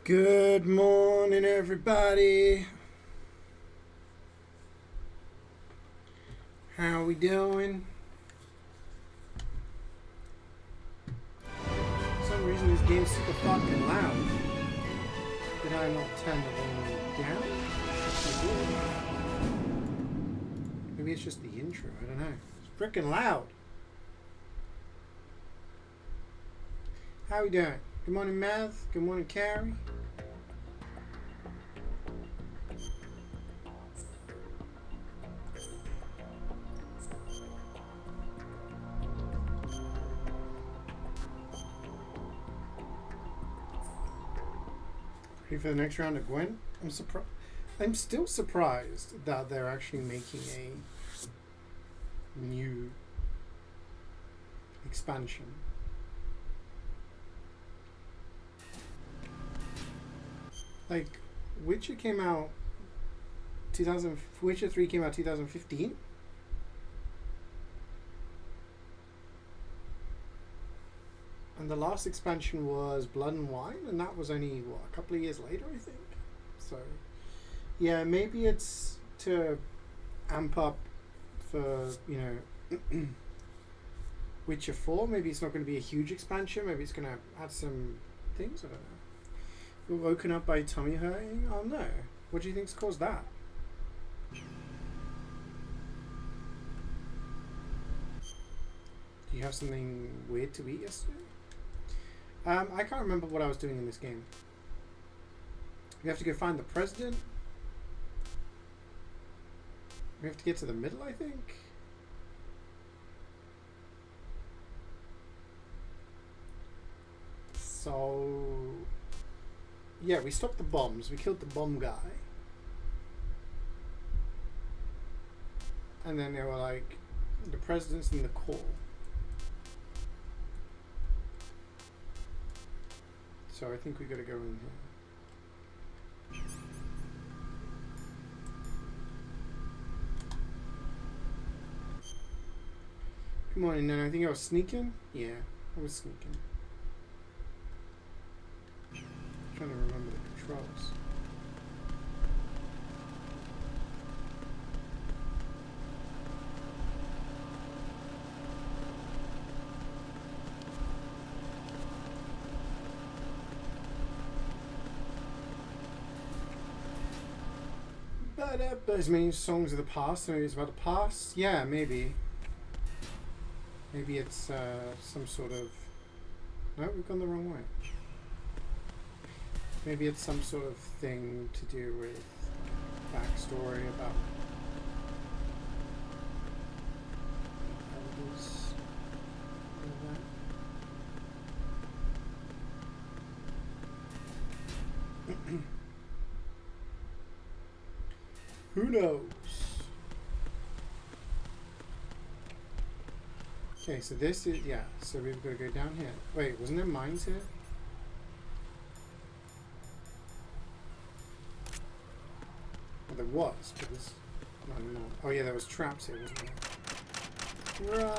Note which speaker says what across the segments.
Speaker 1: Good morning, everybody. How we doing? For some reason, this game's super fucking loud. Did I not turn the volume down? Maybe it's just the intro. I don't know. It's freaking loud. How we doing? Good morning, Math. Good morning, Carrie. Ready for the next round of Gwen? I'm surprised. I'm still surprised that they're actually making a new expansion. Like, Witcher came out 2000. Witcher 3 came out 2015. And the last expansion was Blood and Wine, and that was only, what, a couple of years later, I think? So, yeah, maybe it's to amp up for, you know, Witcher 4. Maybe it's not going to be a huge expansion. Maybe it's going to add some things. I don't know. You're woken up by tummy hurting? Oh, no. What do you think's caused that? Do you have something weird to eat yesterday? I can't remember what I was doing in this game. We have to go find the president. We have to get to the middle, I think. So, yeah, we stopped the bombs. We killed the bomb guy. And then they were like, the president's in the core. So I think we gotta go in here. Good morning, Nana. I think I was sneaking? Yeah, I was sneaking. I'm trying to remember the controls. As many songs of the past, maybe it's about the past. Yeah, maybe. Maybe it's some sort of. No, we've gone the wrong way. Maybe it's some sort of thing to do with backstory about elders. Who knows? Okay, so this is, yeah, so we've got to go down here. Wait, wasn't there mines here? Well, there was, but there's not anymore. Oh yeah, there was traps here, wasn't there? Run!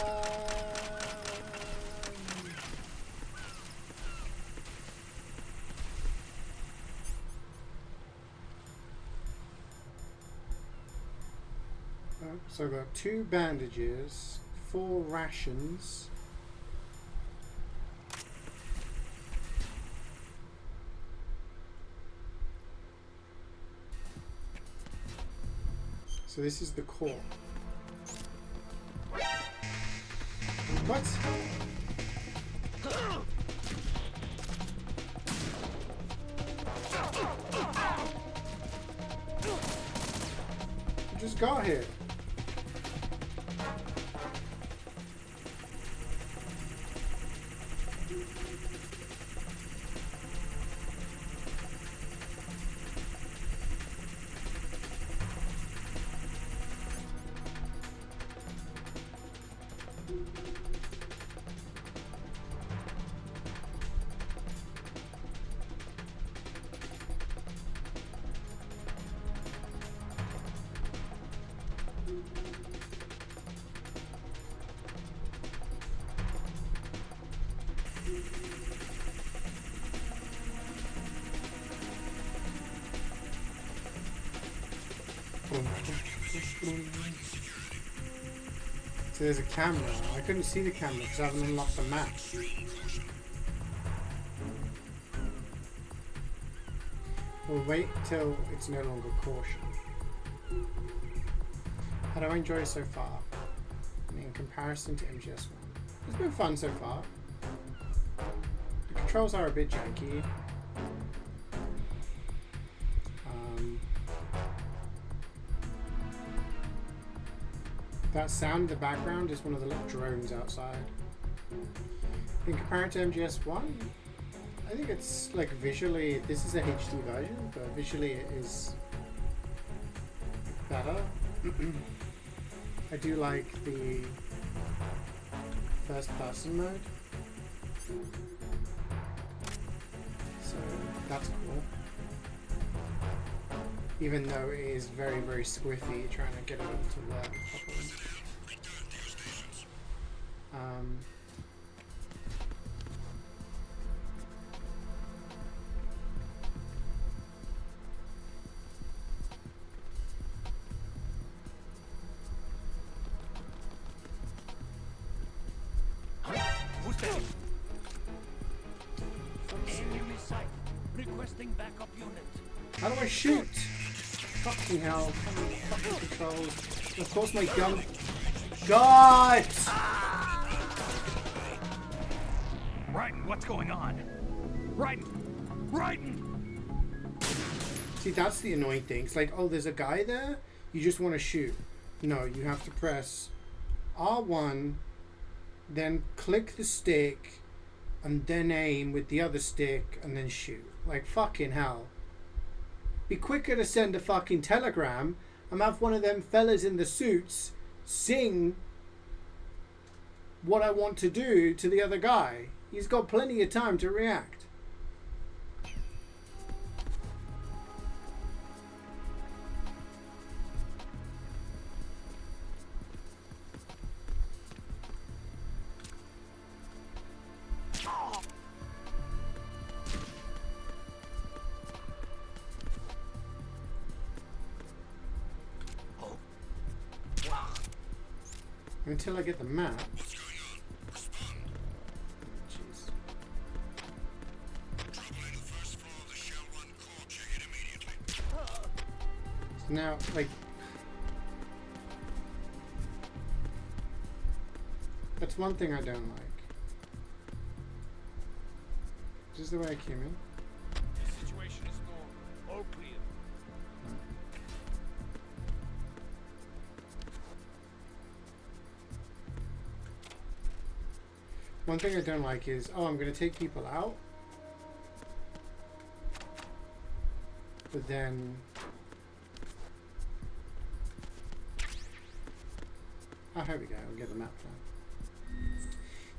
Speaker 1: So I've got 2 bandages, 4 rations. So this is the core. What? You just got here. So there's a camera. I couldn't see the camera because I haven't unlocked the map. We'll wait till it's no longer caution. How do I enjoy it so far? In comparison to MGS1. It's been fun so far. The controls are a bit janky. That sound in the background is one of the little drones outside. In comparison to MGS1, I think it's like visually, this is a HD version, but visually it is better. I do like the first person mode. So that's cool. Even though it is very, very squiffy trying to get it all to work properly.
Speaker 2: Who's there? Enemy sight. Requesting backup unit.
Speaker 1: How do I shoot? Fucking hell. Fucking controls. Of course my gun. God!
Speaker 2: Raiden, what's going on? Raiden! Raiden!
Speaker 1: See, that's the annoying thing. It's like, oh, there's a guy there? You just want to shoot. No, you have to press R1, then click the stick, and then aim with the other stick, and then shoot. Like, fucking hell. Be quicker to send a fucking telegram and have one of them fellas in the suits sing what I want to do to the other guy. He's got plenty of time to react. Until I get the map.
Speaker 3: What's going on? Respond.
Speaker 1: Jeez.
Speaker 3: Trouble in the first floor of the Shell Run core. Check it immediately.
Speaker 1: So now, like, that's one thing I don't like. This is the way I came in.
Speaker 2: The situation is normal. All clear.
Speaker 1: One thing I don't like is, oh, I'm going to take people out. But then... Oh, here we go. We'll get the map plan.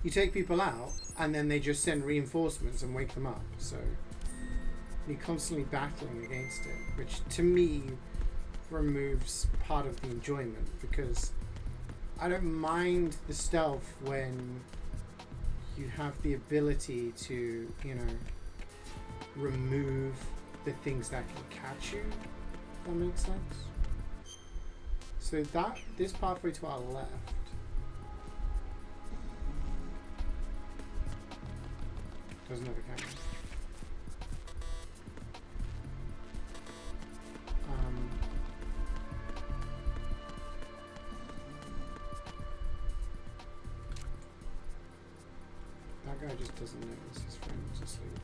Speaker 1: You take people out, and then they just send reinforcements and wake them up. So you're constantly battling against it, which to me removes part of the enjoyment, because I don't mind the stealth when you have the ability to, you know, remove the things that can catch you. If that makes sense. So that this pathway to our left. There's another camera. That guy just doesn't notice his friend is asleep.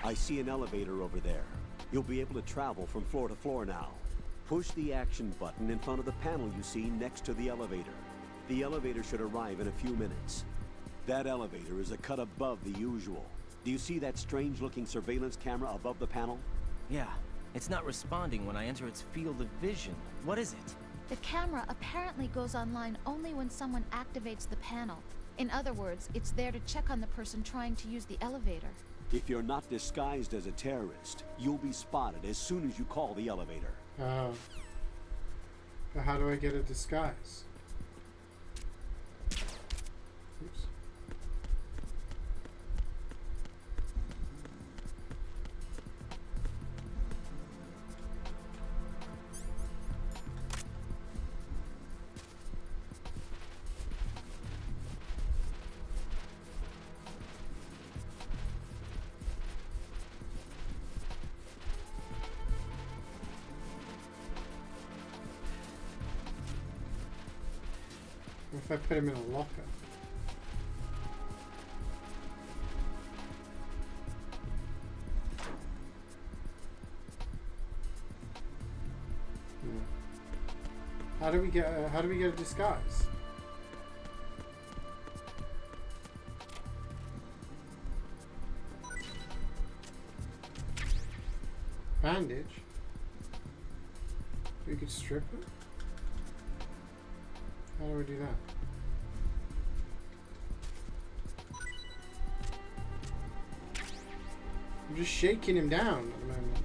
Speaker 4: I see an elevator over there. You'll be able to travel from floor to floor now. Push the action button in front of the panel you see next to the elevator. The elevator should arrive in a few minutes. That elevator is a cut above the usual. Do you see that strange-looking surveillance camera above the panel?
Speaker 5: Yeah, it's not responding when I enter its field of vision. What is it?
Speaker 6: The camera apparently goes online only when someone activates the panel. In other words, it's there to check on the person trying to use the elevator.
Speaker 4: If you're not disguised as a terrorist, you'll be spotted as soon as you call the elevator.
Speaker 1: Oh. But how do I get a disguise? Oops. if I put him in a locker? How do we get a disguise? Bandage? We could strip it? How do we do that? I'm just shaking him down at the moment.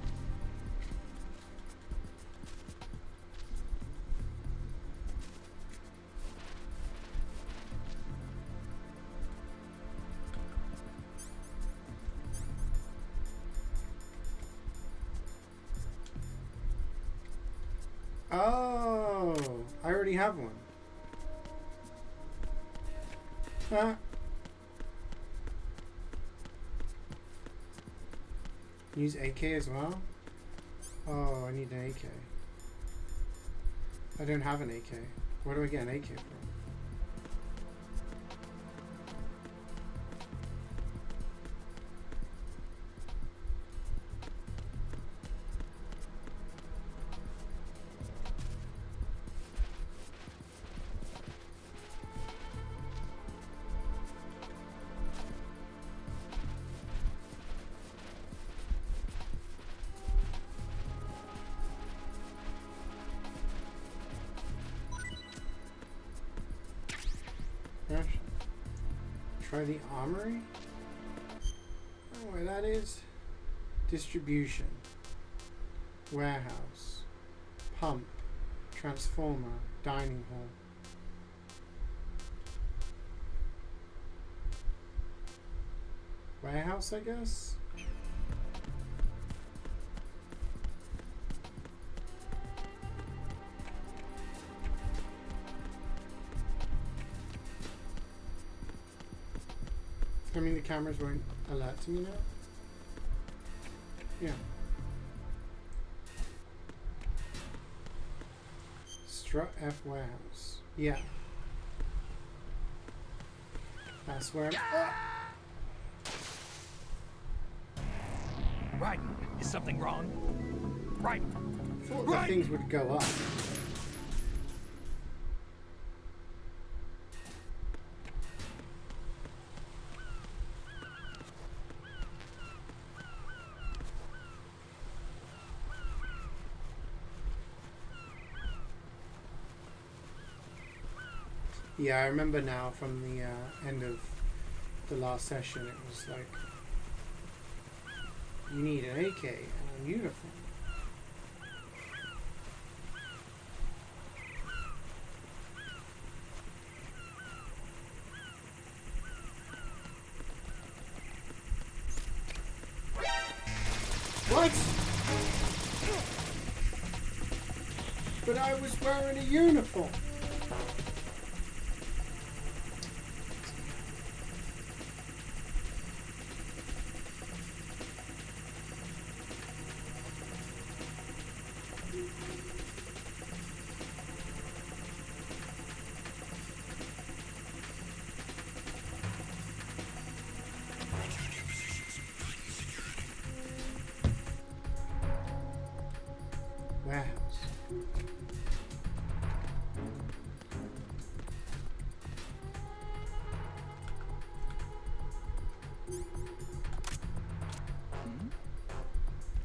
Speaker 1: Oh, I already have one. Ah. Use AK as well? Oh, I need an AK. I don't have an AK. Where do I get an AK from? Try the armory? Oh, where that is? Distribution. Warehouse. Pump. Transformer. Dining hall. Warehouse, I guess? I mean, the cameras won't alert to me now? Yeah. Strut F warehouse. Yeah. That's where I'm...
Speaker 2: Right. Is something wrong? Right.
Speaker 1: I thought the things would go up. Yeah, I remember now from the end of the last session, it was like, you need an AK and a uniform. What? But I was wearing a uniform. Warehouse.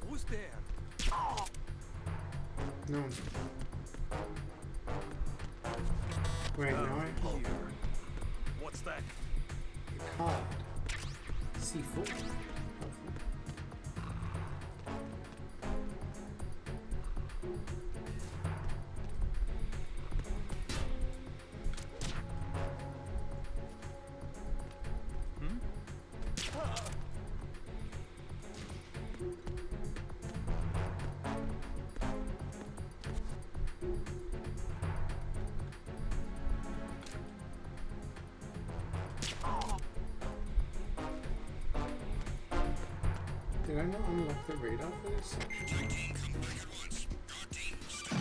Speaker 2: Who's there?
Speaker 1: No one. Wait, no, I
Speaker 2: Here. What's that?
Speaker 1: card. C4. Did I not unlock the radar for this section?
Speaker 3: Attack team, come back at once. Guard team, stop.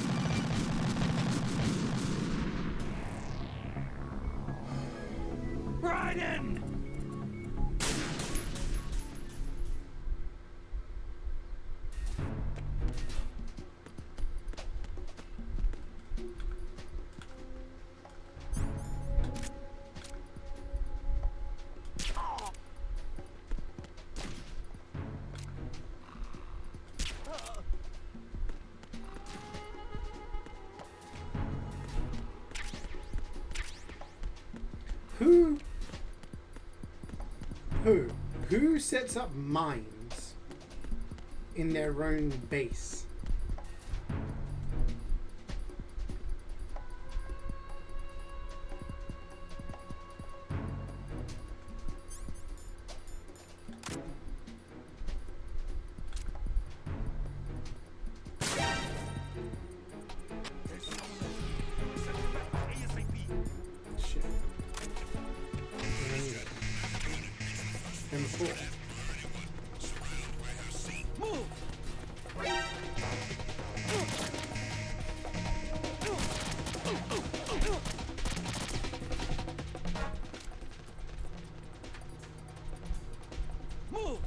Speaker 2: right in!
Speaker 1: Who sets up mines in their own base?
Speaker 2: There's someone else. Send him back ASAP.
Speaker 1: Shit. M4.
Speaker 2: Move! Move!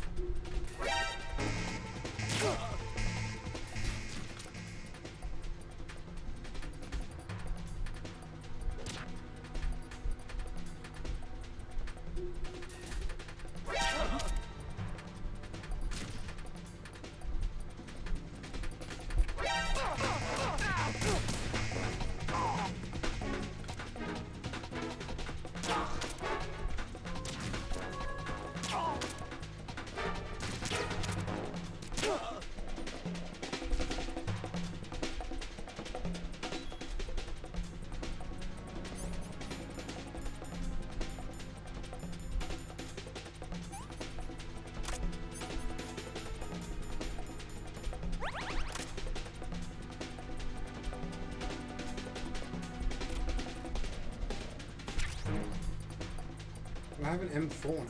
Speaker 1: I have an M4 now.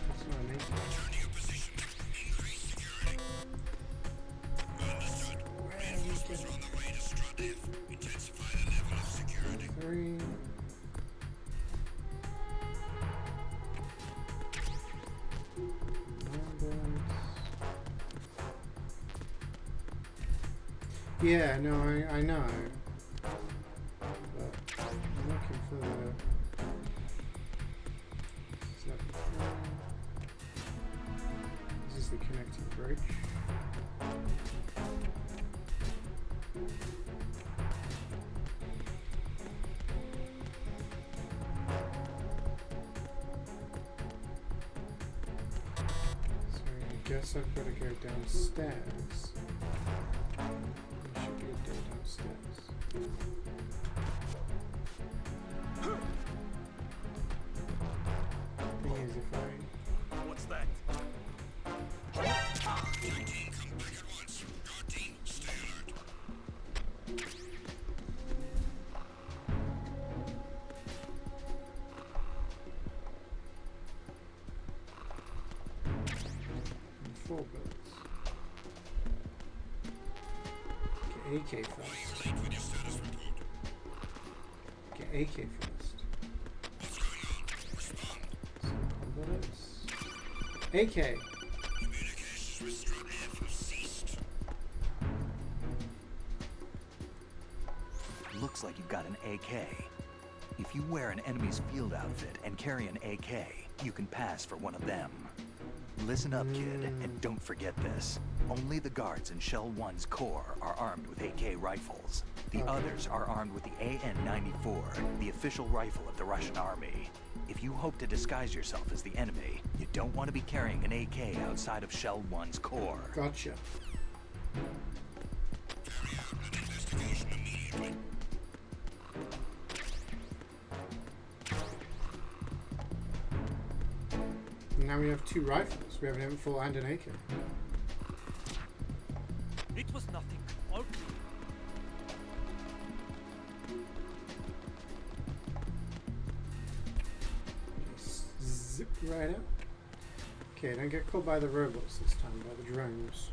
Speaker 1: That's not an M4.
Speaker 3: Return to your position. Increase security. Understood. Reinforcements are on the way to Strut F. Intensify the level of security.
Speaker 1: 3. Yeah, no, I know. But I'm looking for the... This is the connecting bridge. So I guess I've got to go downstairs. There should be a door downstairs. Thing is, if I...
Speaker 2: What's that?
Speaker 3: Attack team, come back at once. Guard team, stay alert.
Speaker 1: Four bullets. Get AK
Speaker 3: Are
Speaker 1: first.
Speaker 3: you late with your status report?
Speaker 1: Get AK first.
Speaker 3: What's going on? Respond.
Speaker 1: Some bullets. AK.
Speaker 3: Communications with Strut F have ceased.
Speaker 7: Looks like you've got an AK. If you wear an enemy's field outfit and carry an AK, you can pass for one of them. Listen up, kid, and don't forget this. Only the guards in Shell 1's core are armed with AK rifles. The others are armed with the AN-94, the official rifle of the Russian army. If you hope to disguise yourself as the enemy, you don't want to be carrying an AK outside of Shell 1's core.
Speaker 1: Gotcha.
Speaker 3: Carry out an investigation immediately.
Speaker 1: Now we have two rifles. We have an M4 and an AK.
Speaker 2: It was nothing. All clear.
Speaker 1: Zip right out. Okay, don't get caught by the robots this time, by the drones.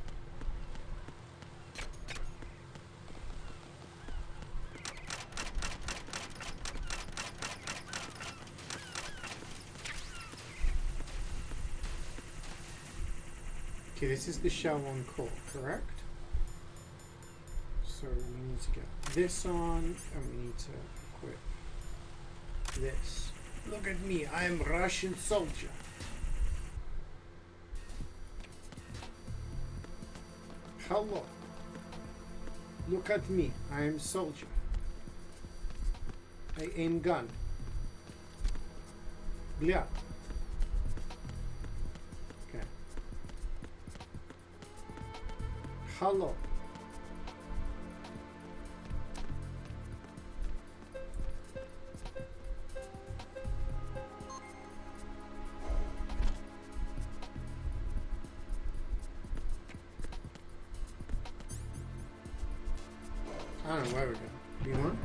Speaker 1: Okay, this is the shell on core, correct? So we need to get this on, and we need to equip this. Look at me, I am Russian soldier. Hello. Look at me, I am soldier. I aim gun. Bля. Okay. Hello. I don't know where we're going. Do you want?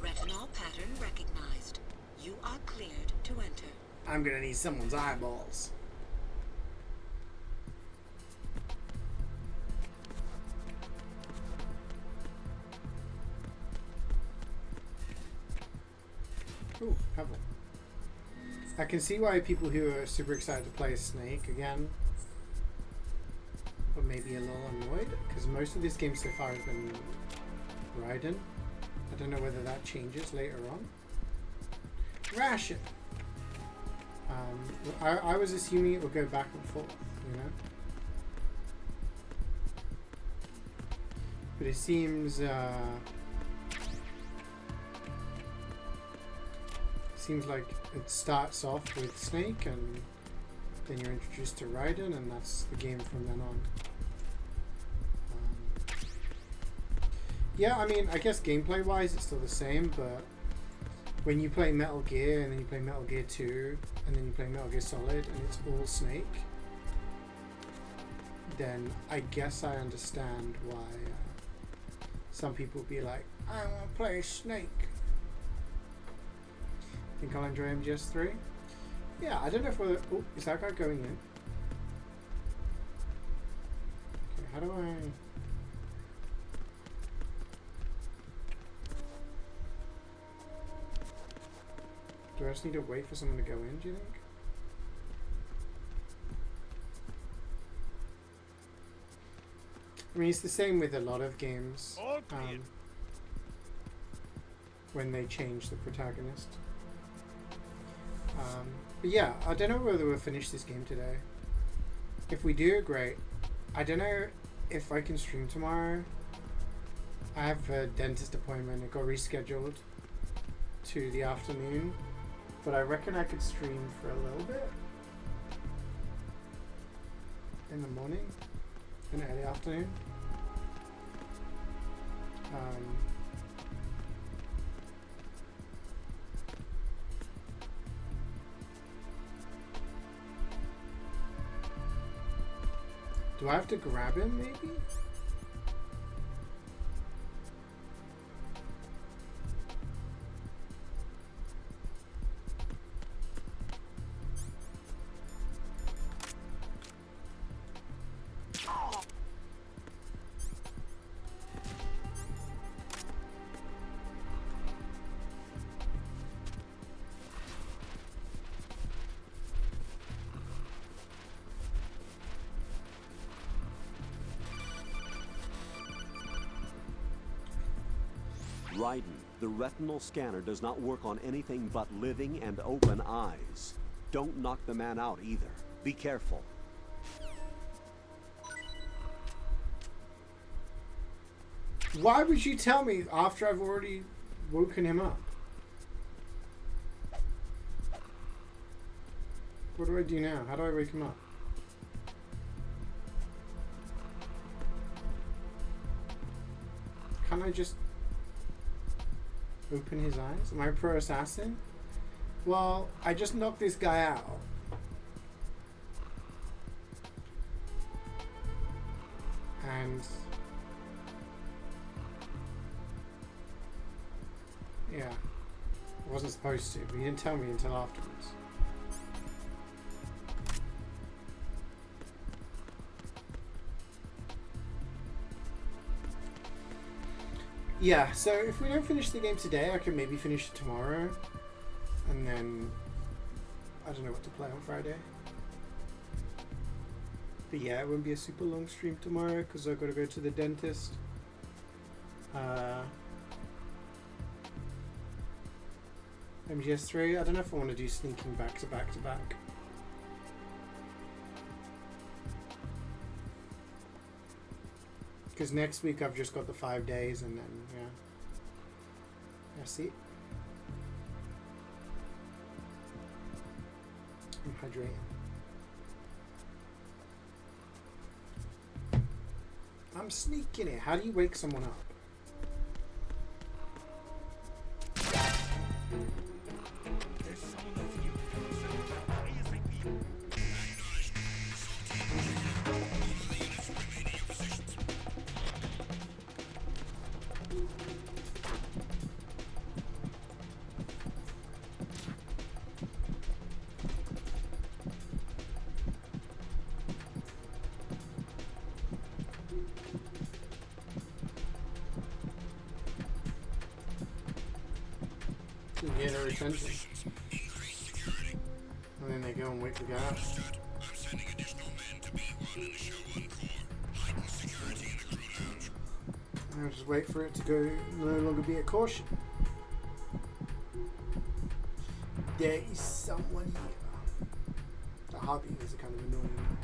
Speaker 8: Retinol pattern recognized. You are cleared to enter.
Speaker 1: I'm gonna need someone's eyeballs. Ooh, pebble. I can see why people who are super excited to play as Snake again are maybe a little annoyed, because most of this game so far has been Raiden. I don't know whether that changes later on. Ration! I was assuming it would go back and forth, you know? But it seems like it starts off with Snake and then you're introduced to Raiden, and that's the game from then on. Yeah, I mean, I guess gameplay wise it's still the same, but when you play Metal Gear and then you play Metal Gear 2 and then you play Metal Gear Solid and it's all Snake, then I guess I understand why some people be like, I want to play Snake. Think I'll enjoy MGS3? Yeah, I don't know if we're... Oh, is that guy going in? Okay, how do I... Do I just need to wait for someone to go in, do you think? I mean, it's the same with a lot of games. When they change the protagonist. But yeah, I don't know whether we'll finish this game today. If we do, great. I don't know if I can stream tomorrow. I have a dentist appointment. It got rescheduled to the afternoon. But I reckon I could stream for a little bit. In the morning. In the early afternoon. Do I have to grab him, maybe?
Speaker 4: Raiden, the retinal scanner does not work on anything but living and open eyes. Don't knock the man out either. Be careful.
Speaker 1: Why would you tell me after I've already woken him up? What do I do now? How do I wake him up? Can't I just open his eyes? Am I a pro assassin? Well, I just knocked this guy out. And yeah, I wasn't supposed to, but he didn't tell me until afterwards. Yeah, so if we don't finish the game today, I can maybe finish it tomorrow. And then I don't know what to play on Friday. But yeah, it won't be a super long stream tomorrow because I've got to go to the dentist. MGS3, I don't know if I want to do sneaking back to back to back. Because next week I've just got the 5 days and then, yeah. That's it. I'm hydrating. I'm sneaking it. How do you wake someone up? Get her attention. And then they go and wake the guy up.
Speaker 3: I'm sending additional men to B1 and Show 1 Core. Heighten security in the crew lounge.
Speaker 1: I'll just wait for it to go no longer be a caution. There is someone here. The heartbeat is kind of annoying.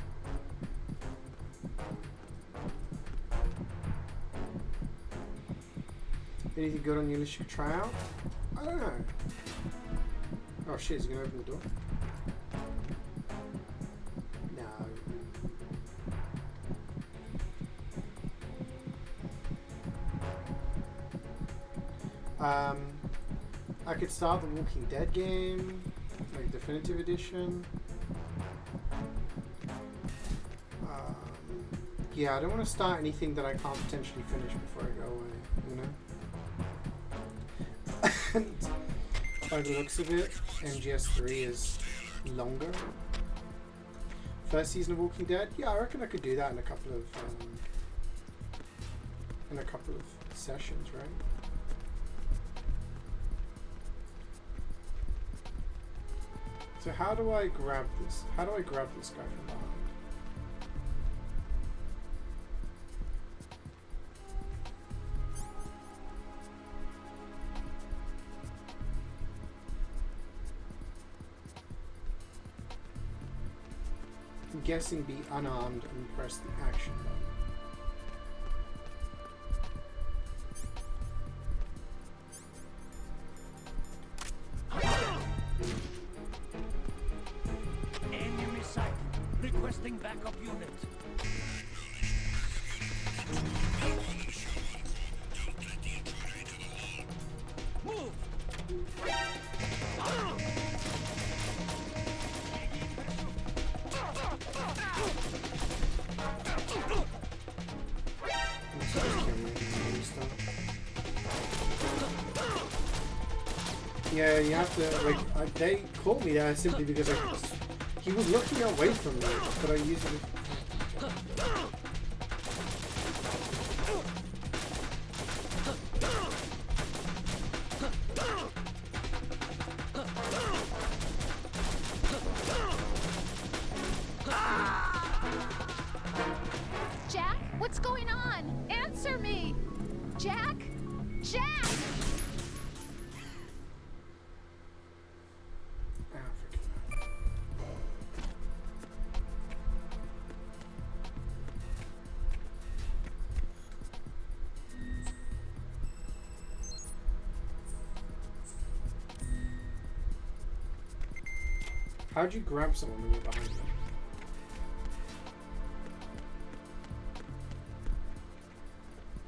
Speaker 1: Anything good on your list you could try out? I don't know. Oh shit, is he gonna open the door? No. I could start the Walking Dead game, like Definitive Edition. Yeah, I don't want to start anything that I can't potentially finish before I go away, you know? And by the looks of it, MGS3 is longer. First season of Walking Dead, yeah, I reckon I could do that in a couple of sessions, right? So how do I grab this? How do I grab this guy from behind? I'm guessing be unarmed and press the action button.
Speaker 2: Enemy sight. Requesting backup unit. Move!
Speaker 1: Yeah, you have to, like, they called me there simply because he was looking away from me, but I used it.
Speaker 6: Jack, what's going on? Answer me! Jack? Jack!
Speaker 1: How'd you grab someone when you're behind them?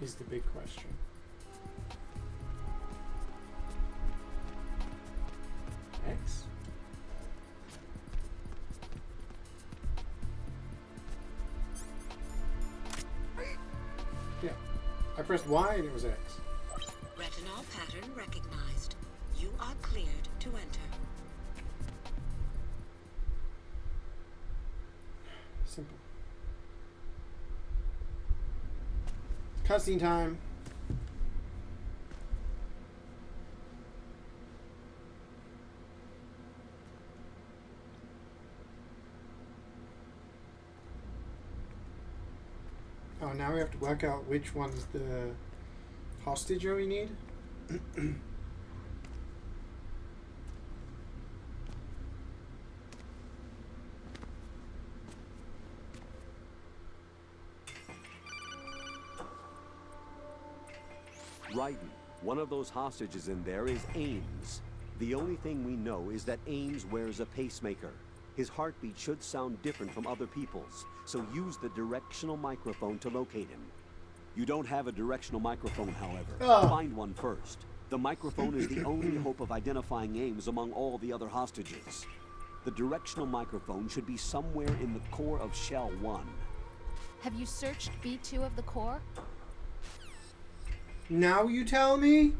Speaker 1: Is the big question. X? Yeah. I pressed Y and it was X.
Speaker 8: Retinol pattern recognized. You are cleared to enter.
Speaker 1: Simple. Cutscene time. Oh, now we have to work out which one's the hostage we need.
Speaker 4: Raiden, one of those hostages in there is Ames. The only thing we know is that Ames wears a pacemaker. His heartbeat should sound different from other people's, so use the directional microphone to locate him. You don't have a directional microphone, however. Find one first. The microphone is the only hope of identifying Ames among all the other hostages. The directional microphone should be somewhere in the core of Shell 1.
Speaker 6: Have you searched B2 of the core?
Speaker 1: Now you tell me?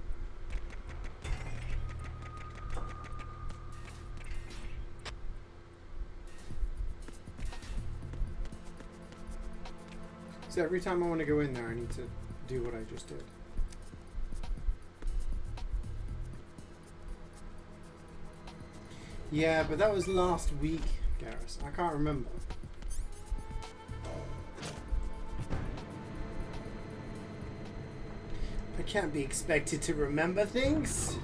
Speaker 1: So every time I want to go in there, I need to do what I just did. Yeah, but that was last week, Garrus. I can't remember. I can't be expected to remember things.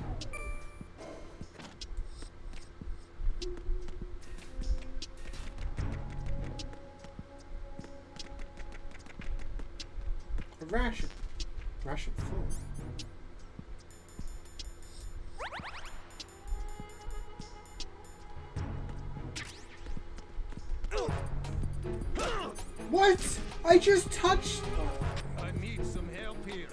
Speaker 1: A ration. Ration full. What? I just touched.
Speaker 2: I need some help here.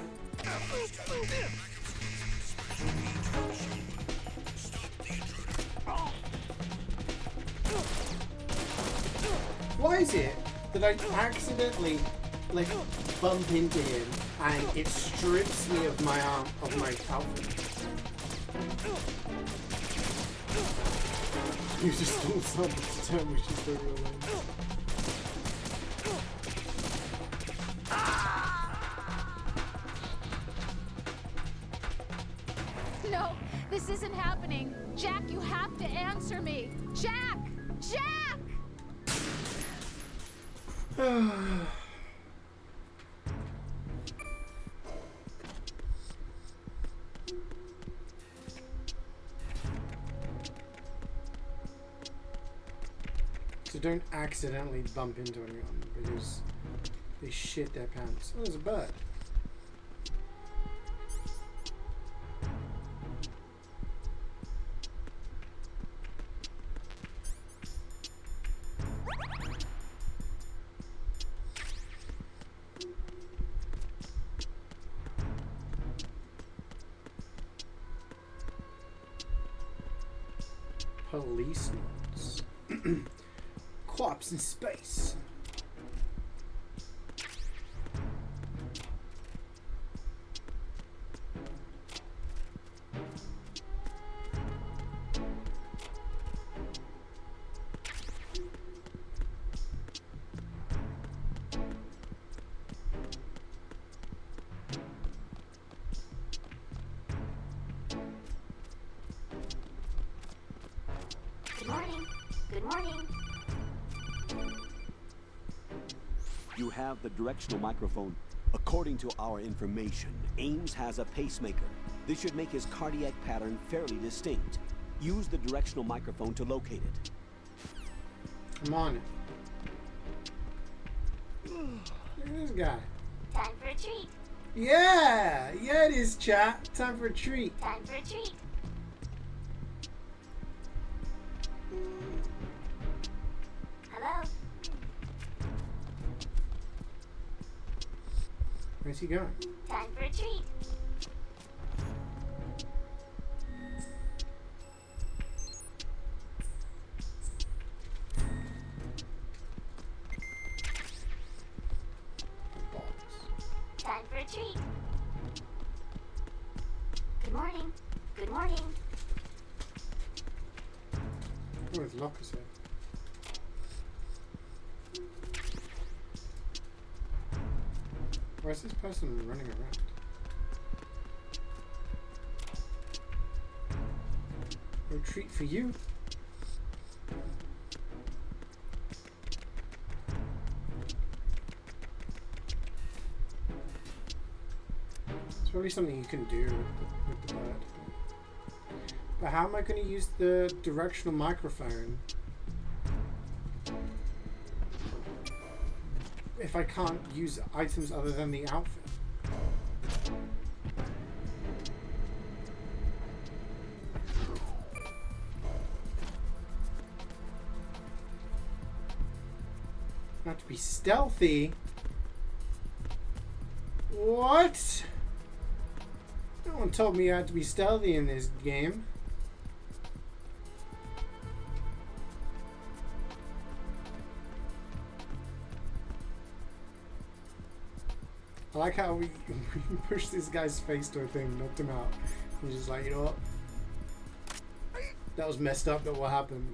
Speaker 1: Why is it that I accidentally like bump into him and it strips me of my arm, of my outfit? You just stole something's turn, which is very alone.
Speaker 6: No, this isn't happening. Jack, you have to answer me. Jack! Jack!
Speaker 1: So don't accidentally bump into anyone because they shit their pants. Oh, there's a bird. Police notes. Co-ops in space.
Speaker 9: Good morning. Good morning.
Speaker 4: You have the directional microphone. According to our information, Ames has a pacemaker. This should make his cardiac pattern fairly distinct. Use the directional microphone to locate it.
Speaker 1: I'm on it. Look at this guy.
Speaker 9: Time for a treat.
Speaker 1: Yeah! Yeah, it is, chat. Time for a treat.
Speaker 9: Time for a treat. Hello?
Speaker 1: Where's he going?
Speaker 9: Time for a treat. Time for a treat. Good morning. Good morning.
Speaker 1: Oh, his locker's here. Why is this person running around? No treat for you. It's probably something you can do with the bird. But how am I going to use the directional microphone if I can't use items other than the outfit? I have to be stealthy. What? No one told me I had to be stealthy in this game. I like how we pushed this guy's face to a thing, knocked him out. He's just like, you know what? That was messed up, but what happened?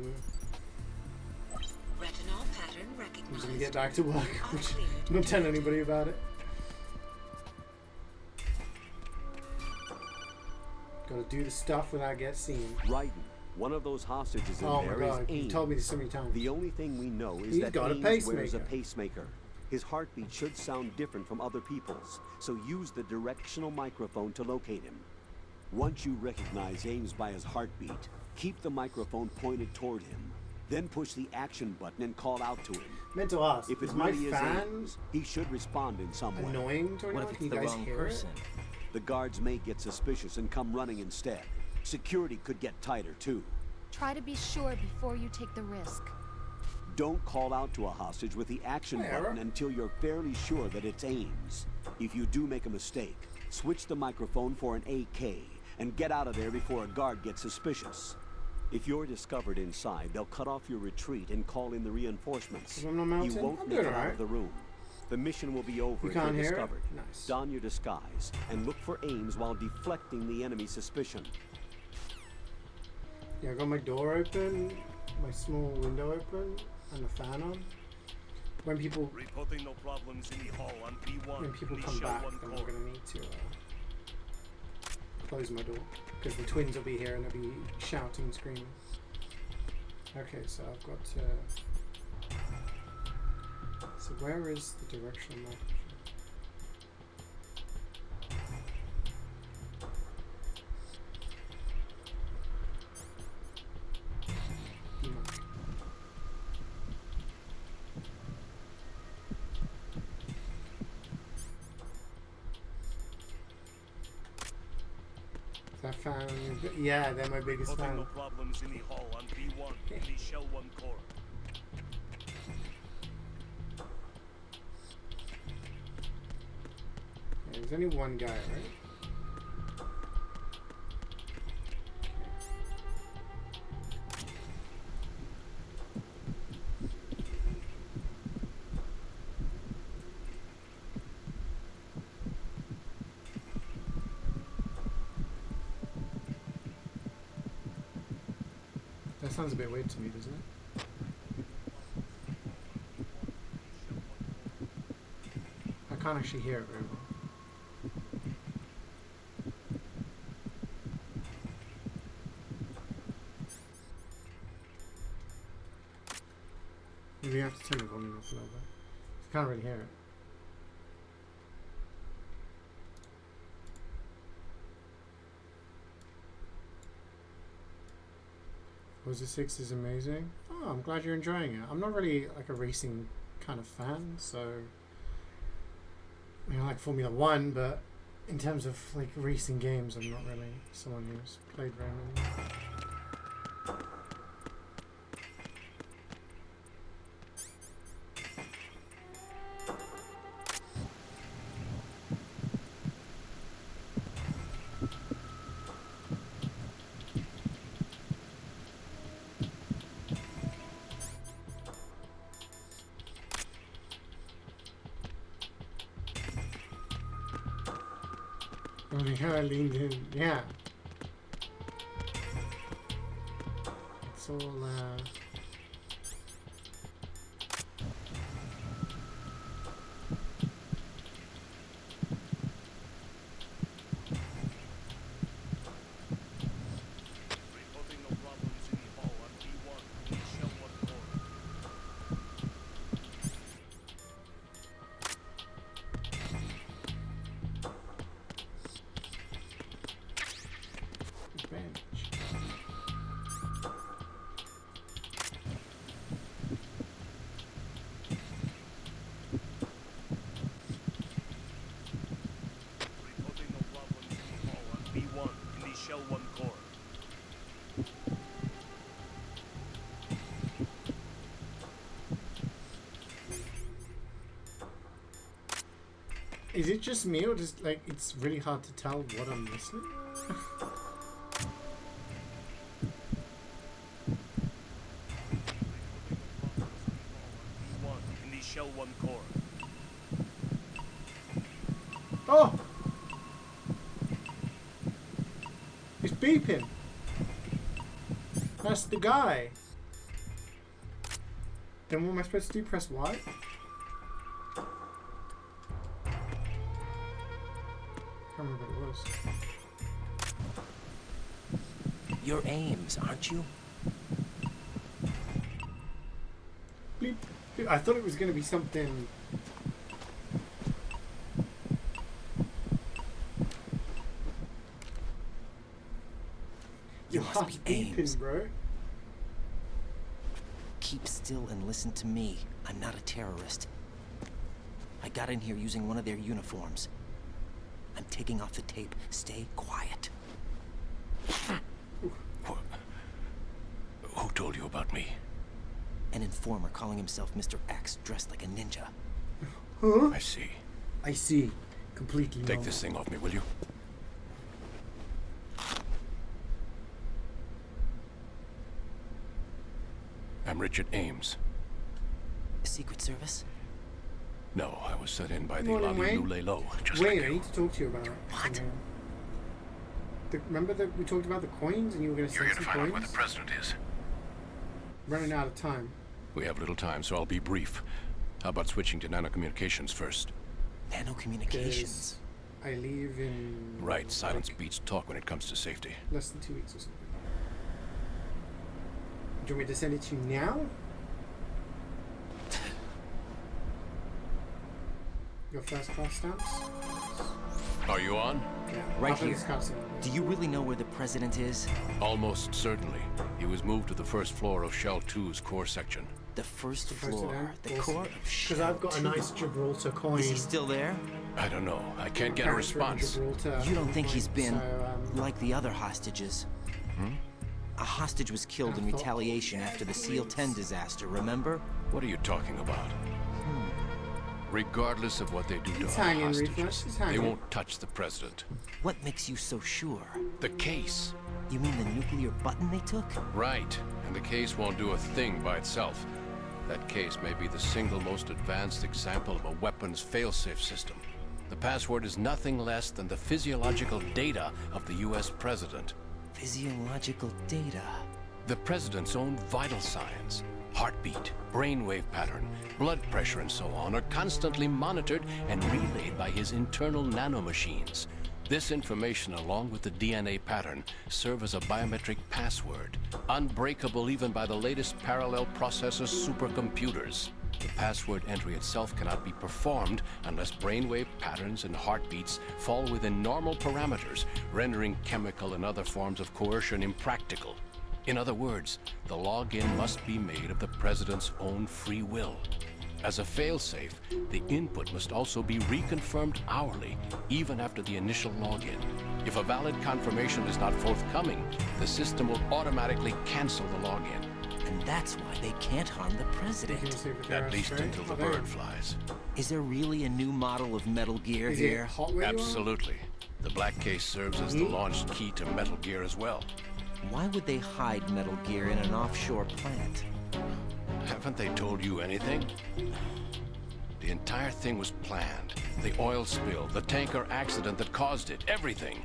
Speaker 8: Retinol pattern recognized.
Speaker 1: I'm just gonna get back to work.
Speaker 8: You are cleared.
Speaker 1: Don't tell anybody about it. Gotta do the stuff without getting seen.
Speaker 4: Raiden, one of those hostages in
Speaker 1: Oh my
Speaker 4: there is
Speaker 1: god, you
Speaker 4: Ames.
Speaker 1: told me this so many times.
Speaker 4: The only thing we know is
Speaker 1: He's
Speaker 4: that
Speaker 1: got a
Speaker 4: Ames wears a
Speaker 1: pacemaker.
Speaker 4: pacemaker. His heartbeat should sound different from other people's, so use the directional microphone to locate him. Once you recognize Ames by his heartbeat, keep the microphone pointed toward him. Then push the action button and call out to him.
Speaker 1: Meant to ask,
Speaker 4: If it
Speaker 1: is my
Speaker 4: really is
Speaker 1: fan
Speaker 4: Ames, he should respond in some way.
Speaker 1: annoying to
Speaker 5: What
Speaker 1: anyone?
Speaker 5: if
Speaker 1: Can
Speaker 5: it's
Speaker 1: you
Speaker 5: the
Speaker 1: guys
Speaker 5: wrong
Speaker 1: hear
Speaker 5: person?
Speaker 4: The guards may get suspicious and come running instead. Security could get tighter too.
Speaker 6: Try to be sure before you take the risk.
Speaker 4: Don't call out to a hostage with the action
Speaker 1: Hey,
Speaker 4: button
Speaker 1: Era.
Speaker 4: until you're fairly sure that it's Ames. If you do make a mistake, switch the microphone for an AK and get out of there before a guard gets suspicious. If you're discovered inside, they'll cut off your retreat and call in the reinforcements.
Speaker 1: Is it on the
Speaker 4: You
Speaker 1: mountain?
Speaker 4: won't
Speaker 1: I'm
Speaker 4: make
Speaker 1: doing
Speaker 4: it out
Speaker 1: alright.
Speaker 4: of the room. The mission will be over
Speaker 1: You
Speaker 4: if you're
Speaker 1: can't hear it?
Speaker 4: discovered.
Speaker 1: Nice.
Speaker 4: Don your disguise and look for Ames while deflecting the enemy's suspicion.
Speaker 1: Yeah, I got my door open, my small window open, and the fan on. When people
Speaker 2: Reporting no problems in the hall on P1.
Speaker 1: when people
Speaker 2: Please
Speaker 1: come
Speaker 2: show
Speaker 1: back,
Speaker 2: one
Speaker 1: then
Speaker 2: call.
Speaker 1: we're gonna need to close my door because the twins will be here and they'll be shouting and screaming. Okay, so I've got to. So where is the directional microphone? Demarc. Is that fan? Yeah, they're my biggest
Speaker 2: Reporting
Speaker 1: fan.
Speaker 2: no problems in the hall on P1. Please show one core.
Speaker 1: Yeah, there's only one guy, right? That sounds a bit weird to me, doesn't it? I can't actually hear it very well. Maybe you have to turn the volume up a little bit. I can't really hear it. Forza 6 is amazing. Oh, I'm glad you're enjoying it. I'm not really like a racing kind of fan, so I like Formula 1, but in terms of like racing games, I'm not really someone who's played very many. Oh yeah, I leaned in. Yeah. It's all
Speaker 2: Reporting no problems in the hall on P1. Please show one core.
Speaker 1: Is it just me, or just like it's really hard to tell what I'm listening?
Speaker 2: One in the Shell 1 core.
Speaker 1: Oh! It's beeping. That's the guy. Then what am I supposed to do? Press Y? I can't remember what it was.
Speaker 5: You're Ames, aren't you?
Speaker 1: Bleep. I thought it was going to be something.
Speaker 5: You
Speaker 1: Your
Speaker 5: must
Speaker 1: heart's
Speaker 5: be Ames.
Speaker 1: beeping, bro.
Speaker 5: Keep still and listen to me. I'm not a terrorist. I got in here using one of their uniforms. I'm taking off the tape. Stay quiet.
Speaker 10: Who told you about me?
Speaker 5: An informer calling himself Mr. X, dressed like a ninja.
Speaker 1: Huh?
Speaker 10: I see.
Speaker 1: I see. Completely
Speaker 10: Take
Speaker 1: normal.
Speaker 10: this thing off me, will you? I'm Richard Ames.
Speaker 5: Secret Service?
Speaker 10: No, I was sent in by the
Speaker 1: Morning, Wayne.
Speaker 10: Lalulelo, just
Speaker 1: Wait,
Speaker 10: like
Speaker 1: I
Speaker 10: you.
Speaker 1: need to talk to you about
Speaker 5: What?
Speaker 1: something. Remember that we talked about the coins and you were going to
Speaker 10: You're
Speaker 1: send
Speaker 10: gonna
Speaker 1: some
Speaker 10: find out where the
Speaker 1: coins?
Speaker 10: president is.
Speaker 1: Running out of time.
Speaker 10: We have little time, so I'll be brief. How about switching to nanocommunications first?
Speaker 5: Nanocommunications.
Speaker 1: I leave in...
Speaker 10: Right, silence
Speaker 1: like,
Speaker 10: beats talk when it comes to safety.
Speaker 1: less than 2 weeks or something. Do you want me to send it to you now? Your first class stamps?
Speaker 10: Are you on?
Speaker 1: Yeah.
Speaker 5: Right
Speaker 1: after
Speaker 5: here.
Speaker 1: this cutscene,
Speaker 5: Do you really know where the president is?
Speaker 10: Almost certainly. He was moved to the first floor of Shell 2's core section.
Speaker 5: The first
Speaker 1: Supposed to
Speaker 5: floor.
Speaker 1: them?
Speaker 5: The
Speaker 1: Awesome.
Speaker 5: core of
Speaker 1: Because
Speaker 5: Shell
Speaker 1: I've got a
Speaker 5: 2.
Speaker 1: nice Gibraltar coin.
Speaker 5: Is he still there?
Speaker 10: I don't know. I can't get a
Speaker 1: Parents were in
Speaker 10: response.
Speaker 1: Gibraltar
Speaker 5: You don't think
Speaker 1: coin,
Speaker 5: he's been
Speaker 1: so,
Speaker 5: like the other hostages? A hostage was killed in
Speaker 1: I thought-
Speaker 5: retaliation after the SEAL 10 disaster, remember?
Speaker 10: What are you talking about? Regardless of what they do to
Speaker 1: He's
Speaker 10: our
Speaker 1: hanging,
Speaker 10: hostages,
Speaker 1: Reflex. He's
Speaker 10: they
Speaker 1: hanging.
Speaker 10: won't touch the president.
Speaker 5: What makes you so sure?
Speaker 10: The case.
Speaker 5: You mean the nuclear button they took?
Speaker 10: Right. And the case won't do a thing by itself. That case may be the single most advanced example of a weapons failsafe system. The password is nothing less than the physiological data of the US president.
Speaker 5: Physiological data.
Speaker 10: The president's own vital signs, heartbeat, brainwave pattern, blood pressure, and so on, are constantly monitored and relayed by his internal nanomachines. This information, along with the DNA pattern, serve as a biometric password, unbreakable even by the latest parallel processor supercomputers. The password entry itself cannot be performed unless brainwave patterns and heartbeats fall within normal parameters, rendering chemical and other forms of coercion impractical. In other words, the login must be made of the president's own free will. As a failsafe, the input must also be reconfirmed hourly, even after the initial login. If a valid confirmation is not forthcoming, the system will automatically cancel the login.
Speaker 5: And that's why they can't harm the
Speaker 1: Can you
Speaker 5: president.
Speaker 1: see if they're
Speaker 10: At least
Speaker 1: straight?
Speaker 10: until the
Speaker 1: Oh, there.
Speaker 10: bird flies.
Speaker 5: Is there really a new model of Metal Gear
Speaker 1: Is
Speaker 5: here?
Speaker 1: it hot where you are?
Speaker 10: Absolutely. The black case serves as the launch key to Metal Gear as well.
Speaker 5: Why would they hide Metal Gear in an offshore plant?
Speaker 10: Haven't they told you anything? The entire thing was planned. The oil spill, the tanker accident that caused it, everything.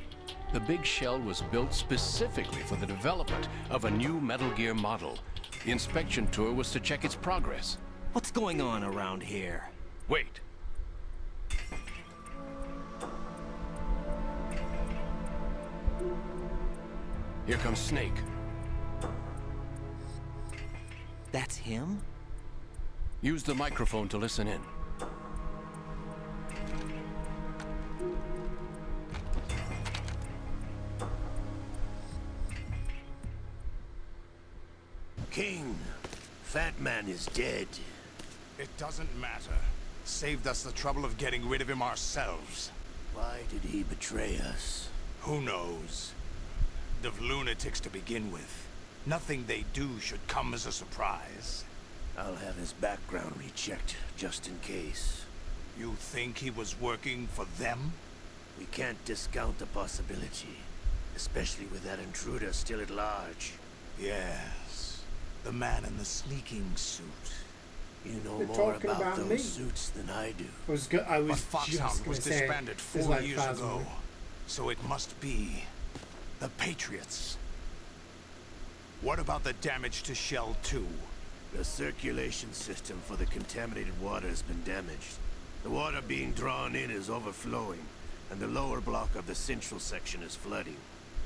Speaker 10: The big shell was built specifically for the development of a new Metal Gear model. The inspection tour was to check its progress.
Speaker 5: What's going on around here?
Speaker 10: Wait. Here comes Snake.
Speaker 5: That's him?
Speaker 10: Use the microphone to listen in.
Speaker 11: King, Fat Man is dead.
Speaker 2: It doesn't matter. Saved us the trouble of getting rid of him ourselves.
Speaker 11: Why did he betray us?
Speaker 2: Who knows? The lunatics to begin with. Nothing they do should come as a surprise.
Speaker 11: I'll have his background rechecked, just in case.
Speaker 12: You think he was working for them?
Speaker 11: We can't discount the possibility, especially with that intruder still at large.
Speaker 12: Yes. The man in the sneaking suit.
Speaker 11: You know
Speaker 1: You're
Speaker 11: more
Speaker 1: talking
Speaker 11: about
Speaker 1: about
Speaker 11: those
Speaker 1: me.
Speaker 11: suits than I do.
Speaker 1: I was
Speaker 12: But
Speaker 1: just
Speaker 12: Foxhound
Speaker 1: gonna
Speaker 12: was
Speaker 1: say
Speaker 12: disbanded
Speaker 1: it's
Speaker 12: 4
Speaker 1: like
Speaker 12: years
Speaker 1: Phasma.
Speaker 12: ago. So it must be the Patriots. What about the damage to Shell 2?
Speaker 11: The circulation system for the contaminated water has been damaged. The water being drawn in is overflowing, and the lower block of the central section is flooding.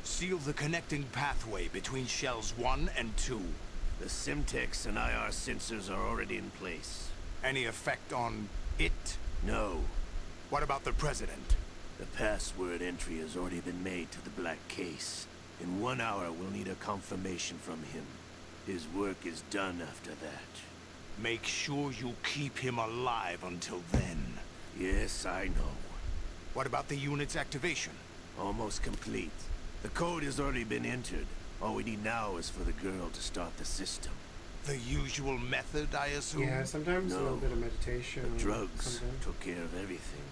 Speaker 12: Seal the connecting pathway between Shells 1 and 2.
Speaker 11: The Simtex and IR sensors are already in place.
Speaker 12: Any effect on it?
Speaker 11: No.
Speaker 12: What about the President?
Speaker 11: The password entry has already been made to the black case. In 1 hour, we'll need a confirmation from him. His work is done after that.
Speaker 12: Make sure you keep him alive until then.
Speaker 11: Yes, I know.
Speaker 12: What about the unit's activation?
Speaker 11: Almost complete. The code has already been entered. All we need now is for the girl to start the system.
Speaker 12: The usual method, I assume?
Speaker 1: Yeah, sometimes a little bit of meditation.
Speaker 11: The drugs
Speaker 1: comes in.
Speaker 11: took care of everything.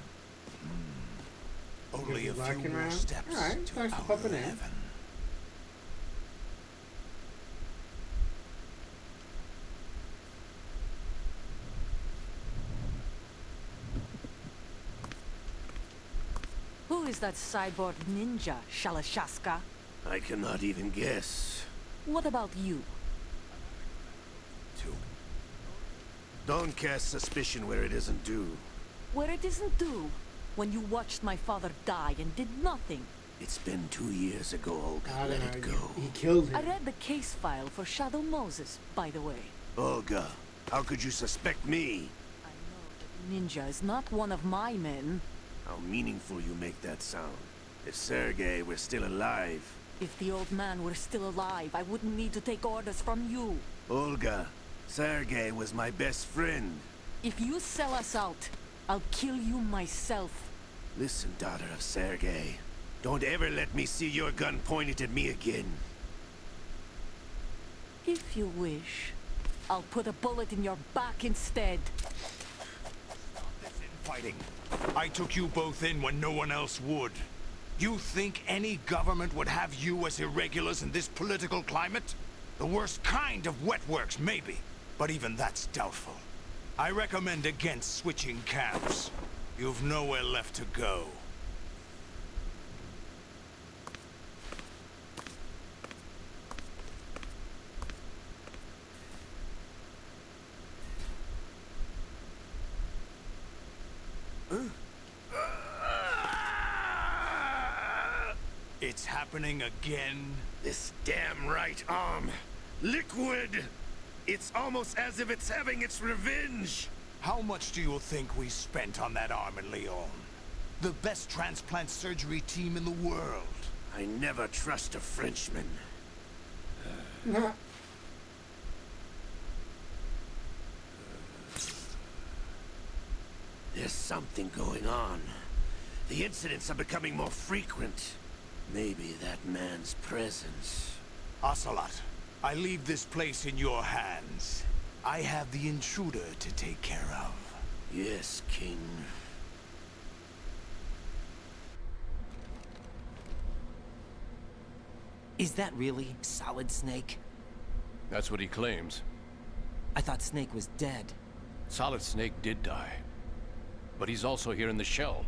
Speaker 12: Only a few
Speaker 1: Lurking
Speaker 12: more
Speaker 1: around.
Speaker 12: steps
Speaker 1: Alright,
Speaker 12: to
Speaker 1: thanks for
Speaker 12: outer
Speaker 1: popping in.
Speaker 12: heaven.
Speaker 13: Who is that cyborg ninja, Shalashaska?
Speaker 11: I cannot even guess.
Speaker 13: What about you?
Speaker 11: Don't cast suspicion where it isn't due.
Speaker 13: Where it isn't due, when you watched my father die and did nothing.
Speaker 11: It's been 2 years ago, Olga.
Speaker 1: I
Speaker 11: Let
Speaker 1: don't
Speaker 11: it
Speaker 1: know.
Speaker 11: go.
Speaker 1: He killed him.
Speaker 13: I read the case file for Shadow Moses, by the way.
Speaker 11: Olga, how could you suspect me?
Speaker 13: I know that Ninja is not one of my men.
Speaker 11: How meaningful you make that sound. If CeeJaey were still alive...
Speaker 13: If the old man were still alive, I wouldn't need to take orders from you.
Speaker 11: Olga, CeeJaey was my best friend.
Speaker 13: If you sell us out, I'll kill you myself.
Speaker 11: Listen, daughter of CeeJaey. Don't ever let me see your gun pointed at me again.
Speaker 13: If you wish, I'll put a bullet in your back instead.
Speaker 12: This infighting. I took you both in when no one else would. You think any government would have you as irregulars in this political climate? The worst kind of wet works, maybe. But even that's doubtful. I recommend against switching camps. You've nowhere left to go. It's happening again.
Speaker 11: This damn right arm. Liquid! It's almost as if it's having its revenge!
Speaker 12: How much do you think we spent on that arm in Lyon? The best transplant surgery team in the world.
Speaker 11: I never trust a Frenchman. There's something going on. The incidents are becoming more frequent. Maybe that man's presence.
Speaker 12: Ocelot, I leave this place in your hands. I have the intruder to take care of.
Speaker 11: Yes, King.
Speaker 5: Is that really Solid Snake?
Speaker 10: That's what he claims.
Speaker 5: I thought Snake was dead.
Speaker 10: Solid Snake did die. But he's also here in the shell.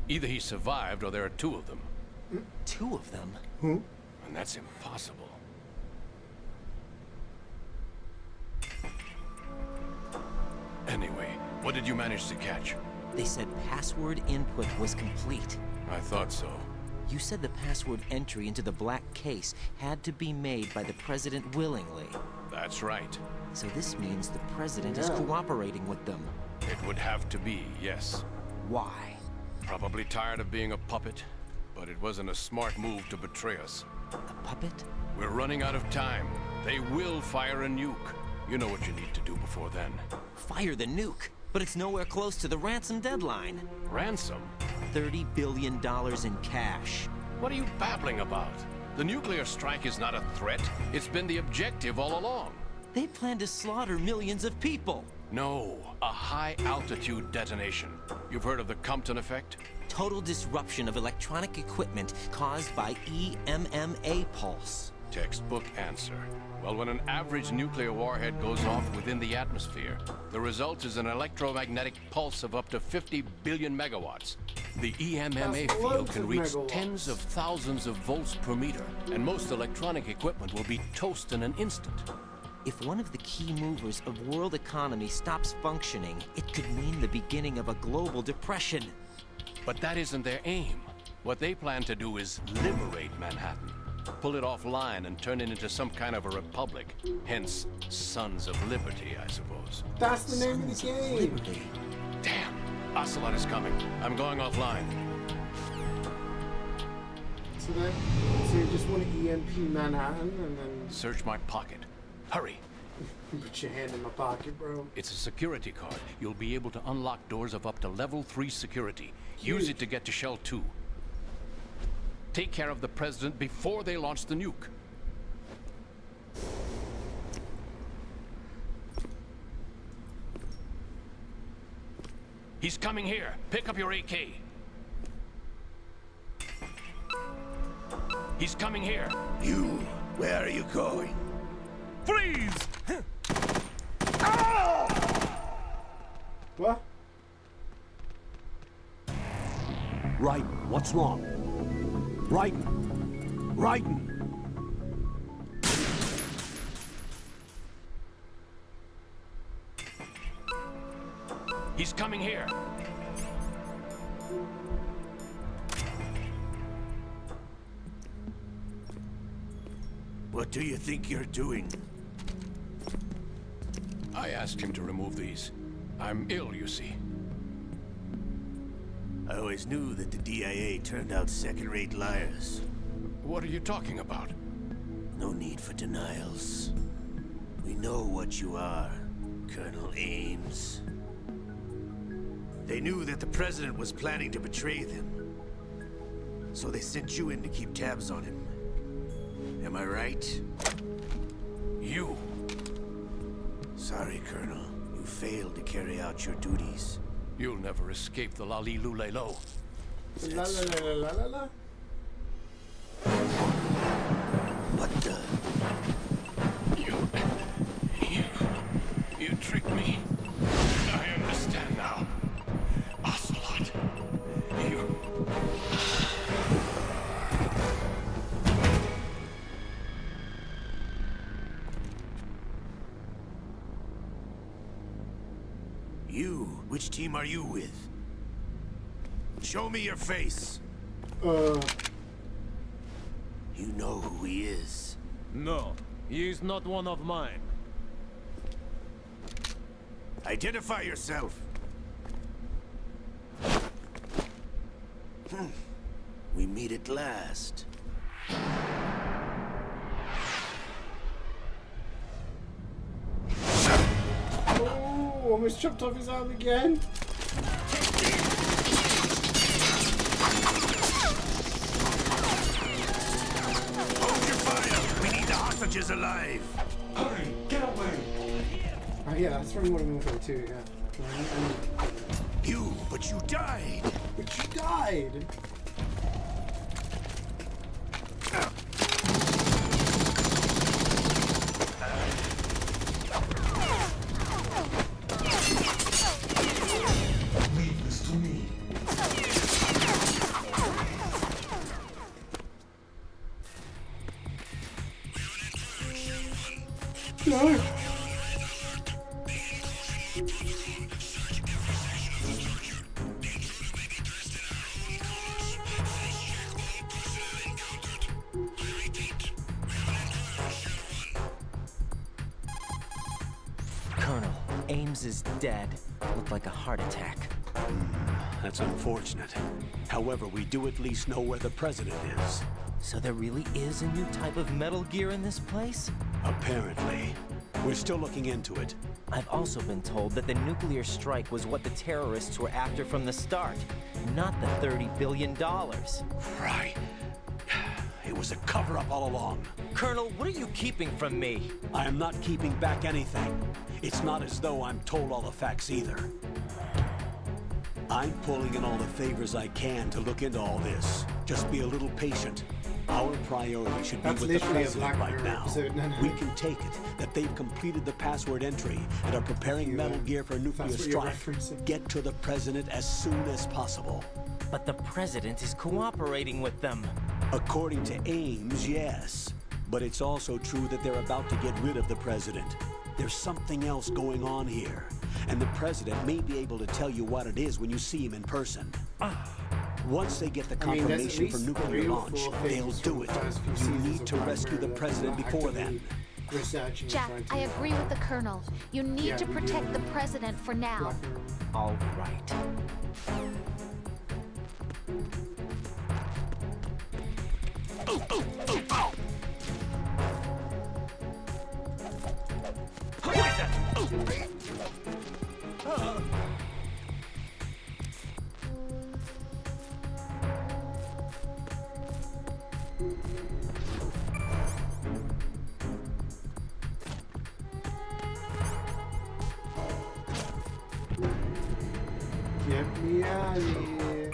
Speaker 10: Either he survived or there are 2 of them.
Speaker 5: 2 of them?
Speaker 1: Who?
Speaker 10: And that's impossible. Anyway, what did you manage to catch?
Speaker 5: They said password input was complete.
Speaker 10: I thought so.
Speaker 5: You said the password entry into the black case had to be made by the President willingly.
Speaker 10: That's right.
Speaker 5: So this means the President is cooperating with them.
Speaker 10: It would have to be, yes.
Speaker 5: Why?
Speaker 10: Probably tired of being a puppet, but it wasn't a smart move to betray us.
Speaker 5: A puppet?
Speaker 10: We're running out of time. They will fire a nuke. You know what you need to do before then.
Speaker 5: Fire the nuke? But it's nowhere close to the ransom deadline.
Speaker 10: Ransom?
Speaker 5: $30 billion in cash.
Speaker 10: What are you babbling about? The nuclear strike is not a threat. It's been the objective all along.
Speaker 5: They plan to slaughter millions of people.
Speaker 10: No, a high-altitude detonation. You've heard of the Compton effect?
Speaker 5: Total disruption of electronic equipment caused by EMMA pulse.
Speaker 10: Textbook answer. Well, when an average nuclear warhead goes off within the atmosphere, the result is an electromagnetic pulse of up to 50 billion megawatts. The EMMA field can reach tens of thousands of volts per meter, and most electronic equipment will be toast in an instant.
Speaker 5: If one of the key movers of world economy stops functioning, it could mean the beginning of a global depression.
Speaker 10: But that isn't their aim. What they plan to do is liberate Manhattan. Pull it offline and turn it into some kind of a republic. Hence, Sons of Liberty, I suppose.
Speaker 1: That's the name of the game.
Speaker 5: Liberty.
Speaker 10: Damn! Ocelot is coming. I'm going offline.
Speaker 1: So you just want to EMP Manhattan and then
Speaker 10: Search my pocket. Hurry!
Speaker 1: put your hand in my pocket, bro.
Speaker 10: It's a security card. You'll be able to unlock doors of up to level 3 security. Use it to get to Shell 2. Take care of the president before they launch the nuke. He's coming here. Pick up your AK. He's coming here.
Speaker 11: You, where are you going?
Speaker 2: Freeze!
Speaker 1: What?
Speaker 4: Right, what's wrong? Raiden!
Speaker 10: He's coming here.
Speaker 11: What do you think you're doing?
Speaker 10: I asked him to remove these. I'm ill, you see.
Speaker 11: I always knew that the DIA turned out second-rate liars.
Speaker 10: What are you talking about?
Speaker 11: No need for denials. We know what you are, Colonel Ames. They knew that the president was planning to betray them. So they sent you in to keep tabs on him. Am I right?
Speaker 10: You.
Speaker 11: Sorry, Colonel. You failed to carry out your duties.
Speaker 10: You'll never escape the Lali-Lulelo.
Speaker 1: La la la la la la la.
Speaker 11: What the?
Speaker 10: You tricked me. I understand now. Ocelot.
Speaker 11: You, which team are you with? Show me your face.
Speaker 1: Uh.
Speaker 11: You know who he is.
Speaker 14: No, he is not one of mine.
Speaker 11: Identify yourself. We meet at last.
Speaker 1: Oh, almost chopped off his arm again.
Speaker 11: Hold your fire! We need the hostages alive!
Speaker 2: Hurry, get away!
Speaker 1: Oh yeah, that's from Modern Warfare 2, yeah.
Speaker 11: You, but you died!
Speaker 1: But you died!
Speaker 2: Leave this to me.
Speaker 1: No!
Speaker 5: Colonel, Ames is dead. Looked like a heart attack.
Speaker 4: That's unfortunate. However, we do at least know where the president is.
Speaker 5: So there really is a new type of Metal Gear in this place?
Speaker 4: Apparently. We're still looking into it.
Speaker 5: I've also been told that the nuclear strike was what the terrorists were after from the start, not the $30 billion.
Speaker 4: Right. It was a cover-up all along.
Speaker 5: Colonel, what are you keeping from me?
Speaker 4: I am not keeping back anything. It's not as though I'm told all the facts either. I'm pulling in all the favors I can to look into all this. Just be a little patient. Our priority should be
Speaker 1: That's
Speaker 4: with the
Speaker 1: literally a
Speaker 4: president
Speaker 1: Black
Speaker 4: right
Speaker 1: Mirror
Speaker 4: now.
Speaker 1: episode, no.
Speaker 4: We can take it that they've completed the password entry and are preparing Metal Gear for a nuclear
Speaker 1: that's what you're
Speaker 4: strike.
Speaker 1: referencing.
Speaker 4: Get to the president as soon as possible.
Speaker 5: But the president is cooperating with them.
Speaker 4: According to Ames, yes. But it's also true that they're about to get rid of the president. There's something else going on here. And the president may be able to tell you what it is when you see him in person. Once they get the confirmation for nuclear launch, they'll do it. You need to rescue the president before then.
Speaker 6: Jack, I agree with the Colonel. You need to protect the President for now.
Speaker 5: All right.
Speaker 1: Get me out of here.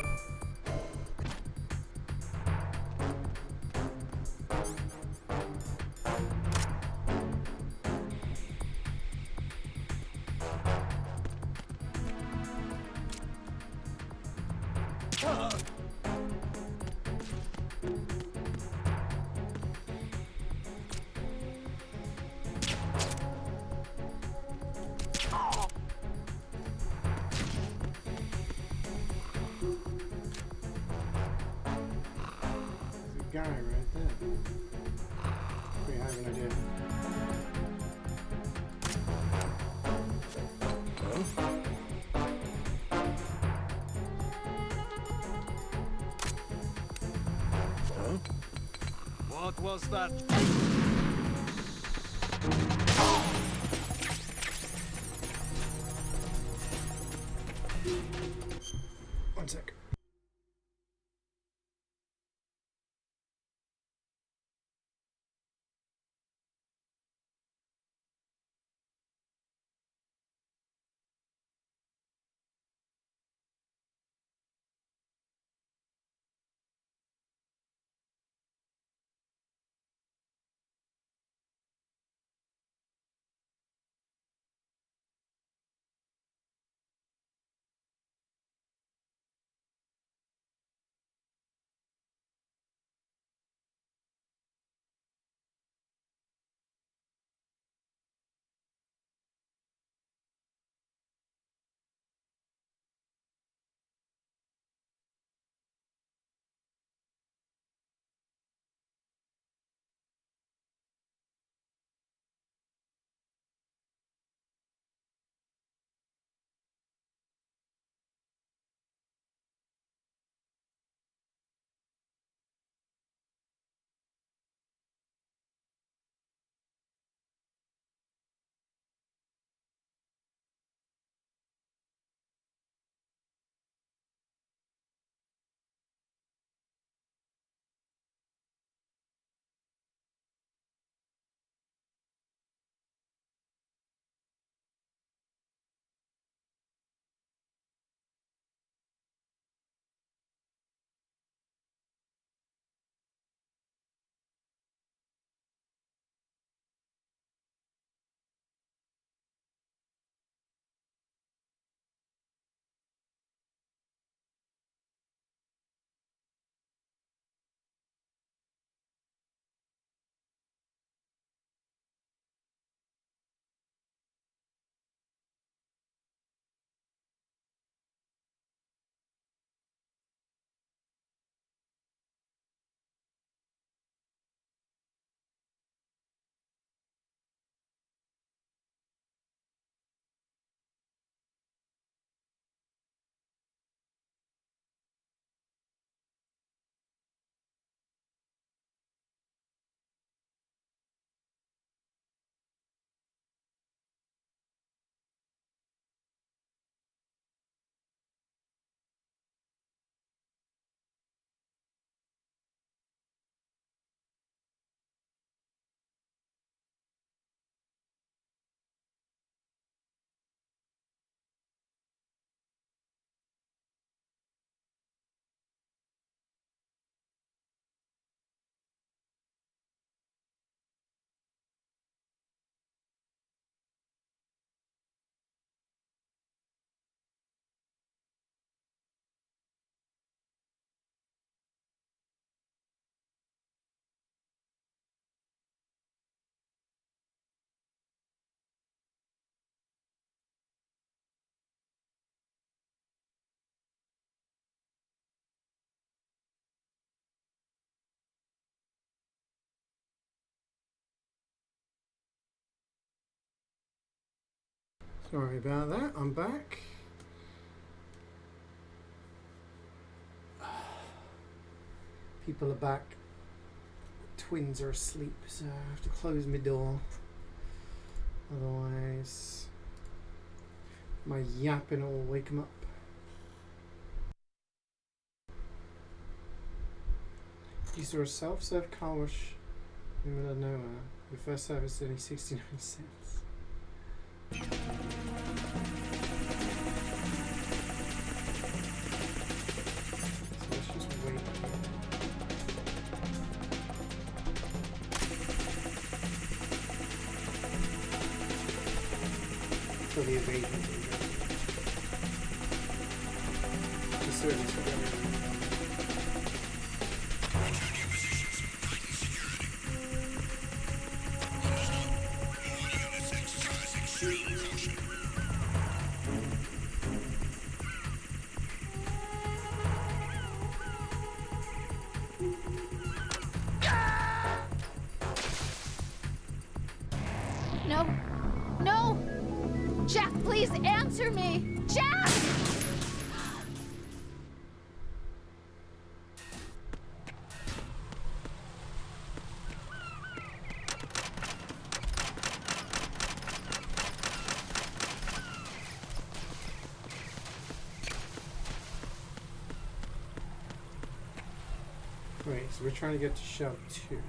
Speaker 1: Guy right there. We have an idea.
Speaker 14: What was that?
Speaker 1: One sec. Sorry about that, I'm back. People are back. Twins are asleep, so I have to close my door. Otherwise, my yapping will wake them up. Is there a self-serve car wash in the middle of nowhere? The first service is only 69 cents. So let's just wait. For the evasion. Just so it's together.
Speaker 6: No. No! Jack, please answer me! Jack!
Speaker 1: Wait, so we're trying to get to shelf 2.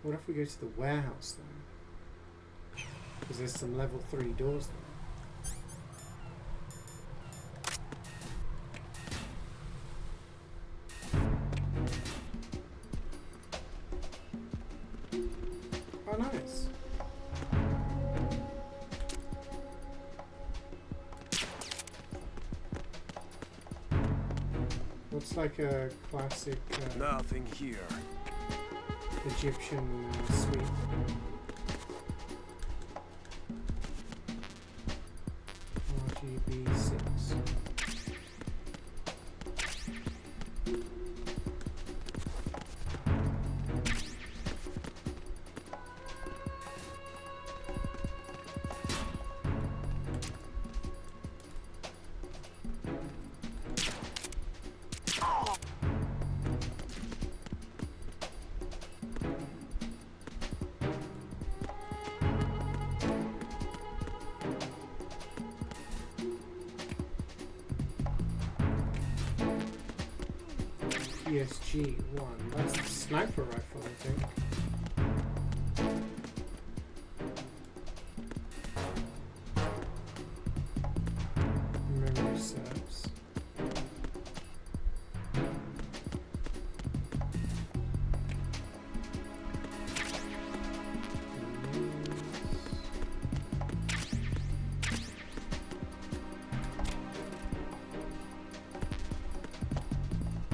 Speaker 1: What if we go to the warehouse then? Because there's some level 3 doors there. Oh, nice. Looks like a classic
Speaker 11: Nothing here.
Speaker 1: Egyptian suite. RGB6. PSG-1. That's the sniper rifle, I think. Memory serves.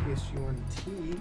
Speaker 1: PSG-1T.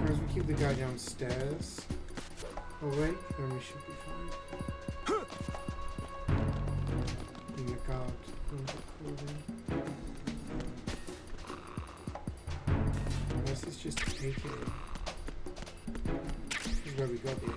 Speaker 1: As we keep the guy downstairs awake, then we should be fine. In the guard, unless it's just AK. This is where we got the AK.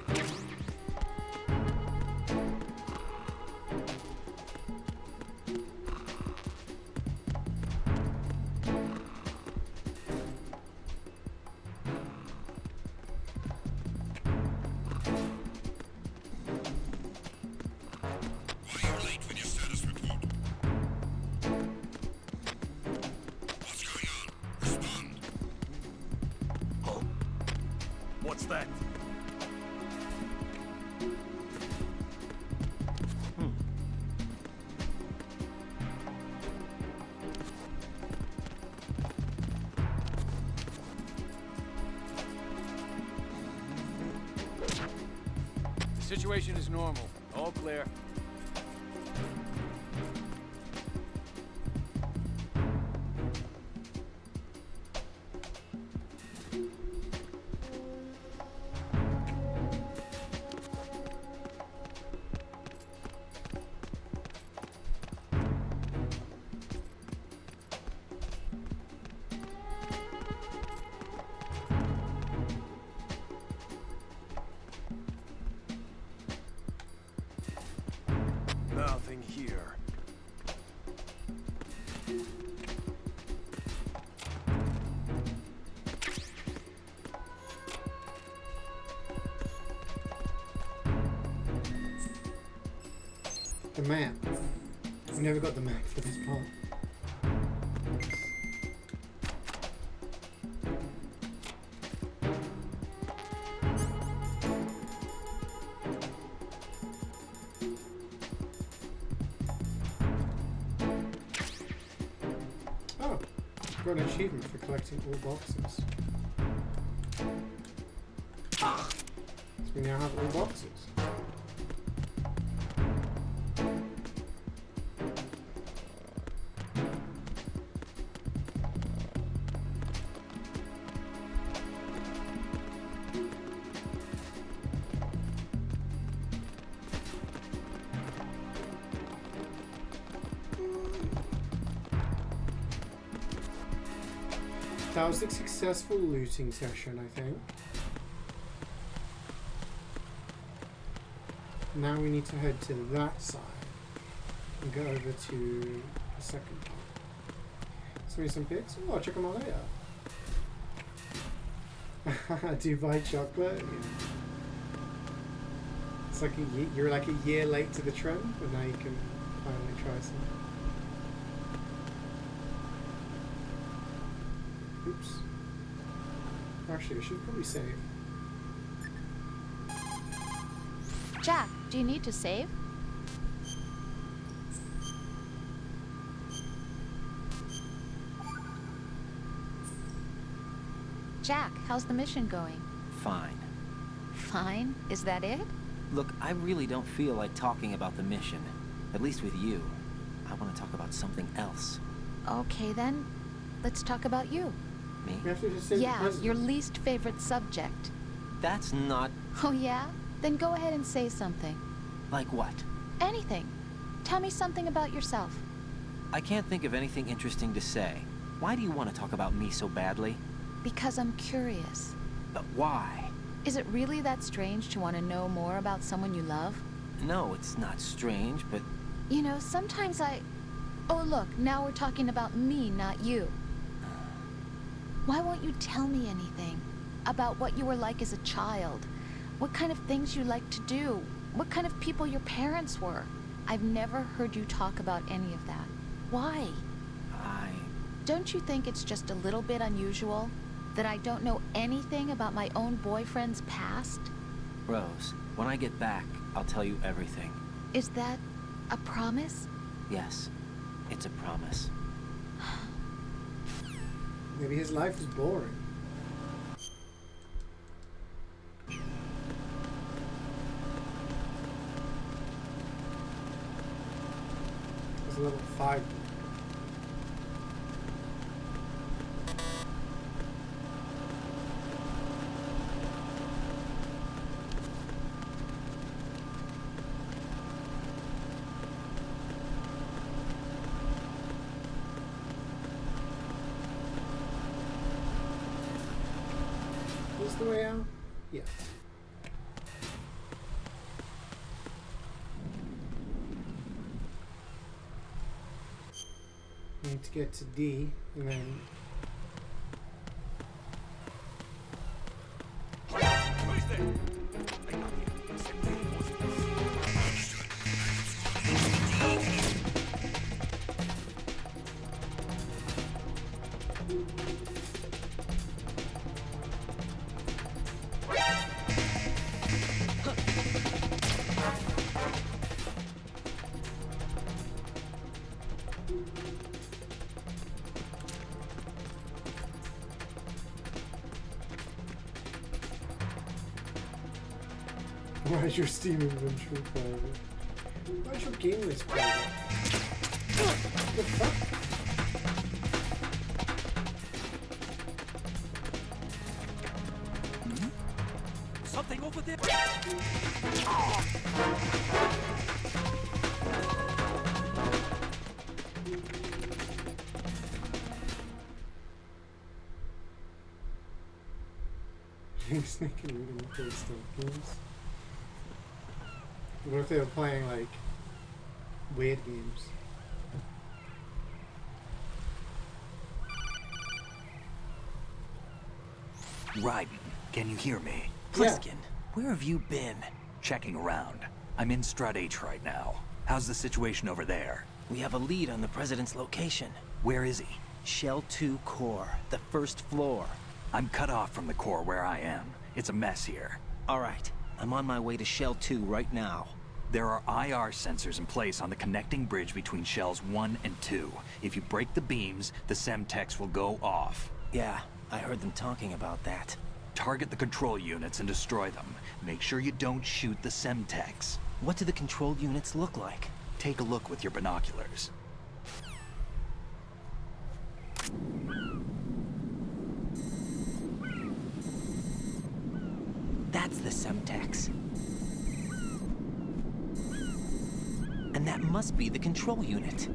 Speaker 12: What's that?
Speaker 14: Situation is normal. All clear.
Speaker 12: Nothing here.
Speaker 1: The map. We never got the map for this part. Oh, got an achievement for collecting all boxes. So we now have all boxes. That was a successful looting session, I think. Now we need to head to that side and go over to the second part. Send me some pics. Oh, I'll check them out later. Dubai chocolate. Yeah. It's like you're like a year late to the trend, but now you can finally try some. Oops. Actually, I should probably save.
Speaker 6: Jack, do you need to save? Jack, how's the mission going?
Speaker 5: Fine.
Speaker 6: Fine? Is that it?
Speaker 5: Look, I really don't feel like talking about the mission. At least with you. I want to talk about something else.
Speaker 6: Okay then, let's talk about you.
Speaker 5: Me?
Speaker 1: We have to just save the
Speaker 6: Yeah,
Speaker 1: president.
Speaker 6: your least favorite subject.
Speaker 5: That's not...
Speaker 6: Oh yeah? Then go ahead and say something.
Speaker 5: Like what?
Speaker 6: Anything. Tell me something about yourself.
Speaker 5: I can't think of anything interesting to say. Why do you want to talk about me so badly?
Speaker 6: Because I'm curious.
Speaker 5: But why?
Speaker 6: Is it really that strange to want to know more about someone you love?
Speaker 5: No, it's not strange, but...
Speaker 6: You know, sometimes I... Oh look, now we're talking about me, not you. Why won't you tell me anything? About what you were like as a child? What kind of things you liked to do? What kind of people your parents were? I've never heard you talk about any of that. Why? Don't you think it's just a little bit unusual that I don't know anything about my own boyfriend's past?
Speaker 5: Rose, when I get back, I'll tell you everything.
Speaker 6: Is that a promise?
Speaker 5: Yes, it's a promise.
Speaker 1: Maybe his life is boring. It's level 5. Is the way out? Yes. Need to get to D and then Why is your Steam inventory private? Why is your game list private? What the fuck?
Speaker 7: Something over there.
Speaker 1: Snake and reading the first stuff games. What if they were playing like weird games?
Speaker 7: Raiden, can you hear me?
Speaker 5: Pliskin, where have you been?
Speaker 7: Checking around. I'm in Strut H right now. How's the situation over there?
Speaker 5: We have a lead on the President's location.
Speaker 7: Where is he?
Speaker 5: Shell 2 core, the first floor.
Speaker 7: I'm cut off from the core where I am. It's a mess here.
Speaker 5: All right, I'm on my way to Shell 2 right now.
Speaker 7: There are IR sensors in place on the connecting bridge between Shells 1 and 2. If you break the beams, the Semtex will go off.
Speaker 5: Yeah, I heard them talking about that.
Speaker 7: Target the control units and destroy them. Make sure you don't shoot the Semtex.
Speaker 5: What do the control units look like?
Speaker 7: Take a look with your binoculars.
Speaker 5: That's the Semtex. And that must be the control unit.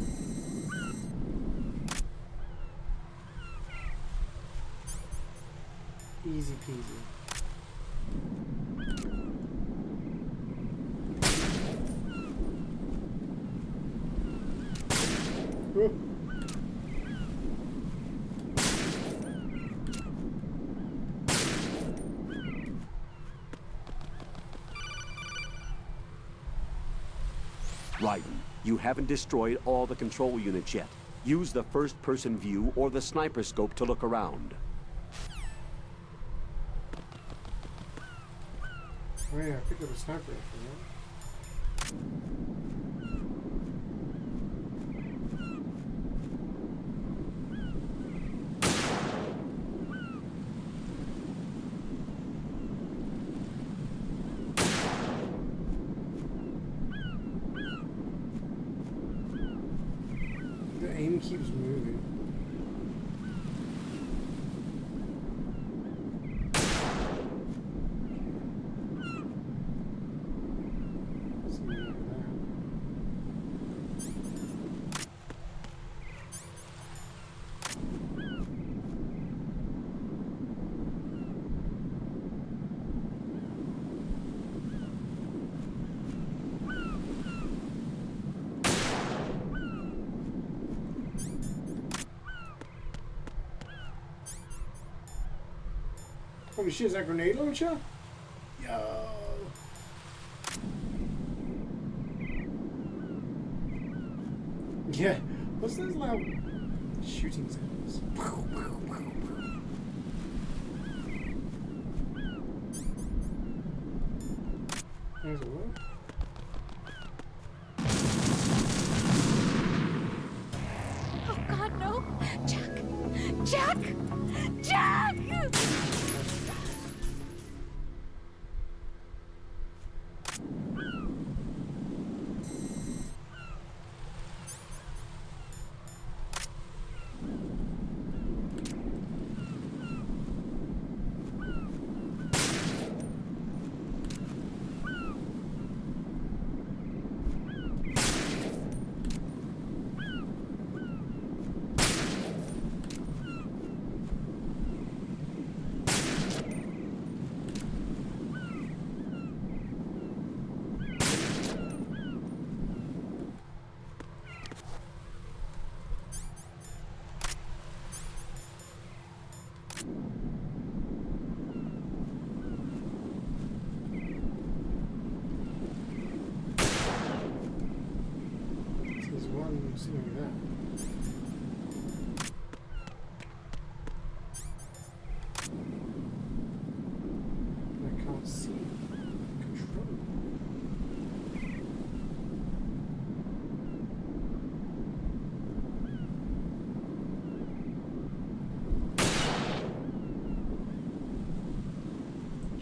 Speaker 1: Easy peasy. Whoa.
Speaker 4: Raiden, you haven't destroyed all the control units yet. Use the first-person view or the sniper scope to look around.
Speaker 1: Oh yeah, I picked up a sniper rifle, right? The aim keeps moving. Holy shit, is that grenade launcher? Yo. Yeah, what's those loud shooting sounds? There's a what?
Speaker 6: Oh God, no! Jack! Jack! Jack! There's one seeing that. I can't see control.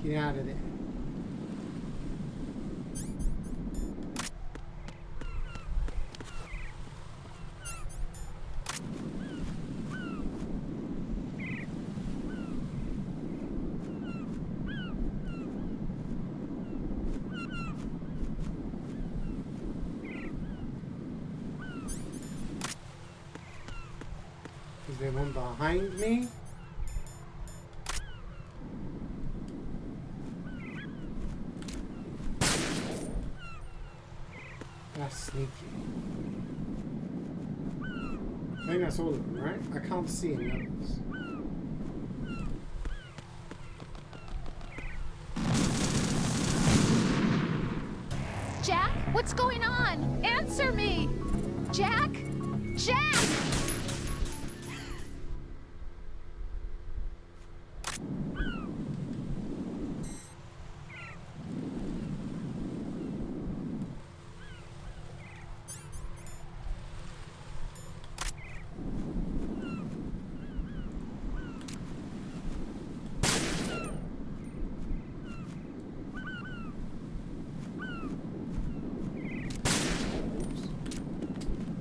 Speaker 6: Get out of there.
Speaker 1: Is there one behind me? That's sneaky. I think that's all of them, right? I can't see any others.
Speaker 6: Jack, what's going on? Answer me! Jack? Jack!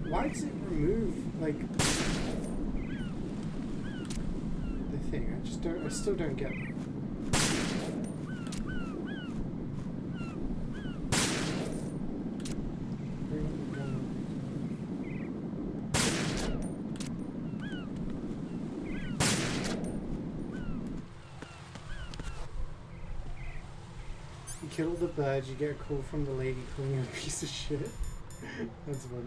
Speaker 1: Why does it remove, like, the thing? I still don't get that. You kill all the birds, you get a call from the lady calling you a piece of shit. That's funny.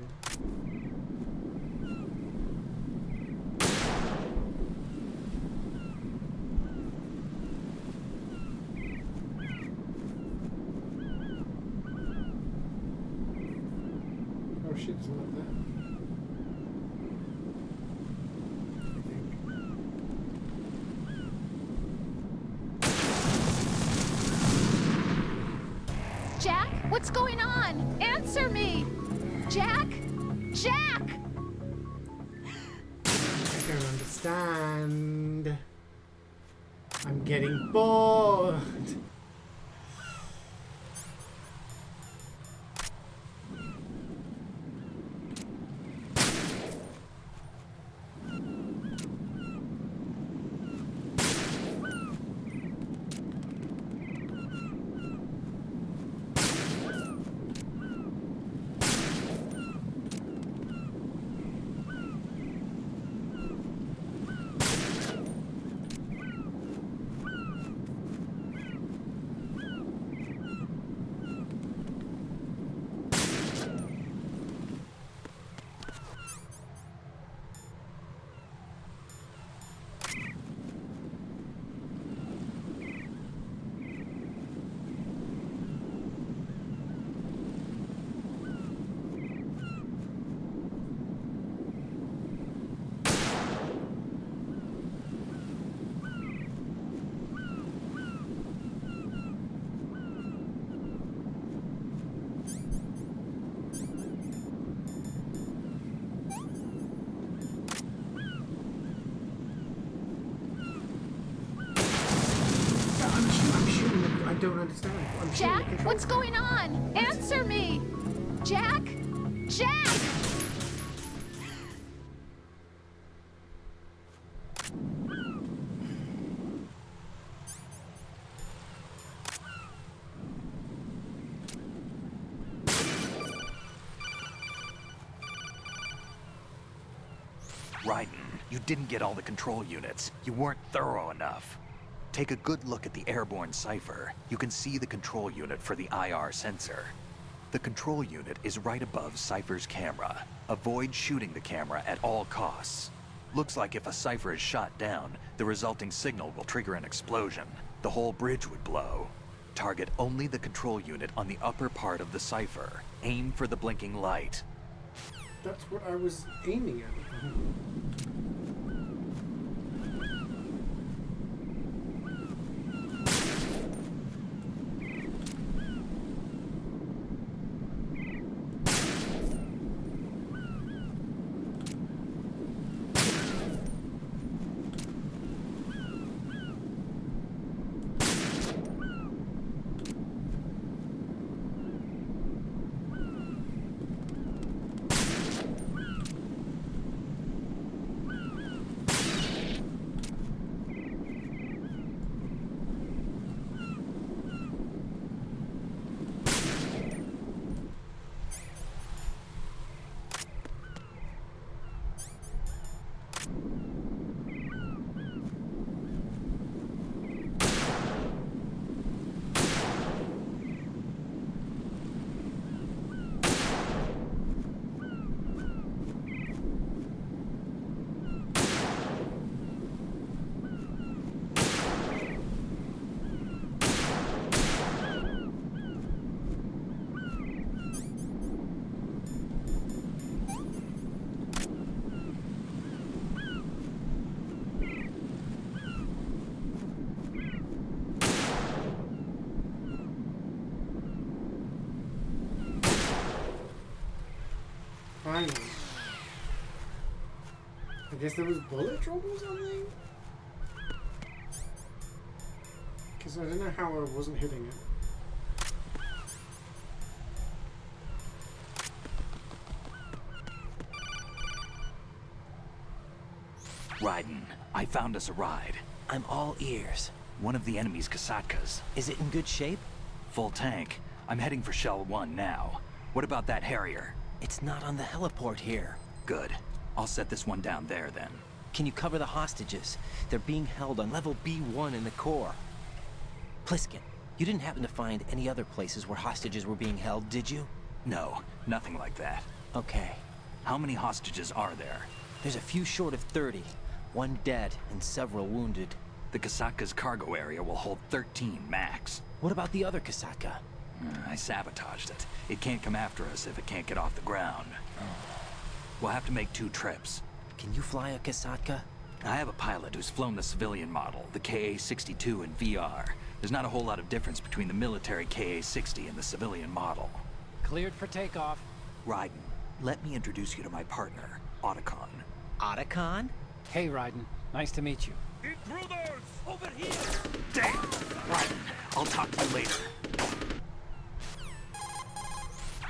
Speaker 1: Oh shit, it's not there.
Speaker 6: Jack, what's going on? Answer me! Jack? Jack!
Speaker 1: I don't understand. I'm getting bored. I don't understand.
Speaker 6: Jack, what's going on? Answer me! Jack? Jack!
Speaker 7: Raiden, you didn't get all the control units. You weren't thorough enough. Take a good look at the airborne cipher. You can see the control unit for the IR sensor. The control unit is right above Cypher's camera. Avoid shooting the camera at all costs. Looks like if a Cypher is shot down, the resulting signal will trigger an explosion. The whole bridge would blow. Target only the control unit on the upper part of the Cypher. Aim for the blinking light.
Speaker 1: That's what I was aiming at. Finally. I guess there was bullet trouble or something? Because I don't know how I wasn't hitting it.
Speaker 7: Raiden, I found us a ride.
Speaker 5: I'm all ears.
Speaker 7: One of the enemy's Kasatkas.
Speaker 5: Is it in good shape?
Speaker 7: Full tank. I'm heading for Shell 1 now. What about that Harrier?
Speaker 5: It's not on the heliport here.
Speaker 7: Good. I'll set this one down there then.
Speaker 5: Can you cover the hostages? They're being held on level B1 in the core. Pliskin, you didn't happen to find any other places where hostages were being held, did you?
Speaker 7: No, nothing like that.
Speaker 5: Okay.
Speaker 7: How many hostages are there?
Speaker 5: There's a few short of 30. One dead and several wounded.
Speaker 7: The Kasatka's cargo area will hold 13 max.
Speaker 5: What about the other Kasatka?
Speaker 7: I sabotaged it. It can't come after us if it can't get off the ground. We'll have to make 2 trips.
Speaker 5: Can you fly a Kasatka?
Speaker 7: I have a pilot who's flown the civilian model, the KA-62 in VR. There's not a whole lot of difference between the military KA-60 and the civilian model.
Speaker 14: Cleared for takeoff.
Speaker 7: Raiden, let me introduce you to my partner, Otacon.
Speaker 5: Otacon?
Speaker 14: Hey, Raiden. Nice to meet you.
Speaker 2: Intruders!
Speaker 14: Over here!
Speaker 7: Damn! Raiden, I'll talk to you later.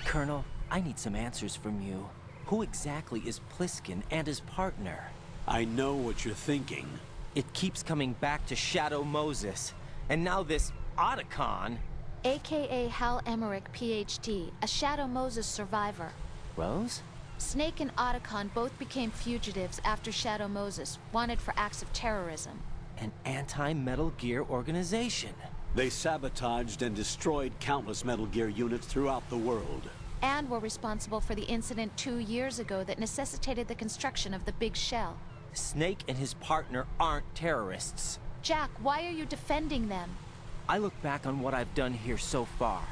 Speaker 5: Colonel, I need some answers from you. Who exactly is Pliskin and his partner?
Speaker 4: I know what you're thinking.
Speaker 5: It keeps coming back to Shadow Moses. And now this Otacon.
Speaker 6: AKA Hal Emmerich, PhD, a Shadow Moses survivor.
Speaker 5: Rose?
Speaker 6: Snake and Otacon both became fugitives after Shadow Moses, wanted for acts of terrorism.
Speaker 5: An anti-Metal Gear organization.
Speaker 4: They sabotaged and destroyed countless Metal Gear units throughout the world.
Speaker 6: And were responsible for the incident 2 years ago that necessitated the construction of the Big Shell.
Speaker 5: Snake and his partner aren't terrorists.
Speaker 6: Jack, why are you defending them?
Speaker 5: I look back on what I've done here so far,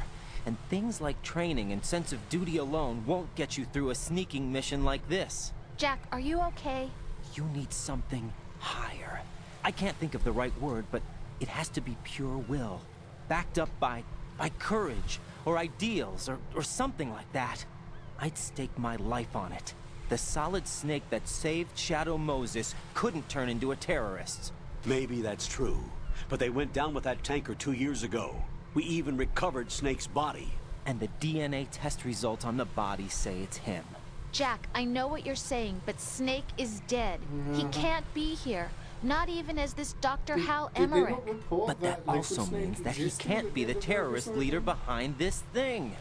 Speaker 5: and things like training and sense of duty alone won't get you through a sneaking mission like this.
Speaker 6: Jack, are you okay?
Speaker 5: You need something higher. I can't think of the right word, but it has to be pure will, backed up by courage, or ideals, or something like that. I'd stake my life on it. The solid Snake that saved Shadow Moses couldn't turn into a terrorist.
Speaker 4: Maybe that's true, but they went down with that tanker 2 years ago. We even recovered Snake's body.
Speaker 5: And the DNA test results on the body say it's him.
Speaker 6: Jack, I know what you're saying, but Snake is dead. He can't be here. Not even as this Dr. Hal Emmerich.
Speaker 5: But that also means that he can't be the terrorist leader behind this thing.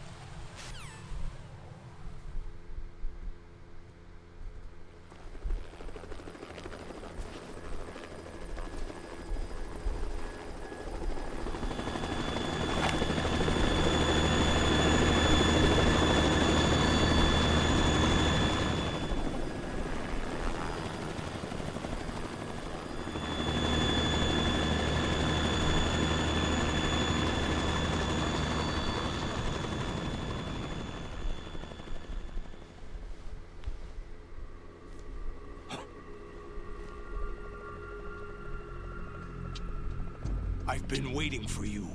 Speaker 12: I've been waiting for you.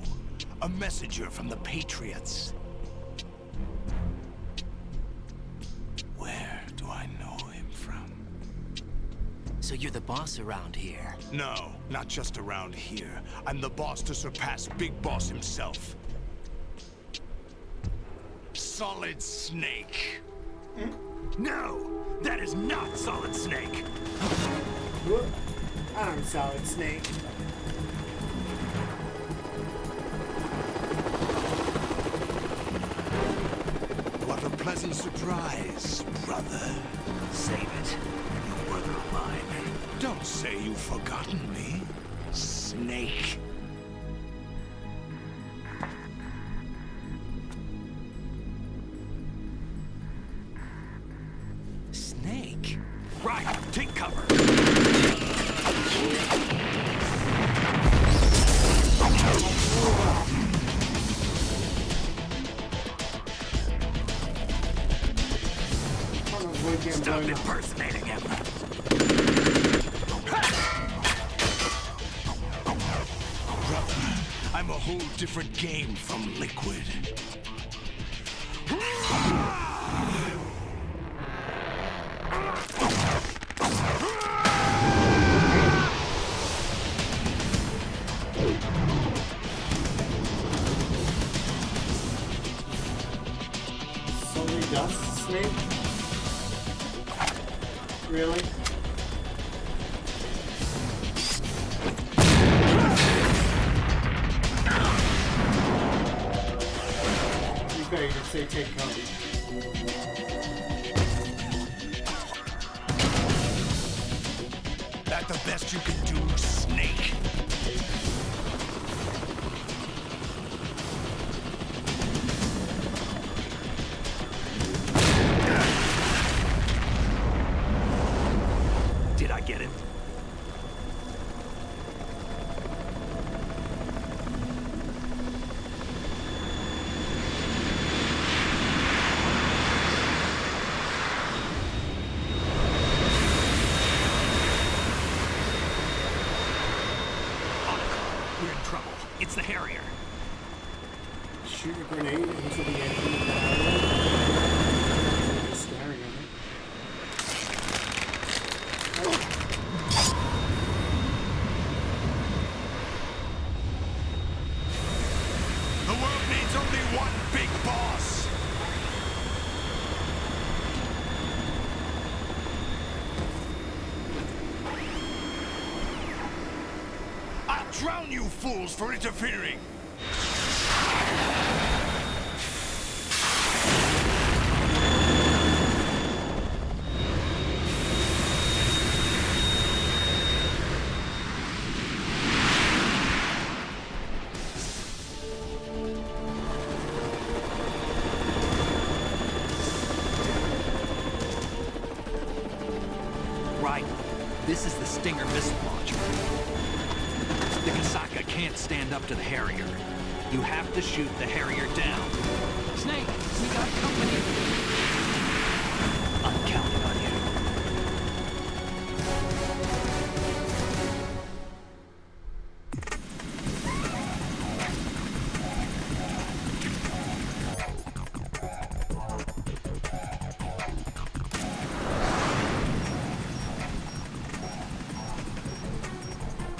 Speaker 12: A messenger from the Patriots. Where do I know him from?
Speaker 5: So you're the boss around here?
Speaker 12: No, not just around here. I'm the boss to surpass Big Boss himself. Solid Snake. No, that is not Solid Snake.
Speaker 1: I'm Solid Snake.
Speaker 12: What a pleasant surprise, brother.
Speaker 7: Save it. You're brother of mine.
Speaker 12: Don't say you've forgotten me, Snake.
Speaker 5: Snake?
Speaker 12: Right, take cover.
Speaker 7: Stop impersonating him.
Speaker 12: Brother, I'm a whole different game from Liquid.
Speaker 1: Really? You better just say take cover.
Speaker 12: That the best you can do, Snake? Did I get him? We're in trouble. It's the Harrier.
Speaker 1: Shoot a grenade into the enemy battery. Just staring at it.
Speaker 12: The world needs only one big boss. I'll drown you fools for interfering. Right. This is the Stinger missile launcher. The Kasaka can't stand up to the Harrier. You have to shoot the Harrier down.
Speaker 14: Snake, we got company.
Speaker 12: I'm counting on you.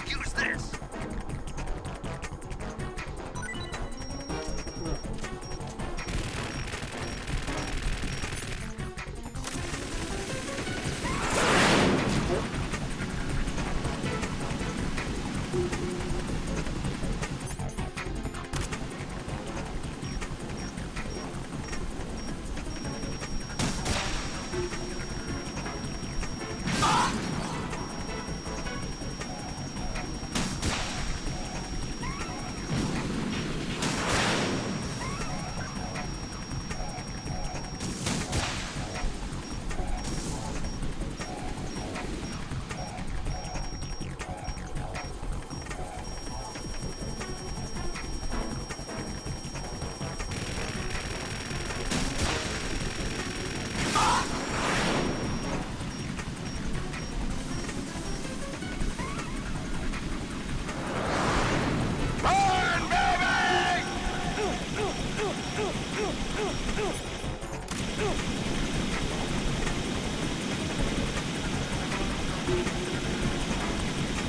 Speaker 12: Use this.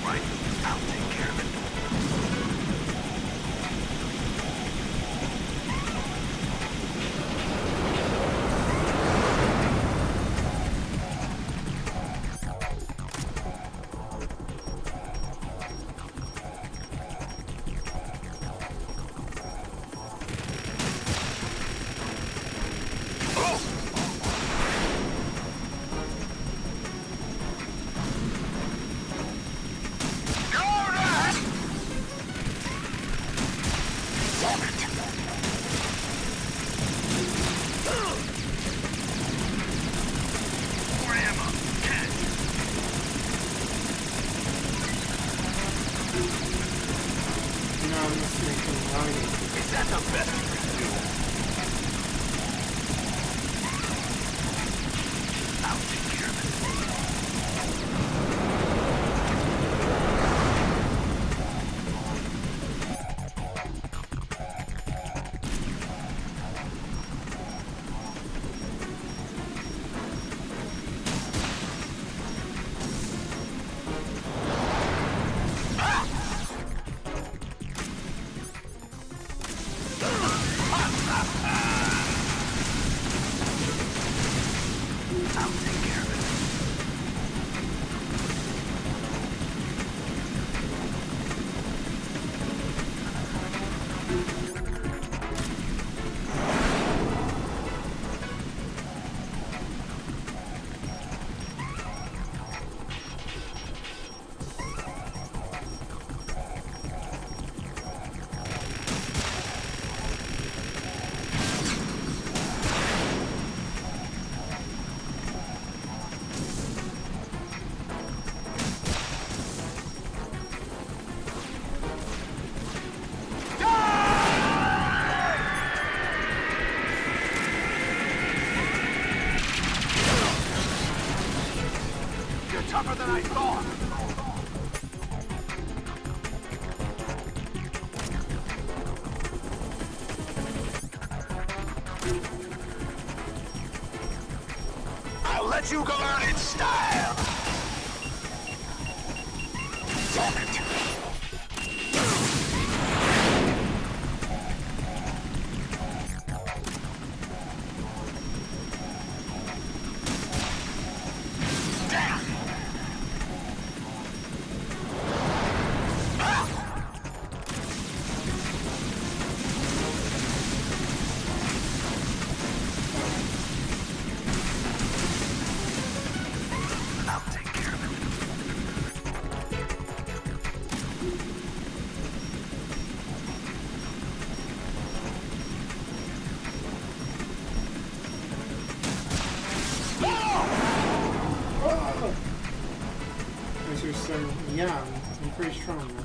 Speaker 12: Right, I'll take care of it. Is that the best you can do? I'll take care of I'll take care of it. tougher than I thought. I'll let you go out in style. Damn it.
Speaker 1: Yeah, I'm pretty strong now.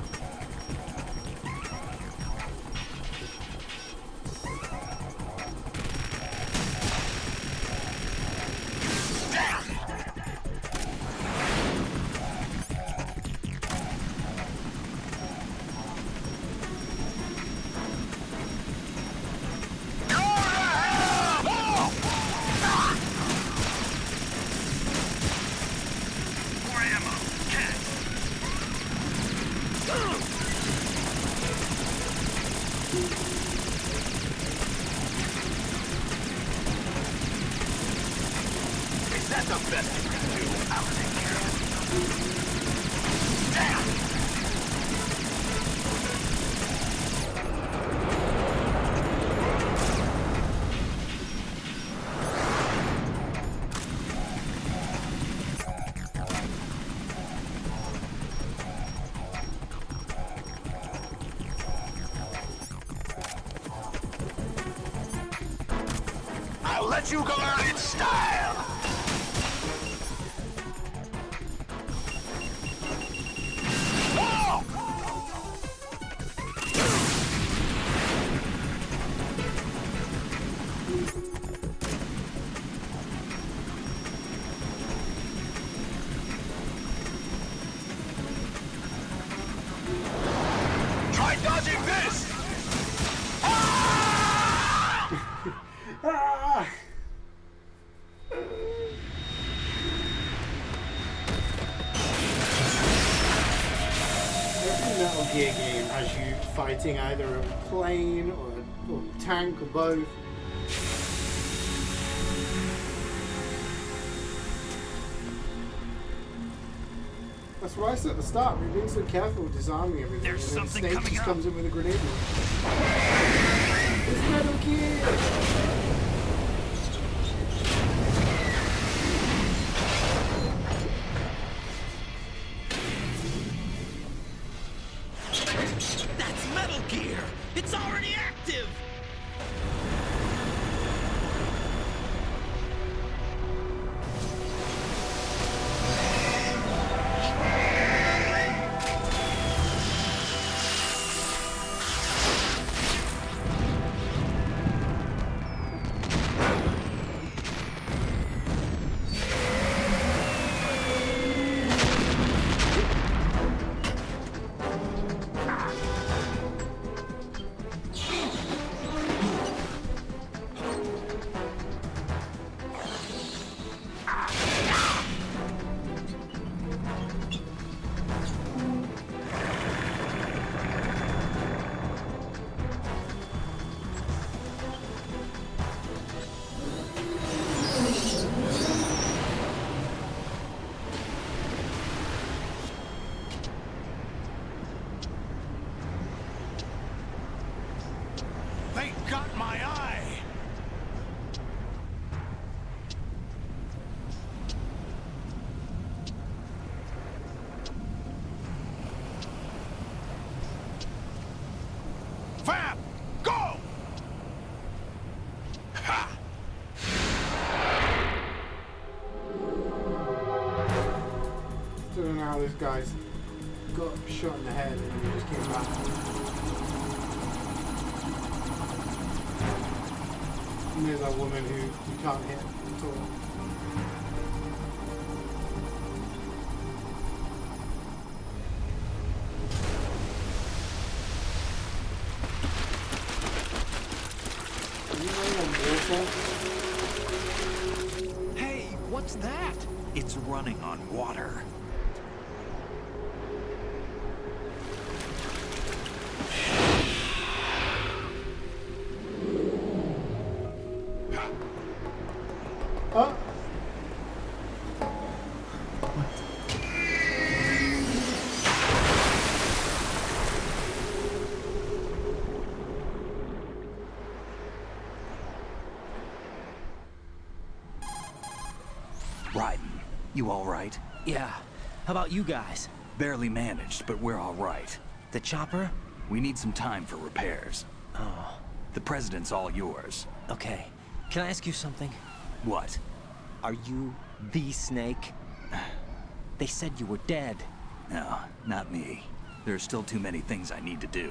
Speaker 1: Let you go out in style! Whoa! Try dodging this! Ah! Every Metal Gear game has you fighting either a plane or a tank or both. That's what I said at the start. We're being so careful disarming everything.
Speaker 12: There's
Speaker 1: and then
Speaker 12: something
Speaker 1: Snake
Speaker 12: coming
Speaker 1: just
Speaker 12: up.
Speaker 1: comes in with a grenade. It's Metal Gear!
Speaker 14: That's Metal Gear! It's already active!
Speaker 12: They got my eye! Fab! Go! Ha!
Speaker 1: So now this guy's got shot in the head and he just came back. And there's that woman who you can't hit at all. stuff.
Speaker 7: Hey, what's that? It's running on water.
Speaker 1: Oh.
Speaker 7: Raiden, you all right?
Speaker 5: Yeah. How about you guys?
Speaker 7: Barely managed, but we're all right.
Speaker 5: The chopper?
Speaker 7: We need some time for repairs.
Speaker 5: Oh.
Speaker 7: The president's all yours.
Speaker 5: Okay. Can I ask you something?
Speaker 7: What?
Speaker 5: Are you the Snake? They said you were dead.
Speaker 7: No, not me. There are still too many things I need to do.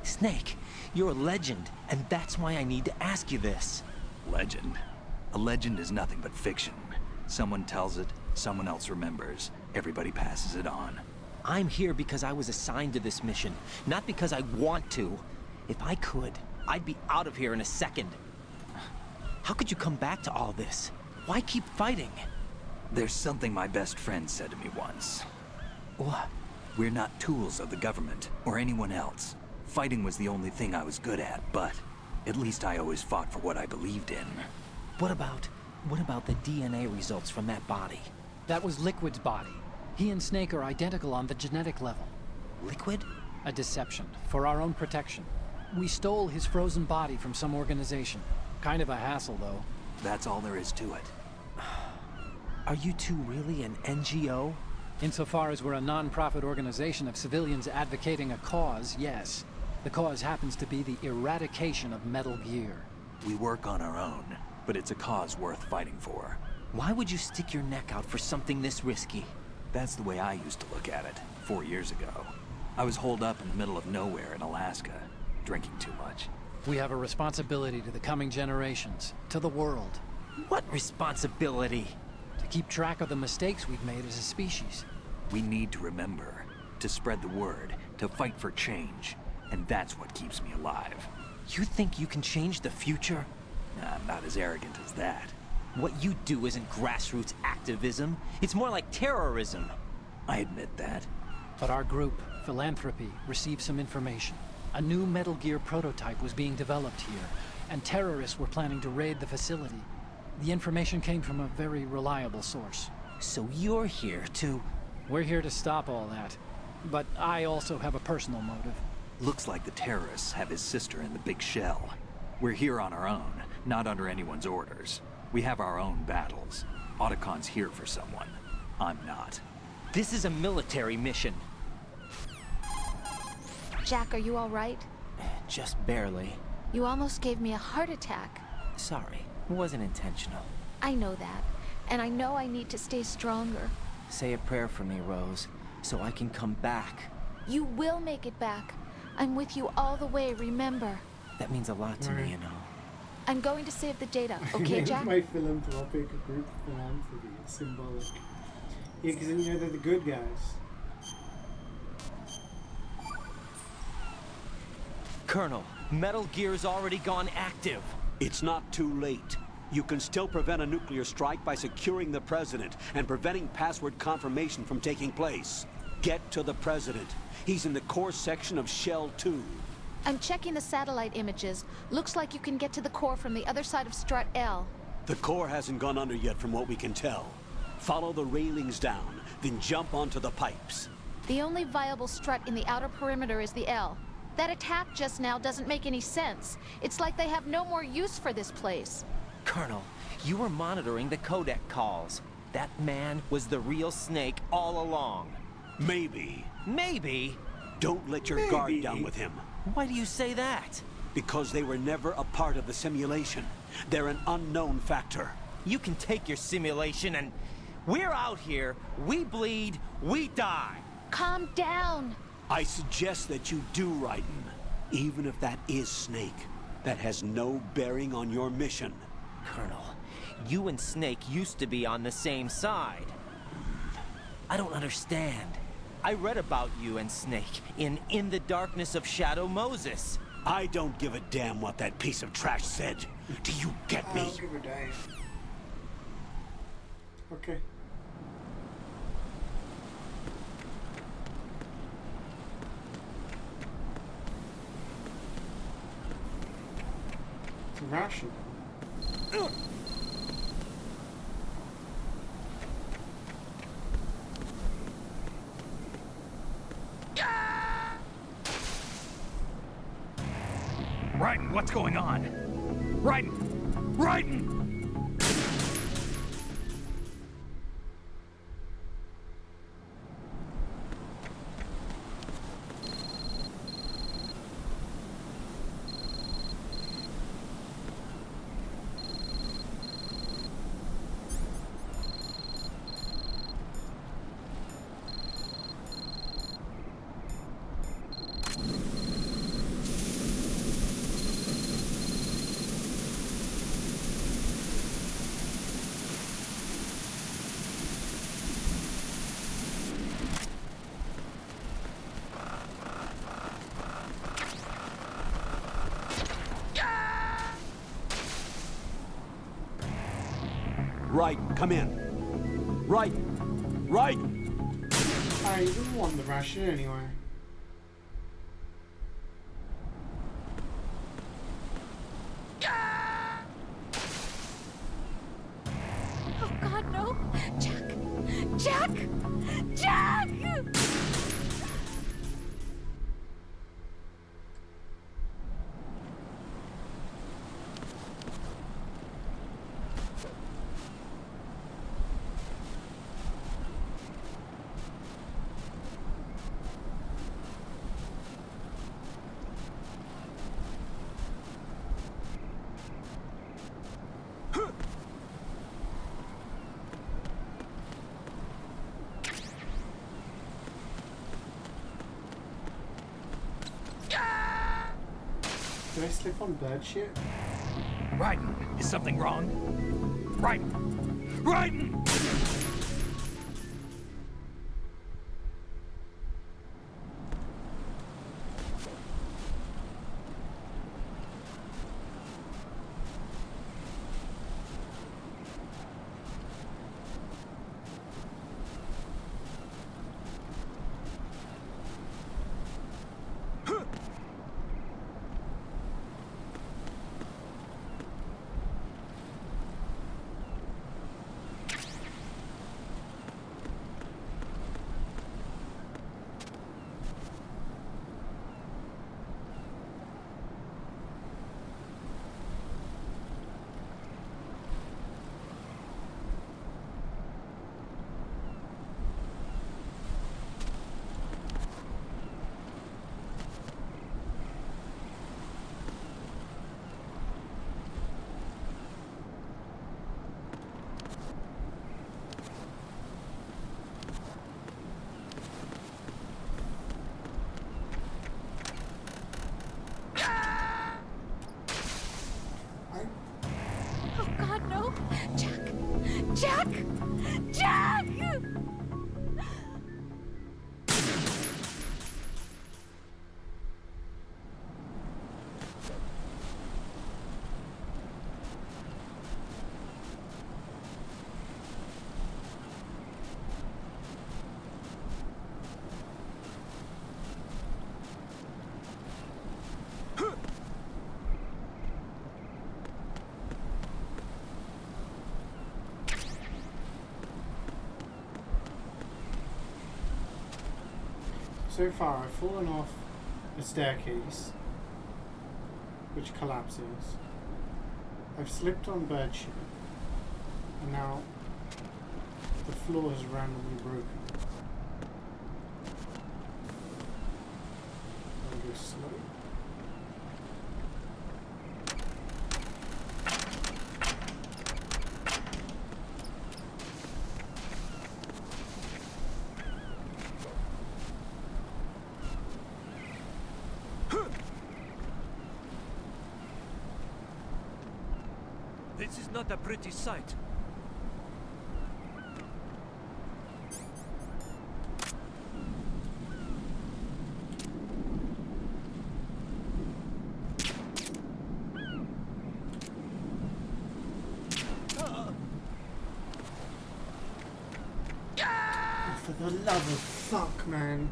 Speaker 5: Snake, you're a legend, and that's why I need to ask you this.
Speaker 7: Legend? A legend is nothing but fiction. Someone tells it, someone else remembers. Everybody passes it on.
Speaker 5: I'm here because I was assigned to this mission, not because I want to. If I could, I'd be out of here in a second. How could you come back to all this? Why keep fighting?
Speaker 7: There's something my best friend said to me once.
Speaker 5: What?
Speaker 7: We're not tools of the government, or anyone else. Fighting was the only thing I was good at, but at least I always fought for what I believed in.
Speaker 5: What about the DNA results from that body?
Speaker 15: That was Liquid's body. He and Snake are identical on the genetic level.
Speaker 5: Liquid?
Speaker 15: A deception, for our own protection. We stole his frozen body from some organization. Kind of a hassle, though.
Speaker 7: That's all there is to it.
Speaker 5: Are you two really an NGO?
Speaker 15: Insofar as we're a non-profit organization of civilians advocating a cause, yes. The cause happens to be the eradication of Metal Gear.
Speaker 7: We work on our own, but it's a cause worth fighting for.
Speaker 5: Why would you stick your neck out for something this risky?
Speaker 7: That's the way I used to look at it, 4 years ago. I was holed up in the middle of nowhere in Alaska, drinking too much.
Speaker 15: We have a responsibility to the coming generations, to the world.
Speaker 5: What responsibility?
Speaker 15: To keep track of the mistakes we've made as a species.
Speaker 7: We need to remember, to spread the word, to fight for change. And that's what keeps me alive.
Speaker 5: You think you can change the future?
Speaker 7: Nah, I'm not as arrogant as that.
Speaker 5: What you do isn't grassroots activism. It's more like terrorism.
Speaker 7: I admit that.
Speaker 15: But our group, Philanthropy, received some information. A new Metal Gear prototype was being developed here, and terrorists were planning to raid the facility. The information came from a very reliable source.
Speaker 5: So you're here to...
Speaker 15: We're here to stop all that. But I also have a personal motive.
Speaker 7: Looks like the terrorists have his sister in the big shell. We're here on our own, not under anyone's orders. We have our own battles. Otacon's here for someone. I'm not.
Speaker 5: This is a military mission.
Speaker 6: Jack, are you all right?
Speaker 5: Just barely.
Speaker 6: You almost gave me a heart attack.
Speaker 5: Sorry, it wasn't intentional.
Speaker 6: I know that, and I know I need to stay stronger.
Speaker 5: Say a prayer for me, Rose, so I can come back.
Speaker 6: You will make it back. I'm with you all the way, remember?
Speaker 5: That means a lot to me, you know.
Speaker 6: I'm going to save the data, okay, Jack?
Speaker 1: My philanthropic group philanthropy is symbolic. Yeah, because you know they're the good guys.
Speaker 5: Colonel, Metal Gear's already gone active.
Speaker 4: It's not too late. You can still prevent a nuclear strike by securing the president and preventing password confirmation from taking place. Get to the president. He's in the core section of Shell 2.
Speaker 6: I'm checking the satellite images. Looks like you can get to the core from the other side of Strut L.
Speaker 4: The core hasn't gone under yet from what we can tell. Follow the railings down, then jump onto the pipes.
Speaker 6: The only viable strut in the outer perimeter is the L. That attack just now doesn't make any sense. It's like they have no more use for this place.
Speaker 5: Colonel, you were monitoring the codec calls. That man was the real Snake all along.
Speaker 4: Maybe.
Speaker 5: Maybe?
Speaker 4: Don't let your guard down with him.
Speaker 5: Why do you say that?
Speaker 4: Because they were never a part of the simulation. They're an unknown factor.
Speaker 5: You can take your simulation and... We're out here, we bleed, we die.
Speaker 6: Calm down.
Speaker 4: I suggest that you do, Raiden. Even if that is Snake, that has no bearing on your mission.
Speaker 5: Colonel, you and Snake used to be on the same side. I don't understand. I read about you and Snake in the Darkness of Shadow Moses.
Speaker 4: I don't give a damn what that piece of trash said.
Speaker 12: Do you get me?
Speaker 1: I'll give a day. Okay. It's a ration.
Speaker 12: Raiden, what's going on? Raiden! Raiden!
Speaker 4: Raiden, come in. Raiden! Raiden!
Speaker 1: I didn't want the ration anyway.
Speaker 6: Oh God, no! Jack! Jack! Jack!
Speaker 1: Did I slip on bird shit?
Speaker 12: Raiden, is something wrong? Raiden! Raiden!
Speaker 6: Oh God, no! Jack! Jack! Jack!
Speaker 1: So far, I've fallen off a staircase, which collapses. I've slipped on bird shit, and now the floor is randomly broken. I'll go slow.
Speaker 14: This is not a pretty sight.
Speaker 1: For the love of fuck, man.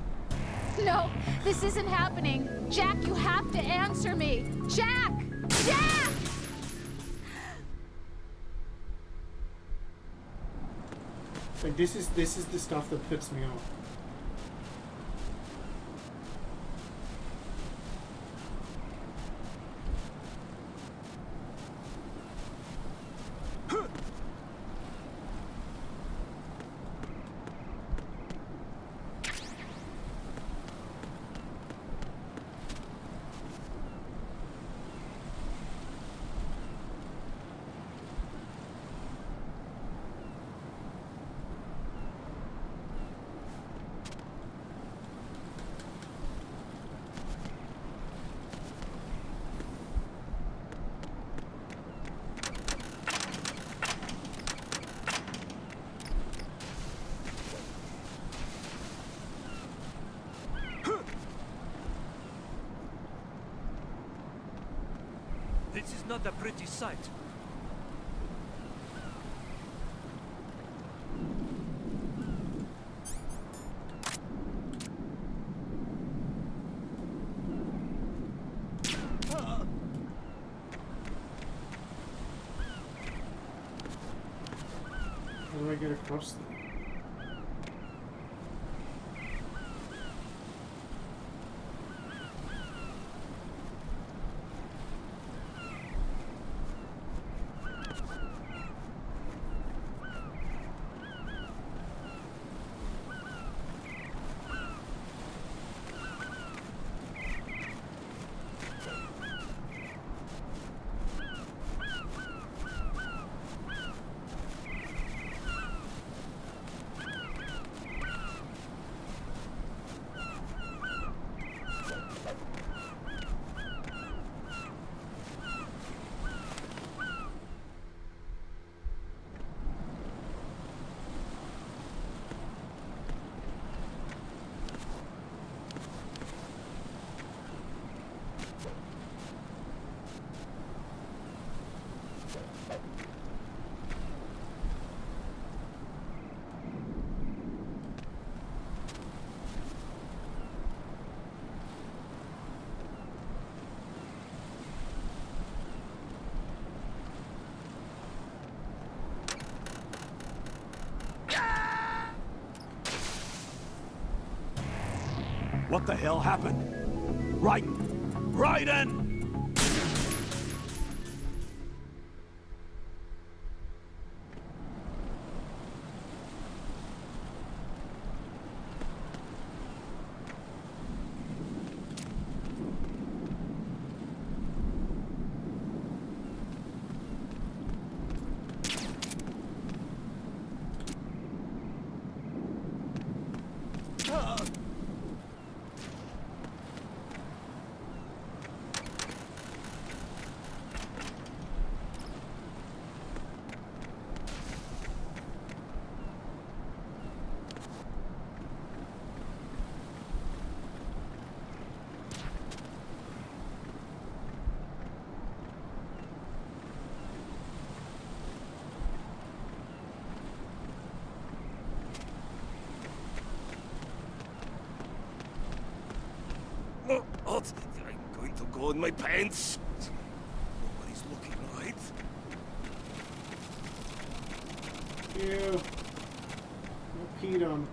Speaker 6: No, this isn't happening. Jack, you have to answer me. Jack! Jack!
Speaker 1: Like, this is the stuff that puts me off.
Speaker 14: This is not a pretty sight.
Speaker 1: How do I get across there?
Speaker 4: What the hell happened? Raiden!
Speaker 14: What? I'm going to go in my pants. Nobody's looking, right?
Speaker 1: Ew. I peed on.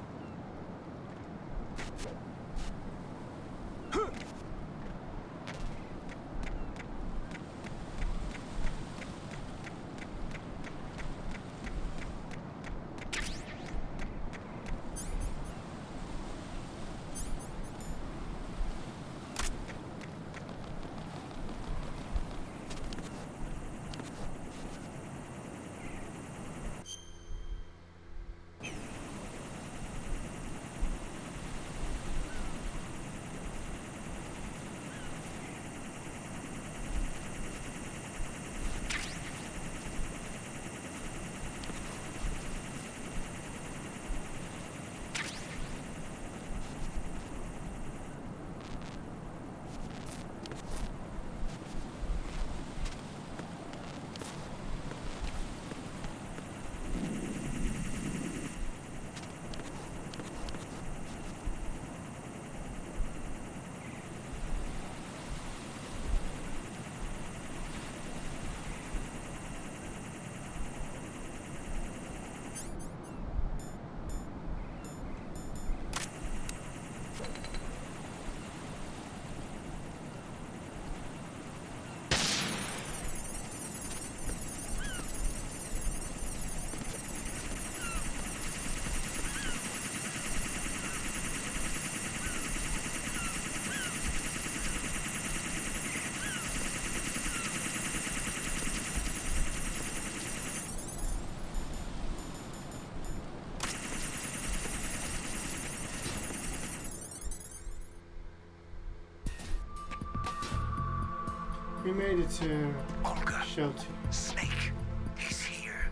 Speaker 1: We made it to
Speaker 12: Olga.
Speaker 1: shelter.
Speaker 12: Snake. He's here.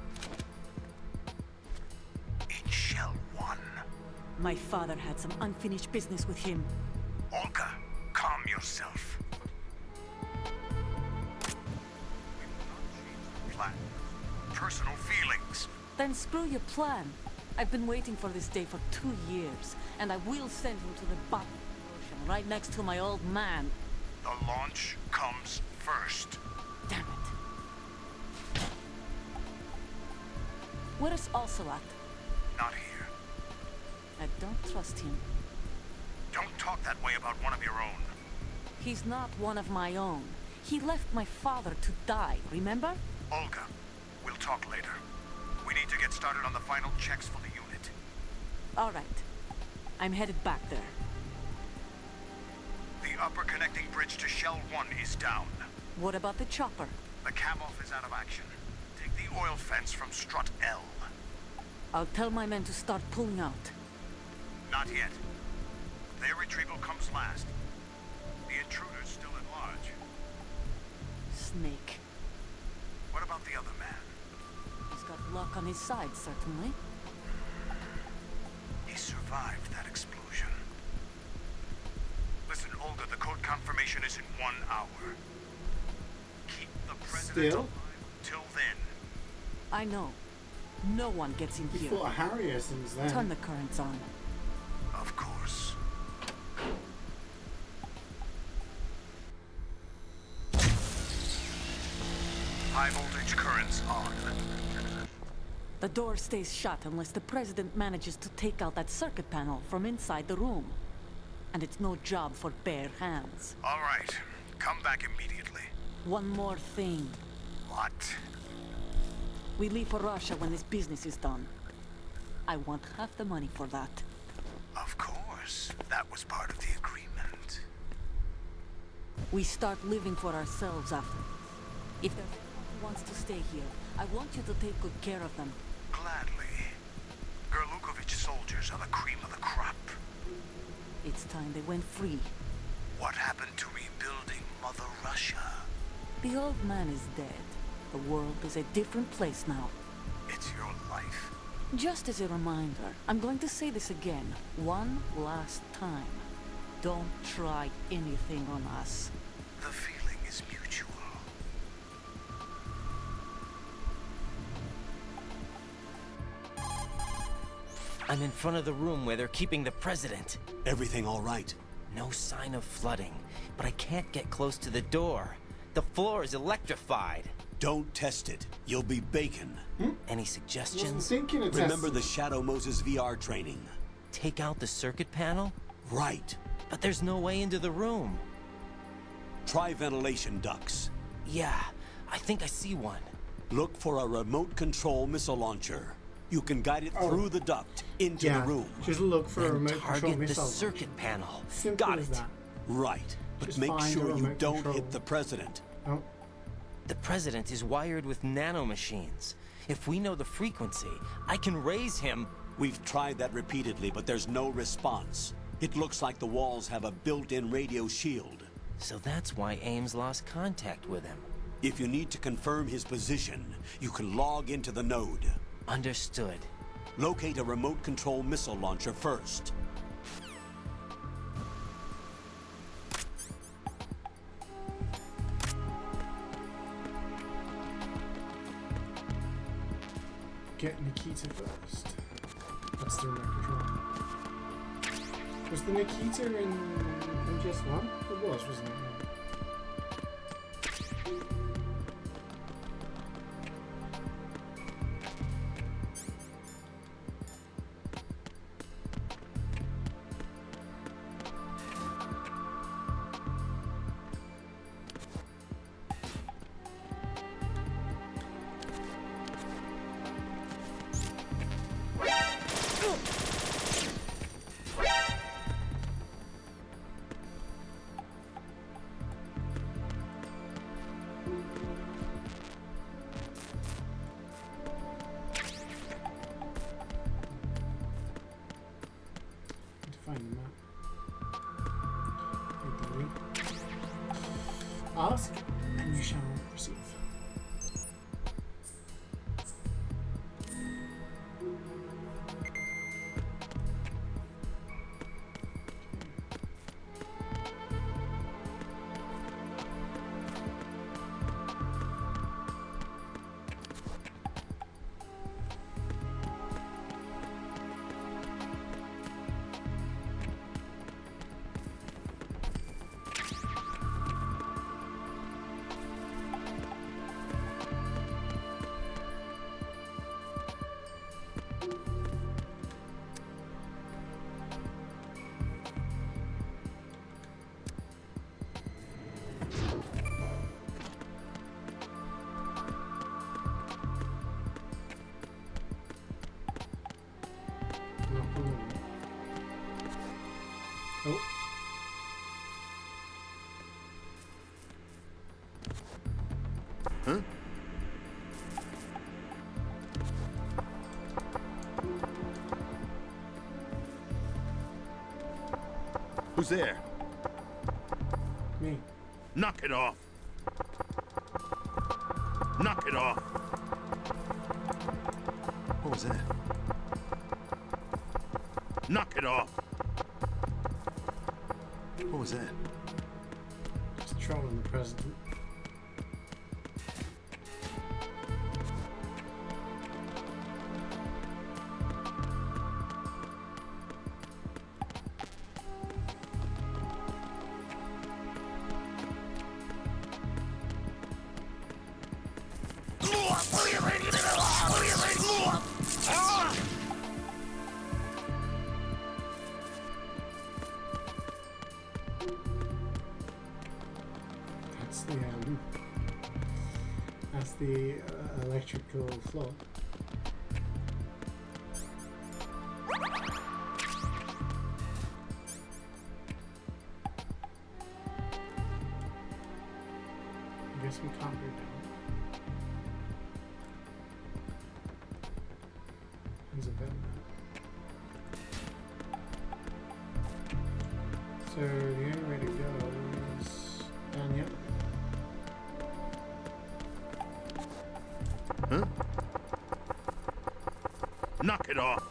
Speaker 12: In Shell 1.
Speaker 13: My father had some unfinished business with him.
Speaker 12: Olga, calm yourself. Plan. Personal feelings.
Speaker 13: Then screw your plan. I've been waiting for this day for 2 years, and I will send him to the bottom of the ocean, right next to my old man.
Speaker 12: The launch comes first.
Speaker 13: Damn it. Where is Ocelot?
Speaker 12: Not here.
Speaker 13: I don't trust him.
Speaker 12: Don't talk that way about one of your own.
Speaker 13: He's not one of my own. He left my father to die, remember?
Speaker 12: Olga, we'll talk later. We need to get started on the final checks for the unit.
Speaker 13: All right. I'm headed back there.
Speaker 12: The upper connecting bridge to Shell 1 is down.
Speaker 13: What about the chopper?
Speaker 12: The cam-off is out of action. Take the oil fence from strut L.
Speaker 13: I'll tell my men to start pulling out.
Speaker 12: Not yet. Their retrieval comes last. The intruder's still at large.
Speaker 13: Snake.
Speaker 12: What about the other man?
Speaker 13: He's got luck on his side, certainly.
Speaker 12: He survived that explosion. Listen, Olga, the code confirmation is in 1 hour. Keep the president
Speaker 1: Still?
Speaker 12: alive till then.
Speaker 13: I know. No one gets in here.
Speaker 1: Before Harrier since then.
Speaker 13: Turn the currents on.
Speaker 12: Of course. High voltage currents on.
Speaker 13: The door stays shut unless the president manages to take out that circuit panel from inside the room. And it's no job for bare hands.
Speaker 12: All right. Come back immediately.
Speaker 13: One more thing.
Speaker 12: What?
Speaker 13: We leave for Russia when this business is done. I want half the money for that.
Speaker 12: Of course. That was part of the agreement.
Speaker 13: We start living for ourselves after. If there's anyone who wants to stay here, I want you to take good care of them.
Speaker 12: Gladly. Gerlukovich soldiers are the cream of the crop.
Speaker 13: It's time they went free.
Speaker 12: What happened to rebuilding Mother Russia?
Speaker 13: The old man is dead. The world is a different place now.
Speaker 12: It's your life.
Speaker 13: Just as a reminder, I'm going to say this again, one last time. Don't try anything on us.
Speaker 12: The feeling is mutual.
Speaker 5: I'm in front of the room where they're keeping the president.
Speaker 4: Everything all right?
Speaker 5: No sign of flooding, but I can't get close to the door. The floor is electrified.
Speaker 4: Don't test it. You'll be bacon.
Speaker 5: Any
Speaker 1: Wasn't
Speaker 5: suggestions?
Speaker 1: thinking of
Speaker 4: Remember
Speaker 1: testing.
Speaker 4: the Shadow Moses VR training?
Speaker 5: Take out the circuit panel?
Speaker 4: Right.
Speaker 5: But there's no way into the room.
Speaker 4: Try ventilation ducts.
Speaker 5: Yeah, I think I see one.
Speaker 4: Look for a remote control missile launcher. You can guide it through the duct into
Speaker 1: Yeah,
Speaker 4: the room.
Speaker 1: just look for a
Speaker 5: Then
Speaker 1: remote control
Speaker 5: target the
Speaker 1: missile.
Speaker 5: circuit panel.
Speaker 1: Simple
Speaker 5: Got
Speaker 1: as
Speaker 5: it.
Speaker 1: that.
Speaker 4: Right. But
Speaker 1: Just
Speaker 4: make
Speaker 1: find a
Speaker 4: sure you
Speaker 1: remote
Speaker 4: don't
Speaker 1: control.
Speaker 4: hit the president.
Speaker 1: Oh,
Speaker 5: The president is wired with nanomachines. If we know the frequency, I can raise him.
Speaker 4: We've tried that repeatedly, but there's no response. It looks like the walls have a built-in radio shield.
Speaker 5: So that's why Ames lost contact with him.
Speaker 4: If you need to confirm his position, you can log into the node.
Speaker 5: Understood.
Speaker 4: Locate a remote control missile launcher first.
Speaker 1: get Nikita first. That's the remote control. Was the Nikita in MGS1? It was, wasn't it? Find the map. Ask You shall receive. Oh.
Speaker 11: Huh? Who's there?
Speaker 1: Me.
Speaker 11: Knock it off. Knock it off. What was that? Knock it off. What was that?
Speaker 1: Just trolling the president. That's the electrical floor. I guess we can't go down. There's a bed now. So the only way to go is down the elevator.
Speaker 11: Huh? Knock it off.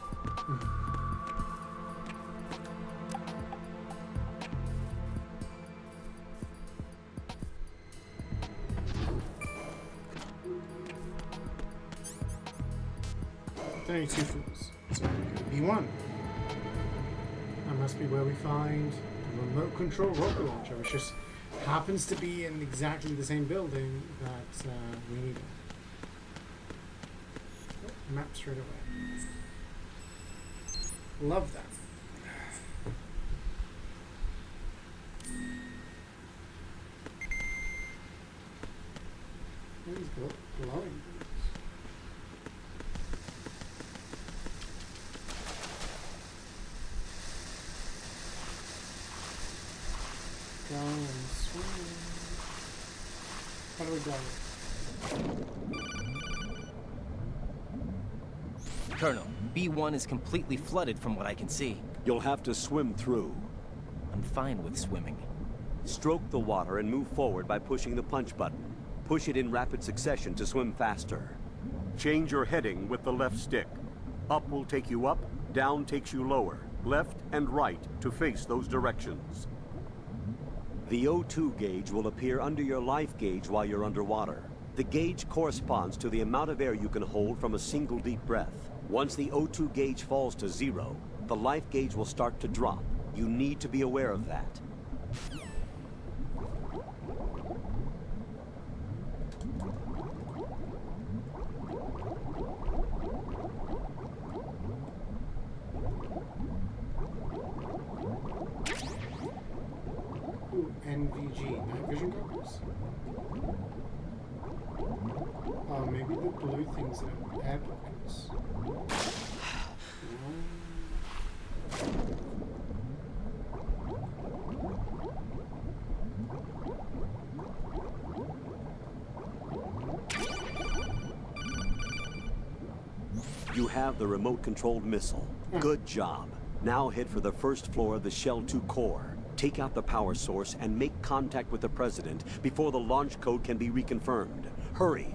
Speaker 1: Only 2 floors. So B1. That must be where we find the remote control rocket launcher, which just happens to be in exactly the same building that we need. Oh, map straight away. Love that. These glowing. Go and swim. How do we go?
Speaker 5: Colonel, B1 is completely flooded from what I can see.
Speaker 4: You'll have to swim through.
Speaker 5: I'm fine with swimming.
Speaker 4: Stroke the water and move forward by pushing the punch button. Push it in rapid succession to swim faster. Change your heading with the left stick. Up will take you up, down takes you lower. Left and right to face those directions. The O2 gauge will appear under your life gauge while you're underwater. The gauge corresponds to the amount of air you can hold from a single deep breath. Once the O2 gauge falls to 0, the life gauge will start to drop. You need to be aware of that.
Speaker 1: NVG, night vision goggles? Oh, maybe the blue things are air pockets.
Speaker 4: You have the remote-controlled missile. Good job. Now head for the first floor of the Shell 2 core. Take out the power source and make contact with the President before the launch code can be reconfirmed. Hurry!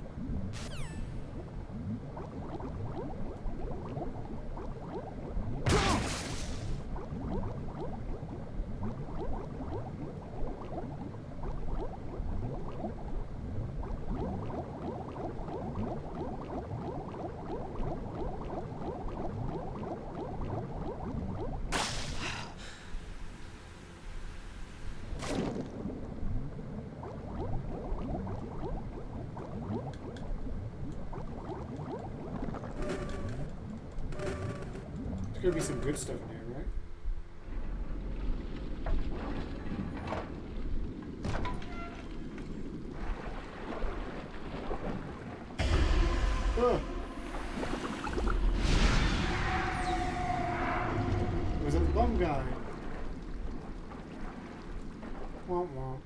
Speaker 1: There's gonna be some good stuff in here, right? Oh. Was it the bomb guy? Womp womp.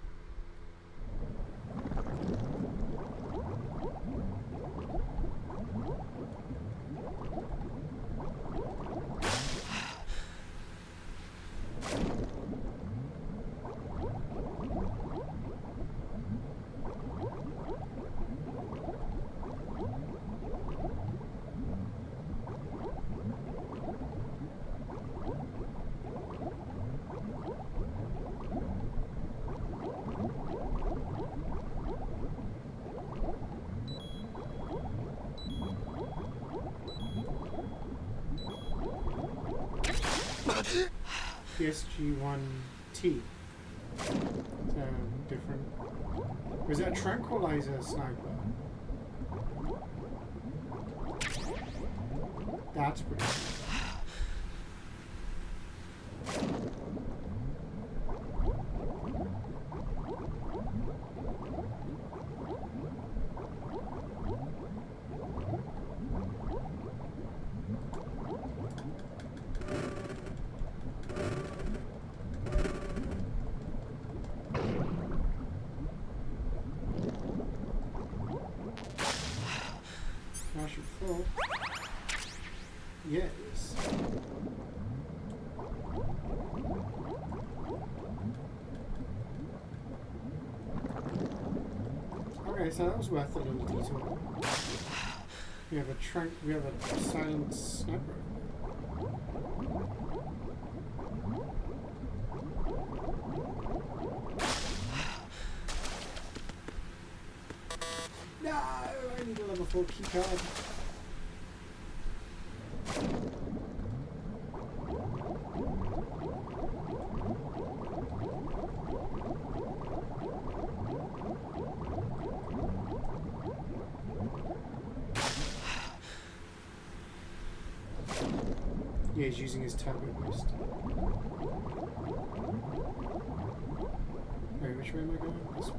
Speaker 1: PSG-1T. Different. Or is that a tranquilizer sniper? That's pretty cool. Full. Yes. Okay, so that was worth a little detour. We have a silent sniper. No, I need a level 4 keycard. Yeah, he's using his turbo boost. Wait, which way am I going? This way.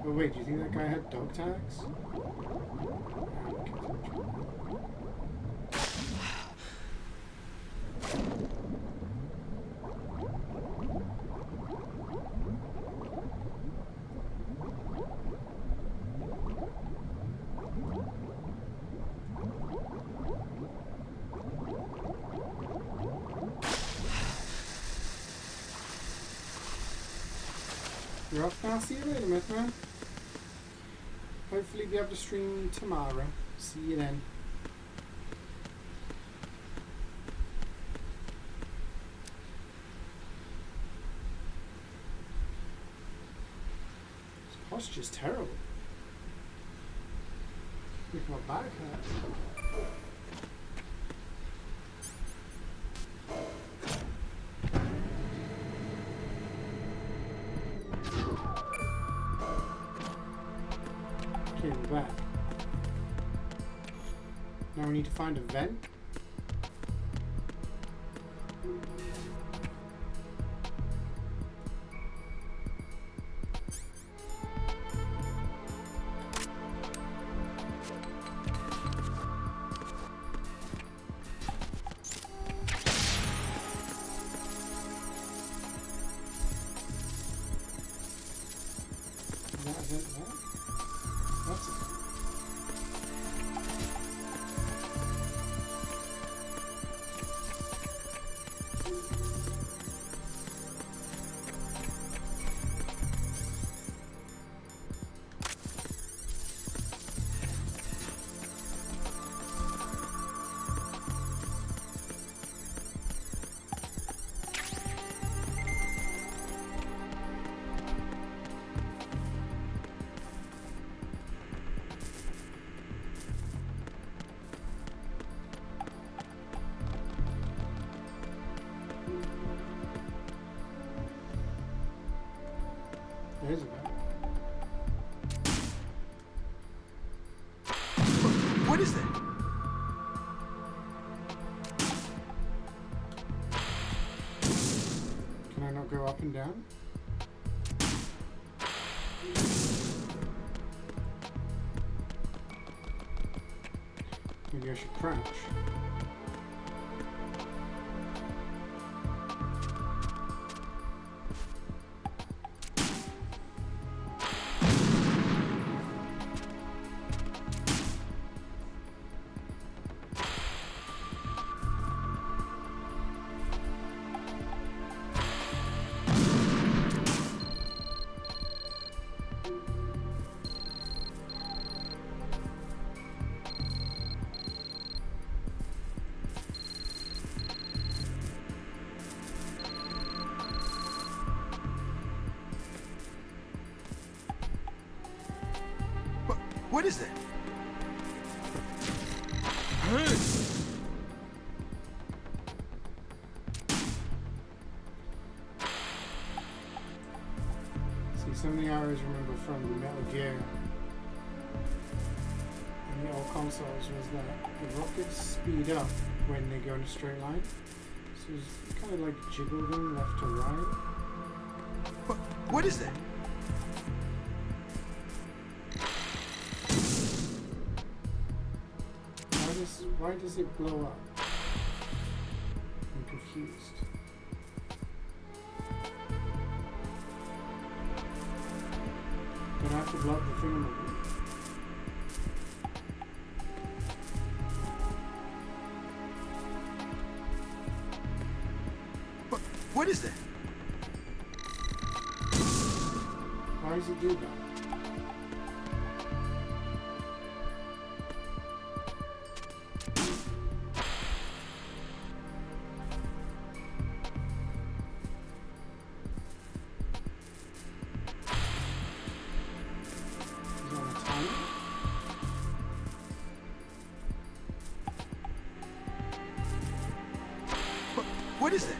Speaker 1: Oh wait, do you think that guy had dog tags? You're off now. See you later, man. Hopefully be able to stream tomorrow. See you then. This posture's terrible. Make my back hurt. Okay, we're back. Now we need to find a vent. There's a guy.
Speaker 12: What is that?
Speaker 1: Can I not go up and down? Maybe I should crouch.
Speaker 12: What is that?
Speaker 1: See, something I always remember from the Metal Gear in the old consoles was that the rockets speed up when they go in a straight line. So you kind of like jiggle them left to right.
Speaker 12: What is that?
Speaker 1: Why does it blow up? I'm confused. Gonna have to blow up the thingamabob.
Speaker 12: What is that?
Speaker 1: Why does it do that?
Speaker 12: What is that?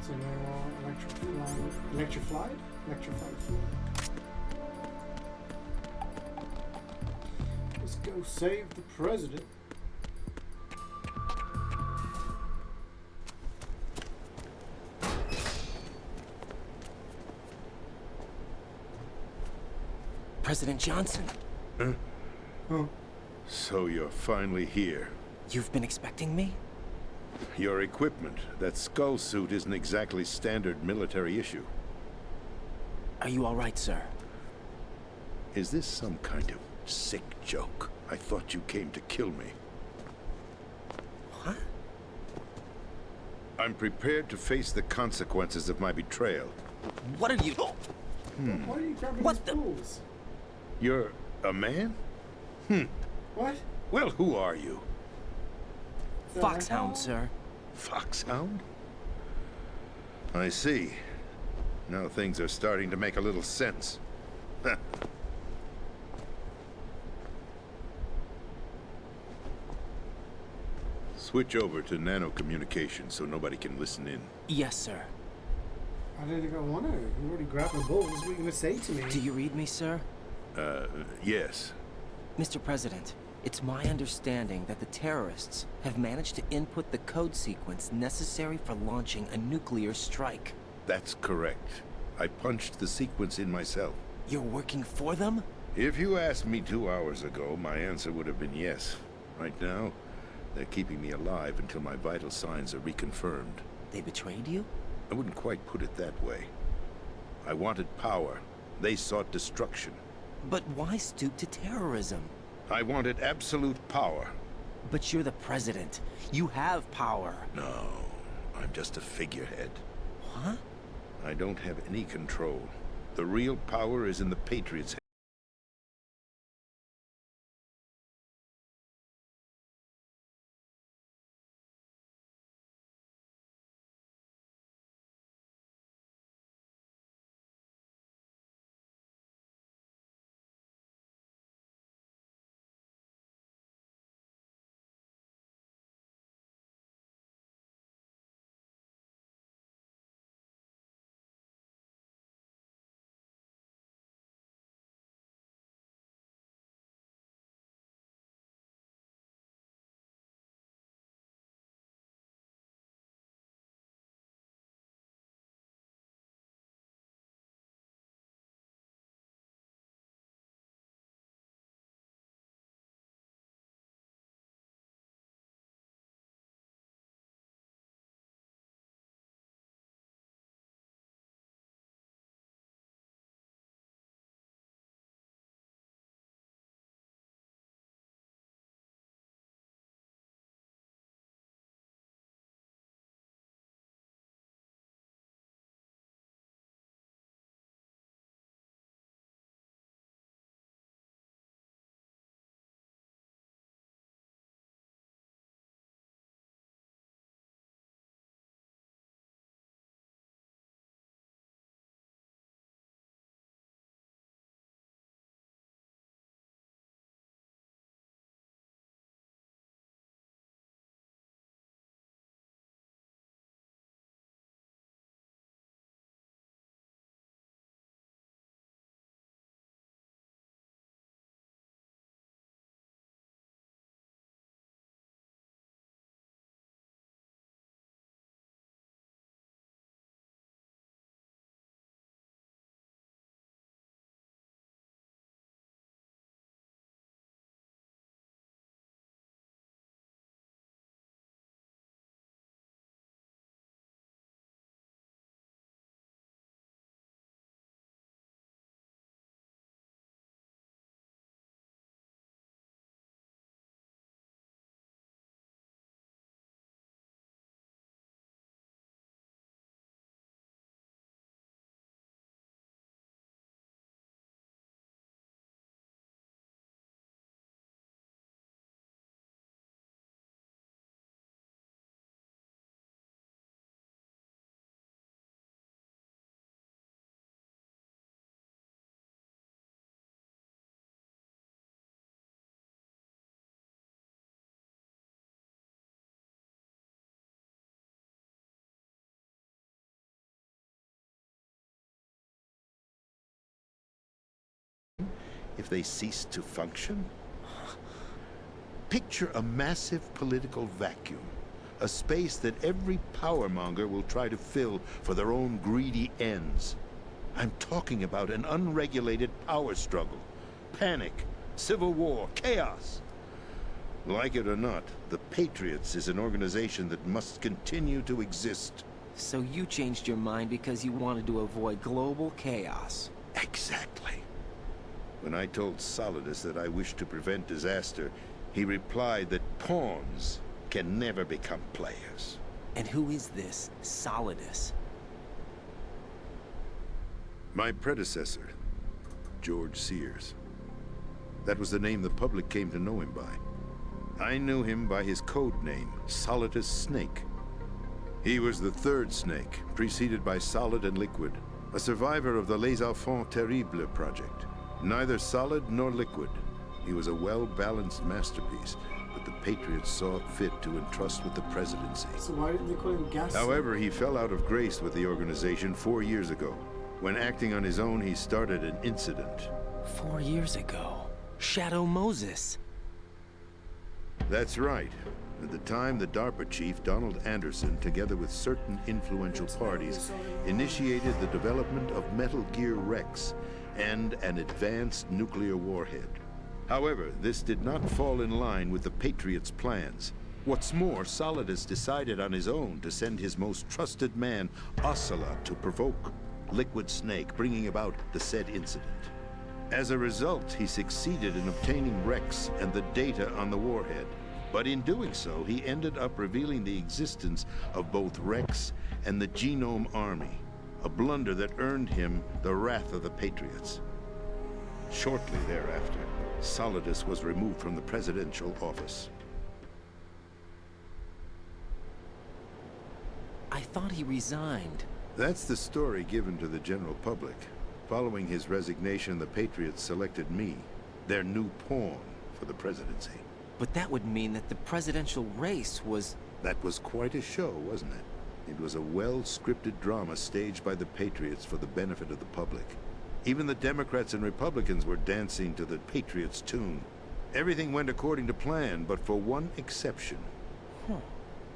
Speaker 1: So no electrified fluid. Let's go save the president.
Speaker 5: President Johnson.
Speaker 16: Huh?
Speaker 1: Oh.
Speaker 16: So you're finally here.
Speaker 5: You've been expecting me?
Speaker 16: Your equipment, that skull suit, isn't exactly standard military issue.
Speaker 5: Are you all right, sir?
Speaker 16: Is this some kind of sick joke? I thought you came to kill me.
Speaker 5: What?
Speaker 16: I'm prepared to face the consequences of my betrayal.
Speaker 5: What are you...
Speaker 1: Why are you grabbing
Speaker 5: What
Speaker 1: his
Speaker 5: the...
Speaker 1: balls?
Speaker 16: You're a man?
Speaker 1: What?
Speaker 16: Well, who are you?
Speaker 5: Foxhound, sir.
Speaker 16: Foxhound? I see. Now things are starting to make a little sense. Switch over to nano communication so nobody can listen in.
Speaker 5: Yes, sir.
Speaker 1: I didn't want to. You already grabbed my balls. What are you going to say to me?
Speaker 5: Do you read me, sir?
Speaker 16: Yes.
Speaker 5: Mr. President, it's my understanding that the terrorists have managed to input the code sequence necessary for launching a nuclear strike.
Speaker 16: That's correct. I punched the sequence in myself.
Speaker 5: You're working for them?
Speaker 16: If you asked me 2 hours ago, my answer would have been yes. Right now, they're keeping me alive until my vital signs are reconfirmed.
Speaker 5: They betrayed you?
Speaker 16: I wouldn't quite put it that way. I wanted power, They sought destruction.
Speaker 5: But why stoop to terrorism?
Speaker 16: I wanted absolute power.
Speaker 5: But you're the president. You have power.
Speaker 16: No, I'm just a figurehead.
Speaker 5: Huh?
Speaker 16: I don't have any control. The real power is in the Patriots' hands. If they ceased to function? Picture a massive political vacuum, a space that every powermonger will try to fill for their own greedy ends. I'm talking about an unregulated power struggle, panic, civil war, chaos. Like it or not, the Patriots is an organization that must continue to exist.
Speaker 5: So you changed your mind because you wanted to avoid global chaos.
Speaker 16: Exactly. When I told Solidus that I wished to prevent disaster, he replied that pawns can never become players.
Speaker 5: And who is this Solidus?
Speaker 16: My predecessor, George Sears. That was the name the public came to know him by. I knew him by his code name, Solidus Snake. He was the third Snake, preceded by Solid and Liquid, a survivor of the Les Enfants Terribles project. Neither solid nor liquid. He was a well-balanced masterpiece that the Patriots saw fit to entrust with the presidency.
Speaker 1: So why didn't they call him Gas?
Speaker 16: However, he fell out of grace with the organization 4 years ago. When acting on his own, he started an incident.
Speaker 5: 4 years ago? Shadow Moses.
Speaker 16: That's right. At the time, the DARPA chief, Donald Anderson, together with certain influential parties, initiated the development of Metal Gear Rex and an advanced nuclear warhead. However, this did not fall in line with the Patriots' plans. What's more, Solidus decided on his own to send his most trusted man, Ocelot, to provoke. Liquid Snake, bringing about the said incident. As a result, he succeeded in obtaining Rex and the data on the warhead. But in doing so, he ended up revealing the existence of both Rex and the Genome Army, a blunder that earned him the wrath of the Patriots. Shortly thereafter, Solidus was removed from the presidential office.
Speaker 5: I thought he resigned.
Speaker 16: That's the story given to the general public. Following his resignation, the Patriots selected me, their new pawn for the presidency.
Speaker 5: But that would mean that the presidential race was...
Speaker 16: That was quite a show, wasn't it? It was a well-scripted drama staged by the Patriots for the benefit of the public. Even the Democrats and Republicans were dancing to the Patriots' tune. Everything went according to plan, but for one exception.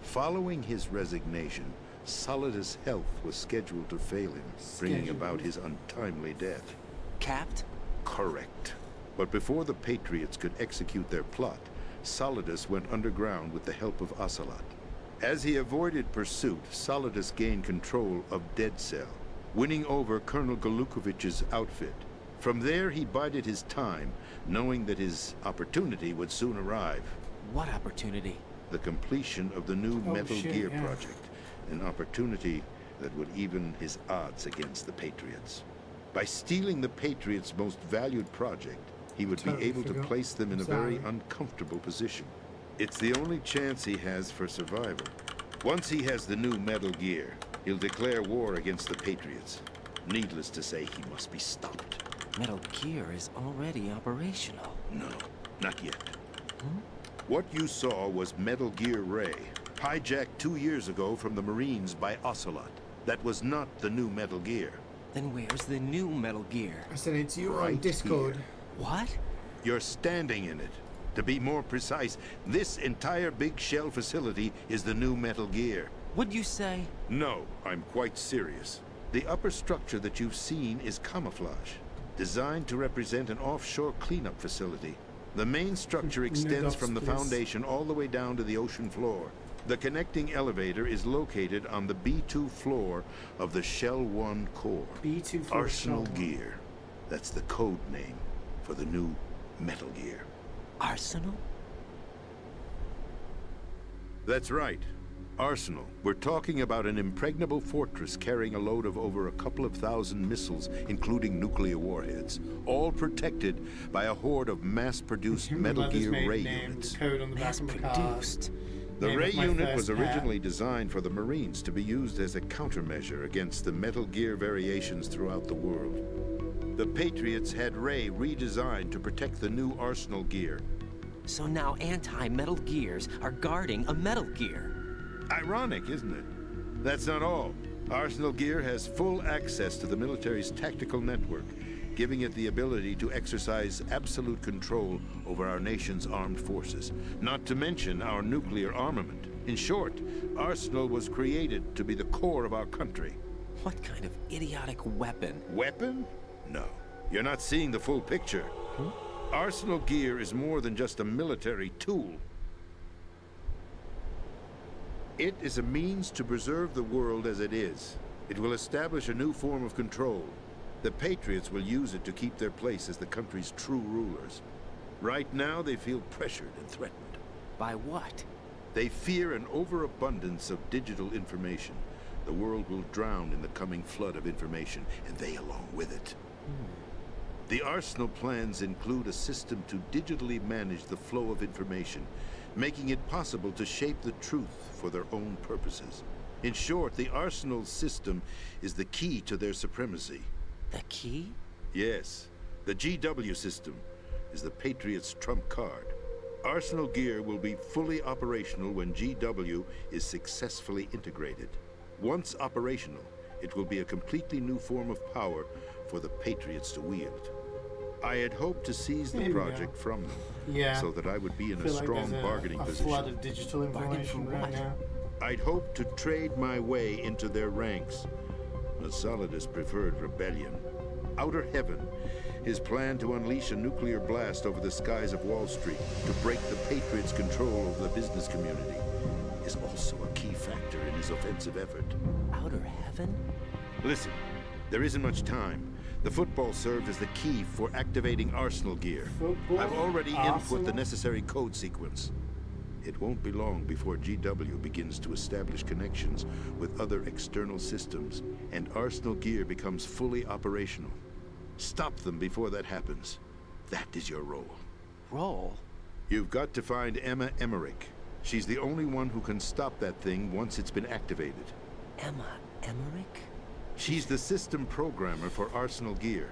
Speaker 16: Following his resignation, Solidus' health was scheduled to fail him, bringing about his untimely death.
Speaker 5: Capped?
Speaker 16: Correct. But before the Patriots could execute their plot, Solidus went underground with the help of Ocelot. As he avoided pursuit, Solidus gained control of Dead Cell, winning over Colonel Galukovich's outfit. From there, he bided his time, knowing that his opportunity would soon arrive.
Speaker 5: What opportunity?
Speaker 16: The completion of the new Metal Gear project, an opportunity that would even his odds against the Patriots. By stealing the Patriots' most valued project, he would be able to place them in a very uncomfortable position. It's the only chance he has for survival. Once he has the new Metal Gear, he'll declare war against the Patriots. Needless to say, he must be stopped.
Speaker 5: Metal Gear is already operational.
Speaker 16: No, not yet. What you saw was Metal Gear Ray, hijacked 2 years ago from the Marines by Ocelot. That was not the new Metal Gear.
Speaker 5: Then where's the new Metal Gear?
Speaker 1: I said it's you on Discord.
Speaker 16: Here.
Speaker 5: What?
Speaker 16: You're standing in it. To be more precise, this entire big shell facility is the new Metal Gear.
Speaker 5: What'd you say?
Speaker 16: No, I'm quite serious. The upper structure that you've seen is camouflage, designed to represent an offshore cleanup facility. The main structure extends from the foundation all the way down to the ocean floor. The connecting elevator is located on the B2 floor of the Shell 1 core.
Speaker 1: B2 floor
Speaker 16: Arsenal Gear. That's the code name for the new Metal Gear.
Speaker 5: Arsenal?
Speaker 16: That's right. Arsenal. We're talking about an impregnable fortress carrying a load of over a couple of thousand missiles, including nuclear warheads, all protected by a horde of mass-produced Metal Gear Ray units.
Speaker 5: Mass-produced?
Speaker 16: The Ray unit was originally designed for the Marines to be used as a countermeasure against the Metal Gear variations throughout the world. The Patriots had Ray redesigned to protect the new Arsenal Gear.
Speaker 5: So now anti-Metal Gears are guarding a Metal Gear.
Speaker 16: Ironic, isn't it? That's not all. Arsenal Gear has full access to the military's tactical network, giving it the ability to exercise absolute control over our nation's armed forces, not to mention our nuclear armament. In short, Arsenal was created to be the core of our country.
Speaker 5: What kind of idiotic weapon?
Speaker 16: Weapon? No. You're not seeing the full picture. Arsenal Gear is more than just a military tool. It is a means to preserve the world as it is. It will establish a new form of control. The Patriots will use it to keep their place as the country's true rulers. Right now, they feel pressured and threatened.
Speaker 5: By what?
Speaker 16: They fear an overabundance of digital information. The world will drown in the coming flood of information, and they along with it. The Arsenal plans include a system to digitally manage the flow of information, making it possible to shape the truth for their own purposes. In short, the Arsenal system is the key to their supremacy.
Speaker 5: The key?
Speaker 16: Yes. The GW system is the Patriots' trump card. Arsenal Gear will be fully operational when GW is successfully integrated. Once operational, it will be a completely new form of power for the Patriots to wield. I had hoped to seize the project from them, so that I would be in a strong bargaining position.
Speaker 1: Flood of digital information right now.
Speaker 16: I'd hoped to trade my way into their ranks, but Solidus preferred rebellion. Outer Heaven, his plan to unleash a nuclear blast over the skies of Wall Street to break the Patriots' control over the business community, is also a key factor in his offensive effort.
Speaker 5: Outer Heaven?
Speaker 16: Listen, There isn't much time. The football served as the key for activating Arsenal gear.
Speaker 1: Football?
Speaker 16: I've already input
Speaker 1: Arsenal?
Speaker 16: the necessary code sequence. It won't be long before GW begins to establish connections with other external systems, and Arsenal gear becomes fully operational. Stop them before that happens. That is your role.
Speaker 5: Role?
Speaker 16: You've got to find Emma Emmerich. She's the only one who can stop that thing once it's been activated.
Speaker 5: Emma Emmerich?
Speaker 16: She's the system programmer for Arsenal gear.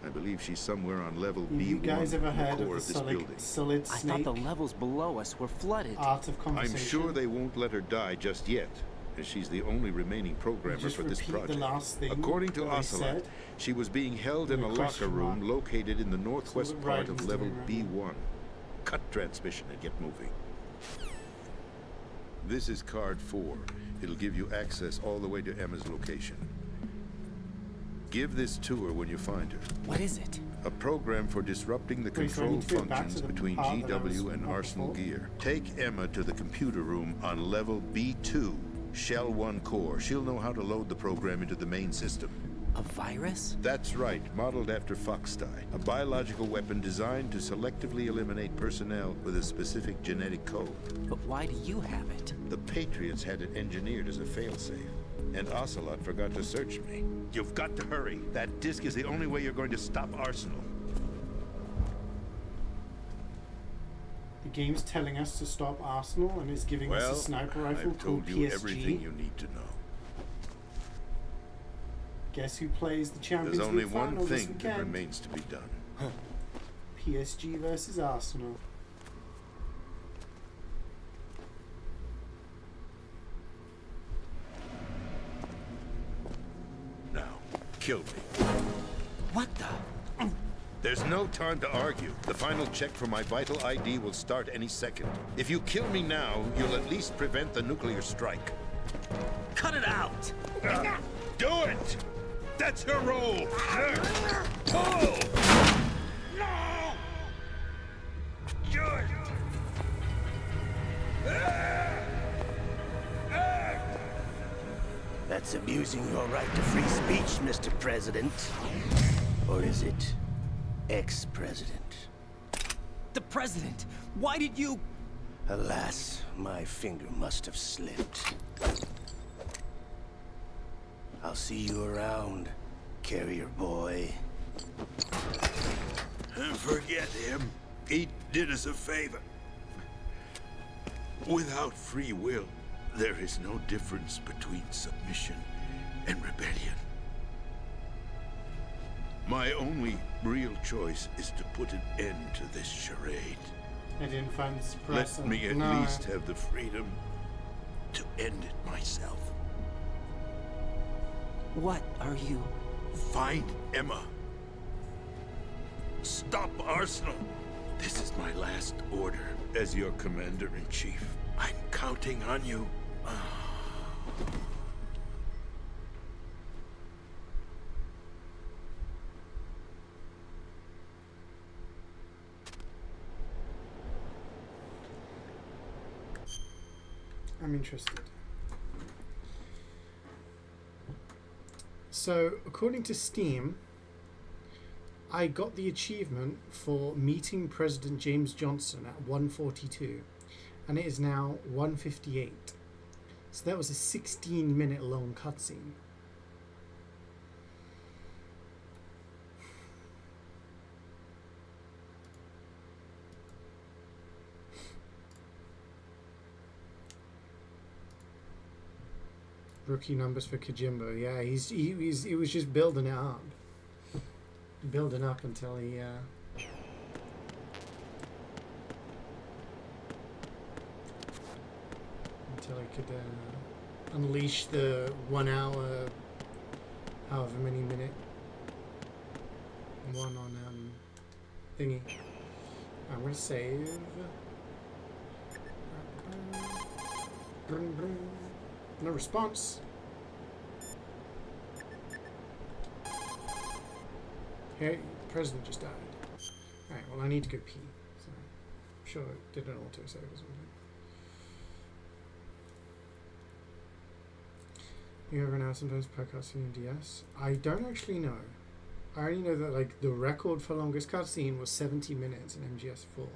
Speaker 16: I believe she's somewhere on level
Speaker 1: Have
Speaker 16: B1
Speaker 1: you guys ever
Speaker 16: in the
Speaker 1: heard
Speaker 16: core
Speaker 1: of the
Speaker 16: this building.
Speaker 1: solid
Speaker 5: I
Speaker 1: snake
Speaker 5: thought the levels below us were flooded.
Speaker 1: art of
Speaker 16: I'm
Speaker 1: conversation?
Speaker 16: sure they won't let her die just yet, as she's the only remaining programmer
Speaker 1: Just
Speaker 16: for this
Speaker 1: repeat
Speaker 16: project.
Speaker 1: the last thing
Speaker 16: According to
Speaker 1: that I
Speaker 16: Ocelot,
Speaker 1: said.
Speaker 16: she was being held in
Speaker 1: And
Speaker 16: a
Speaker 1: a
Speaker 16: locker
Speaker 1: question
Speaker 16: room
Speaker 1: mark.
Speaker 16: located in the northwest
Speaker 1: the
Speaker 16: part of
Speaker 1: writing's
Speaker 16: level
Speaker 1: doing right
Speaker 16: B1. Cut transmission and get moving. This is card 4. It'll give you access all the way to Emma's location. Give this to her when you find her.
Speaker 5: What is it?
Speaker 16: A program for disrupting the
Speaker 1: Wait, so I
Speaker 16: control
Speaker 1: need to go back
Speaker 16: functions
Speaker 1: to the
Speaker 16: between
Speaker 1: part that I was
Speaker 16: GW and
Speaker 1: on
Speaker 16: Arsenal
Speaker 1: before?
Speaker 16: gear. Take Emma to the computer room on level B2, Shell 1 core. She'll know how to load the program into the main system.
Speaker 5: A virus?
Speaker 16: That's right, modeled after Foxdie, a biological weapon designed to selectively eliminate personnel with a specific genetic code.
Speaker 5: But why do you have it?
Speaker 16: The Patriots had it engineered as a failsafe, and Ocelot forgot to search me. You've got to hurry. That disk is the only way you're going to stop Arsenal.
Speaker 1: The game's telling us to stop Arsenal, and it's giving us a sniper rifle
Speaker 16: I've
Speaker 1: called
Speaker 16: told you
Speaker 1: PSG.
Speaker 16: everything you need to know.
Speaker 1: Guess who plays the Champions
Speaker 16: There's only
Speaker 1: League
Speaker 16: one
Speaker 1: final this
Speaker 16: thing that
Speaker 1: weekend?
Speaker 16: remains to be done.
Speaker 1: PSG versus Arsenal.
Speaker 16: Now, kill me.
Speaker 5: What the?
Speaker 16: There's no time to argue. The final check for my vital ID will start any second. If you kill me now, you'll at least prevent the nuclear strike.
Speaker 5: Cut it out!
Speaker 16: Do it! That's her role! Pull!
Speaker 12: No! Good!
Speaker 11: That's abusing your right to free speech, Mr. President. Or is it ex-president?
Speaker 5: The president! Why did you...
Speaker 11: Alas, my finger must have slipped. I'll see you around, carrier boy.
Speaker 16: Forget him. He did us a favor. Without free will, there is no difference between submission and rebellion. My only real choice is to put an end to this charade.
Speaker 1: I didn't find this
Speaker 16: Let
Speaker 1: suppressor.
Speaker 16: me at
Speaker 1: No.
Speaker 16: least have the freedom to end it myself.
Speaker 5: What are you...
Speaker 16: Find Emma. Stop Arsenal. This is my last order as your commander-in-chief. I'm counting on you.
Speaker 1: I'm interested. So, according to Steam, I got the achievement for meeting President James Johnson at 1:42, and it is now 1:58. So that was a 16-minute long cutscene. Rookie numbers for Kojimbo. Yeah, he was just building it up. Building up until he could unleash the 1 hour, however many minute one on thingy. I'm gonna save. No response. Hey, the president just died. Alright, well I need to go pee. So I'm sure it did an autosave or something. You have an hour sometimes per cutscene in DS. I don't actually know. I only know that like the record for longest cutscene was 70 minutes in MGS4.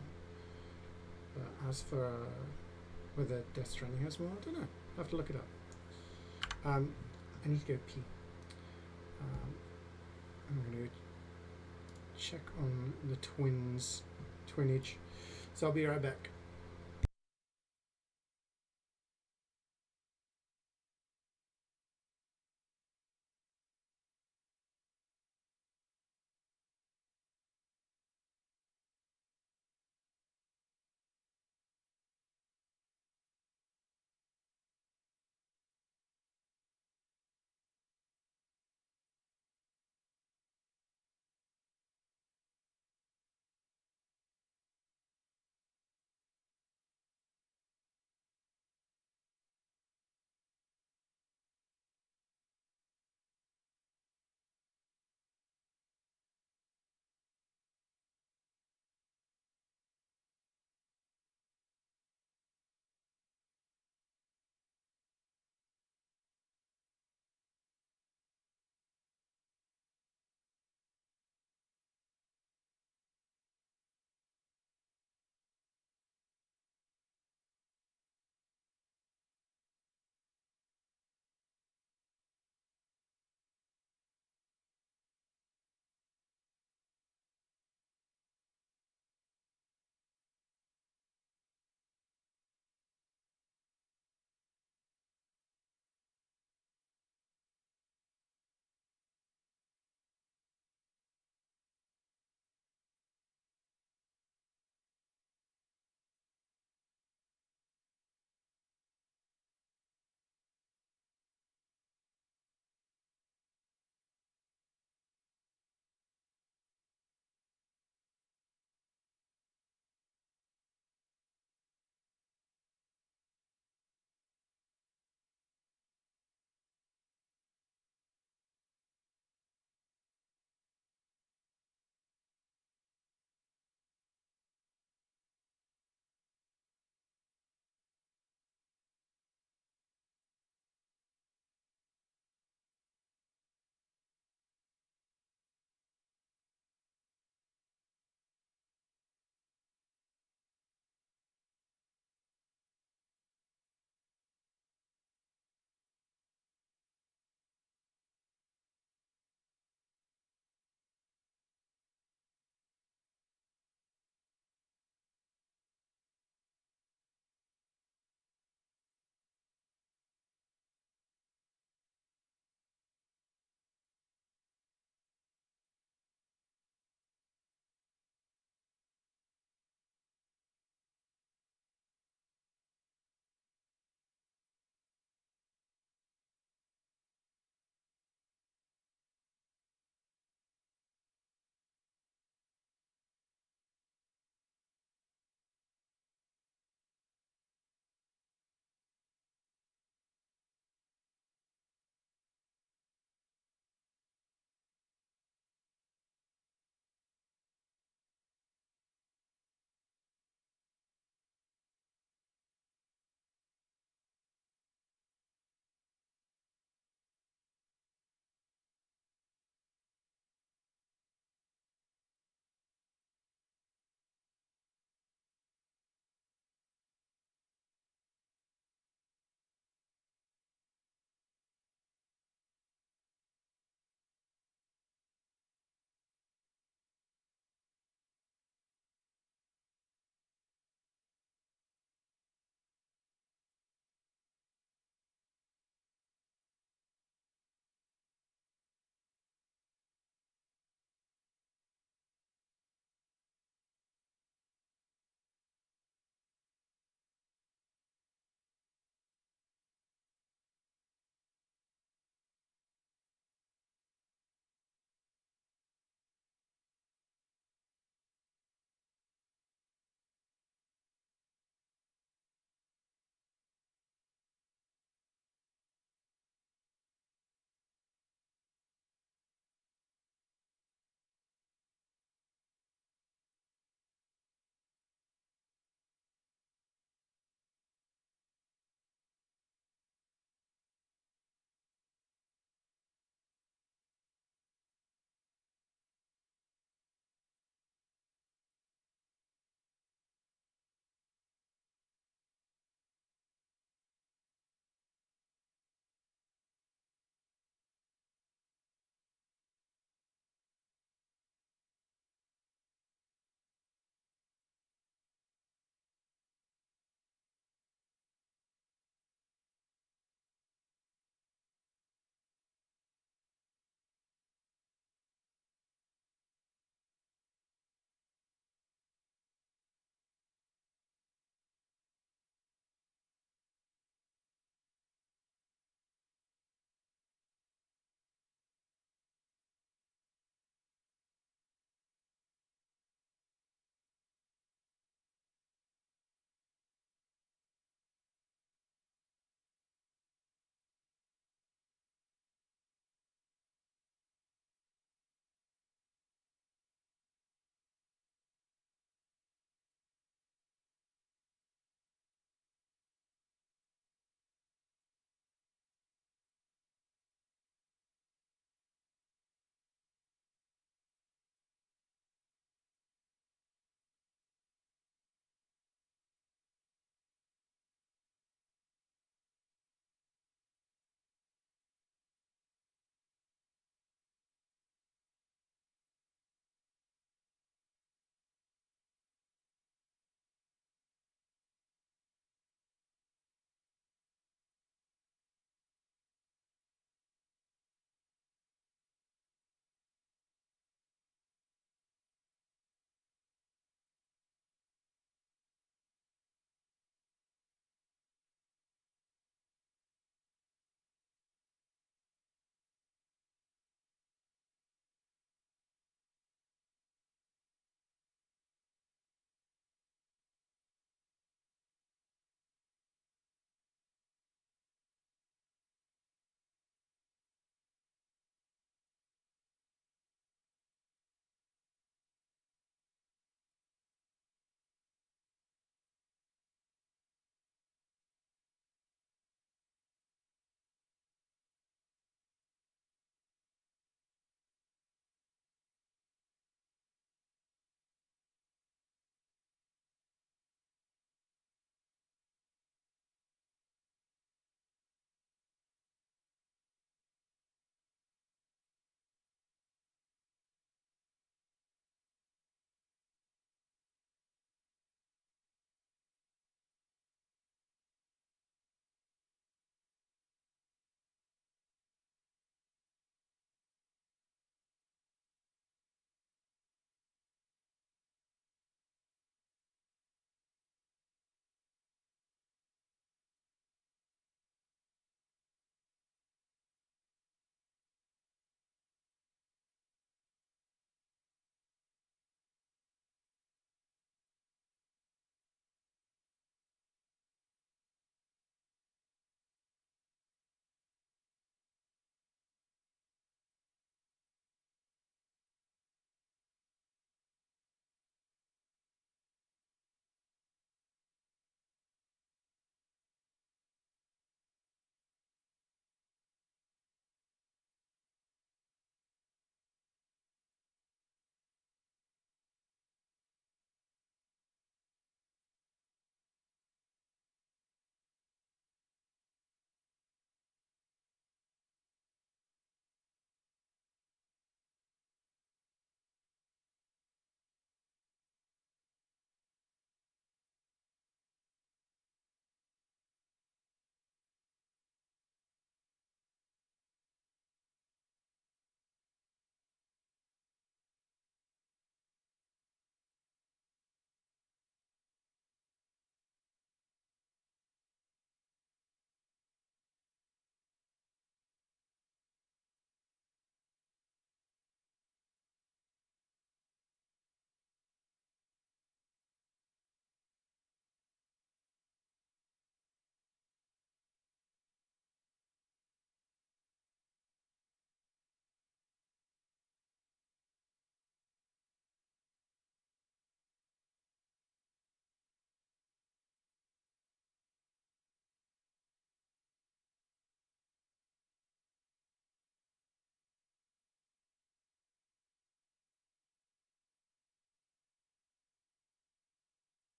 Speaker 1: But as for whether Death Stranding has more, I don't know. I'll have to look it up. I need to go pee. I'm going to check on the twinage. So I'll be right back.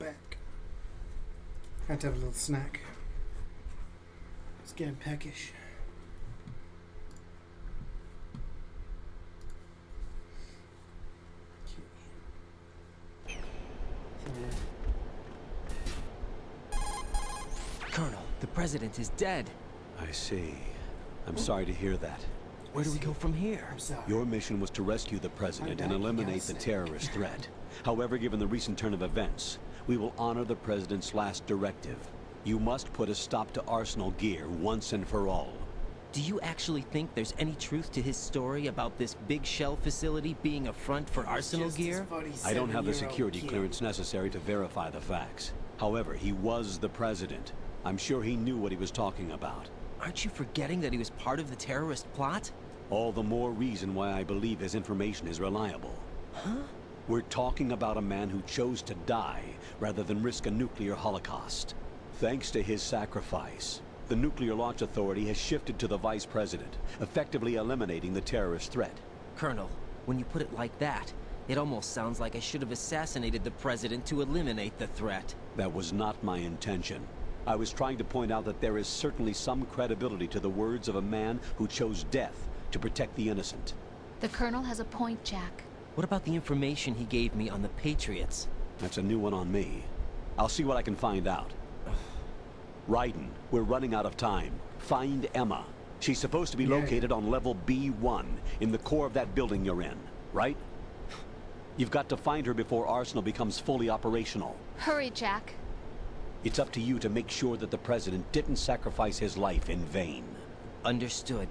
Speaker 1: back. Had to have a little snack. It's getting peckish.
Speaker 5: Colonel, the president is dead.
Speaker 4: I see. I'm sorry to hear that.
Speaker 5: Where do we go from here?
Speaker 1: I'm sorry.
Speaker 4: Your mission was to rescue the president and eliminate the terrorist threat. However, given the recent turn of events, we will honor the president's last directive. You must put a stop to Arsenal Gear once and for all.
Speaker 5: Do you actually think there's any truth to his story about this big shell facility being a front for Arsenal Gear?
Speaker 4: I don't have the security clearance necessary to verify the facts. However, he was the president. I'm sure he knew what he was talking about.
Speaker 5: Aren't you forgetting that he was part of the terrorist plot?
Speaker 4: All the more reason why I believe his information is reliable.
Speaker 5: Huh?
Speaker 4: We're talking about a man who chose to die rather than risk a nuclear holocaust. Thanks to his sacrifice, the Nuclear Launch Authority has shifted to the vice president, effectively eliminating the terrorist threat.
Speaker 5: Colonel, when you put it like that, it almost sounds like I should have assassinated the president to eliminate the threat.
Speaker 4: That was not my intention. I was trying to point out that there is certainly some credibility to the words of a man who chose death to protect the innocent.
Speaker 6: The Colonel has a point, Jack.
Speaker 5: What about the information he gave me on the Patriots?
Speaker 4: That's a new one on me. I'll see what I can find out. Raiden, we're running out of time. Find Emma. She's supposed to be located on level B1, in the core of that building you're in, right? You've got to find her before Arsenal becomes fully operational.
Speaker 6: Hurry, Jack.
Speaker 4: It's up to you to make sure that the president didn't sacrifice his life in vain.
Speaker 5: Understood.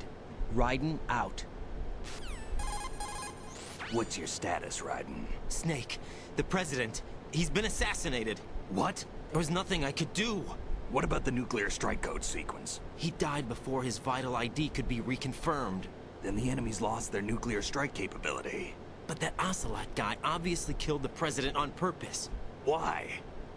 Speaker 5: Raiden out.
Speaker 7: What's your status, Raiden?
Speaker 5: Snake, the president, he's been assassinated.
Speaker 7: What?
Speaker 5: There was nothing I could do.
Speaker 7: What about the nuclear strike code sequence?
Speaker 5: He died before his vital ID could be reconfirmed.
Speaker 7: Then the enemy's lost their nuclear strike capability.
Speaker 5: But that Ocelot guy obviously killed the president on purpose.
Speaker 7: Why?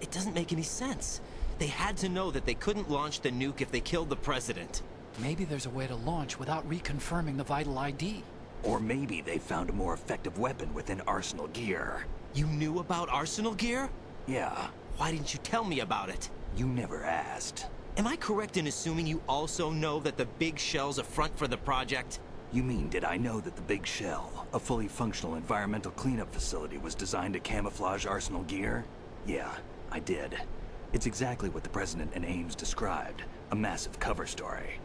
Speaker 5: It doesn't make any sense. They had to know that they couldn't launch the nuke if they killed the president.
Speaker 15: Maybe there's a way to launch without reconfirming the vital ID.
Speaker 7: Or maybe they found a more effective weapon within Arsenal Gear.
Speaker 5: You knew about Arsenal Gear?
Speaker 7: Yeah.
Speaker 5: Why didn't you tell me about it?
Speaker 7: You never asked.
Speaker 5: Am I correct in assuming you also know that the Big Shell's a front for the project?
Speaker 7: You mean, did I know that the Big Shell, a fully functional environmental cleanup facility, was designed to camouflage Arsenal Gear? Yeah, I did. It's exactly what the President and Ames described, a massive cover story.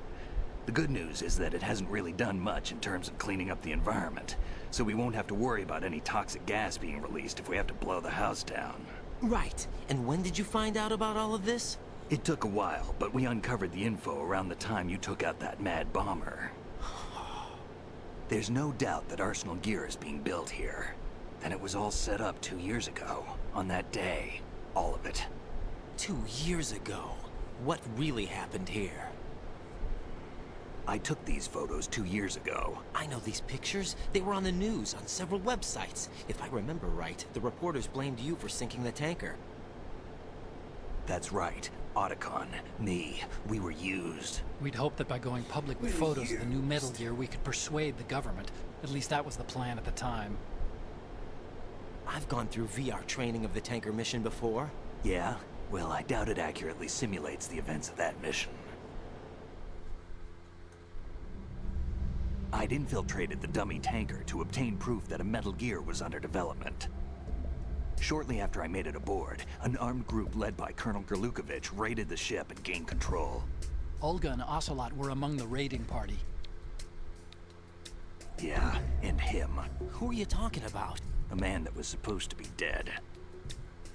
Speaker 7: The good news is that it hasn't really done much in terms of cleaning up the environment, so we won't have to worry about any toxic gas being released if we have to blow the house down.
Speaker 5: Right. And when did you find out about all of this?
Speaker 7: It took a while, but we uncovered the info around the time you took out that mad bomber. There's no doubt that Arsenal Gear is being built here. And it was all set up 2 years ago, on that day. All of it.
Speaker 5: 2 years ago? What really happened here?
Speaker 7: I took these photos 2 years ago.
Speaker 5: I know these pictures. They were on the news, on several websites. If I remember right, the reporters blamed you for sinking the tanker.
Speaker 7: That's right. Otacon, me, we were used.
Speaker 15: We'd hoped that by going public with photos of the new Metal Gear, we could persuade the government. At least that was the plan at the time.
Speaker 5: I've gone through VR training of the tanker mission before.
Speaker 7: Yeah? Well, I doubt it accurately simulates the events of that mission. I'd infiltrated the dummy tanker to obtain proof that a Metal Gear was under development. Shortly after I made it aboard, an armed group led by Colonel Gerlukovich raided the ship and gained control.
Speaker 15: Olga and Ocelot were among the raiding party.
Speaker 7: Yeah, and him.
Speaker 5: Who are you talking about?
Speaker 7: A man that was supposed to be dead.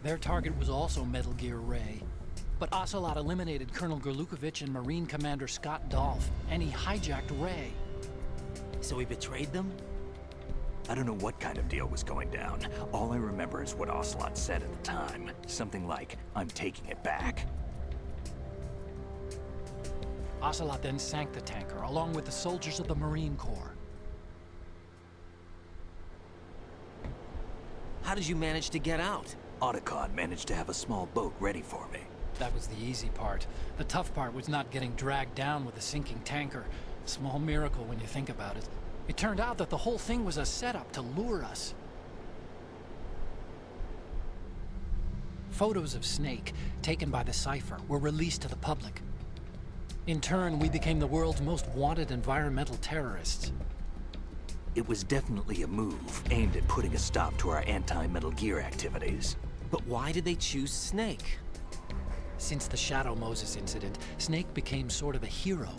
Speaker 15: Their target was also Metal Gear Ray. But Ocelot eliminated Colonel Gerlukovich and Marine Commander Scott Dolph, and he hijacked Ray.
Speaker 5: So he betrayed them?
Speaker 7: I don't know what kind of deal was going down. All I remember is what Ocelot said at the time. Something like, "I'm taking it back."
Speaker 15: Ocelot then sank the tanker, along with the soldiers of the Marine Corps.
Speaker 5: How did you manage to get out?
Speaker 7: Otacon managed to have a small boat ready for me.
Speaker 15: That was the easy part. The tough part was not getting dragged down with a sinking tanker. A small miracle when you think about it. It turned out that the whole thing was a setup to lure us. Photos of Snake, taken by the Cypher, were released to the public. In turn, we became the world's most wanted environmental terrorists.
Speaker 7: It was definitely a move aimed at putting a stop to our anti-Metal Gear activities.
Speaker 5: But why did they choose Snake?
Speaker 15: Since the Shadow Moses incident, Snake became sort of a hero.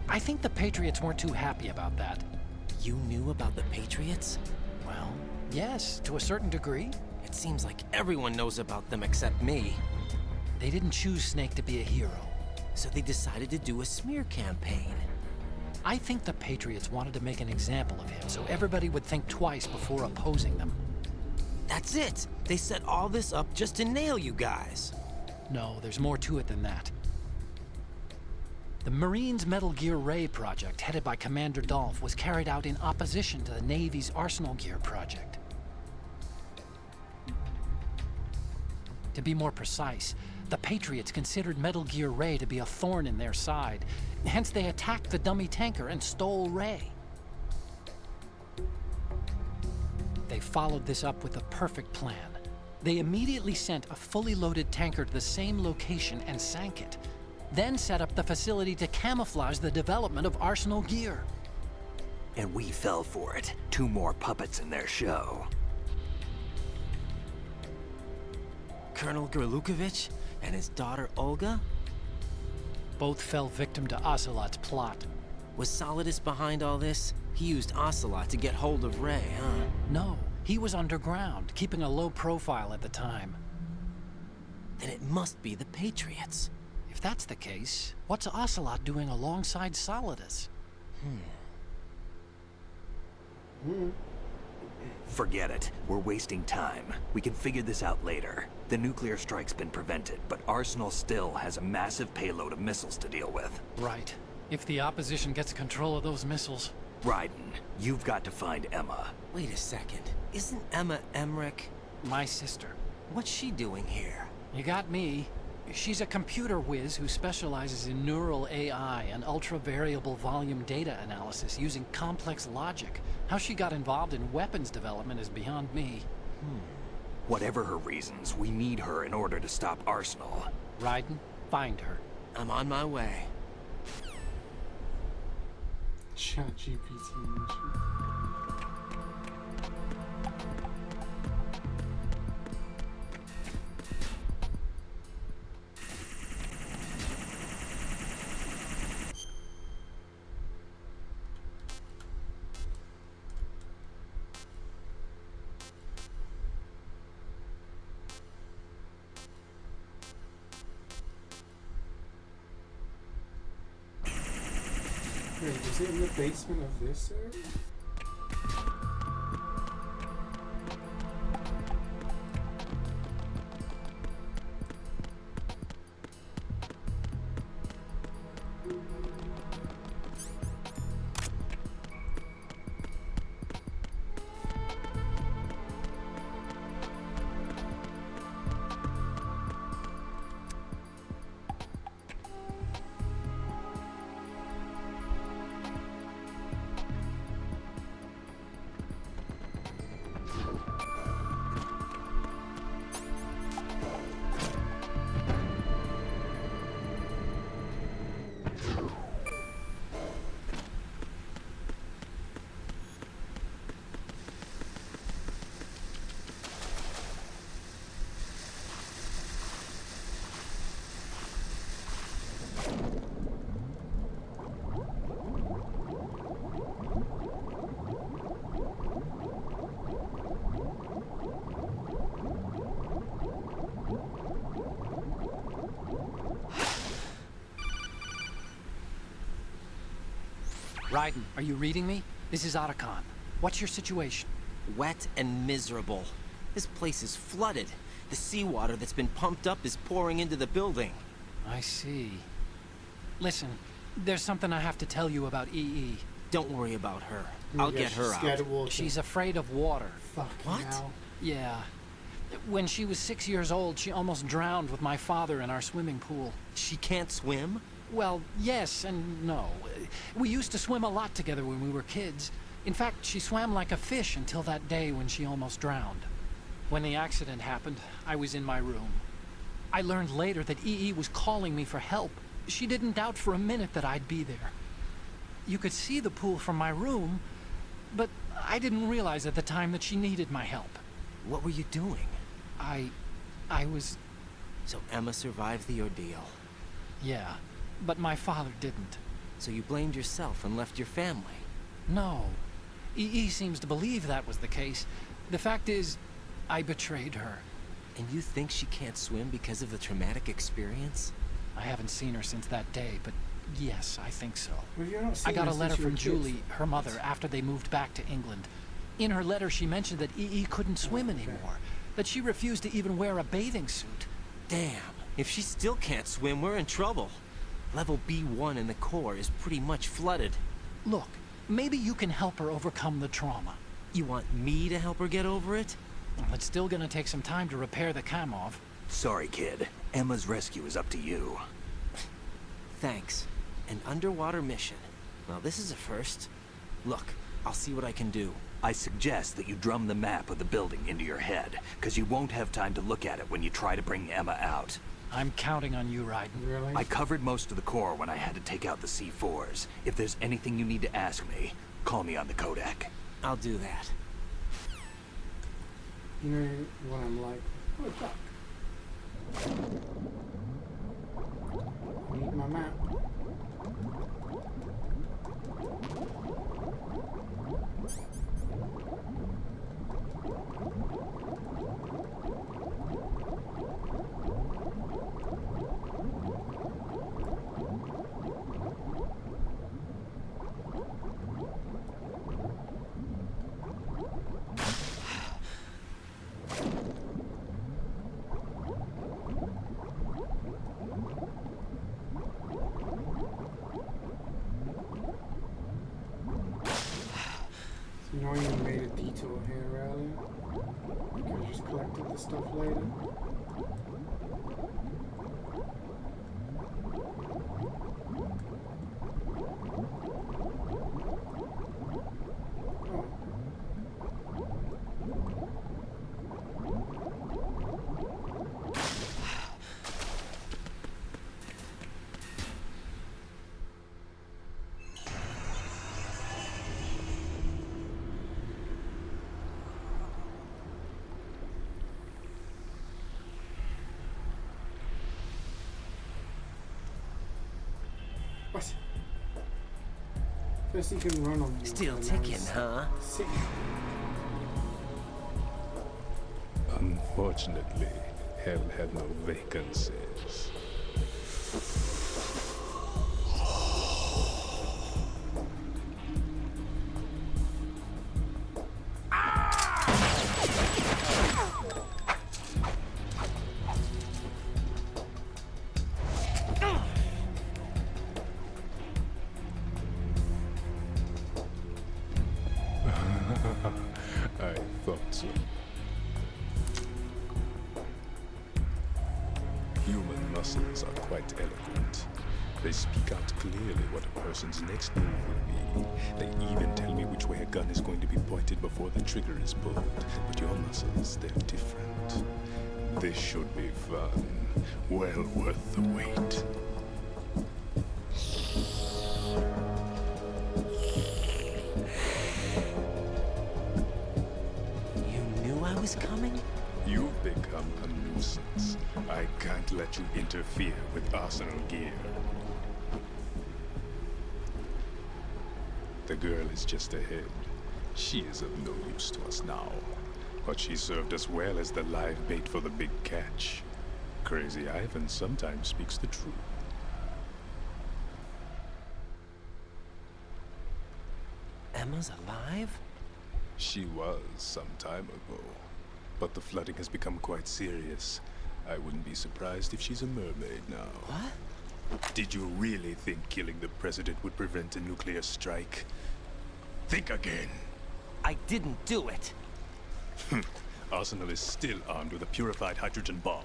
Speaker 15: I think the Patriots weren't too happy about that.
Speaker 5: You knew about the Patriots?
Speaker 15: Well, yes, to a certain degree.
Speaker 5: It seems like everyone knows about them except me.
Speaker 15: They didn't choose Snake to be a hero.
Speaker 5: So they decided to do a smear campaign.
Speaker 15: I think the Patriots wanted to make an example of him so everybody would think twice before opposing them.
Speaker 5: That's it! They set all this up just to nail you guys.
Speaker 15: No, there's more to it than that. The Marines' Metal Gear Ray project, headed by Commander Dolph, was carried out in opposition to the Navy's Arsenal Gear project. To be more precise, the Patriots considered Metal Gear Ray to be a thorn in their side. Hence, they attacked the dummy tanker and stole Ray. They followed this up with a perfect plan. They immediately sent a fully loaded tanker to the same location and sank it. Then set up the facility to camouflage the development of Arsenal Gear.
Speaker 7: And we fell for it. 2 more puppets in their show.
Speaker 5: Colonel Gerlukovich and his daughter Olga?
Speaker 15: Both fell victim to Ocelot's plot.
Speaker 5: Was Solidus behind all this? He used Ocelot to get hold of Ray, huh?
Speaker 15: No, he was underground, keeping a low profile at the time.
Speaker 5: Then it must be the Patriots.
Speaker 15: If that's the case, what's Ocelot doing alongside Solidus?
Speaker 7: Forget it. We're wasting time. We can figure this out later. The nuclear strike's been prevented, but Arsenal still has a massive payload of missiles to deal with.
Speaker 15: Right. If the opposition gets control of those missiles...
Speaker 7: Raiden, you've got to find Emma.
Speaker 5: Wait a second. Isn't Emma Emmerich
Speaker 15: my sister?
Speaker 5: What's she doing here?
Speaker 15: You got me. She's a computer whiz who specializes in neural AI and ultra-variable volume data analysis using complex logic. How she got involved in weapons development is beyond me.
Speaker 7: Whatever her reasons, we need her in order to stop Arsenal.
Speaker 15: Raiden, find her.
Speaker 5: I'm on my way.
Speaker 1: ChatGPT mission. Wait, is it in the basement of this area?
Speaker 15: Raiden, are you reading me? This is Otacon. What's your situation?
Speaker 5: Wet and miserable. This place is flooded. The seawater that's been pumped up is pouring into the building.
Speaker 15: I see. Listen, there's something I have to tell you about EE.
Speaker 5: Don't worry about her. I'll get her out.
Speaker 15: She's afraid of water.
Speaker 1: Fuck.
Speaker 5: What?
Speaker 1: Now.
Speaker 15: Yeah. When she was 6 years old, she almost drowned with my father in our swimming pool.
Speaker 5: She can't swim?
Speaker 15: Well, yes and no. We used to swim a lot together when we were kids. In fact, she swam like a fish until that day when she almost drowned. When the accident happened, I was in my room. I learned later that EE was calling me for help. She didn't doubt for a minute that I'd be there. You could see the pool from my room, but I didn't realize at the time that she needed my help.
Speaker 5: What were you doing?
Speaker 15: I was...
Speaker 5: So Emma survived the ordeal.
Speaker 15: Yeah, but my father didn't.
Speaker 5: So you blamed yourself and left your family?
Speaker 15: No. EE seems to believe that was the case. The fact is, I betrayed her.
Speaker 5: And you think she can't swim because of the traumatic experience?
Speaker 15: I haven't seen her since that day, but yes, I think so.
Speaker 1: Well, you're not
Speaker 15: I got a
Speaker 1: since
Speaker 15: letter
Speaker 1: you were
Speaker 15: from
Speaker 1: kids.
Speaker 15: Julie, her mother, after they moved back to England. In her letter, she mentioned that EE couldn't swim anymore, that she refused to even wear a bathing suit.
Speaker 5: Damn, if she still can't swim, we're in trouble. Level B1 in the core is pretty much flooded.
Speaker 15: Look, maybe you can help her overcome the trauma.
Speaker 5: You want me to help her get over it?
Speaker 15: Well, it's still gonna take some time to repair the Kamov.
Speaker 7: Sorry, kid. Emma's rescue is up to you.
Speaker 5: Thanks. An underwater mission. Well, this is a first. Look, I'll see what I can do.
Speaker 7: I suggest that you drum the map of the building into your head, because you won't have time to look at it when you try to bring Emma out.
Speaker 15: I'm counting on you, Raiden.
Speaker 1: Really?
Speaker 7: I covered most of the core when I had to take out the C4s. If there's anything you need to ask me, call me on the Kodak.
Speaker 5: I'll do that.
Speaker 1: You know what I'm like? Oh, duck. I need my map. Annoying you made a detour here earlier. You could have just collected the stuff later. Oh. What? First he can run on water.
Speaker 5: Still
Speaker 1: now
Speaker 5: ticking,
Speaker 1: he's
Speaker 5: huh?
Speaker 1: sick.
Speaker 17: Unfortunately, hell had no vacancies. I thought so. Human muscles are quite eloquent. They speak out clearly what a person's next move will be. They even tell me which way a gun is going to be pointed before the trigger is pulled. But your muscles, they're different. This should be fun. Well worth the wait.
Speaker 5: I was coming?
Speaker 17: You've become a nuisance. I can't let you interfere with Arsenal gear. The girl is just ahead. She is of no use to us now. But she served us well as the live bait for the big catch. Crazy Ivan sometimes speaks the truth.
Speaker 5: Emma's alive?
Speaker 17: She was some time ago. But the flooding has become quite serious. I wouldn't be surprised if she's a mermaid now.
Speaker 5: What?
Speaker 17: Did you really think killing the president would prevent a nuclear strike? Think again.
Speaker 5: I didn't do it.
Speaker 17: Arsenal is still armed with a purified hydrogen bomb.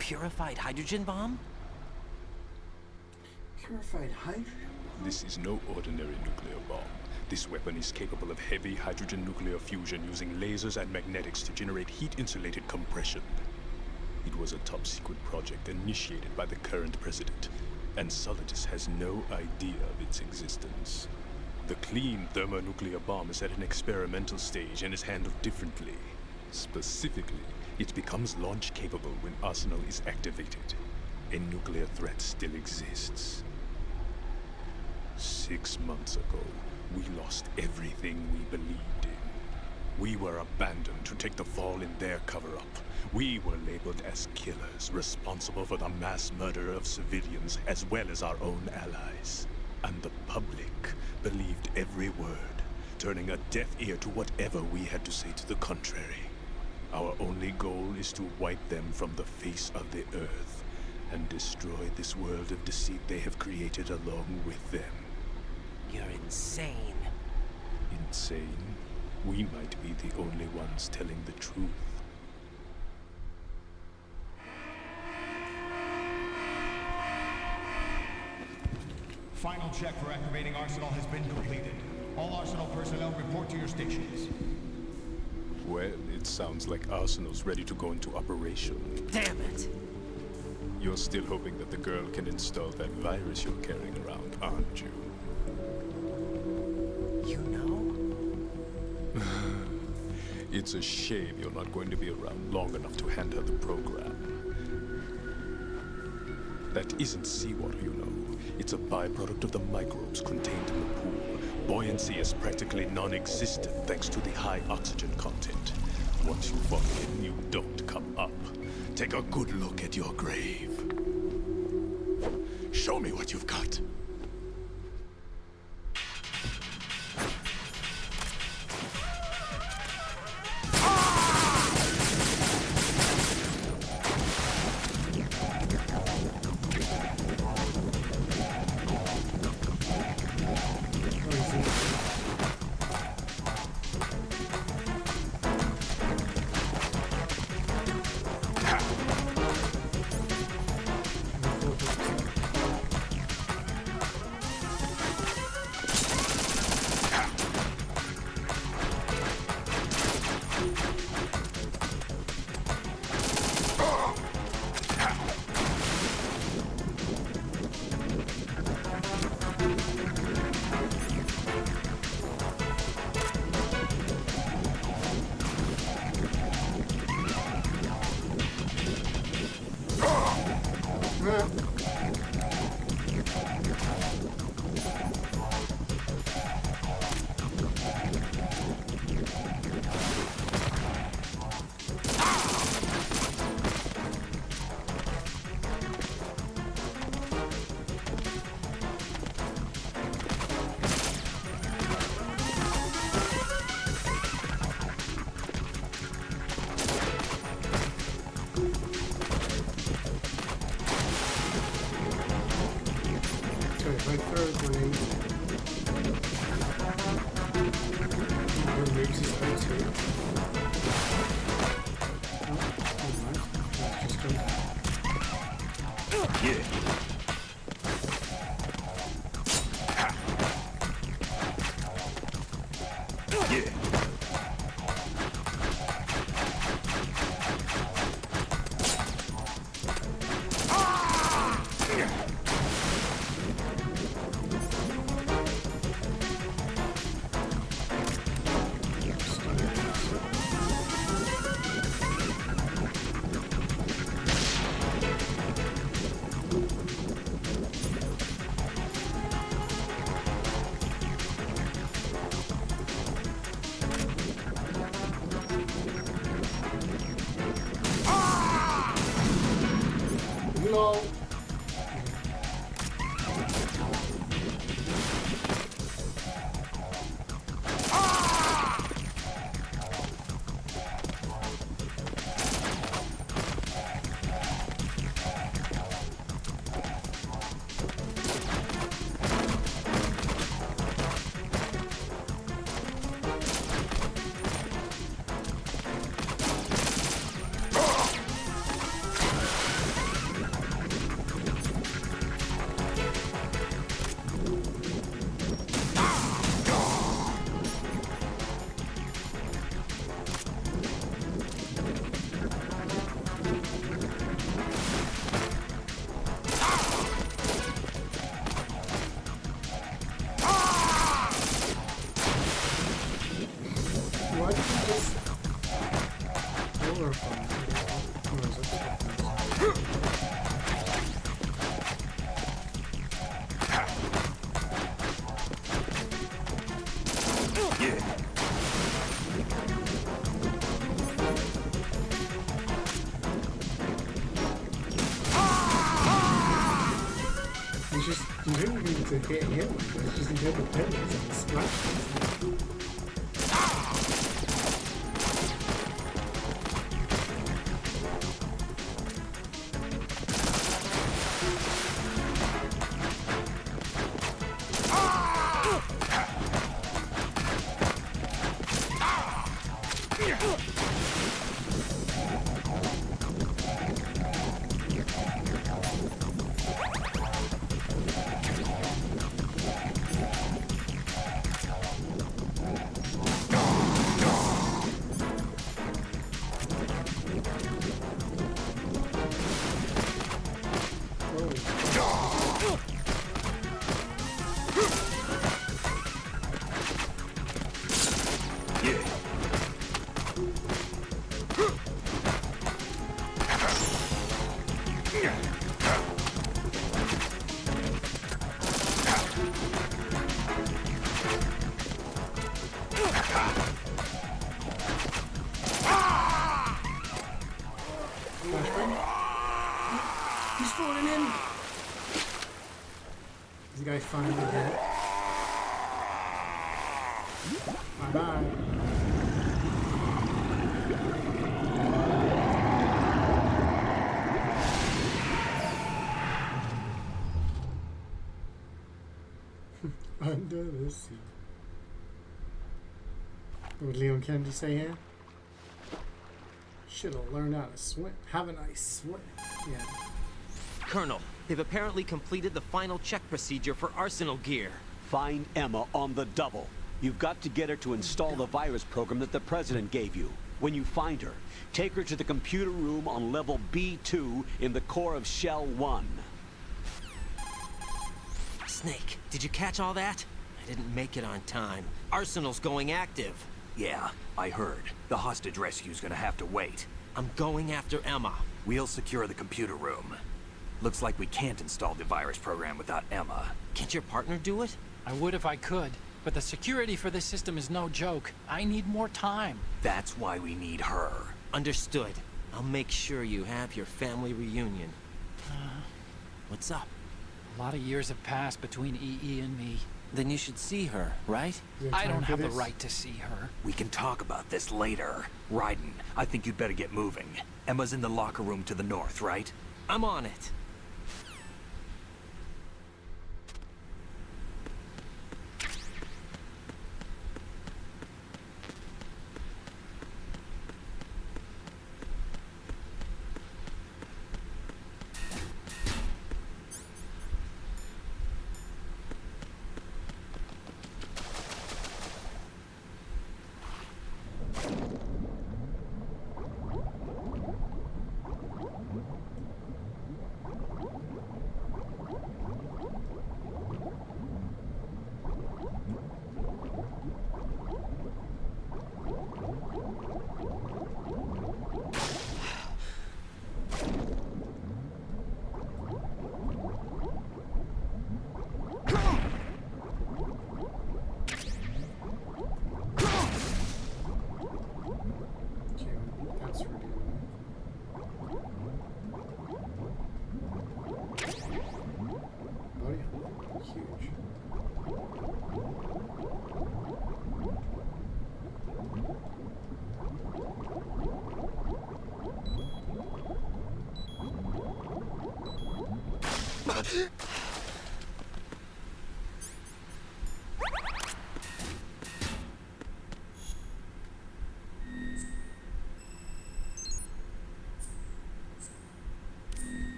Speaker 5: Purified hydrogen bomb?
Speaker 1: Purified hydrogen?
Speaker 17: This is no ordinary nuclear bomb. This weapon is capable of heavy hydrogen nuclear fusion using lasers and magnetics to generate heat-insulated compression. It was a top-secret project initiated by the current president, and Solidus has no idea of its existence. The clean thermonuclear bomb is at an experimental stage and is handled differently. Specifically, it becomes launch-capable when Arsenal is activated. A nuclear threat still exists. 6 months ago, we lost everything we believed in. We were abandoned to take the fall in their cover-up. We were labeled as killers, responsible for the mass murder of civilians as well as our own allies. And the public believed every word, turning a deaf ear to whatever we had to say to the contrary. Our only goal is to wipe them from the face of the earth and destroy this world of deceit they have created along with them.
Speaker 5: You're insane.
Speaker 17: Insane? We might be the only ones telling the truth.
Speaker 18: Final check for activating Arsenal has been completed. All Arsenal personnel report to your stations.
Speaker 17: Well, it sounds like Arsenal's ready to go into operation.
Speaker 5: Damn it!
Speaker 17: You're still hoping that the girl can install that virus you're carrying around, aren't you?
Speaker 5: You know?
Speaker 17: It's a shame you're not going to be around long enough to hand her the program. That isn't seawater, you know. It's a byproduct of the microbes contained in the pool. Buoyancy is practically non-existent thanks to the high oxygen content. Once you fall in, you don't come up. Take a good look at your grave. Show me what you've got.
Speaker 1: we're fine. You didn't need to hit him, because he never did it and scratched him. He's falling in. Is the guy finally dead? Bye bye. Under the sea. What would Leon Kennedy say here? Should have learned how to swim. Have a nice swim. Yeah.
Speaker 5: Colonel, they've apparently completed the final check procedure for arsenal gear.
Speaker 4: Find Emma on the double. You've got to get her to install the virus program that the President gave you. When you find her, take her to the computer room on level B2 in the core of Shell 1.
Speaker 5: Snake, did you catch all that? I didn't make it on time. Arsenal's going active.
Speaker 7: Yeah, I heard. The hostage rescue's gonna have to wait.
Speaker 5: I'm going after Emma.
Speaker 7: We'll secure the computer room. Looks like we can't install the virus program without Emma.
Speaker 5: Can't your partner do it?
Speaker 15: I would if I could, but the security for this system is no joke. I need more time.
Speaker 7: That's why we need her.
Speaker 5: Understood. I'll make sure you have your family reunion. What's up?
Speaker 15: A lot of years have passed between EE and me.
Speaker 5: Then you should see her, right?
Speaker 15: I don't have the right to see her.
Speaker 7: We can talk about this later. Raiden, I think you'd better get moving. Emma's in the locker room to the north, right?
Speaker 5: I'm on it.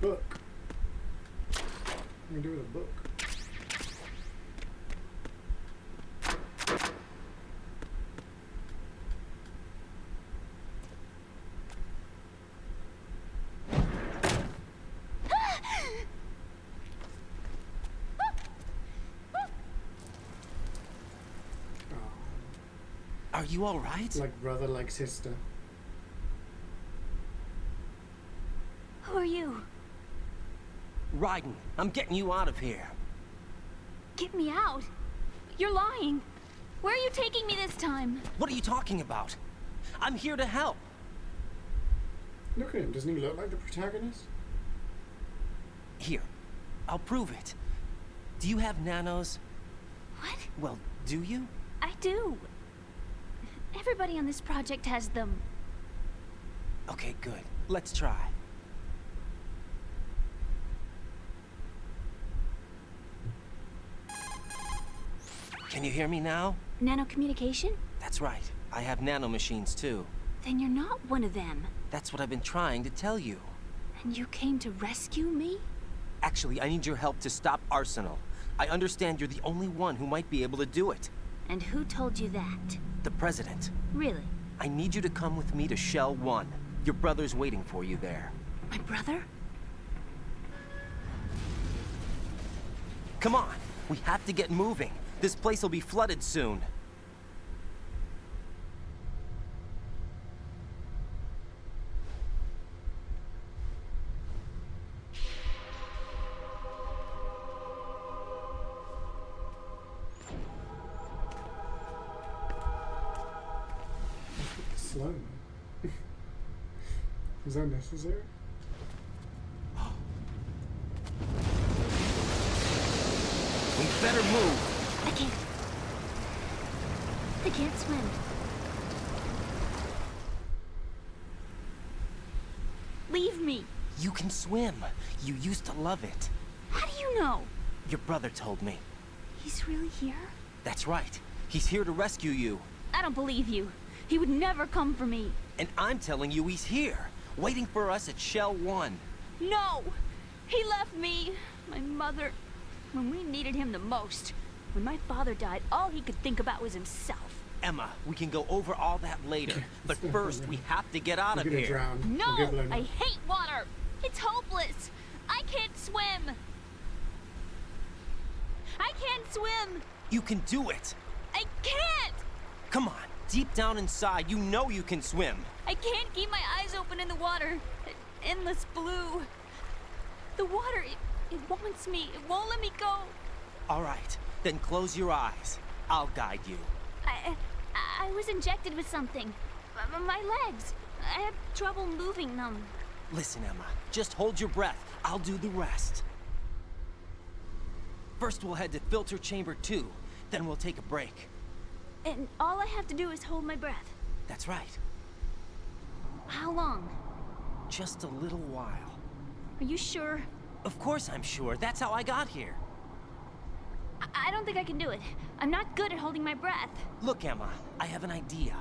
Speaker 1: Book. What do we do with a book?
Speaker 5: Are you all right?
Speaker 1: Like brother, like sister.
Speaker 9: Who are you?
Speaker 5: Raiden, I'm getting you out of here.
Speaker 9: Get me out. You're lying. Where are you taking me this time?
Speaker 5: What are you talking about? I'm here to help.
Speaker 1: Look at him. Doesn't he look like the protagonist?
Speaker 5: Here, I'll prove it. Do you have nanos?
Speaker 9: What?
Speaker 5: Well, do you?
Speaker 9: I do. Everybody on this project has them.
Speaker 5: Okay, good. Let's try. Can you hear me now?
Speaker 9: Nanocommunication?
Speaker 5: That's right. I have nanomachines too.
Speaker 9: Then you're not one of them.
Speaker 5: That's what I've been trying to tell you.
Speaker 9: And you came to rescue me?
Speaker 5: Actually, I need your help to stop Arsenal. I understand you're the only one who might be able to do it.
Speaker 9: And who told you that?
Speaker 5: The President.
Speaker 9: Really?
Speaker 5: I need you to come with me to Shell 1. Your brother's waiting for you there.
Speaker 9: My brother?
Speaker 5: Come on! We have to get moving. This place will be flooded soon.
Speaker 1: Slow. Is that necessary?
Speaker 5: We better move.
Speaker 9: I can't swim. Leave me.
Speaker 5: You can swim. You used to love it.
Speaker 9: How do you know?
Speaker 5: Your brother told me.
Speaker 9: He's really here?
Speaker 5: That's right. He's here to rescue you.
Speaker 9: I don't believe you. He would never come for me.
Speaker 5: And I'm telling you he's here, waiting for us at Shell 1.
Speaker 9: No! He left me, my mother, when we needed him the most. When my father died, all he could think about was himself.
Speaker 5: Emma, we can go over all that later. But first, we have to get out of here.
Speaker 1: Drown.
Speaker 9: No! I hate water! It's hopeless! I can't swim! I can't swim!
Speaker 5: You can do it!
Speaker 9: I can't!
Speaker 5: Come on, deep down inside, you know you can swim.
Speaker 9: I can't keep my eyes open in the water. Endless blue. The water, it wants me. It won't let me go.
Speaker 5: All right, then close your eyes. I'll guide you.
Speaker 9: I was injected with something. My legs. I have trouble moving them.
Speaker 5: Listen, Emma, just hold your breath. I'll do the rest. First, we'll head to filter chamber 2. Then we'll take a break.
Speaker 9: And all I have to do is hold my breath.
Speaker 5: That's right.
Speaker 9: How long?
Speaker 5: Just a little while.
Speaker 9: Are you sure?
Speaker 5: Of course I'm sure. That's how I got here.
Speaker 9: I don't think I can do it. I'm not good at holding my breath.
Speaker 5: Look, Emma, I have an idea.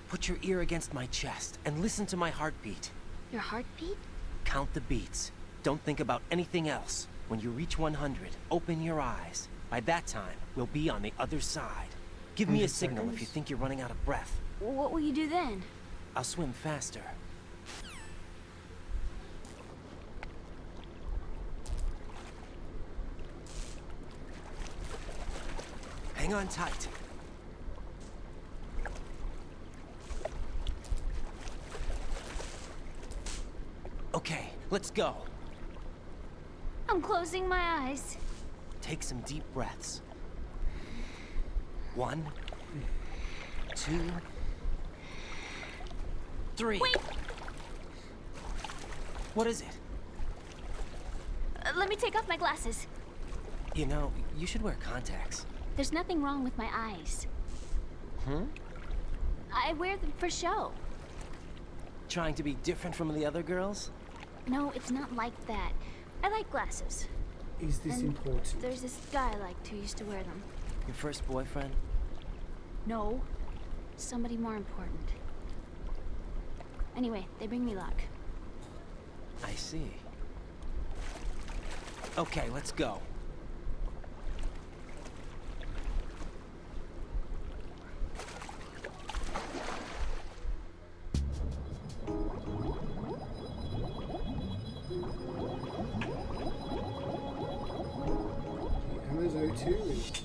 Speaker 5: Put your ear against my chest and listen to my heartbeat.
Speaker 9: Your heartbeat?
Speaker 5: Count the beats. Don't think about anything else. When you reach 100, open your eyes. By that time, we'll be on the other side. Give me a signal if you think you're running out of breath.
Speaker 9: What will you do then?
Speaker 5: I'll swim faster. Hang on tight. Okay, let's go.
Speaker 9: I'm closing my eyes.
Speaker 5: Take some deep breaths. 1, 2, 3.
Speaker 9: Wait!
Speaker 5: What is it?
Speaker 9: Let me take off my glasses.
Speaker 5: You know, you should wear contacts.
Speaker 9: There's nothing wrong with my eyes.
Speaker 5: Hmm?
Speaker 9: I wear them for show.
Speaker 5: Trying to be different from the other girls?
Speaker 9: No, it's not like that. I like glasses.
Speaker 1: Is this
Speaker 9: And
Speaker 1: important?
Speaker 9: There's this guy I liked who used to wear them.
Speaker 5: Your first boyfriend?
Speaker 9: No. Somebody more important. Anyway, they bring me luck.
Speaker 5: I see. Okay, let's go.
Speaker 1: Emma's O2 is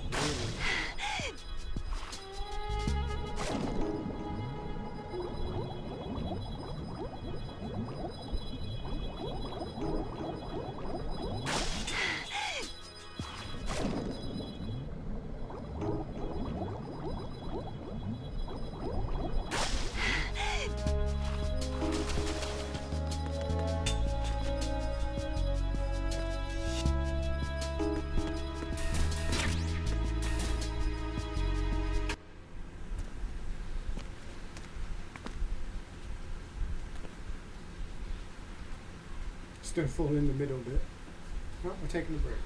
Speaker 1: Just don't fall in the middle bit. Oh, we're taking a break.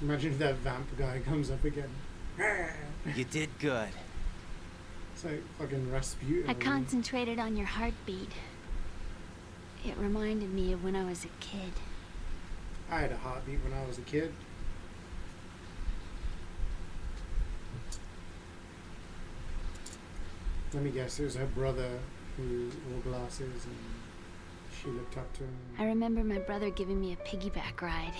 Speaker 1: Imagine if that vamp guy comes up again.
Speaker 5: You did good.
Speaker 1: It's like fucking Rasputin.
Speaker 9: I concentrated on your heartbeat. It reminded me of when I was a kid.
Speaker 1: I had a heartbeat when I was a kid. Let me guess, it was her brother who wore glasses and she looked up to him.
Speaker 9: I remember my brother giving me a piggyback ride.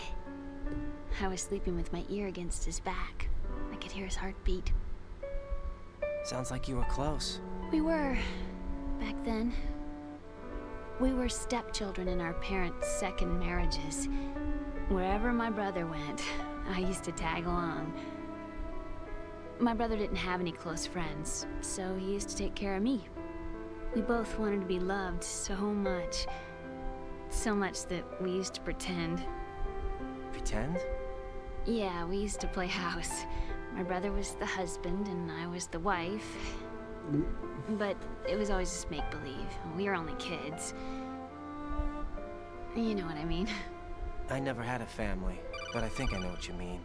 Speaker 9: I was sleeping with my ear against his back. I could hear his heartbeat.
Speaker 5: Sounds like you were close.
Speaker 9: We were, back then. We were stepchildren in our parents' second marriages. Wherever my brother went, I used to tag along. My brother didn't have any close friends, so he used to take care of me. We both wanted to be loved so much. So much that we used to pretend.
Speaker 5: Pretend?
Speaker 9: Yeah, we used to play house. My brother was the husband and I was the wife. But it was always just make-believe. We were only kids. You know what I mean.
Speaker 5: I never had a family, but I think I know what you mean.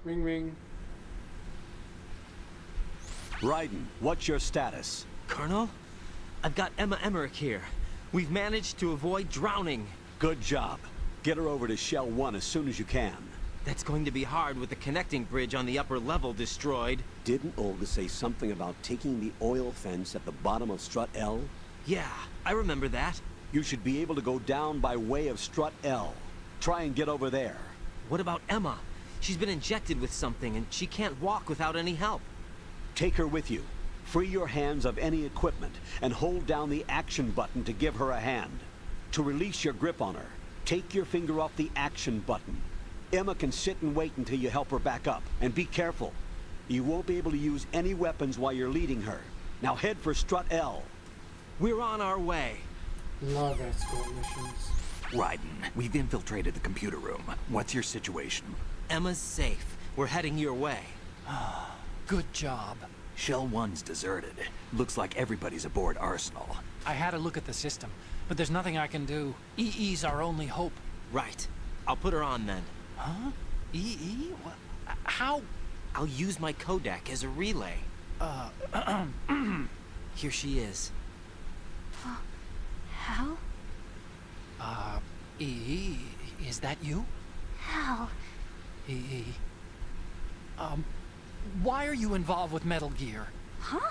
Speaker 1: Ring ring.
Speaker 4: Raiden, what's your status?
Speaker 5: Colonel? I've got Emma Emmerich here. We've managed to avoid drowning.
Speaker 4: Good job. Get her over to Shell 1 as soon as you can.
Speaker 5: That's going to be hard with the connecting bridge on the upper level destroyed.
Speaker 4: Didn't Olga say something about taking the oil fence at the bottom of Strut L?
Speaker 5: Yeah, I remember that.
Speaker 4: You should be able to go down by way of Strut L. Try and get over there.
Speaker 5: What about Emma? She's been injected with something and she can't walk without any help.
Speaker 4: Take her with you. Free your hands of any equipment and hold down the action button to give her a hand. To release your grip on her, take your finger off the action button. Emma can sit and wait until you help her back up. And be careful. You won't be able to use any weapons while you're leading her. Now head for Strut L.
Speaker 5: We're on our way.
Speaker 1: Love escort missions.
Speaker 7: Raiden, we've infiltrated the computer room. What's your situation?
Speaker 5: Emma's safe. We're heading your way.
Speaker 15: Good job.
Speaker 7: Shell 1's deserted. Looks like everybody's aboard Arsenal.
Speaker 15: I had a look at the system, but there's nothing I can do. EE's our only hope.
Speaker 5: Right. I'll put her on then.
Speaker 15: Huh? EE? What? How?
Speaker 5: I'll use my Kodak as a relay. Here she is.
Speaker 9: Hal?
Speaker 15: EE, is that you?
Speaker 9: Hal?
Speaker 15: EE. Why are you involved with Metal Gear?
Speaker 9: Huh?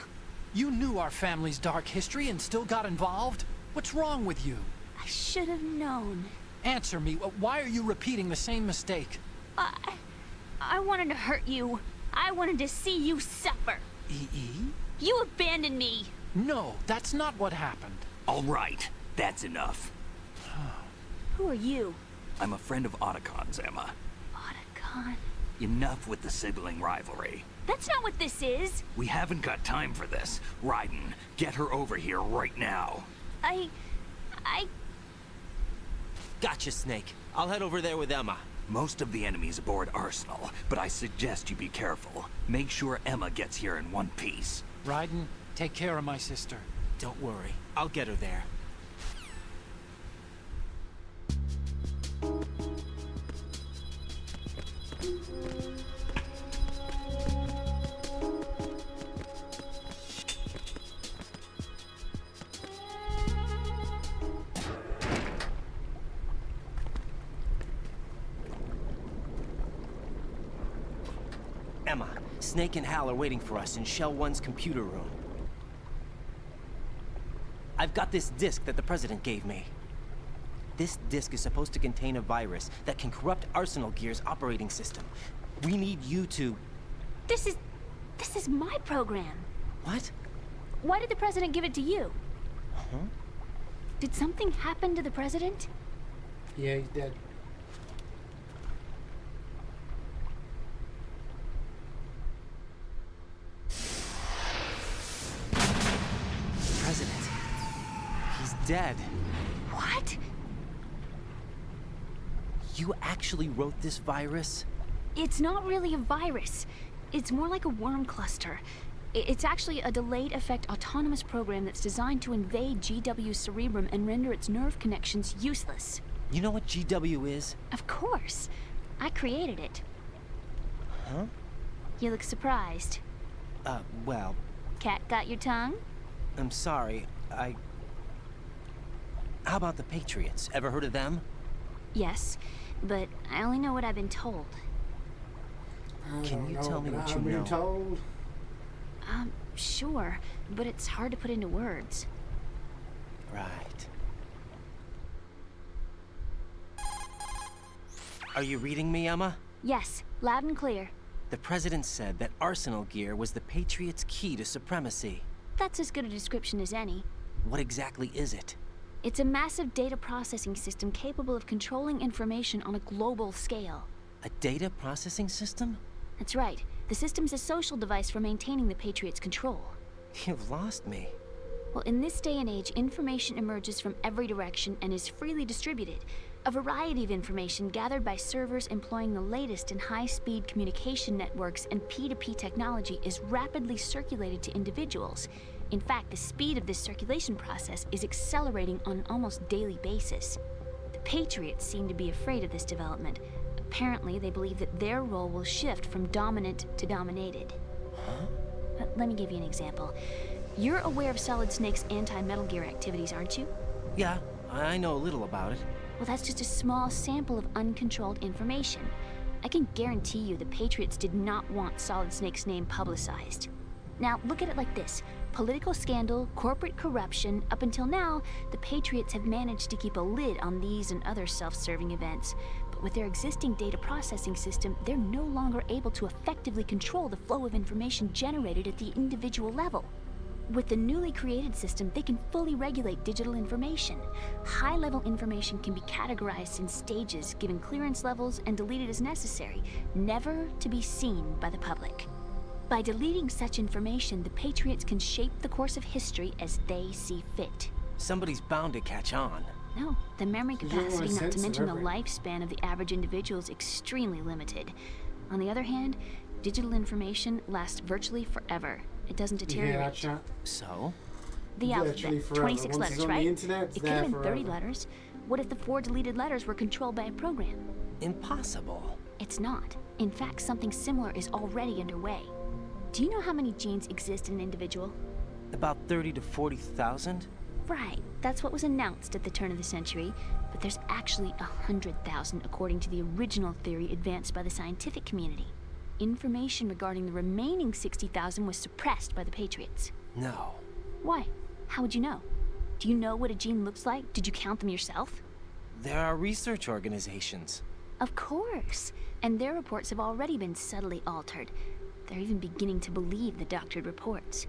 Speaker 15: You knew our family's dark history and still got involved? What's wrong with you?
Speaker 9: I should have known.
Speaker 15: Answer me. Why are you repeating the same mistake?
Speaker 9: I wanted to hurt you. I wanted to see you suffer.
Speaker 15: EE?
Speaker 9: You abandoned me.
Speaker 15: No, that's not what happened.
Speaker 7: All right, that's enough.
Speaker 9: Who are you?
Speaker 7: I'm a friend of Otacon's, Emma.
Speaker 9: Otacon?
Speaker 7: Enough with the sibling rivalry.
Speaker 9: That's not what this is.
Speaker 7: We haven't got time for this. Raiden, get her over here right now.
Speaker 9: I...
Speaker 5: Gotcha, Snake. I'll head over there with Emma.
Speaker 7: Most of the enemy's aboard Arsenal, but I suggest you be careful. Make sure Emma gets here in one piece.
Speaker 15: Raiden, take care of my sister.
Speaker 5: Don't worry. I'll get her there. Emma, Snake and Hal are waiting for us in Shell 1's computer room. I've got this disk that the President gave me. This disk is supposed to contain a virus that can corrupt Arsenal Gear's operating system. We need you to...
Speaker 9: This is my program.
Speaker 5: What?
Speaker 9: Why did the President give it to you?
Speaker 5: Huh?
Speaker 9: Did something happen to the President?
Speaker 1: Yeah, he's dead.
Speaker 5: President. He's dead.
Speaker 9: What?
Speaker 5: You actually wrote this virus?
Speaker 9: It's not really a virus. It's more like a worm cluster. It's actually a delayed effect autonomous program that's designed to invade GW's cerebrum and render its nerve connections useless.
Speaker 5: You know what GW is?
Speaker 9: Of course. I created it.
Speaker 5: Huh?
Speaker 9: You look surprised.
Speaker 5: Well...
Speaker 9: Cat got your tongue?
Speaker 5: I'm sorry, How about the Patriots? Ever heard of them?
Speaker 9: Yes, but I only know what I've been told.
Speaker 5: Can you tell me what you
Speaker 1: I've been
Speaker 5: know?
Speaker 1: told.
Speaker 9: Sure, but it's hard to put into words.
Speaker 5: Right. Are you reading me, Emma?
Speaker 9: Yes, loud and clear.
Speaker 5: The President said that Arsenal gear was the Patriots' key to supremacy.
Speaker 9: That's as good a description as any.
Speaker 5: What exactly is it?
Speaker 9: It's a massive data processing system capable of controlling information on a global scale.
Speaker 5: A data processing system?
Speaker 9: That's right. The system's a social device for maintaining the Patriots' control.
Speaker 5: You've lost me.
Speaker 9: Well, in this day and age, information emerges from every direction and is freely distributed. A variety of information gathered by servers employing the latest in high-speed communication networks and P2P technology is rapidly circulated to individuals. In fact, the speed of this circulation process is accelerating on an almost daily basis. The Patriots seem to be afraid of this development. Apparently, they believe that their role will shift from dominant to dominated.
Speaker 5: Huh?
Speaker 9: Let me give you an example. You're aware of Solid Snake's anti-Metal Gear activities, aren't you?
Speaker 5: Yeah, I know a little about it.
Speaker 9: Well, that's just a small sample of uncontrolled information. I can guarantee you the Patriots did not want Solid Snake's name publicized. Now, look at it like this. Political scandal, corporate corruption, up until now, the Patriots have managed to keep a lid on these and other self-serving events. But with their existing data processing system, they're no longer able to effectively control the flow of information generated at the individual level. With the newly created system, they can fully regulate digital information. High-level information can be categorized in stages, given clearance levels, and deleted as necessary, never to be seen by the public. By deleting such information, the Patriots can shape the course of history as they see fit.
Speaker 5: Somebody's bound to catch on.
Speaker 9: No, the memory capacity, not to mention the
Speaker 1: everything.
Speaker 9: lifespan of the average individual, is extremely limited. On the other hand, digital information lasts virtually forever. It doesn't
Speaker 1: You hear that,
Speaker 9: deteriorate.
Speaker 1: chat?
Speaker 5: So?
Speaker 9: The
Speaker 1: Virtually
Speaker 9: alphabet,
Speaker 1: forever.
Speaker 9: 26
Speaker 1: Once it's
Speaker 9: letters,
Speaker 1: on
Speaker 9: right?
Speaker 1: the internet, it's
Speaker 9: It could
Speaker 1: there
Speaker 9: have been 30
Speaker 1: forever.
Speaker 9: letters. What if the 4 deleted letters were controlled by a program?
Speaker 5: Impossible.
Speaker 9: It's not. In fact, something similar is already underway. Do you know how many genes exist in an individual?
Speaker 5: About 30 to 40,000?
Speaker 9: Right, that's what was announced at the turn of the century, but there's actually 100,000 according to the original theory advanced by the scientific community. Information regarding the remaining 60,000 was suppressed by the Patriots.
Speaker 5: No.
Speaker 9: Why? How would you know? Do you know what a gene looks like? Did you count them yourself?
Speaker 5: There are research organizations.
Speaker 9: Of course, and their reports have already been subtly altered. They're even beginning to believe the doctored reports.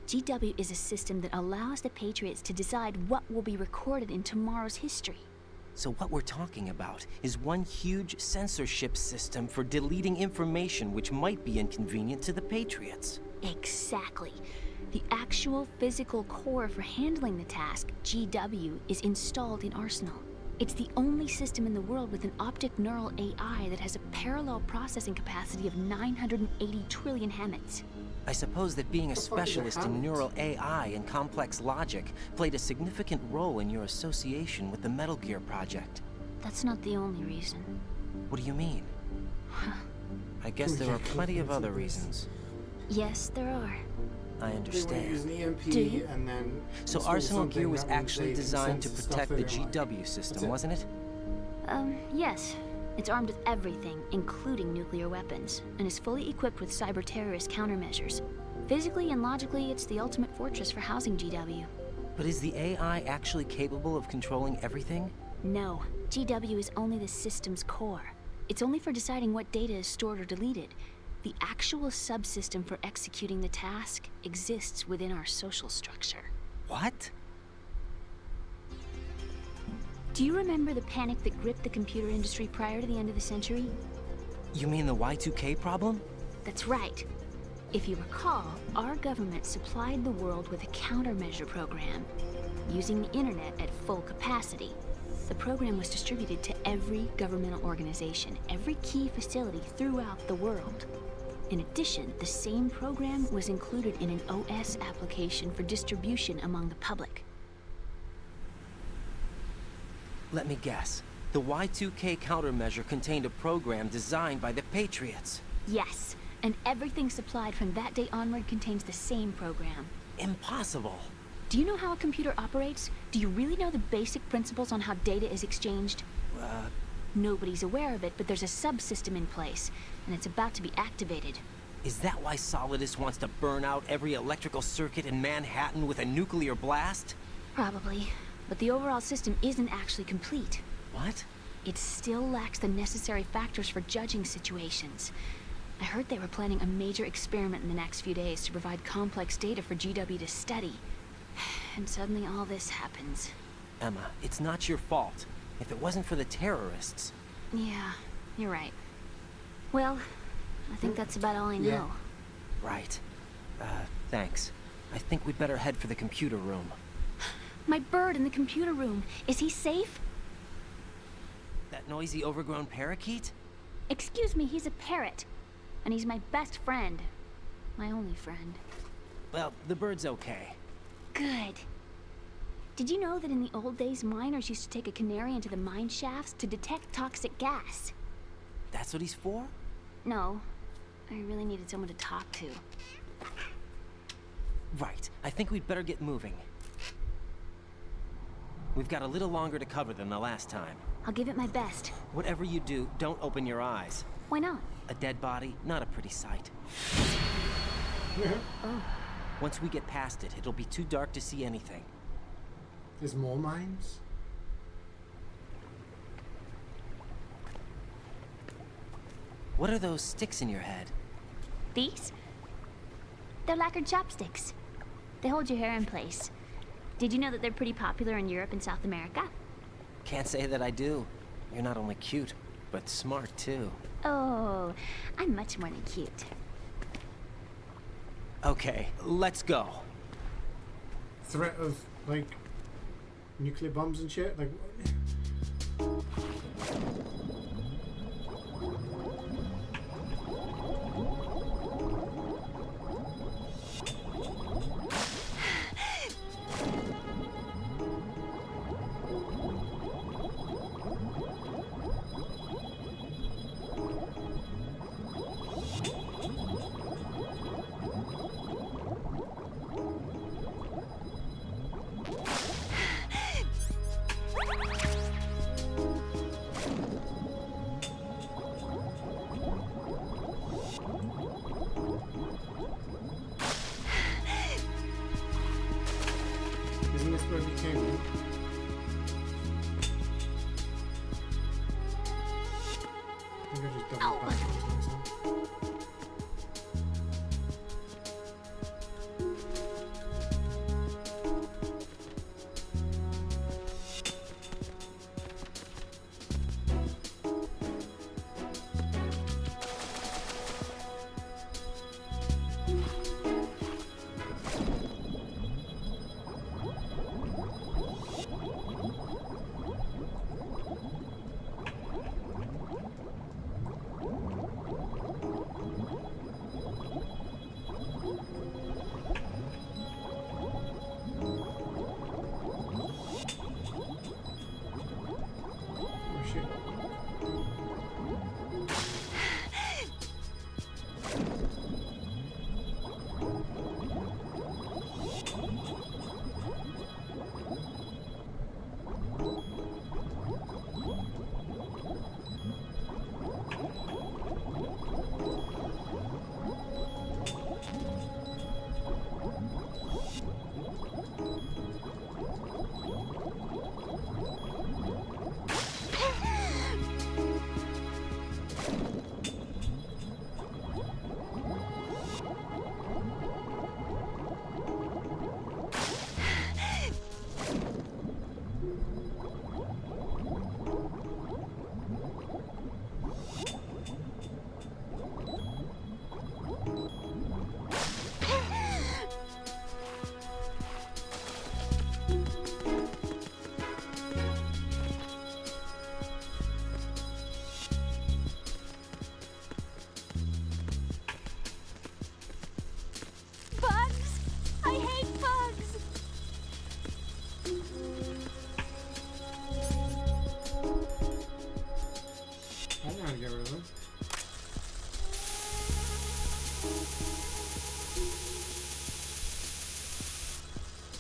Speaker 9: GW is a system that allows the Patriots to decide what will be recorded in tomorrow's history.
Speaker 5: So what we're talking about is one huge censorship system for deleting information which might be inconvenient to the Patriots.
Speaker 9: Exactly. The actual physical core for handling the task, GW, is installed in Arsenal. It's the only system in the world with an optic neural AI that has a parallel processing capacity of 980 trillion Hammets.
Speaker 5: I suppose that being a
Speaker 1: What the fuck is a
Speaker 5: specialist in
Speaker 1: Hammett?
Speaker 5: neural AI and complex logic played a significant role in your association with the Metal Gear project.
Speaker 9: That's not the only reason.
Speaker 5: What do you mean? I guess there are plenty of other reasons.
Speaker 9: Yes, there are.
Speaker 5: I
Speaker 1: They were
Speaker 5: understand.
Speaker 1: using EMP
Speaker 9: Do you?
Speaker 1: and then
Speaker 5: So
Speaker 1: install
Speaker 5: Arsenal
Speaker 1: something
Speaker 5: Gear was
Speaker 1: that means
Speaker 5: actually
Speaker 1: they can
Speaker 5: designed to
Speaker 1: sense the
Speaker 5: protect
Speaker 1: stuff
Speaker 5: the
Speaker 1: they don't like.
Speaker 5: GW
Speaker 1: That's
Speaker 5: system,
Speaker 1: it.
Speaker 5: wasn't it?
Speaker 9: Yes. It's armed with everything, including nuclear weapons, and is fully equipped with cyber-terrorist countermeasures. Physically and logically, it's the ultimate fortress for housing GW.
Speaker 5: But is the AI actually capable of controlling everything?
Speaker 9: No, GW is only the system's core. It's only for deciding what data is stored or deleted. The actual subsystem for executing the task exists within our social structure.
Speaker 5: What?
Speaker 9: Do you remember the panic that gripped the computer industry prior to the end of the century?
Speaker 5: You mean the Y2K problem?
Speaker 9: That's right. If you recall, our government supplied the world with a countermeasure program, using the internet at full capacity. The program was distributed to every governmental organization, every key facility throughout the world. In addition, the same program was included in an OS application for distribution among the public.
Speaker 5: Let me guess. The Y2K countermeasure contained a program designed by the Patriots.
Speaker 9: Yes, and everything supplied from that day onward contains the same program.
Speaker 5: Impossible.
Speaker 9: Do you know how a computer operates? Do you really know the basic principles on how data is exchanged? Nobody's aware of it, but there's a subsystem in place, and it's about to be activated.
Speaker 5: Is that why Solidus wants to burn out every electrical circuit in Manhattan with a nuclear blast?
Speaker 9: Probably, but the overall system isn't actually complete.
Speaker 5: What?
Speaker 9: It still lacks the necessary factors for judging situations. I heard they were planning a major experiment in the next few days to provide complex data for GW to study. And suddenly all this happens.
Speaker 5: Emma, it's not your fault. If it wasn't for the terrorists...
Speaker 9: Yeah, you're right. Well, I think that's about all I know.
Speaker 5: Yeah. Right. Thanks. I think we'd better head for the computer room.
Speaker 9: My bird in the computer room. Is he safe?
Speaker 5: That noisy, overgrown parakeet?
Speaker 9: Excuse me, he's a parrot. And he's my best friend. My only friend.
Speaker 5: Well, the bird's okay.
Speaker 9: Good. Did you know that in the old days, miners used to take a canary into the mine shafts to detect toxic gas?
Speaker 5: That's what he's for?
Speaker 9: No. I really needed someone to talk to.
Speaker 5: Right. I think we'd better get moving. We've got a little longer to cover than the last time.
Speaker 9: I'll give it my best.
Speaker 5: Whatever you do, don't open your eyes.
Speaker 9: Why not?
Speaker 5: A dead body, not a pretty sight.
Speaker 9: Oh.
Speaker 5: Once we get past it, it'll be too dark to see anything.
Speaker 1: There's more mines?
Speaker 5: What are those sticks in your head?
Speaker 9: These? They're lacquered chopsticks. They hold your hair in place. Did you know that they're pretty popular in Europe and South America?
Speaker 5: Can't say that I do. You're not only cute, but smart too.
Speaker 9: Oh, I'm much more than cute.
Speaker 5: Okay, let's go.
Speaker 1: Threat of, like, nuclear bombs and shit? Like, isn't this where we came in? I think I just doubled back onto myself. Oh shit.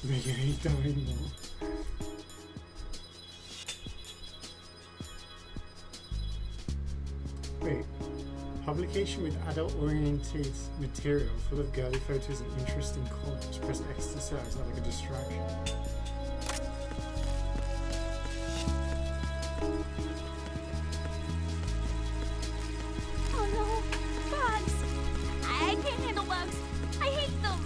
Speaker 1: Make it hate them anymore. Wait. Publication with adult-oriented material full of girly photos and interesting colors. Press X to search. Is that like a distraction?
Speaker 9: Oh no, bugs! I can't handle bugs. I hate them.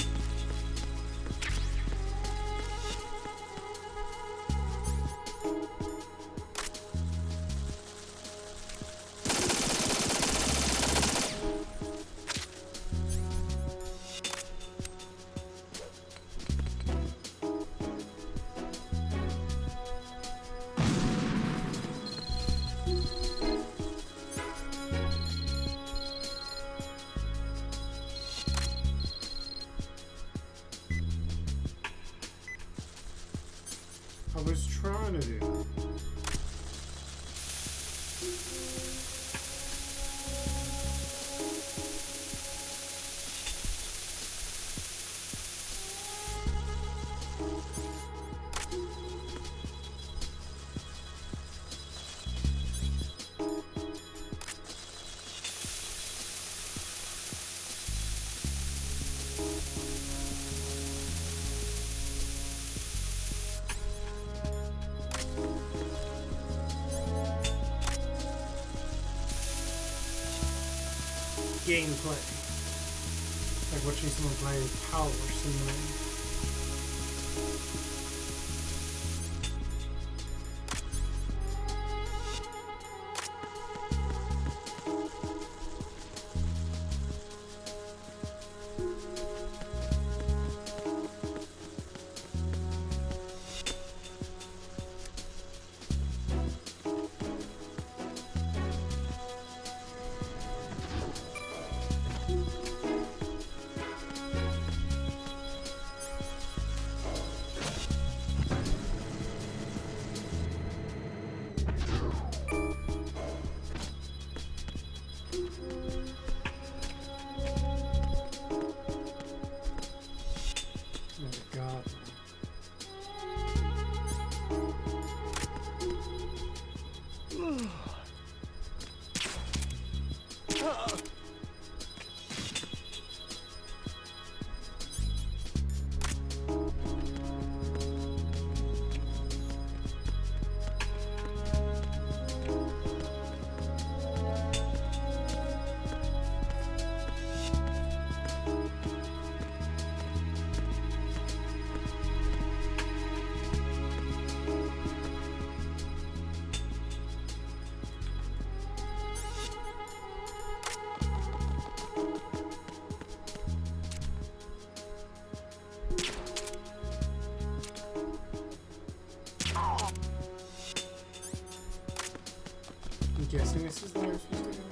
Speaker 1: I was trying to do. Gameplay. Like watching someone play Power Simulator. I'm guessing this is where I'm supposed to go.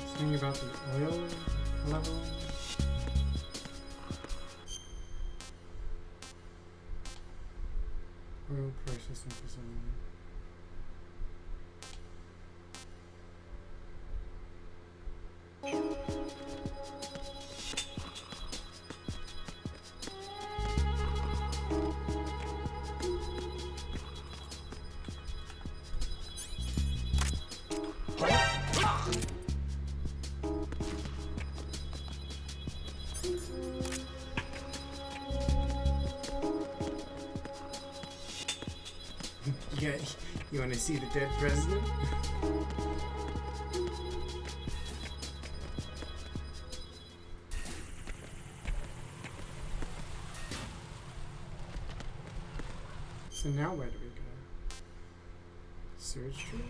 Speaker 1: Something about the oil level. Oil processing facility. Yeah, you want to see the dead president? So now where do we go? Sewage street?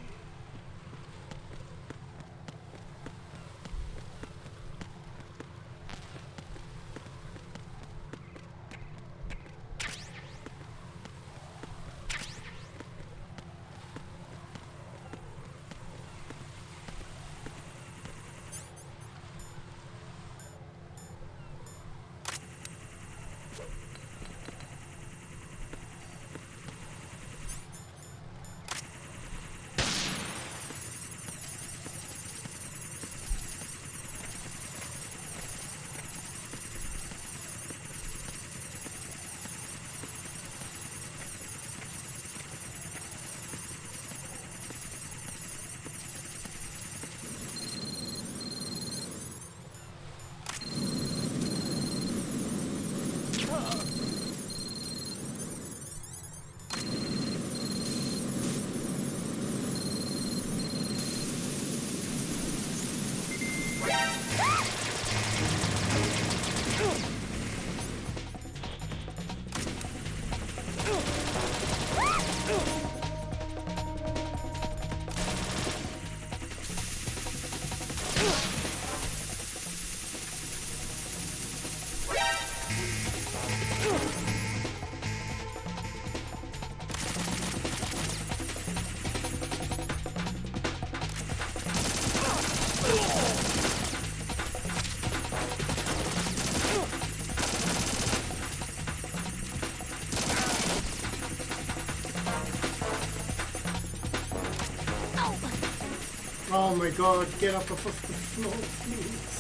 Speaker 1: Oh my god, get up off the floor, please.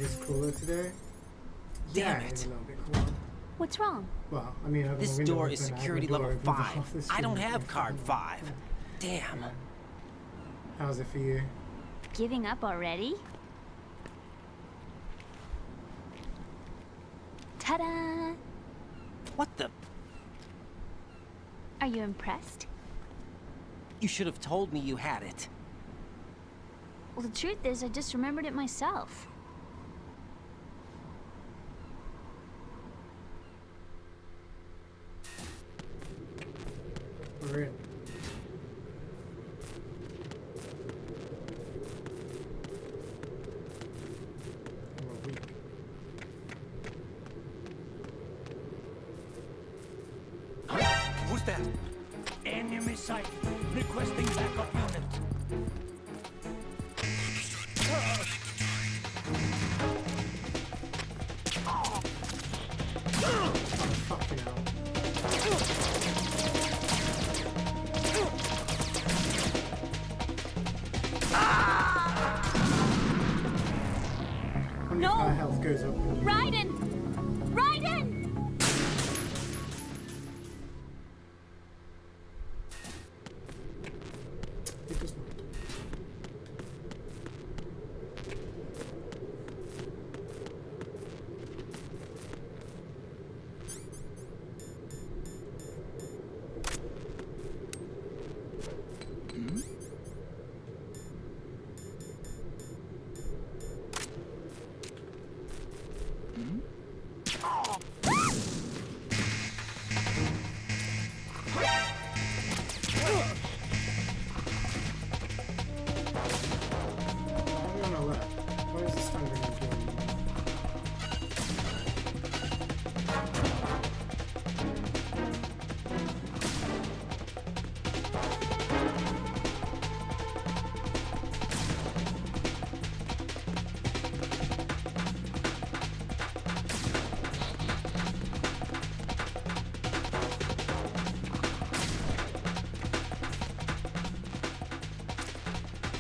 Speaker 1: Is cooler today?
Speaker 5: Damn
Speaker 1: Yeah,
Speaker 5: it.
Speaker 1: it's a little bit cooler.
Speaker 9: What's wrong?
Speaker 1: Well, I mean,
Speaker 5: This
Speaker 1: the window
Speaker 5: door is
Speaker 1: open, I have
Speaker 5: security
Speaker 1: the door
Speaker 5: level
Speaker 1: open, but
Speaker 5: 5.
Speaker 1: off the
Speaker 5: I don't
Speaker 1: screen,
Speaker 5: have card 5. Damn.
Speaker 1: How's it for you?
Speaker 9: Giving up already? Ta-da!
Speaker 5: What the?
Speaker 9: Are you impressed?
Speaker 5: You should have told me you had it.
Speaker 9: Well, the truth is, I just remembered it myself.
Speaker 1: We're in. We're weak.
Speaker 19: Who's that? Enemy sight. Requesting backup unit.
Speaker 1: Fucking hell.
Speaker 9: No!
Speaker 1: Our health goes up.
Speaker 9: Raiden! Raiden!
Speaker 1: It does not.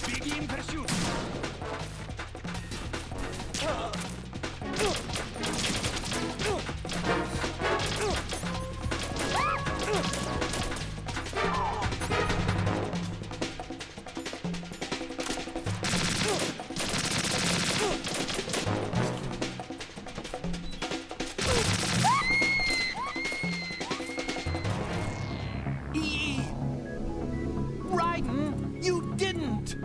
Speaker 19: Begin pursuit.
Speaker 5: Raiden, you didn't!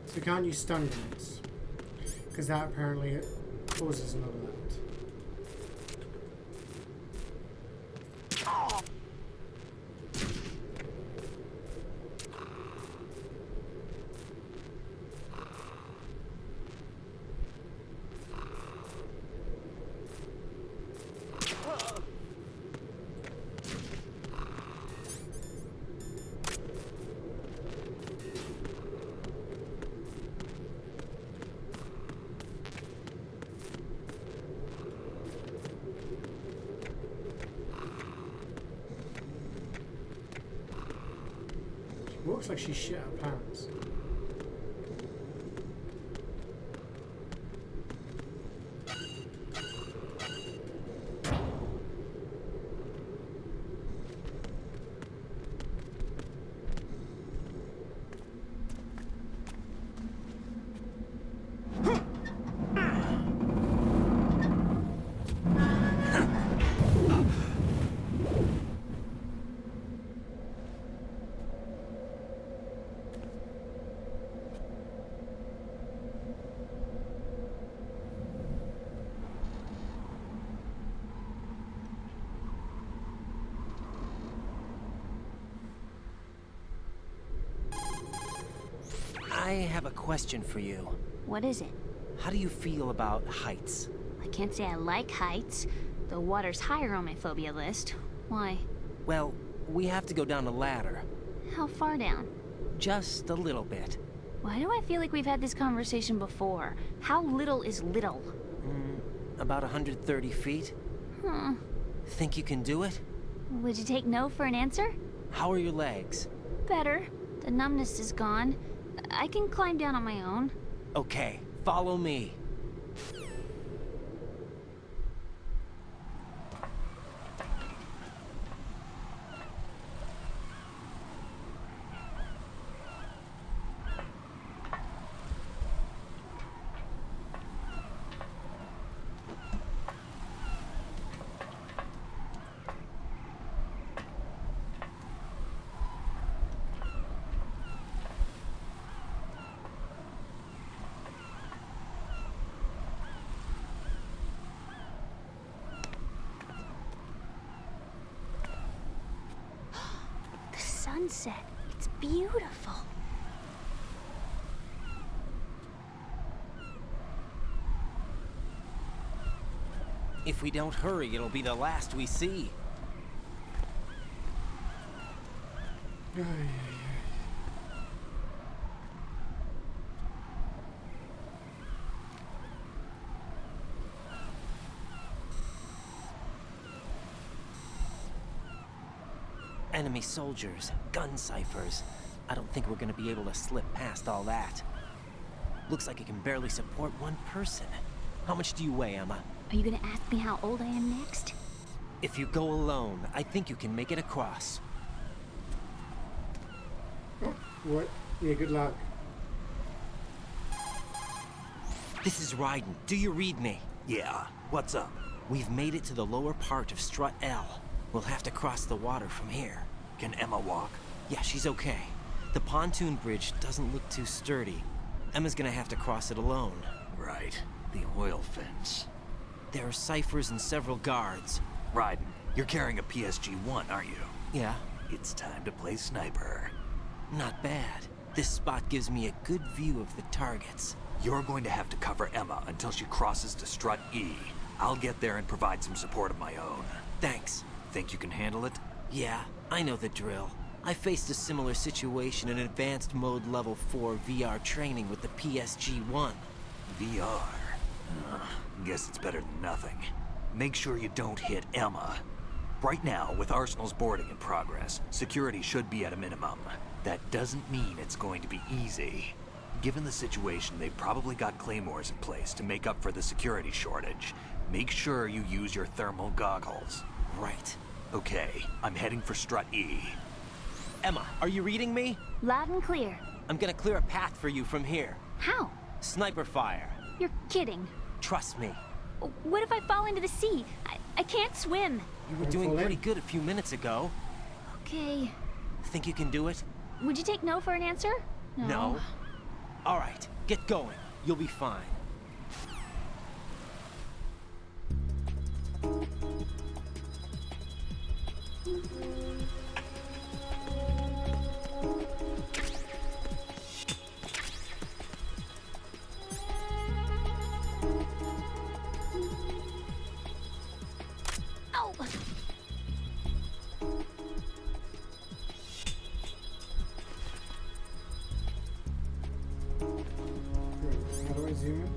Speaker 1: So can't use stun grenades? Because that apparently causes none of that. Looks like she shit her pants.
Speaker 5: I have a question for you.
Speaker 9: What is it?
Speaker 5: How do you feel about heights?
Speaker 9: I can't say I like heights. The water's higher on my phobia list. Why?
Speaker 5: Well, we have to go down a ladder.
Speaker 9: How far down?
Speaker 5: Just a little bit.
Speaker 9: Why do I feel like we've had this conversation before? How little is little?
Speaker 5: About 130 feet. Think you can do it?
Speaker 9: Would you take no for an answer?
Speaker 5: How are your legs?
Speaker 9: Better. The numbness is gone. I can climb down on my own.
Speaker 5: Okay, follow me.
Speaker 9: Sunset. It's beautiful.
Speaker 5: If we don't hurry, it'll be the last we see. Enemy soldiers, gun ciphers. I don't think we're gonna be able to slip past all that. Looks like it can barely support one person. How much do you weigh, Emma?
Speaker 9: Are you gonna ask me how old I am next?
Speaker 5: If you go alone, I think you can make it across.
Speaker 1: What? Yeah, good luck.
Speaker 5: This is Raiden. Do you read me?
Speaker 7: Yeah, what's up?
Speaker 5: We've made it to the lower part of Strut L. We'll have to cross the water from here.
Speaker 7: Can Emma walk?
Speaker 5: Yeah, she's okay. The pontoon bridge doesn't look too sturdy. Emma's gonna have to cross it alone.
Speaker 7: Right. The oil fence.
Speaker 5: There are ciphers and several guards.
Speaker 7: Raiden, you're carrying a PSG-1, aren't you?
Speaker 5: Yeah.
Speaker 7: It's time to play sniper.
Speaker 5: Not bad. This spot gives me a good view of the targets.
Speaker 7: You're going to have to cover Emma until she crosses to Strut E. I'll get there and provide some support of my own.
Speaker 5: Thanks.
Speaker 7: Think you can handle it?
Speaker 5: Yeah, I know the drill. I faced a similar situation in advanced mode level 4 VR training with the PSG-1.
Speaker 7: VR? Guess it's better than nothing. Make sure you don't hit Emma. Right now, with Arsenal's boarding in progress, security should be at a minimum. That doesn't mean it's going to be easy. Given the situation, they've probably got claymores in place to make up for the security shortage. Make sure you use your thermal goggles.
Speaker 5: Right.
Speaker 7: Okay, I'm heading for Strut E.
Speaker 5: Emma, are you reading me?
Speaker 9: Loud and clear.
Speaker 5: I'm gonna clear a path for you from here.
Speaker 9: How?
Speaker 5: Sniper fire.
Speaker 9: You're kidding.
Speaker 5: Trust me.
Speaker 9: What if I fall into the sea? I can't swim.
Speaker 5: You were doing pretty good a few minutes ago.
Speaker 9: Okay.
Speaker 5: Think you can do it?
Speaker 9: Would you take no for an answer?
Speaker 5: No. All right, get going. You'll be fine.
Speaker 1: How do I zoom in?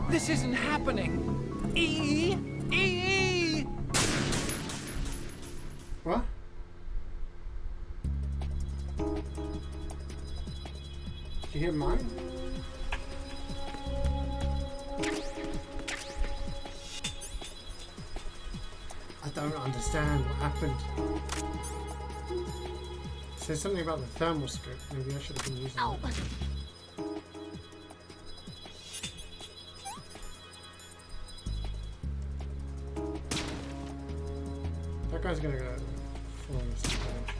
Speaker 15: This isn't happening! E!
Speaker 1: What? Did you hear mine? don't understand what happened. It says something about the thermal scope. Maybe I should have been using that. That guy's gonna go falling asleep eventually.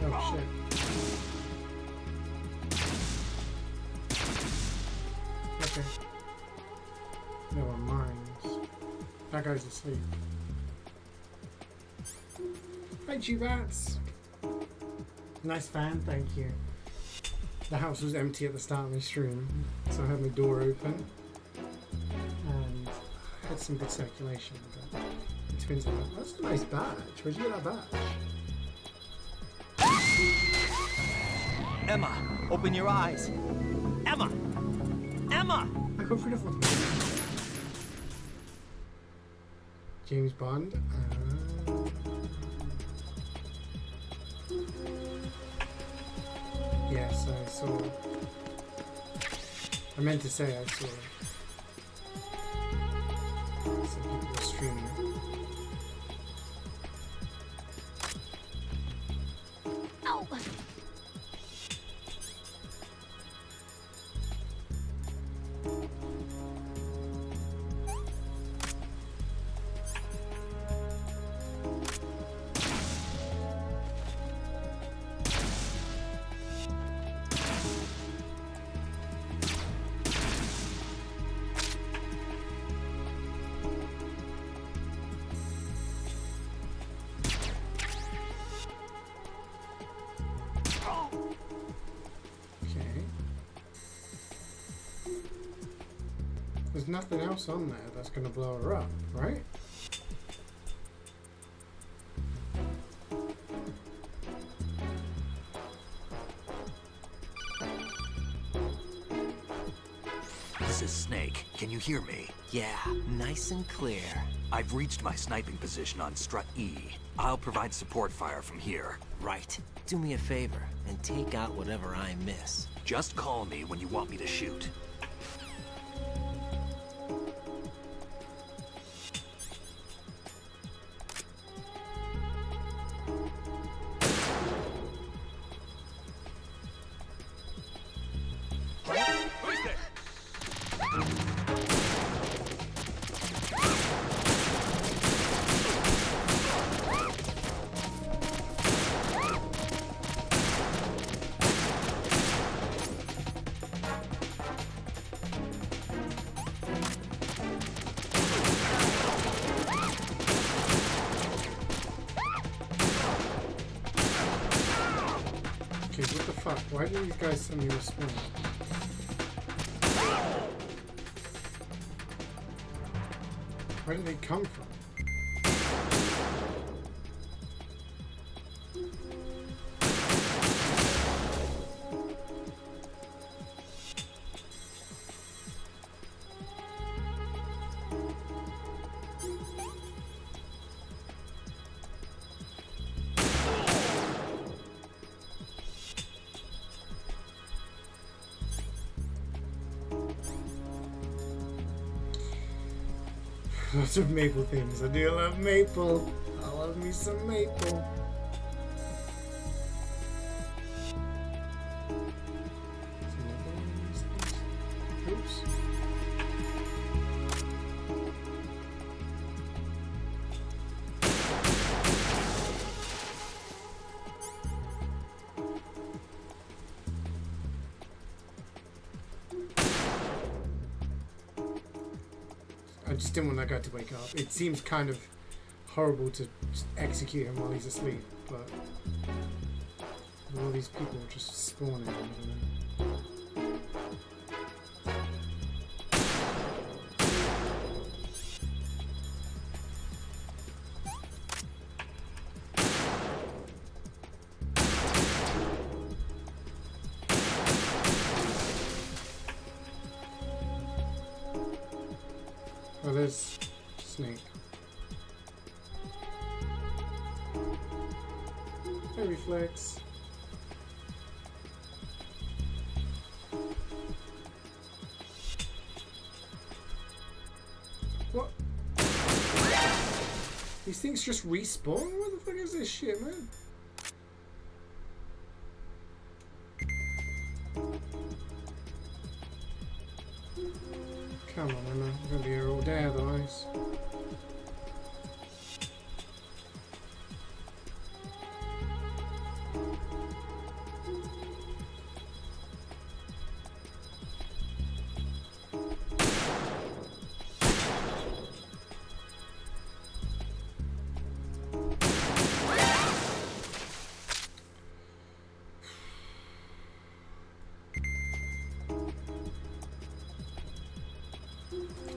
Speaker 1: Oh shit. Okay. No one minds. That guy's asleep. Hi, G-Bats! Nice fan, thank you. The house was empty at the start of my stream, so I had my door open. And I had some good circulation, but it turns out, that's a nice badge. Where'd you get that badge?
Speaker 5: Emma, open your eyes. Emma! Emma!
Speaker 1: I got rid of one. James Bond. Yes, I saw. I meant to say I saw. Some people were streaming it.
Speaker 9: Ow!
Speaker 1: There's nothing else on there that's going to blow her up, right?
Speaker 7: This is Snake. Can you hear me?
Speaker 5: Yeah, nice and clear.
Speaker 7: I've reached my sniping position on Strut E. I'll provide support fire from here.
Speaker 5: Right. Do me a favor and take out whatever I miss.
Speaker 7: Just call me when you want me to shoot.
Speaker 1: Why do these guys suddenly respond? Where did they come from? Lots of maple things. I do love maple. I love me some maple. Oops. I just didn't want that guy to wake up. It seems kind of horrible to just execute him while he's asleep, but all these people just spawning. Oh, there's Snake. Hey, reflex. What? These things just respawn? What the fuck is this shit, man? Come on, Emma. I'm gonna be here all day otherwise.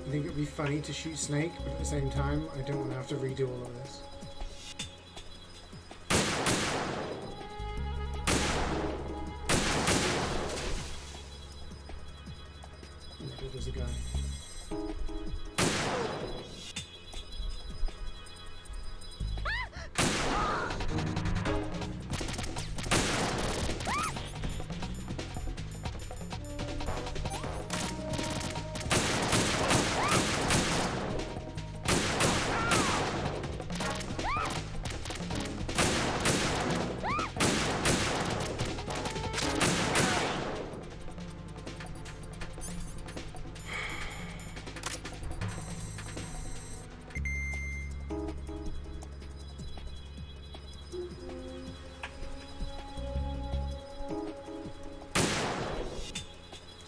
Speaker 1: I think it would be funny to shoot Snake, but at the same time, I don't want to have to redo all of this. Oh, there's a guy.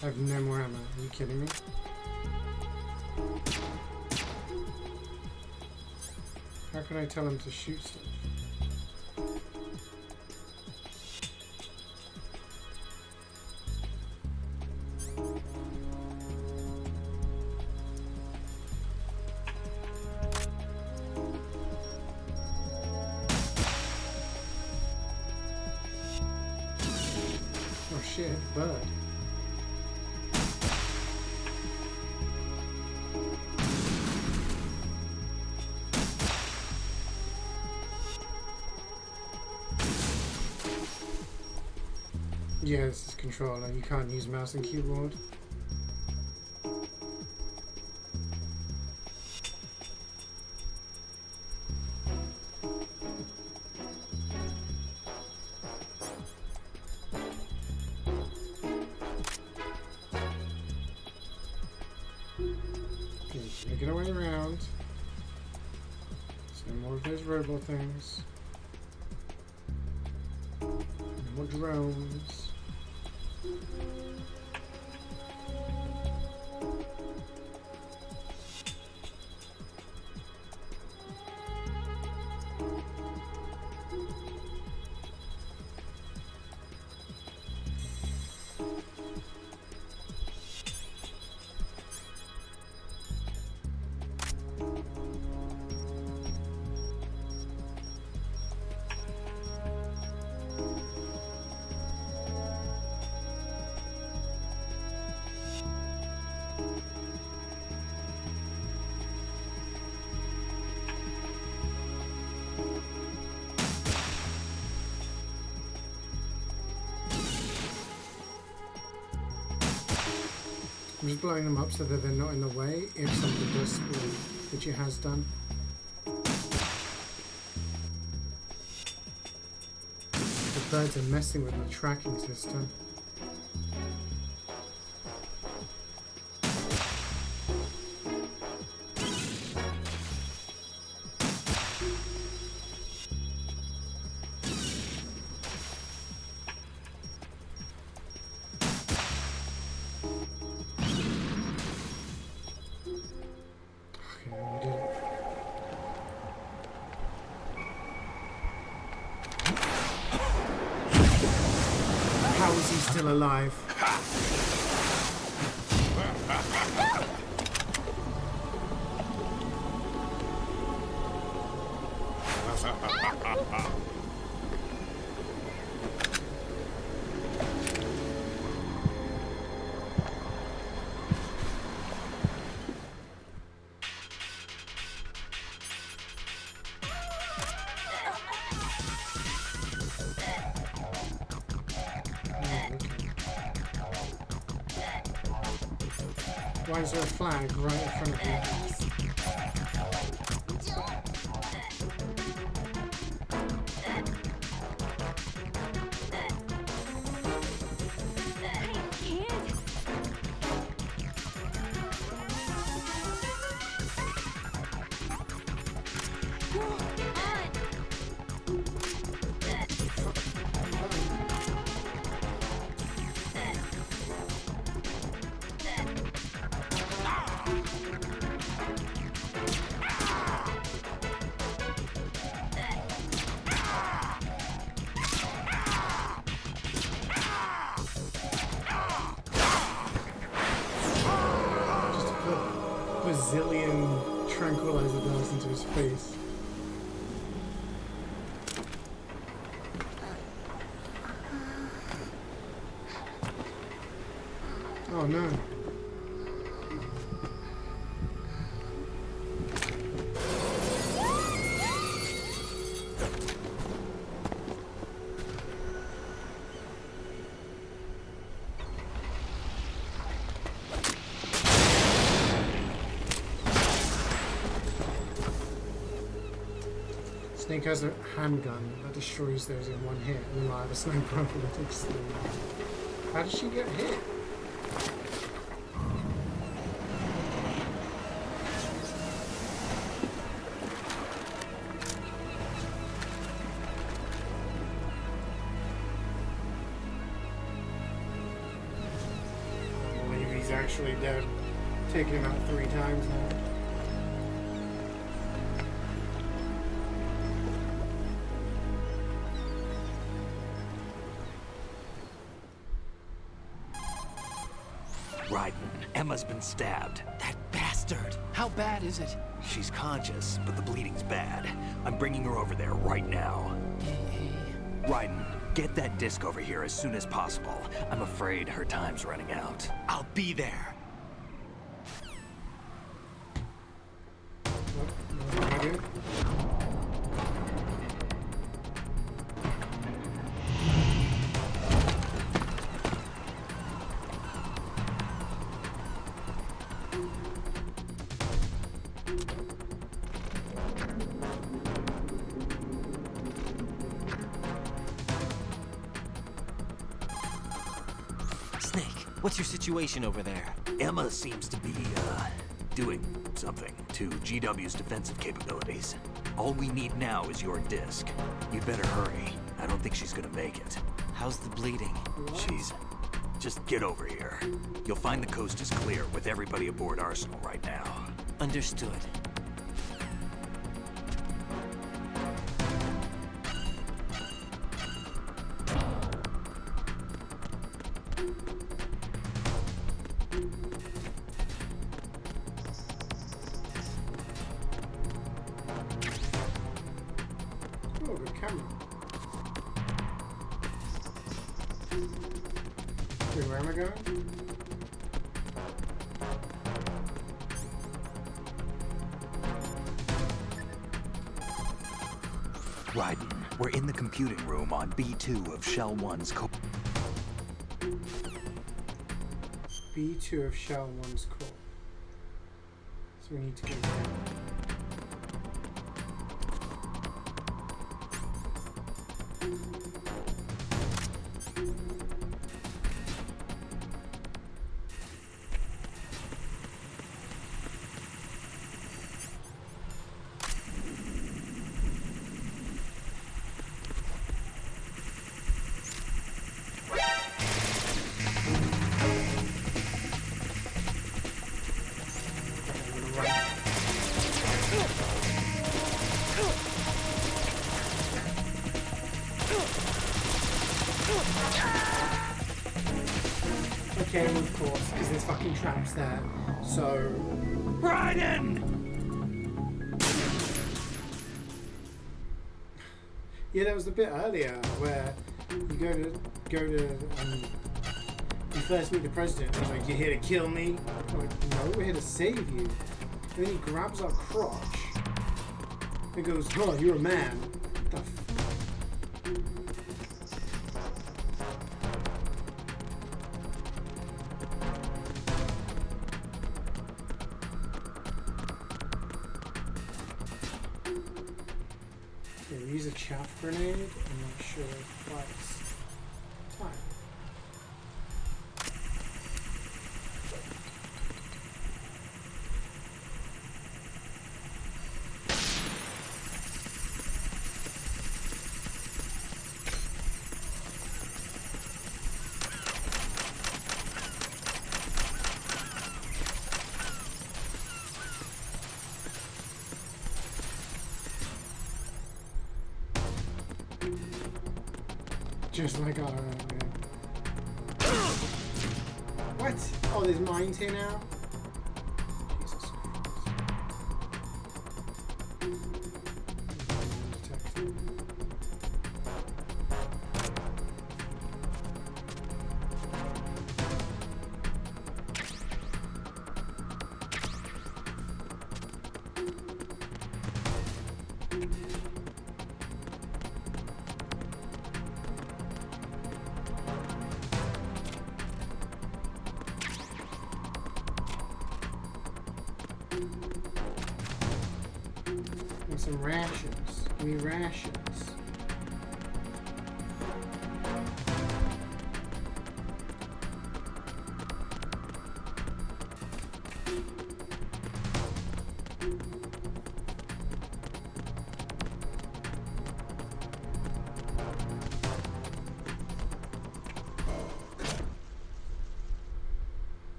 Speaker 1: I have no more ammo. Are you kidding me? How can I tell him to shoot stuff? Oh shit, bird. Yeah, this is controller. You can't use mouse and keyboard. Make it way around. So more of those robot things. More drones. I'm just blowing them up so that they're not in the way if something does spawn, which it has done. The birds are messing with my tracking system. How is he still alive? Why is there a flag right in front of me? Bazillion tranquilizer darts into his face. Oh no. Snake has a handgun that destroys those in one hit, and I have a sniper rifle that takes 3. How did she get hit? I believe he's actually dead. Taking him out 3 times now.
Speaker 7: Emma's been stabbed.
Speaker 15: That bastard! How bad is it?
Speaker 7: She's conscious, but the bleeding's bad. I'm bringing her over there right now. Raiden, get that disc over here as soon as possible. I'm afraid her time's running out.
Speaker 15: I'll be there.
Speaker 5: What's your situation over there?
Speaker 7: Emma seems to be, doing something to GW's defensive capabilities. All we need now is your disc. You'd better hurry. I don't think she's gonna make it.
Speaker 5: How's the bleeding?
Speaker 7: She's... Just get over here. You'll find the coast is clear with everybody aboard Arsenal right now.
Speaker 5: Understood.
Speaker 7: Raiden, we're in the computing room on B2 of Shell 1's core.
Speaker 1: B2 of Shell 1's core. So we need to go down. Okay, of course, because there's fucking traps there. So...
Speaker 19: Raiden!
Speaker 1: Yeah, there was a bit earlier where you you first meet the president and he's like, "You here to kill me?" I'm like, "No, we're here to save you." And then he grabs our crotch and goes, "Oh, you're a man." What the use a chaff grenade. I'm not sure twice. Time. Just like our own, yeah. What? Oh, there's mines here now? Jesus Christ. Detected. And some rations. Give me rations.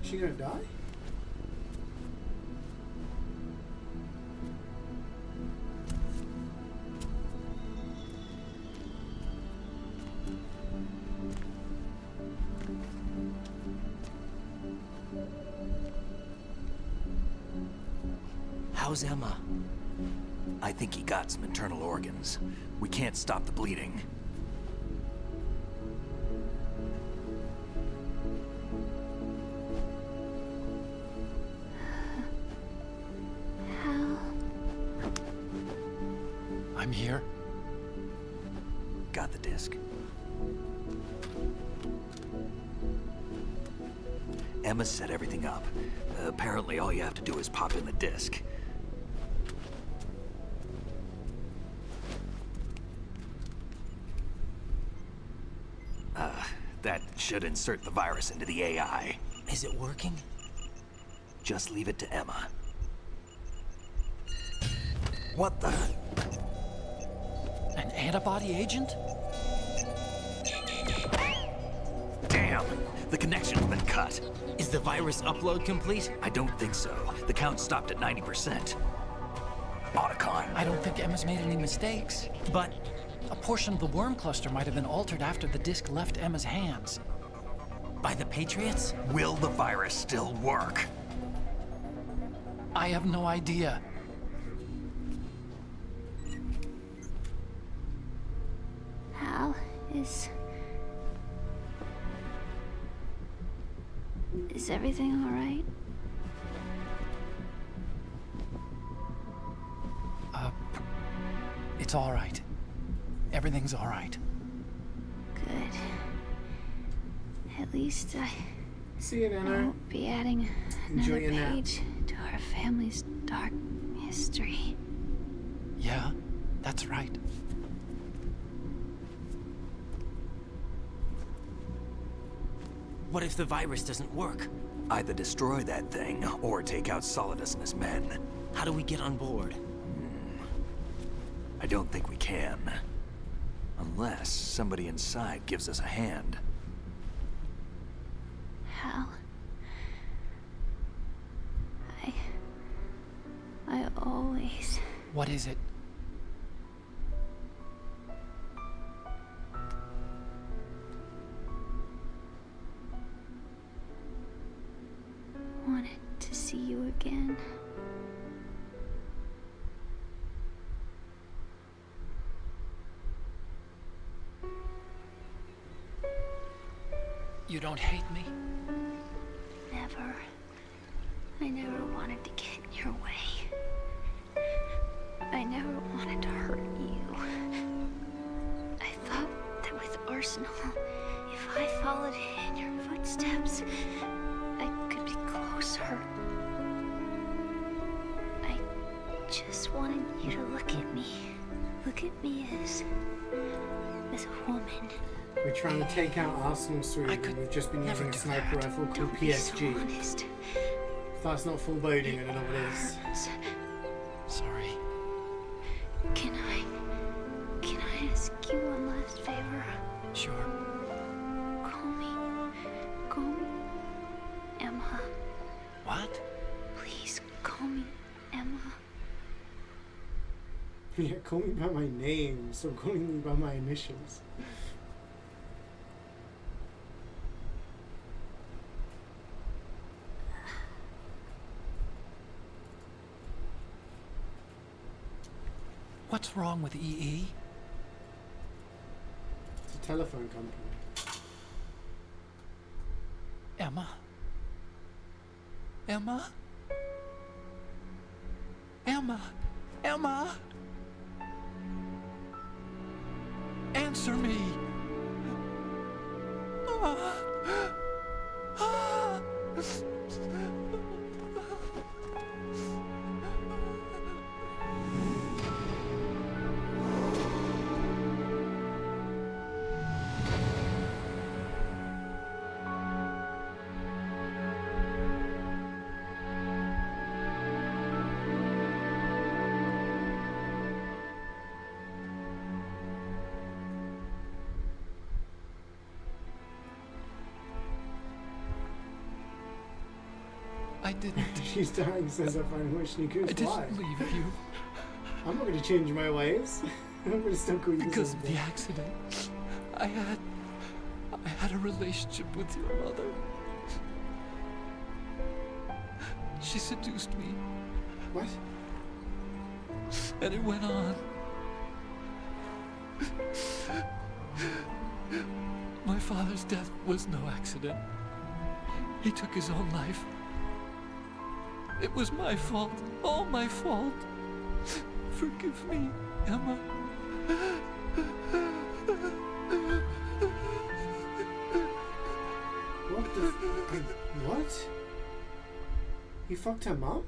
Speaker 1: Is she gonna die?
Speaker 7: How's Emma? I think he got some internal organs. We can't stop the bleeding.
Speaker 15: I'm here.
Speaker 7: Got the disc. Emma set everything up. Apparently all you have to do is pop in the disc. That should insert the virus into the AI.
Speaker 5: Is it working?
Speaker 7: Just leave it to Emma. What the?
Speaker 15: An antibody agent?
Speaker 7: Damn! The connection's been cut.
Speaker 5: Is the virus upload complete?
Speaker 7: I don't think so. The count stopped at 90%. Otacon.
Speaker 15: I don't think Emma's made any mistakes.
Speaker 5: But
Speaker 15: a portion of the worm cluster might have been altered after the disc left Emma's hands.
Speaker 5: By the Patriots?
Speaker 7: Will the virus still work?
Speaker 15: I have no idea.
Speaker 9: Hal, is everything all right?
Speaker 15: It's all right. Everything's all right.
Speaker 9: Good. At least I
Speaker 1: See you, Nana.
Speaker 9: won't be adding
Speaker 1: Enjoy
Speaker 9: another
Speaker 1: your nap.
Speaker 9: page to our family's dark history.
Speaker 15: Yeah, that's right.
Speaker 5: What if the virus doesn't work?
Speaker 7: Either destroy that thing, or take out Solidus and his men.
Speaker 5: How do we get on board?
Speaker 7: I don't think we can. Unless somebody inside gives us a hand.
Speaker 9: Hal. I always...
Speaker 15: What is it?
Speaker 9: wanted to see you again.
Speaker 15: You don't hate me?
Speaker 9: Never. I never wanted to get in your way. I never wanted to hurt you. I thought that with Arsenal, if I followed in your footsteps, footsteps. I could be closer. I just wanted you to look at me. Look at me as a woman.
Speaker 1: We're trying to take out Arsenal Street and we've just been using a sniper rifle called PSG.
Speaker 9: Honest.
Speaker 1: If that's not full boding, I don't know what is.
Speaker 15: Sorry.
Speaker 9: Can I ask you one last favor?
Speaker 15: Sure.
Speaker 9: Call me Emma.
Speaker 5: What?
Speaker 9: Please call me Emma.
Speaker 1: Yeah, call me by my name. Stop calling me by my initials.
Speaker 15: What's wrong with EE?
Speaker 1: It's a telephone company.
Speaker 15: Emma? Emma? Emma? Emma? Answer me! Ah. Ah. I didn't.
Speaker 1: She's dying, says I find which Niku's
Speaker 15: I
Speaker 1: why.
Speaker 15: didn't leave you.
Speaker 1: I'm not going to change my ways. I'm going to still call you
Speaker 15: Because of the accident. I had a relationship with your mother. She seduced me.
Speaker 1: What?
Speaker 15: And it went on. My father's death was no accident. He took his own life. It was my fault. All my fault. Forgive me, Emma.
Speaker 1: What the what? You fucked her mom?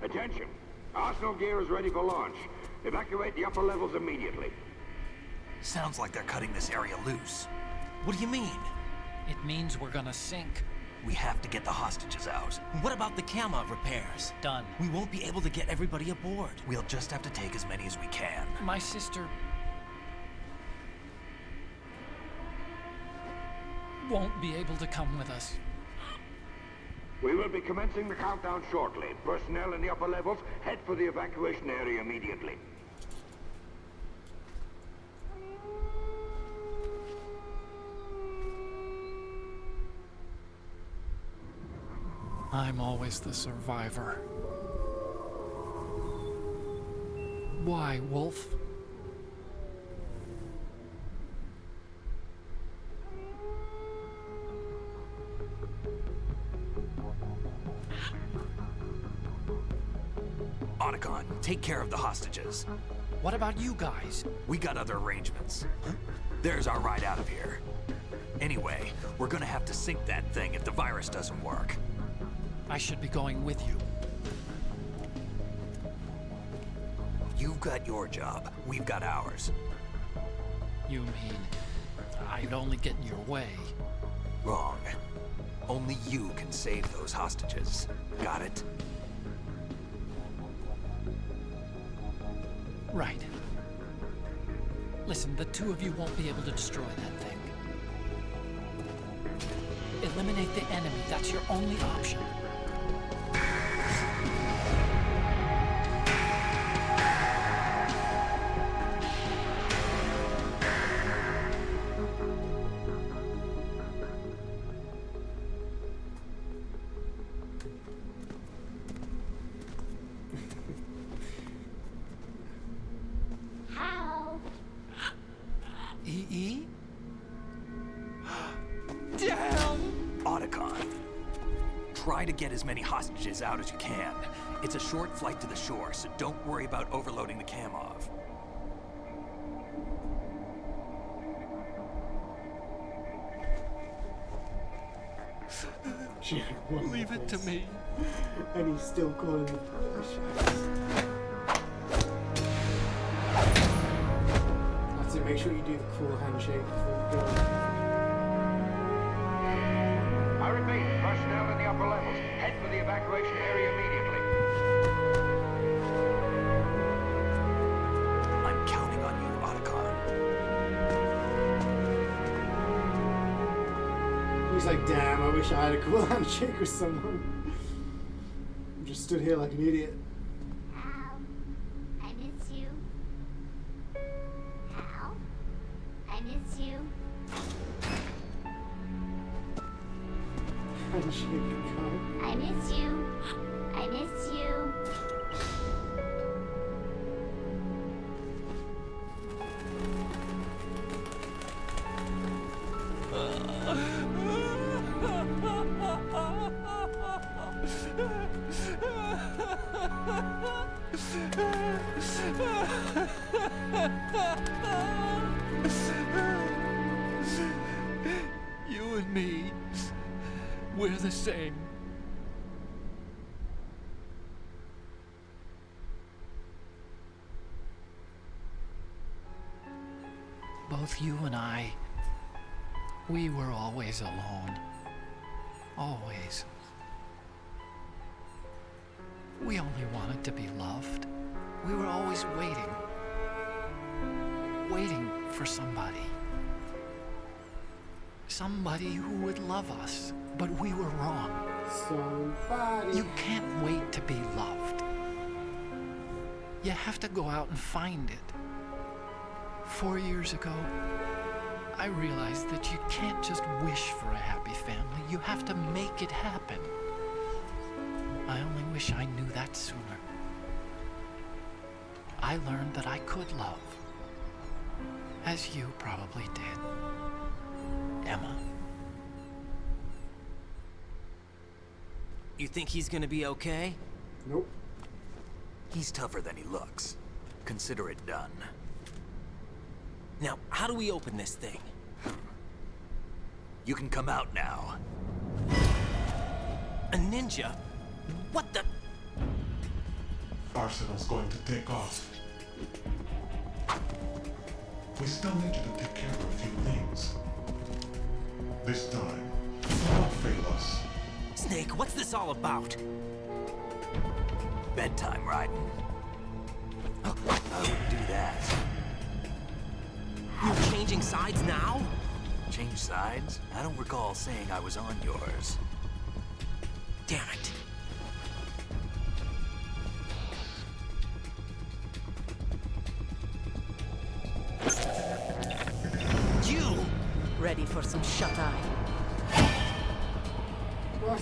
Speaker 20: Attention! Arsenal gear is ready for launch. Evacuate the upper levels immediately.
Speaker 7: Sounds like they're cutting this area loose. What do you mean?
Speaker 15: It means we're gonna sink.
Speaker 7: We have to get the hostages out.
Speaker 5: What about the camera repairs?
Speaker 15: Done.
Speaker 5: We won't be able to get everybody aboard.
Speaker 7: We'll just have to take as many as we can.
Speaker 15: My sister won't be able to come with us.
Speaker 20: We will be commencing the countdown shortly. Personnel in the upper levels, head for the evacuation area immediately.
Speaker 15: I'm always the survivor. Why, Wolf?
Speaker 7: Otacon, take care of the hostages.
Speaker 15: What about you guys?
Speaker 7: We got other arrangements. There's our ride out of here. Anyway, we're gonna have to sink that thing if the virus doesn't work.
Speaker 15: I should be going with you.
Speaker 7: You've got your job. We've got ours.
Speaker 15: You mean I'd only get in your way?
Speaker 7: Wrong. Only you can save those hostages. Got it?
Speaker 15: Right. Listen, the two of you won't be able to destroy that thing. Eliminate the enemy. That's your only option.
Speaker 9: How?
Speaker 15: E.E.?
Speaker 7: Damn! Otacon. Try to get as many hostages out as you can. It's a short flight to the shore, so don't worry about overloading the Kamov.
Speaker 1: Leave
Speaker 15: it to me.
Speaker 1: And he's still calling the shots. That's it, make sure you do the cool handshake before you go.
Speaker 20: I repeat, personnel in the upper levels, head for the evacuation area immediately.
Speaker 7: I'm counting on you, Otacon.
Speaker 1: He's like, damn, I wish I had a cool handshake with someone. I just stood here like an idiot.
Speaker 9: Hal, I miss you. Hal, I miss you.
Speaker 1: Handshake, God.
Speaker 9: I miss you. I miss you.
Speaker 15: You and me, we're the same. Both you and I, we were always alone. Always. We only wanted to be loved. We were always waiting. Waiting for somebody. Somebody who would love us, but we were wrong.
Speaker 1: Somebody.
Speaker 15: You can't wait to be loved. You have to go out and find it. 4 years ago, I realized that you can't just wish for a happy family. You have to make it happen. I only wish I knew that sooner. I learned that I could love, as you probably did, Emma.
Speaker 5: You think he's gonna be okay?
Speaker 1: Nope.
Speaker 7: He's tougher than he looks. Consider it done.
Speaker 5: Now, how do we open this thing?
Speaker 7: You can come out now.
Speaker 5: A ninja? What the?
Speaker 17: Arsenal's going to take off. We still need you to take care of a few things. This time, don't fail us.
Speaker 5: Snake, what's this all about?
Speaker 7: Bedtime, Raiden. I wouldn't do that.
Speaker 5: You're changing sides now?
Speaker 7: Change sides? I don't recall saying I was on yours.
Speaker 5: Damn it. You!
Speaker 13: Ready for some shut-eye?
Speaker 1: What?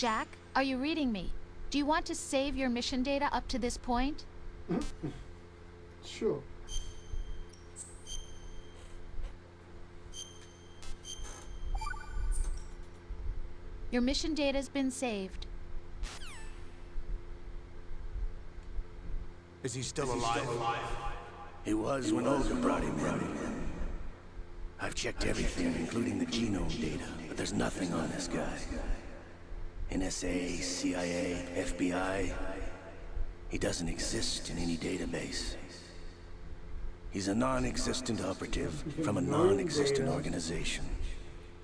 Speaker 6: Jack, are you reading me? Do you want to save your mission data up to this point?
Speaker 1: Sure.
Speaker 6: Your mission data's been saved.
Speaker 12: Is he still alive?
Speaker 11: He was when Olga brought him in. I've checked everything, including the genome data, but there's nothing on this guy. NSA, CIA, FBI. He doesn't exist in any database. He's a non-existent operative from a non-existent organization.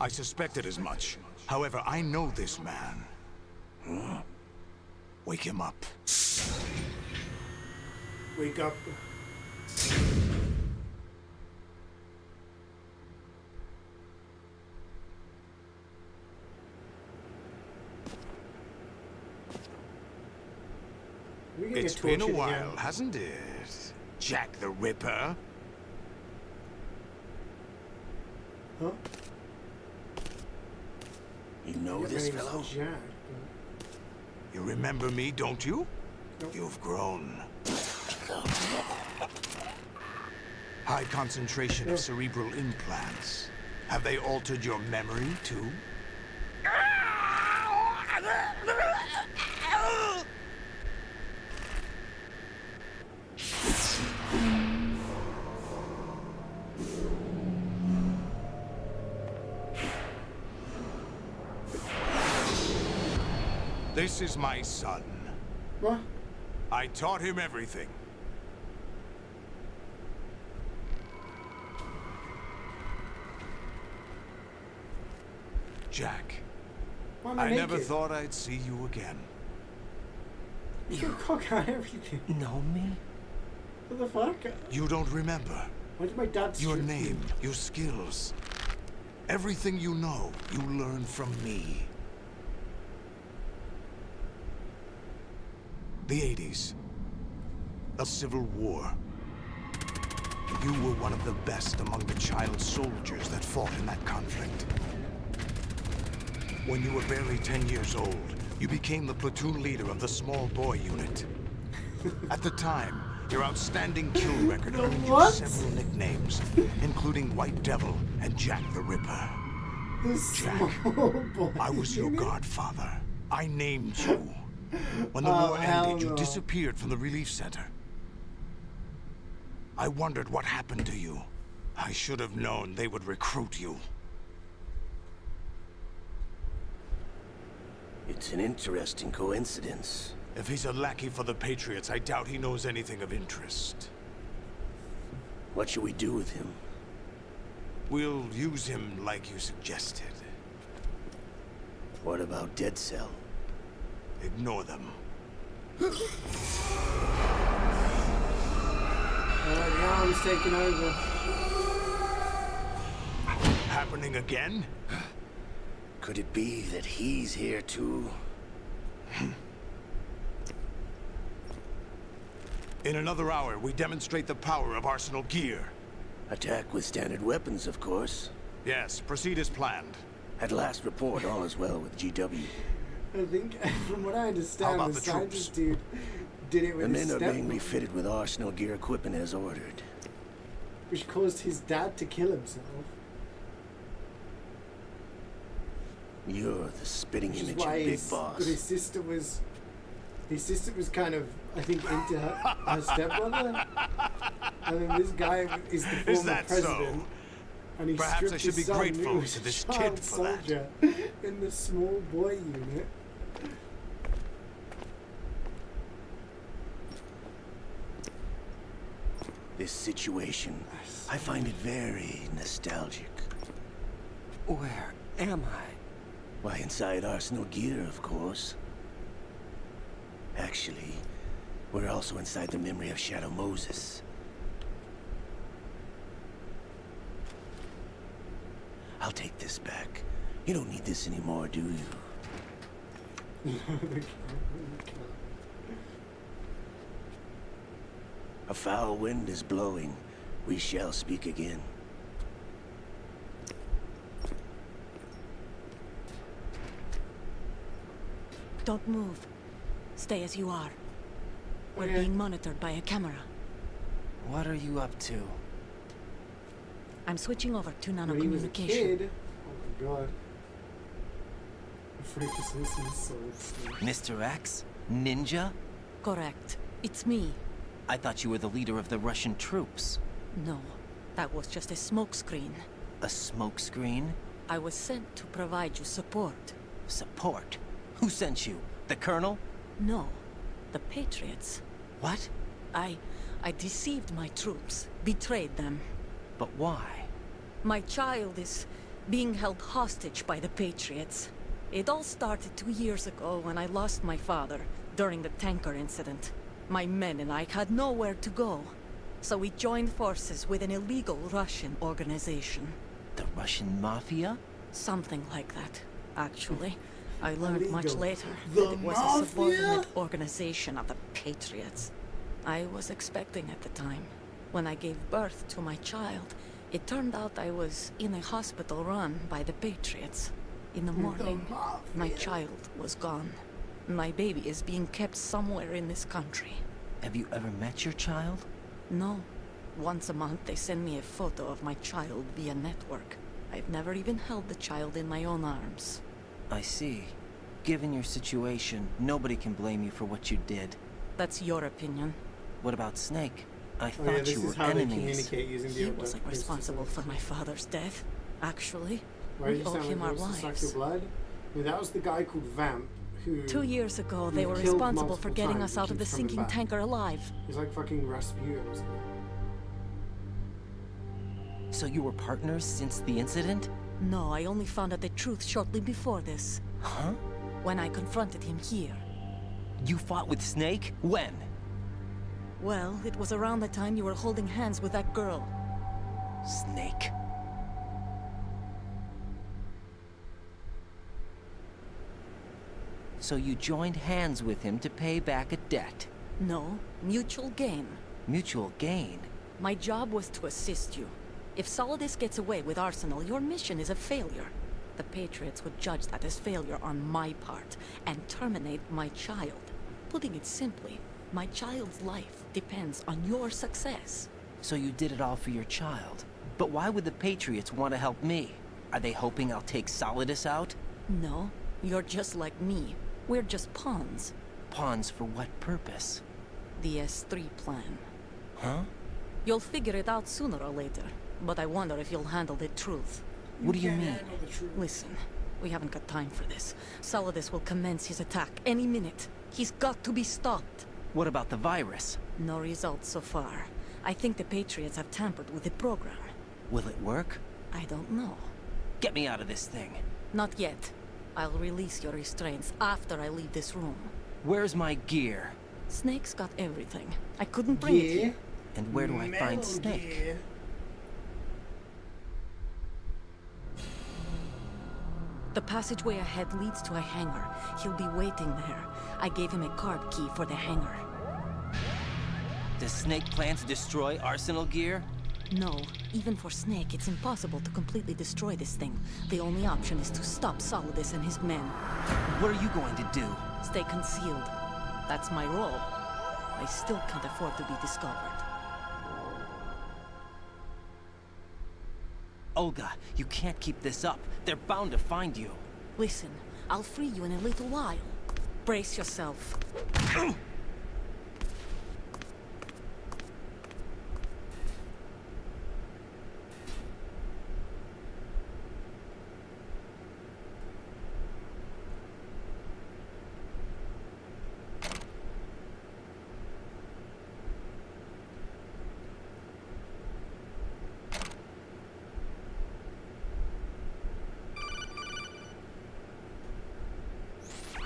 Speaker 12: I suspected as much. However, I know this man. Wake him up.
Speaker 1: Wake up.
Speaker 12: It's been a while, hasn't it? Jack the Ripper?
Speaker 1: Huh?
Speaker 11: You know this fellow?
Speaker 1: Jack.
Speaker 12: You remember me, don't you?
Speaker 1: Nope.
Speaker 12: You've grown. High concentration of cerebral implants. Have they altered your memory, too? This is my son.
Speaker 1: What?
Speaker 12: I taught him everything. Jack, I never thought I'd see you again.
Speaker 1: You cock out everything.
Speaker 5: Know me?
Speaker 1: What the fuck?
Speaker 12: You don't remember.
Speaker 1: Why did my dad
Speaker 12: Your
Speaker 1: strip
Speaker 12: name,
Speaker 1: me?
Speaker 12: your skills. Everything you know, you learned from me. The 80s. A civil war. You were one of the best among the child soldiers that fought in that conflict. When you were barely 10 years old, you became the platoon leader of the small boy unit. At the time, your outstanding kill record earned you several nicknames, including White Devil and Jack the Ripper. Jack, I was your godfather. I named you. When the war ended, you disappeared from the relief center. I wondered what happened to you. I should have known they would recruit you.
Speaker 11: It's an interesting coincidence.
Speaker 12: If he's a lackey for the Patriots, I doubt he knows anything of interest.
Speaker 11: What should we do with him?
Speaker 12: We'll use him like you suggested.
Speaker 11: What about Dead Cell?
Speaker 12: Ignore them.
Speaker 1: The arm's taking over.
Speaker 12: Happening again?
Speaker 11: Could it be that he's here too?
Speaker 12: In another hour, we demonstrate the power of Arsenal gear.
Speaker 11: Attack with standard weapons, of course.
Speaker 12: Yes, proceed as planned.
Speaker 11: At last report, all is well with GW.
Speaker 1: I think, from what I understand, the scientist dude did it with
Speaker 11: the
Speaker 1: his
Speaker 11: men are being
Speaker 1: stepmom,
Speaker 11: refitted with Arsenal gear equipment as ordered.
Speaker 1: which caused his dad to kill himself.
Speaker 11: You're the spitting
Speaker 1: Which is
Speaker 11: image of
Speaker 1: why
Speaker 11: Big Boss.
Speaker 1: his sister was kind of, I think, into her stepbrother. And then this guy is the former
Speaker 12: that
Speaker 1: president.
Speaker 12: so?
Speaker 1: And he
Speaker 12: Perhaps
Speaker 1: stripped
Speaker 12: I should
Speaker 1: his
Speaker 12: be
Speaker 1: son,
Speaker 12: grateful
Speaker 1: who was
Speaker 12: to
Speaker 1: a
Speaker 12: this
Speaker 1: child
Speaker 12: kid for that.
Speaker 1: soldier in the small boy unit.
Speaker 11: This situation, I find it very nostalgic.
Speaker 5: Where am I?
Speaker 11: Why, inside Arsenal gear, of course. Actually, we're also inside the memory of Shadow Moses. I'll take this back. You don't need this anymore, do you? A foul wind is blowing. We shall speak again.
Speaker 13: Don't move. Stay as you are. We're
Speaker 1: Okay.
Speaker 13: being monitored by a camera.
Speaker 5: What are you up to?
Speaker 13: I'm switching over to
Speaker 1: When he was a
Speaker 13: nanocommunication.
Speaker 1: kid. Oh my god. Freaky Simpsons so
Speaker 5: Mr. X? Ninja?
Speaker 13: Correct. It's me.
Speaker 5: I thought you were the leader of the Russian troops.
Speaker 13: No, that was just a smokescreen.
Speaker 5: A smokescreen?
Speaker 13: I was sent to provide you support.
Speaker 5: Support? Who sent you? The Colonel?
Speaker 13: No, the Patriots.
Speaker 5: What?
Speaker 13: I deceived my troops, betrayed them.
Speaker 5: But why?
Speaker 13: My child is being held hostage by the Patriots. It all started 2 years ago when I lost my father during the tanker incident. My men and I had nowhere to go, so we joined forces with an illegal Russian organization.
Speaker 5: The Russian Mafia?
Speaker 13: Something like that, actually. I learned much
Speaker 1: Illegal.
Speaker 13: later
Speaker 1: The
Speaker 13: that it was
Speaker 1: Mafia?
Speaker 13: a subordinate organization of the Patriots. I was expecting at the time. When I gave birth to my child, it turned out I was in a hospital run by the Patriots. In the morning, my child was gone. My baby is being kept somewhere in this country.
Speaker 5: Have you ever met your child?
Speaker 13: No. Once a month they send me a photo of my child via network. I've never even held the child in my own arms.
Speaker 5: I see. Given your situation, nobody can blame you for what you did.
Speaker 13: That's your opinion.
Speaker 5: What about Snake? I
Speaker 1: Oh,
Speaker 5: thought
Speaker 1: yeah, this
Speaker 5: you
Speaker 1: is
Speaker 5: were
Speaker 1: how they
Speaker 5: enemies.
Speaker 1: communicate using the
Speaker 13: He
Speaker 1: update
Speaker 13: wasn't
Speaker 1: post
Speaker 13: responsible
Speaker 1: system.
Speaker 13: for my father's death. Actually,
Speaker 1: Why did
Speaker 13: we
Speaker 1: you
Speaker 13: owe
Speaker 1: sound
Speaker 13: him
Speaker 1: like
Speaker 13: our
Speaker 1: he wants to suck
Speaker 13: lives.
Speaker 1: your blood? I mean, that was the guy called Vamp, who...
Speaker 13: 2 years ago,
Speaker 1: who
Speaker 13: they were
Speaker 1: killed
Speaker 13: responsible for
Speaker 1: multiple
Speaker 13: getting
Speaker 1: times
Speaker 13: us
Speaker 1: and
Speaker 13: out of the
Speaker 1: keeps coming
Speaker 13: sinking
Speaker 1: back.
Speaker 13: tanker alive.
Speaker 1: He's like fucking Rasputin or something.
Speaker 5: So you were partners since the incident?
Speaker 13: No, I only found out the truth shortly before this.
Speaker 5: Huh?
Speaker 13: When I confronted him here.
Speaker 5: You fought with Snake? When?
Speaker 13: Well, it was around the time you were holding hands with that girl.
Speaker 5: Snake. So you joined hands with him to pay back a debt?
Speaker 13: No, mutual gain.
Speaker 5: Mutual gain?
Speaker 13: My job was to assist you. If Solidus gets away with Arsenal, your mission is a failure. The Patriots would judge that as failure on my part, and terminate my child. Putting it simply, my child's life depends on your success.
Speaker 5: So you did it all for your child. But why would the Patriots want to help me? Are they hoping I'll take Solidus out?
Speaker 13: No, you're just like me. We're just pawns.
Speaker 5: Pawns for what purpose?
Speaker 13: The S3 plan.
Speaker 5: Huh?
Speaker 13: You'll figure it out sooner or later, but I wonder if you'll handle the truth.
Speaker 5: What do you mean?
Speaker 13: Listen, we haven't got time for this. Solidus will commence his attack any minute. He's got to be stopped.
Speaker 5: What about the virus?
Speaker 13: No results so far. I think the Patriots have tampered with the program.
Speaker 5: Will it work?
Speaker 13: I don't know.
Speaker 5: Get me out of this thing.
Speaker 13: Not yet. I'll release your restraints after I leave this room.
Speaker 5: Where's my gear?
Speaker 13: Snake's got everything. I couldn't bring it here.
Speaker 5: And where do I find Snake?
Speaker 13: The passageway ahead leads to a hangar. He'll be waiting there. I gave him a card key for the hangar.
Speaker 5: Does Snake plan to destroy Arsenal gear?
Speaker 13: No, even for Snake, it's impossible to completely destroy this thing. The only option is to stop Solidus and his men.
Speaker 5: What are you going to do?
Speaker 13: Stay concealed. That's my role. I still can't afford to be discovered.
Speaker 5: Olga, you can't keep this up. They're bound to find you.
Speaker 13: Listen, I'll free you in a little while. Brace yourself.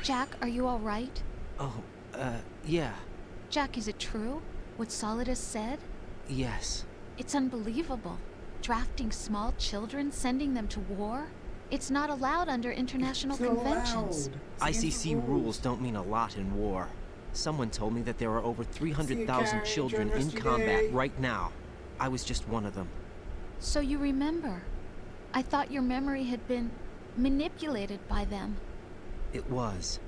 Speaker 6: Jack, are you all right?
Speaker 5: Oh, yeah.
Speaker 6: Jack, is it true? What Solidus said?
Speaker 5: Yes.
Speaker 6: It's unbelievable. Drafting small children, sending them to war? It's not allowed under international conventions.
Speaker 5: ICC rules don't mean a lot in war. Someone told me that there are over 300,000 children in combat right now. I was just one of them.
Speaker 6: So you remember? I thought your memory had been manipulated by them.
Speaker 5: It was.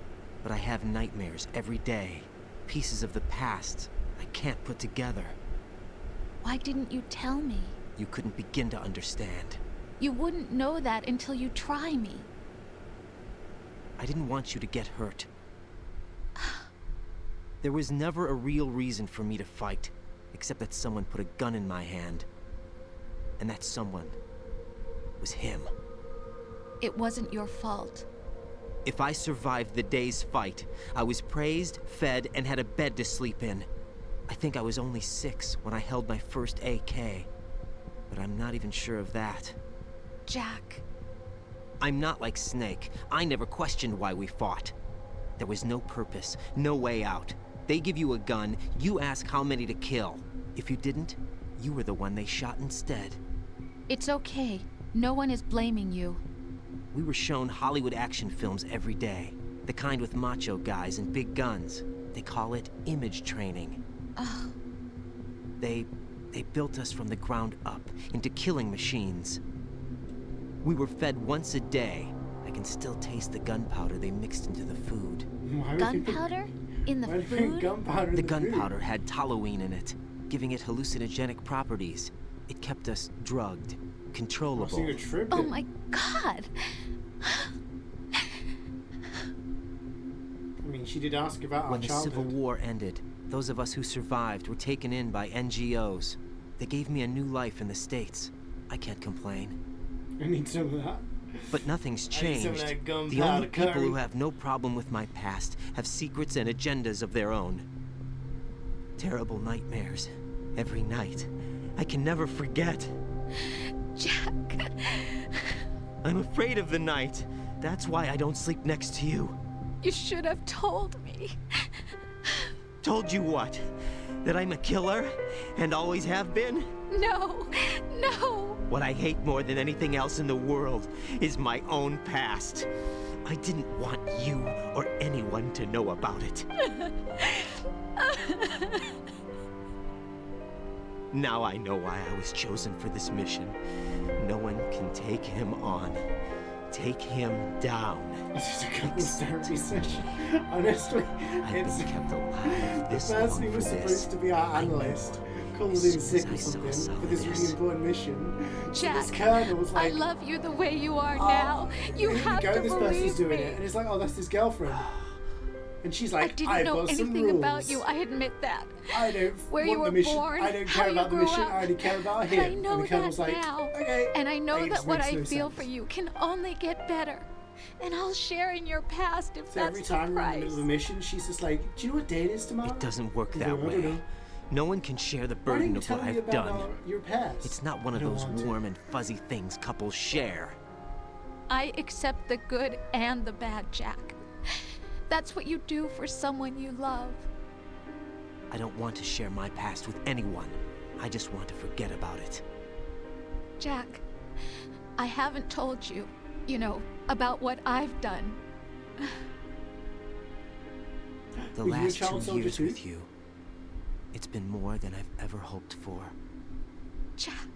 Speaker 5: But I have nightmares every day. Pieces of the past I can't put together.
Speaker 6: Why didn't you tell me?
Speaker 5: You couldn't begin to understand.
Speaker 6: You wouldn't know that until you try me.
Speaker 5: I didn't want you to get hurt. There was never a real reason for me to fight, except that someone put a gun in my hand. And that someone was him.
Speaker 6: It wasn't your fault.
Speaker 5: If I survived the day's fight, I was praised, fed, and had a bed to sleep in. I think I was only 6 when I held my first AK. But I'm not even sure of that.
Speaker 6: Jack.
Speaker 5: I'm not like Snake. I never questioned why we fought. There was no purpose, no way out. They give you a gun, you ask how many to kill. If you didn't, you were the one they shot instead.
Speaker 6: It's okay. No one is blaming you.
Speaker 5: We were shown Hollywood action films every day. The kind with macho guys and big guns. They call it image training.
Speaker 6: Ugh.
Speaker 5: They built us from the ground up into killing machines. We were fed once a day. I can still taste the gunpowder they mixed into the food.
Speaker 6: Gunpowder? In the food?
Speaker 5: The gunpowder had toluene in it, giving it hallucinogenic properties. It kept us drugged, controllable.
Speaker 6: Oh my God!
Speaker 1: I mean, she did ask about
Speaker 5: When
Speaker 1: our
Speaker 5: the
Speaker 1: childhood.
Speaker 5: Civil War ended, those of us who survived were taken in by NGOs. They gave me a new life in the States. I can't complain.
Speaker 1: I need some of that.
Speaker 5: But nothing's
Speaker 1: I need some of
Speaker 5: changed.
Speaker 1: that
Speaker 5: The
Speaker 1: gunpowder
Speaker 5: only people
Speaker 1: curry.
Speaker 5: who have no problem with my past have secrets and agendas of their own. Terrible nightmares. Every night. I can never forget.
Speaker 6: Jack.
Speaker 5: I'm afraid of the night. That's why I don't sleep next to you.
Speaker 6: You should have told me.
Speaker 5: Told you what? That I'm a killer? And always have been?
Speaker 6: No, no.
Speaker 5: What I hate more than anything else in the world is my own past. I didn't want you or anyone to know about it. Now I know why I was chosen for this mission. No one can take him on. Take him down.
Speaker 1: This is a couples therapy session. Honestly, it's
Speaker 5: been kept alive this
Speaker 1: the person
Speaker 5: long
Speaker 1: who was
Speaker 5: for
Speaker 1: supposed
Speaker 5: this.
Speaker 1: to be our analyst called in sick or something for this really important mission.
Speaker 6: Jack,
Speaker 1: This colonel was like,
Speaker 6: I love you the way you are now. You
Speaker 1: here
Speaker 6: have
Speaker 1: we go,
Speaker 6: to
Speaker 1: this
Speaker 6: believe
Speaker 1: person's doing
Speaker 6: me.
Speaker 1: it, and it's like, oh, that's his girlfriend. And she's like,
Speaker 6: I didn't
Speaker 1: I've
Speaker 6: know
Speaker 1: got some
Speaker 6: anything
Speaker 1: rules.
Speaker 6: about you. I admit that.
Speaker 1: I don't
Speaker 6: Where
Speaker 1: want
Speaker 6: you were
Speaker 1: the mission.
Speaker 6: born,
Speaker 1: I don't
Speaker 6: how
Speaker 1: care
Speaker 6: you
Speaker 1: about the
Speaker 6: grew
Speaker 1: mission.
Speaker 6: up.
Speaker 1: I only care about
Speaker 6: But
Speaker 1: him.
Speaker 6: I know
Speaker 1: and the colonel's
Speaker 6: that
Speaker 1: like,
Speaker 6: now.
Speaker 1: okay.
Speaker 6: And I know
Speaker 1: It
Speaker 6: that
Speaker 1: just
Speaker 6: what
Speaker 1: makes
Speaker 6: I
Speaker 1: no
Speaker 6: feel
Speaker 1: sense.
Speaker 6: for you can only get better. And I'll share in your past if
Speaker 1: So
Speaker 6: that's
Speaker 1: every time
Speaker 6: the
Speaker 1: we're in the
Speaker 6: price.
Speaker 1: middle of a mission, she's just like, do you know what day it is tomorrow?
Speaker 5: It doesn't work
Speaker 1: He's
Speaker 5: that
Speaker 1: like, I don't
Speaker 5: way.
Speaker 1: know.
Speaker 5: No one can share the
Speaker 1: Why
Speaker 5: burden
Speaker 1: don't you
Speaker 5: of
Speaker 1: tell
Speaker 5: what
Speaker 1: me
Speaker 5: I've
Speaker 1: about
Speaker 5: done.
Speaker 1: your past?
Speaker 5: It's not one
Speaker 1: I
Speaker 5: of
Speaker 1: don't
Speaker 5: those
Speaker 1: want to.
Speaker 5: warm and fuzzy things couples share.
Speaker 6: I accept the good and the bad, Jack. That's what you do for someone you love.
Speaker 5: I don't want to share my past with anyone. I just want to forget about it.
Speaker 6: Jack, I haven't told you, about what I've done.
Speaker 5: The
Speaker 1: Were you a
Speaker 5: last
Speaker 1: child
Speaker 5: 2
Speaker 1: soldier
Speaker 5: years
Speaker 1: too?
Speaker 5: with you, it's been more than I've ever hoped for.
Speaker 6: Jack.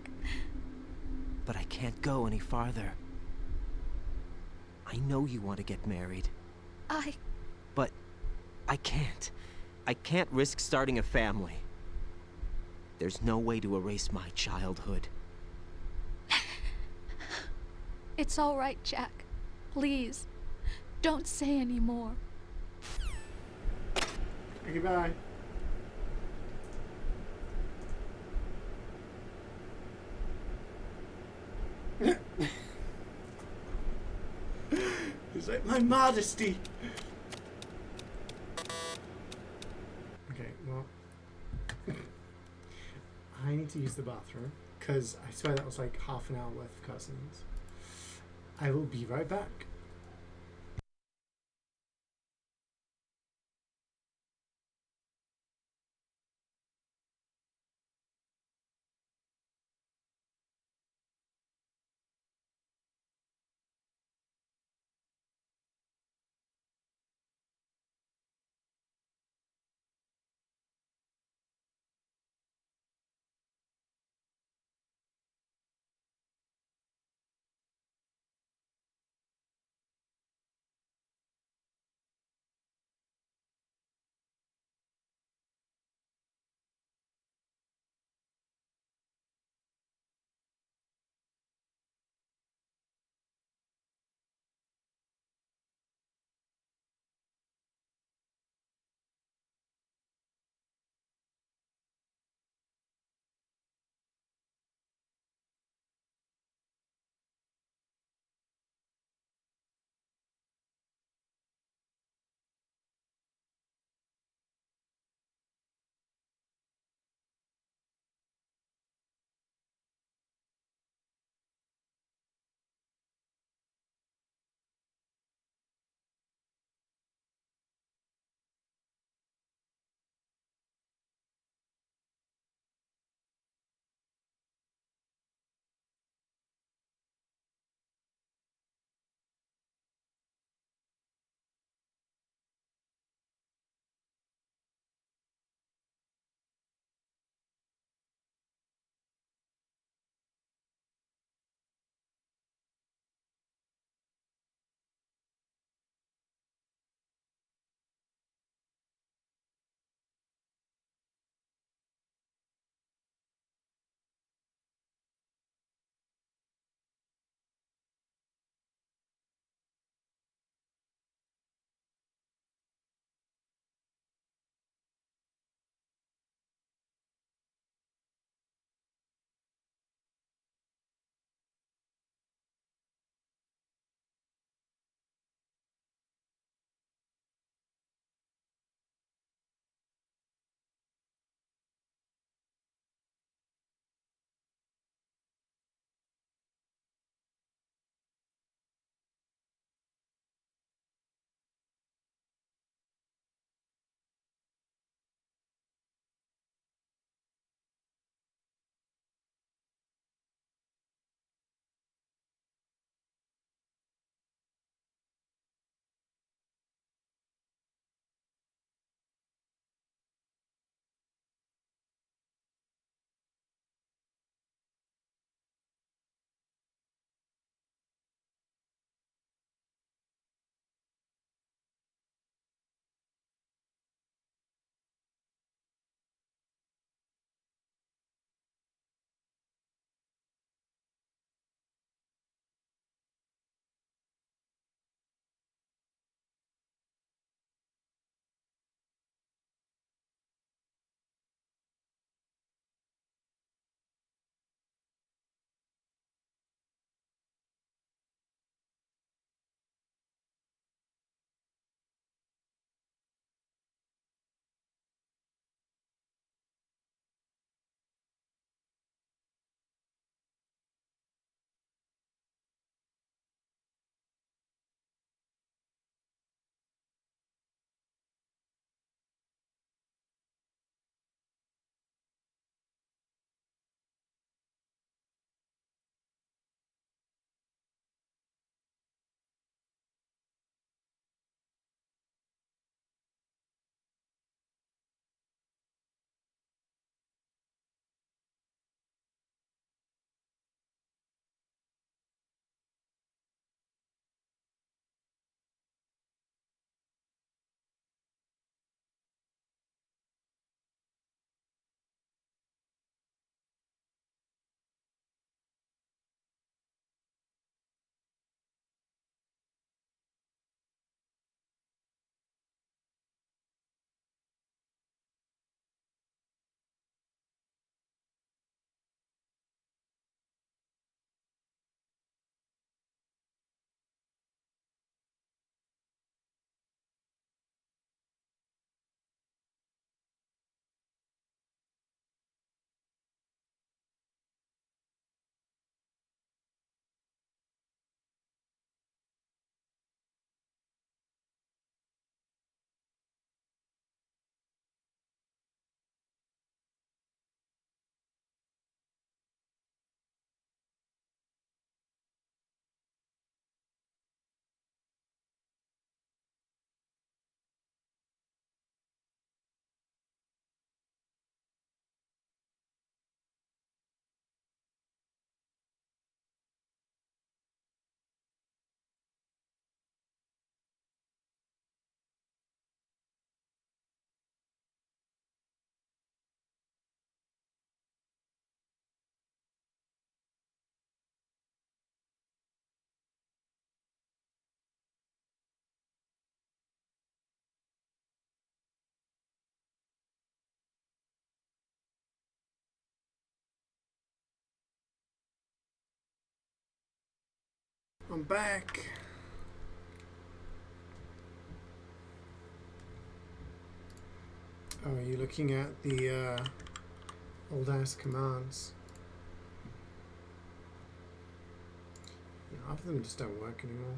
Speaker 5: But I can't go any farther. I know you want to get married, but I can't. I can't risk starting a family. There's no way to erase my childhood.
Speaker 6: It's all right, Jack. Please, don't say any more.
Speaker 1: Goodbye. He's like, my modesty. Okay, well, I need to use the bathroom because I swear that was like half an hour worth of cutscenes. I will be right back. I'm back. Oh, are you looking at the old ass commands? Yeah, half of them just don't work anymore.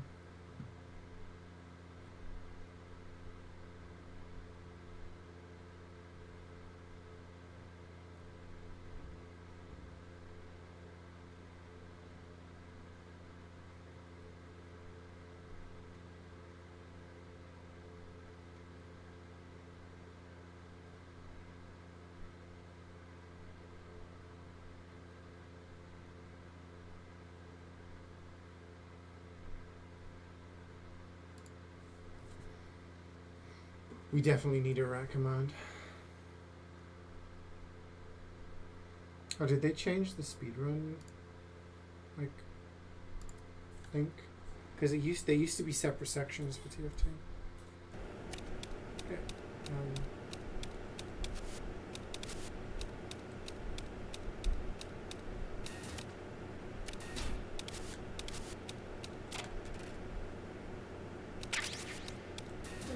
Speaker 1: We definitely need a rat command. Oh, did they change the speedrun? Like, link? Because they used to be separate sections for TF2. Okay.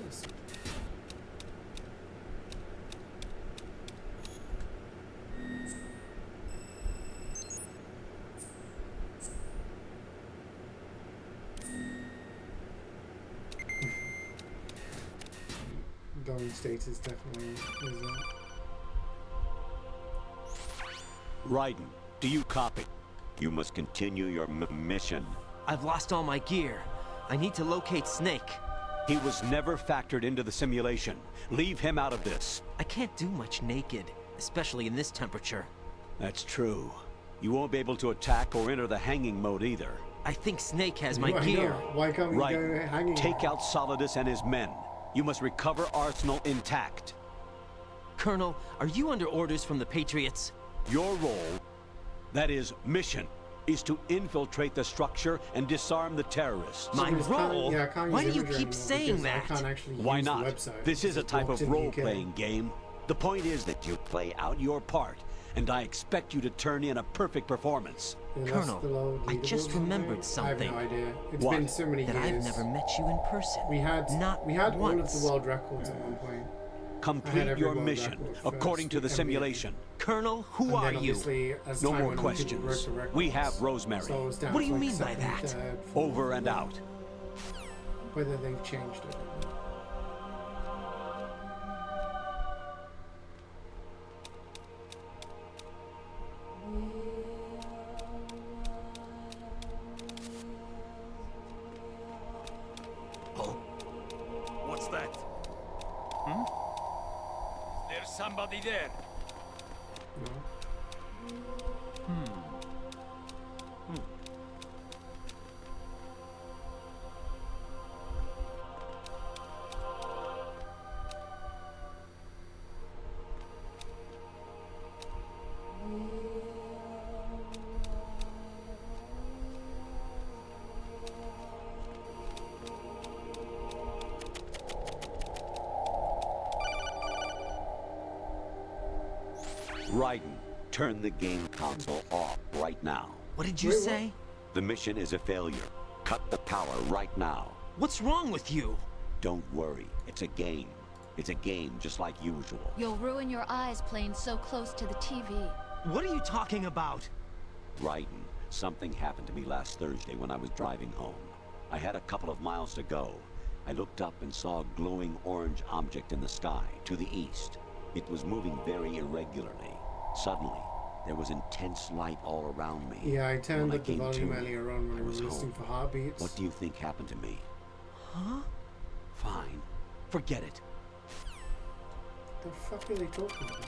Speaker 1: Yes. Going state is definitely
Speaker 4: Raiden, do you copy? You must continue your mission.
Speaker 5: I've lost all my gear. I need to locate Snake.
Speaker 4: He was never factored into the simulation. Leave him out of this.
Speaker 5: I can't do much naked, especially in this temperature.
Speaker 4: That's true. You won't be able to attack or enter the hanging mode either.
Speaker 5: I think Snake has my gear.
Speaker 1: Why can't we go
Speaker 4: Raiden,
Speaker 1: hanging?
Speaker 4: take out Solidus and his men. You must recover Arsenal intact.
Speaker 5: Colonel, are you under orders from the Patriots?
Speaker 4: Your role, that is mission, is to infiltrate the structure and disarm the terrorists.
Speaker 5: My role? Why do you keep saying
Speaker 1: I
Speaker 5: that?
Speaker 1: can't actually
Speaker 4: Why
Speaker 1: use
Speaker 4: not?
Speaker 1: the website.
Speaker 4: This is a type
Speaker 1: Locked
Speaker 4: of
Speaker 1: in the UK.
Speaker 4: role-playing game. The point is that you play out your part, and I expect you to turn in a perfect performance.
Speaker 1: Yeah, that's
Speaker 5: Colonel,
Speaker 1: the low
Speaker 5: I just
Speaker 1: leaderboards
Speaker 5: remembered
Speaker 1: I
Speaker 5: something.
Speaker 1: have no idea. It's
Speaker 4: What?
Speaker 1: been so many
Speaker 5: That
Speaker 1: years.
Speaker 5: I've never met you in person.
Speaker 1: We had
Speaker 5: Not
Speaker 1: all of
Speaker 5: once.
Speaker 1: the world records at one point.
Speaker 4: Complete
Speaker 1: every
Speaker 4: your
Speaker 1: world
Speaker 4: mission
Speaker 1: record
Speaker 4: according to the
Speaker 1: first,
Speaker 4: simulation.
Speaker 5: Colonel, who
Speaker 1: And
Speaker 5: are
Speaker 1: then
Speaker 5: you?
Speaker 1: obviously, as
Speaker 4: No
Speaker 1: time
Speaker 4: more
Speaker 1: went on, people broke
Speaker 4: questions.
Speaker 1: the records.
Speaker 4: We have Rosemary.
Speaker 1: So it's down
Speaker 5: What
Speaker 1: to
Speaker 5: do you
Speaker 1: like
Speaker 5: mean by
Speaker 1: second,
Speaker 5: that?
Speaker 1: third, fourth,
Speaker 4: Over and out.
Speaker 1: Whether they've changed it.
Speaker 2: Oh. What's that? There's somebody there.
Speaker 4: Raiden, turn the game console off right now.
Speaker 5: What did you say?
Speaker 4: The mission is a failure. Cut the power right now.
Speaker 5: What's wrong with you?
Speaker 4: Don't worry, it's a game. It's a game just like usual.
Speaker 6: You'll ruin your eyes playing so close to the TV.
Speaker 5: What are you talking about?
Speaker 4: Raiden, something happened to me last Thursday when I was driving home. I had a couple of miles to go. I looked up and saw a glowing orange object in the sky, to the east. It was moving very irregularly. Suddenly, there was intense light all around me.
Speaker 1: Yeah, I turned
Speaker 4: When
Speaker 1: up the
Speaker 4: came
Speaker 1: volume
Speaker 4: to,
Speaker 1: earlier on when
Speaker 4: I
Speaker 1: I
Speaker 4: was
Speaker 1: was listening
Speaker 4: home.
Speaker 1: for heartbeats.
Speaker 4: What do you think happened to me?
Speaker 5: Huh?
Speaker 4: Fine. Forget it.
Speaker 1: The fuck are they talking about?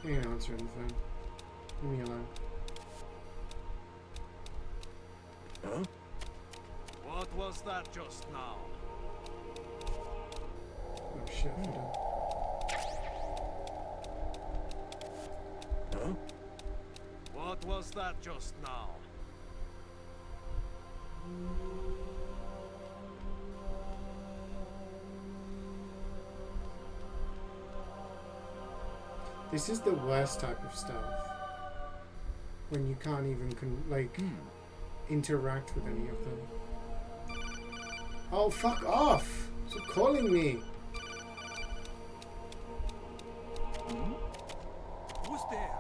Speaker 1: I ain't answering the phone. Leave me alone.
Speaker 2: Huh? What was that just now?
Speaker 1: Oh shit, I don't.
Speaker 2: Huh? What was that just now?
Speaker 1: This is the worst type of stealth. when you can't even interact with any of them. Oh, fuck off! Stop calling me!
Speaker 19: Who's there?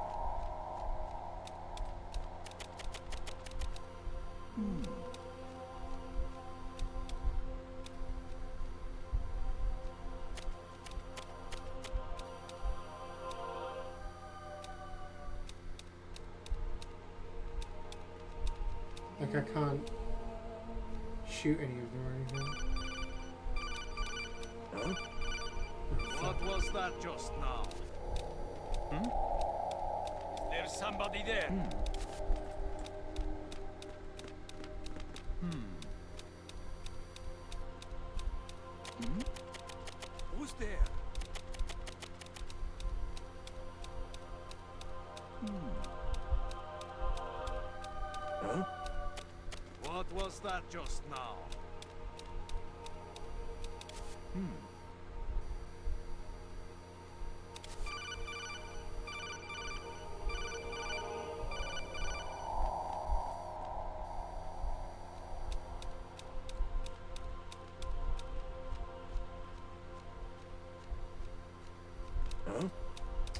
Speaker 1: Like, I can't shoot any of them or anything.
Speaker 2: Huh? What was that just now? There's somebody there.
Speaker 19: Who's there?
Speaker 2: Huh? What was that just now? Huh?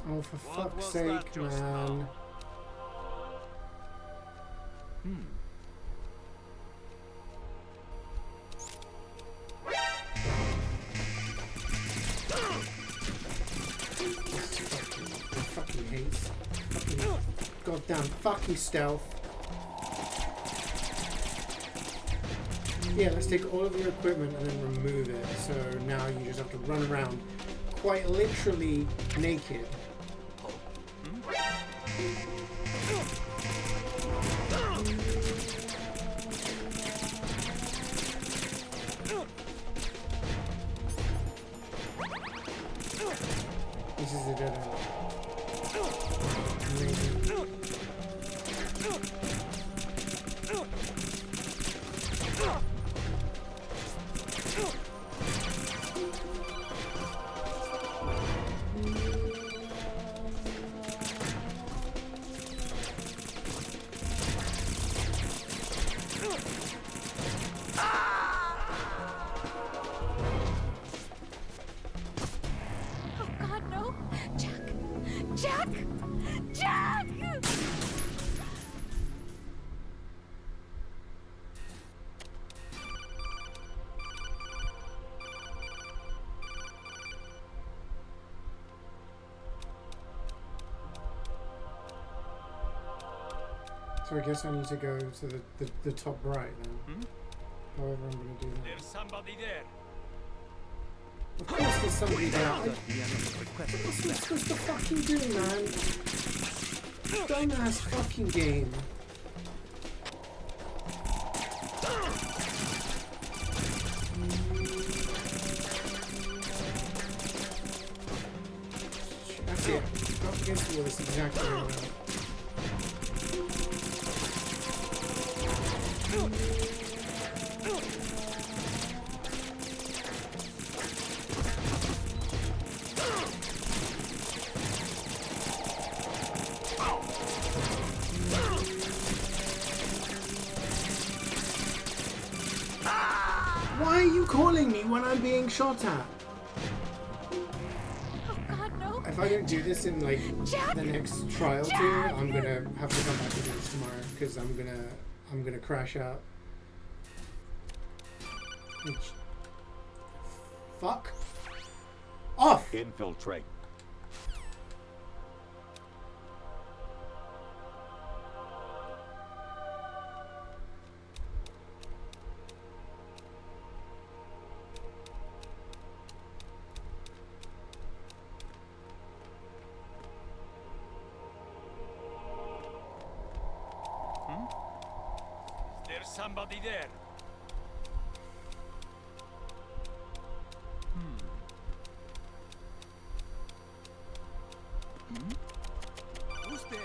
Speaker 1: Oh, for fuck's sake, man. Fucking hates. Fucking goddamn fucking stealth. Yeah, let's take all of your equipment and then remove it. So now you just have to run around quite literally naked. This is the dead end. Amazing.
Speaker 6: Oh God, no! Jack! Jack! Jack!
Speaker 1: So I guess I need to go to the top right now. However, I'm going to do that.
Speaker 2: There's somebody there.
Speaker 1: Of course there's somebody there. What's I supposed to fucking do, man? Dumbass fucking game. That's it. Up against the wall, that's exactly right. Why are you calling me when I'm being shot at?
Speaker 6: Oh God, no!
Speaker 1: If I don't do this in like
Speaker 6: Jack!
Speaker 1: the next trial
Speaker 6: Jack!
Speaker 1: tier, I'm gonna have to come back and do this tomorrow because I'm gonna crash out. Fuck off!
Speaker 4: Infiltrate.
Speaker 2: There's somebody there.
Speaker 19: Who's there?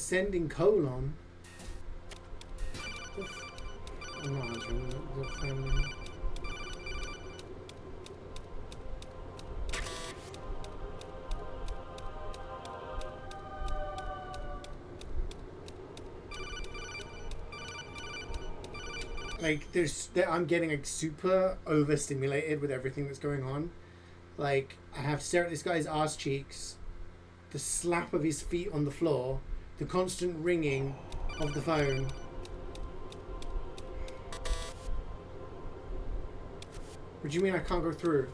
Speaker 1: descending colon. I'm not answering the phone. Like, I'm getting like super overstimulated with everything that's going on. Like, I have to stare at this guy's ass cheeks, the slap of his feet on the floor, the constant ringing of the phone. What do you mean I can't go through?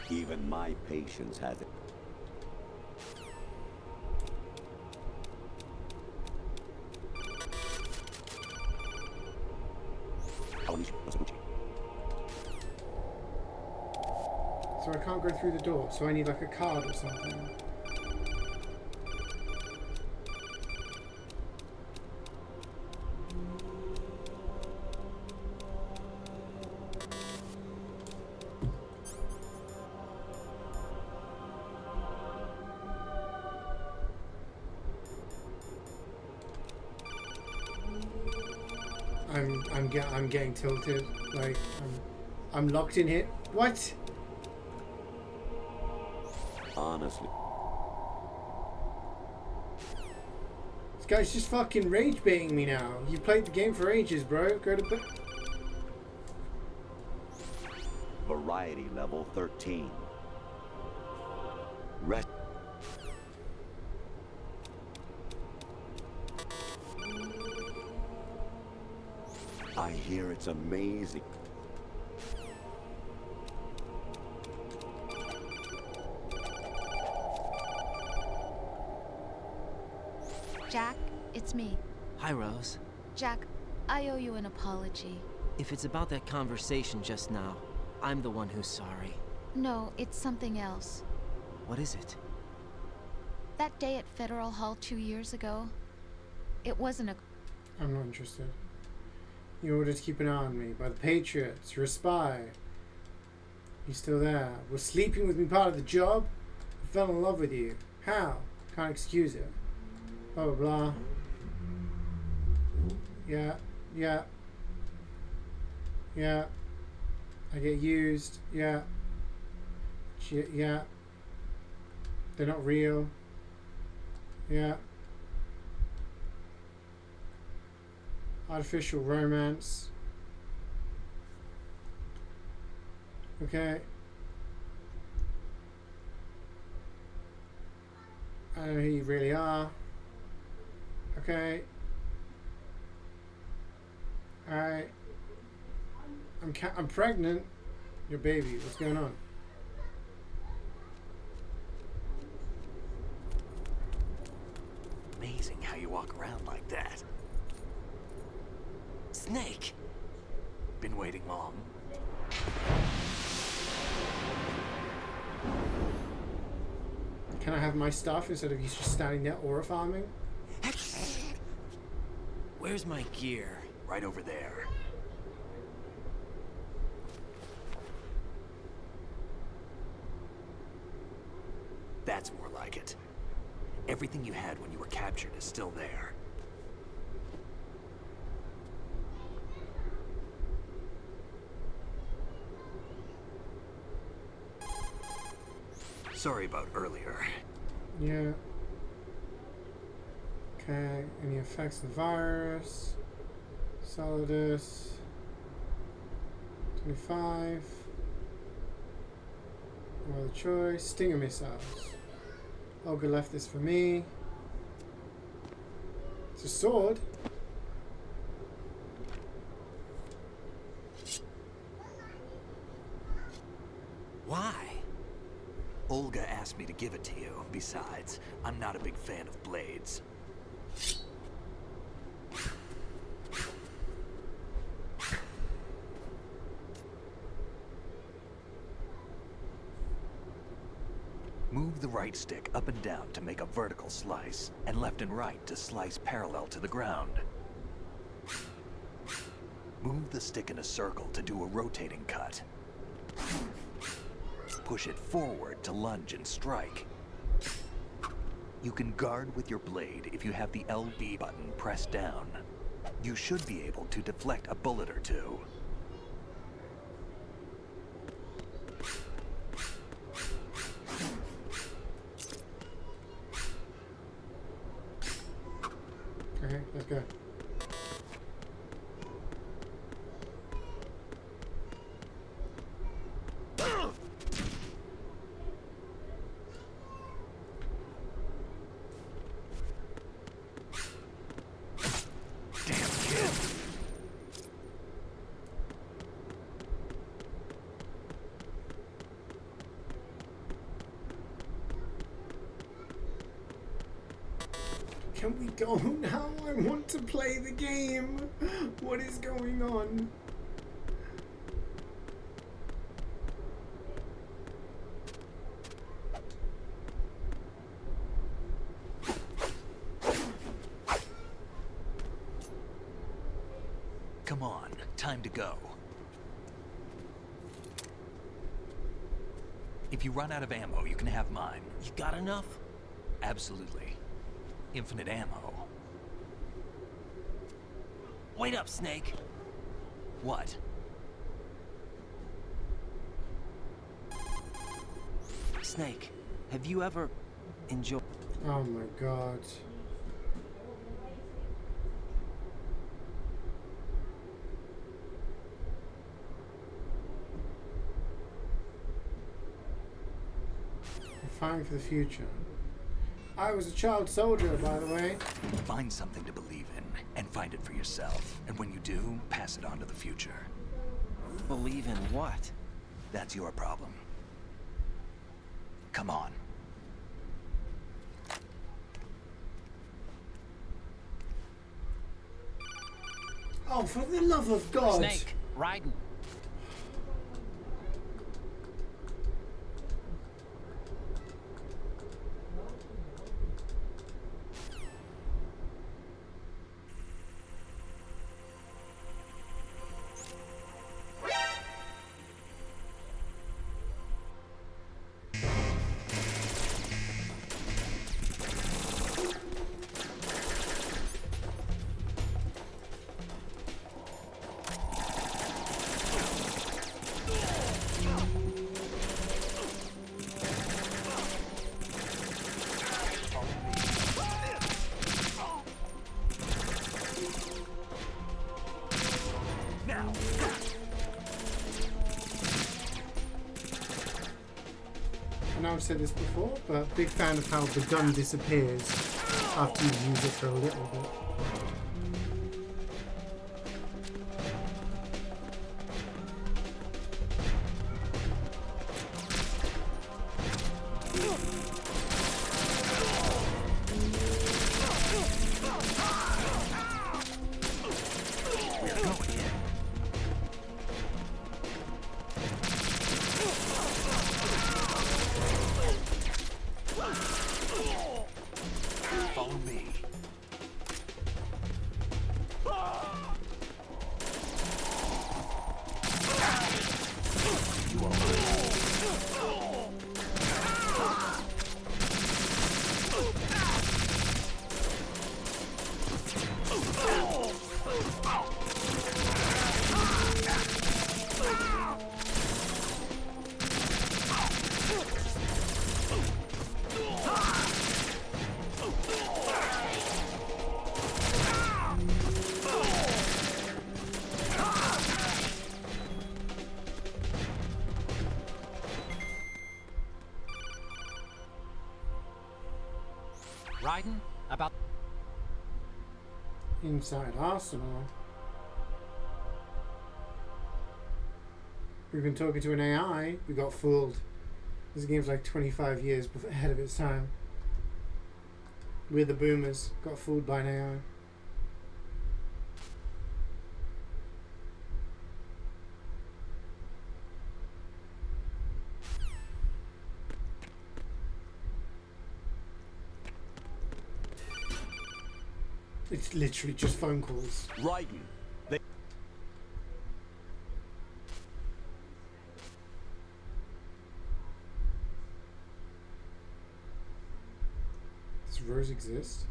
Speaker 4: Even my patience has it.
Speaker 1: So I can't go through the door, so I need like a card or something. I'm getting tilted. Like I'm locked in here. What?
Speaker 4: Honestly.
Speaker 1: This guy's just fucking rage baiting me now. You played the game for ages, bro. Go to bed.
Speaker 4: Variety level 13. Rest. I hear it's amazing.
Speaker 6: Jack, it's me.
Speaker 5: Hi, Rose.
Speaker 6: Jack, I owe you an apology.
Speaker 5: If it's about that conversation just now, I'm the one who's sorry.
Speaker 6: No, it's something else.
Speaker 5: What is it?
Speaker 6: That day at Federal Hall 2 years ago, it wasn't a...
Speaker 1: I'm not interested. You ordered to keep an eye on me by the Patriots. You're a spy. You're still there. Was sleeping with me part of the job? I fell in love with you. How? Can't excuse it. Blah, blah, blah. Yeah. I get used. Yeah. They're not real. Yeah. Artificial romance. Okay. I don't know who you really are. Okay. Alright. I'm pregnant. Your baby. What's going on?
Speaker 7: Amazing how you walk around like that.
Speaker 5: Snake!
Speaker 7: Been waiting long?
Speaker 1: Can I have my stuff instead of you just standing there aura farming?
Speaker 5: Where's my gear?
Speaker 7: Right over there. That's more like it. Everything you had when you were captured is still there. Sorry about earlier.
Speaker 1: Yeah. Okay, any effects of the virus? Solidus. 25. No other choice. Stinger missiles. Olga left this for me. It's a sword.
Speaker 5: Why?
Speaker 7: Olga asked me to give it to you. Besides, I'm not a big fan of blades. Move the right stick up and down to make a vertical slice, and left and right to slice parallel to the ground. Move the stick in a circle to do a rotating cut. push it forward to lunge and strike. You can guard with your blade if you have the LB button pressed down. You should be able to deflect a bullet or two.
Speaker 1: Okay, let's go. Can we go now? I want to play the game. What is going on?
Speaker 7: Come on, time to go. If you run out of ammo, you can have mine.
Speaker 5: You got enough?
Speaker 7: Absolutely. Infinite ammo.
Speaker 5: Wait up, Snake.
Speaker 7: What?
Speaker 5: Snake, have you ever enjoyed...
Speaker 1: Oh my god. I'm fighting for the future. I was a child soldier, by the way.
Speaker 7: Find something to believe in, and find it for yourself. And when you do, pass it on to the future.
Speaker 5: Believe in what?
Speaker 7: That's your problem. Come on.
Speaker 1: Oh, for the love of God!
Speaker 5: Snake, Raiden.
Speaker 1: I know I've said this before, but big fan of how the gun disappears after you use it for a little bit.
Speaker 7: Follow me.
Speaker 5: Raiden, about...
Speaker 1: Inside Arsenal. We've been talking to an AI. We got fooled. This game's like 25 years ahead of its time. We're the boomers. Got fooled by an AI. It's literally just phone calls.
Speaker 4: Raiden, they...
Speaker 1: universe exist?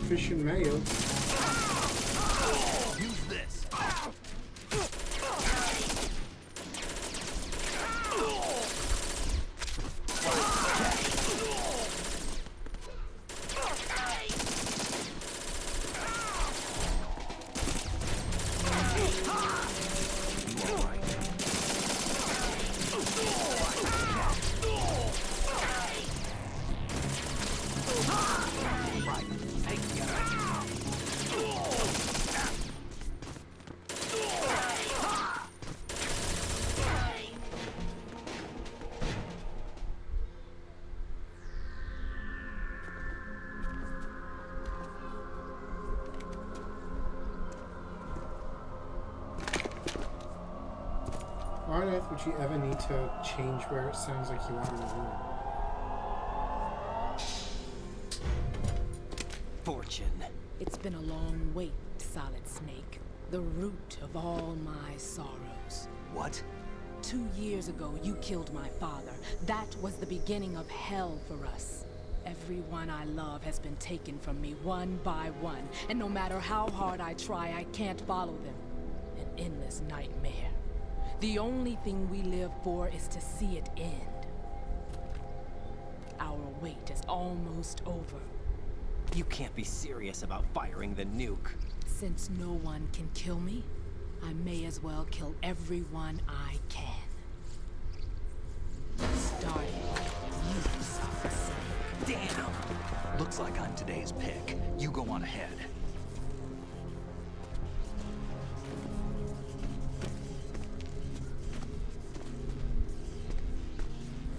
Speaker 1: Fish and mayo.
Speaker 12: Use this.
Speaker 1: Why on earth would you ever need to change where it sounds like you are in the room?
Speaker 5: Fortune.
Speaker 21: It's been a long wait, Solid Snake. The root of all my sorrows.
Speaker 7: What?
Speaker 21: 2 years ago, you killed my father. That was the beginning of hell for us. Everyone I love has been taken from me one by one, and no matter how hard I try, I can't follow them. An endless nightmare. The only thing we live for is to see it end. Our wait is almost over.
Speaker 5: You can't be serious about firing the nuke.
Speaker 21: Since no one can kill me, I may as well kill everyone I can. Starting with you, Solid Snake.
Speaker 7: Damn! Looks like I'm today's pick. You go on ahead.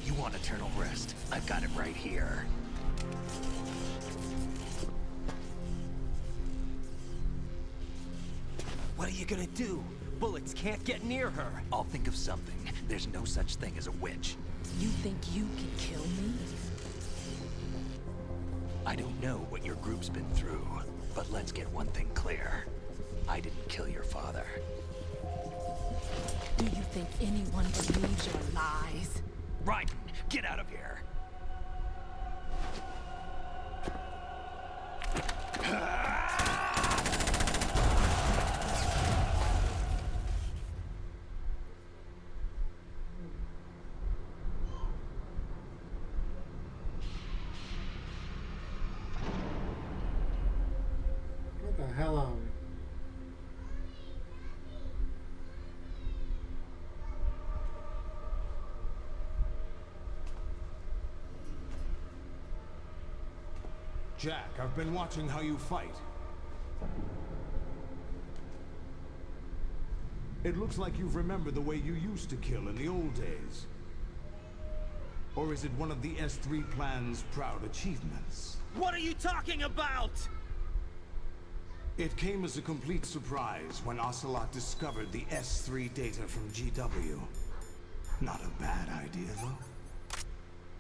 Speaker 7: You want eternal rest? I've got it right here.
Speaker 5: What are you gonna do? Bullets can't get near her.
Speaker 7: I'll think of something. There's no such thing as a witch.
Speaker 21: You think you can kill me?
Speaker 7: I don't know what your group's been through, but let's get one thing clear. I didn't kill your father.
Speaker 21: Do you think anyone believes your lies?
Speaker 7: Raiden, get out of here!
Speaker 1: What the hell are we?
Speaker 18: Jack, I've been watching how you fight. It looks like you've remembered the way you used to kill in the old days. Or is it one of the S3 plan's proud achievements?
Speaker 5: What are you talking about?
Speaker 18: It came as a complete surprise when Ocelot discovered the S3 data from GW. Not a bad idea, though.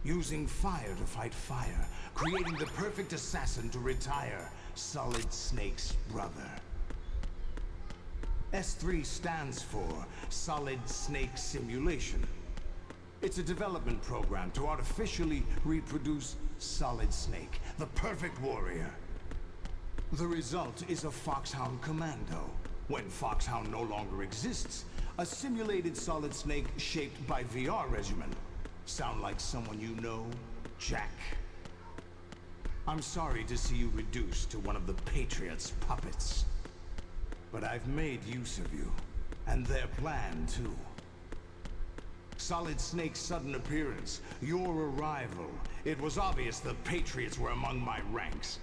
Speaker 18: Using fire to fight fire, creating the perfect assassin to retire Solid Snake's brother. S3 stands for Solid Snake Simulation. It's a development program to artificially reproduce Solid Snake, the perfect warrior. The result is a Foxhound Commando. When Foxhound no longer exists, a simulated Solid Snake shaped by VR regimen. Sound like someone you know, Jack? I'm sorry to see you reduced to one of the Patriots' puppets. But I've made use of you, and their plan too. Solid Snake's sudden appearance, your arrival, it was obvious the Patriots were among my ranks.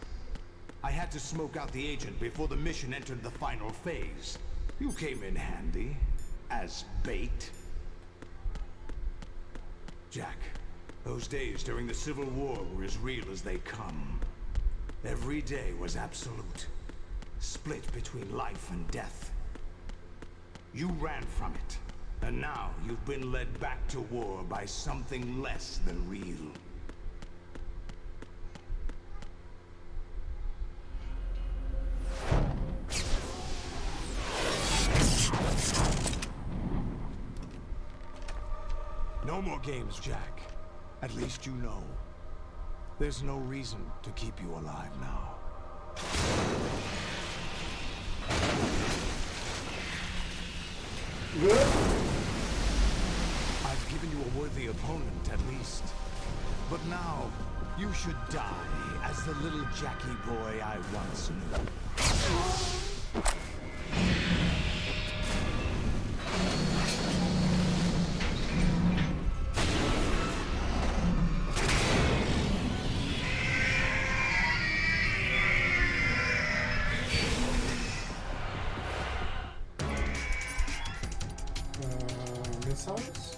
Speaker 18: I had to smoke out the agent before the mission entered the final phase. You came in handy, as bait. Jack, those days during the Civil War were as real as they come. Every day was absolute, split between life and death. You ran from it, and now you've been led back to war by something less than real. No more games, Jack. At least you know. There's no reason to keep you alive now. I've given you a worthy opponent, at least. But now, you should die as the little Jackie boy I once knew.
Speaker 1: Missiles?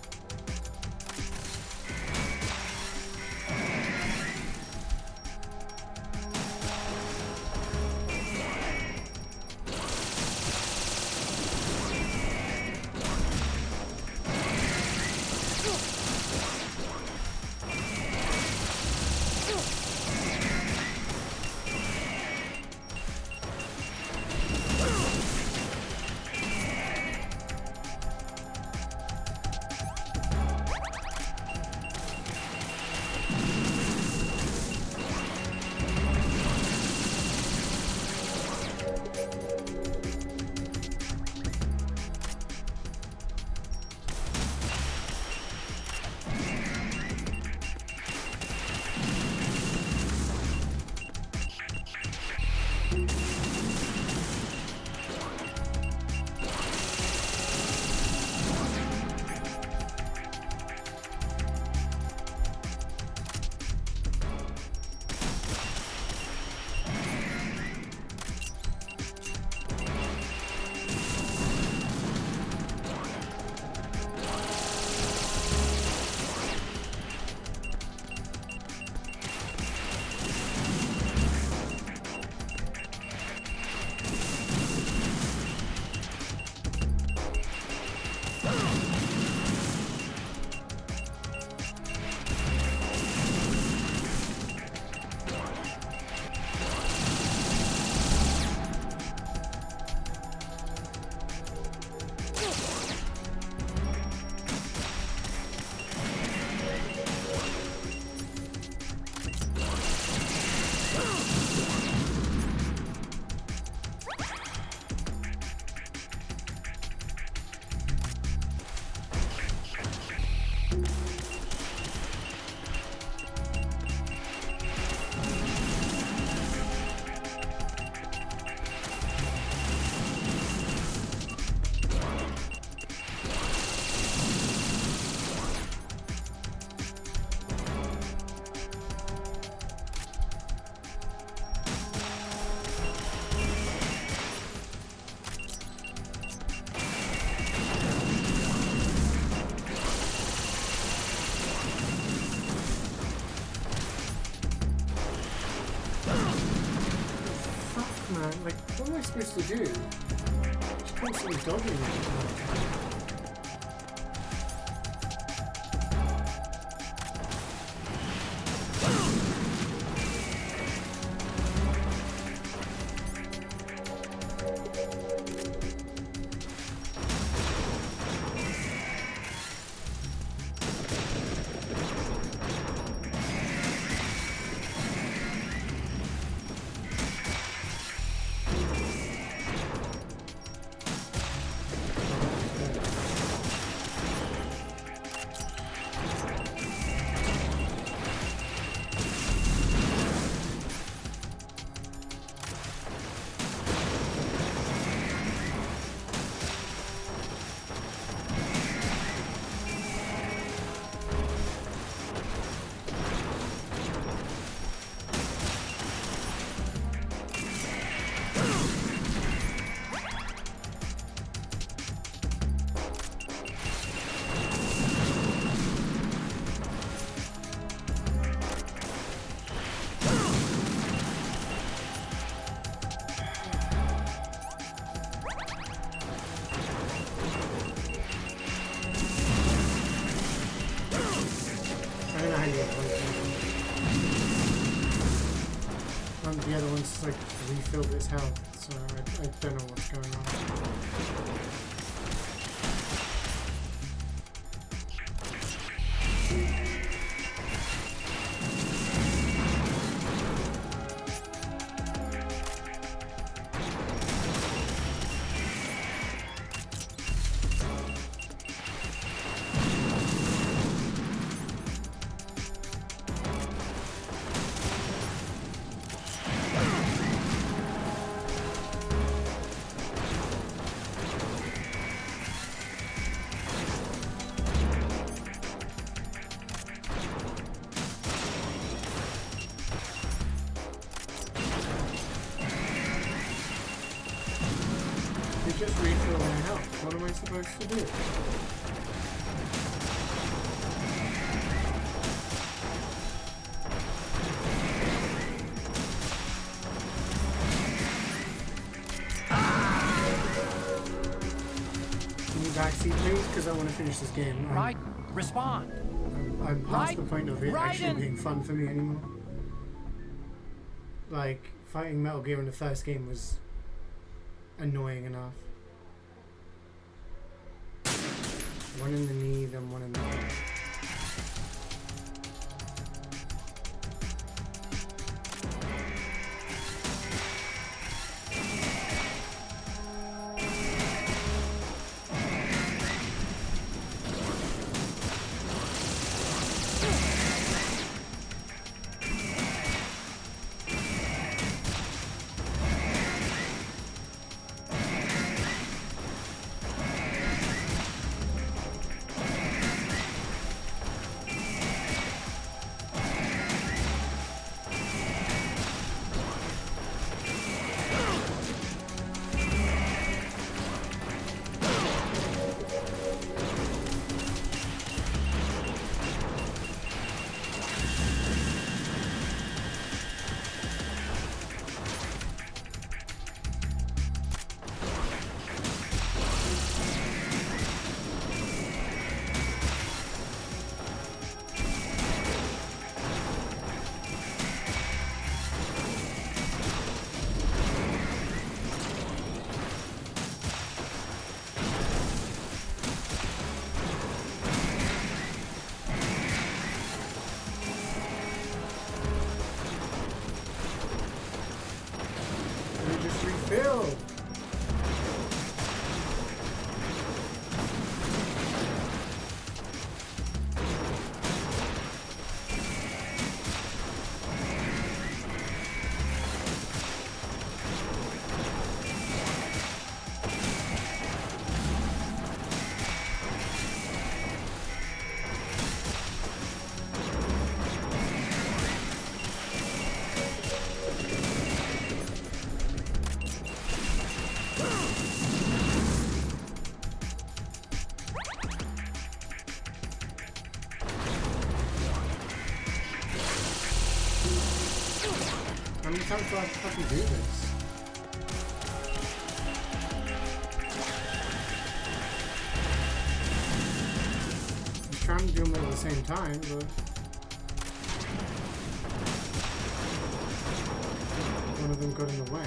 Speaker 1: Like, what am I supposed to do? Just constantly dodging it. refilled its health, so I don't know what's going on. Just refill my health. What am I supposed to do? Can you backseat please? Because I want to finish this game.
Speaker 15: Right, respond.
Speaker 1: I'm past the point of it actually
Speaker 15: Raiden!
Speaker 1: being fun for me anymore. Like, fighting Metal Gear in the first game was annoying enough. One in the knee, then one in the head. Refill! How many times do I have to fucking do this? I'm trying to do them at the same time, but one of them got in the way.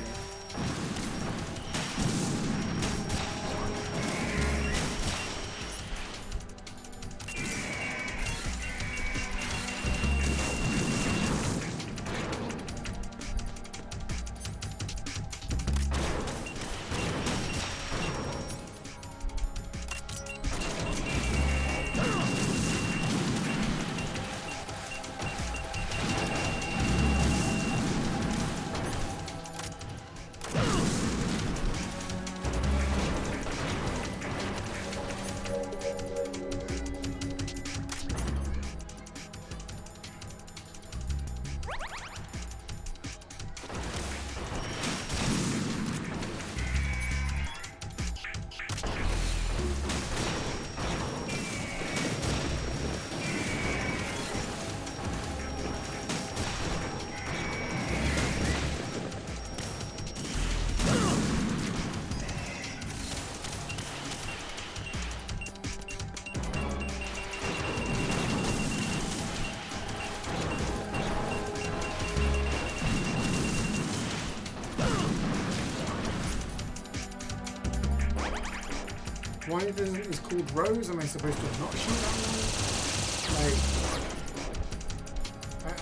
Speaker 1: Why is called Rose? Am I supposed to not shoot that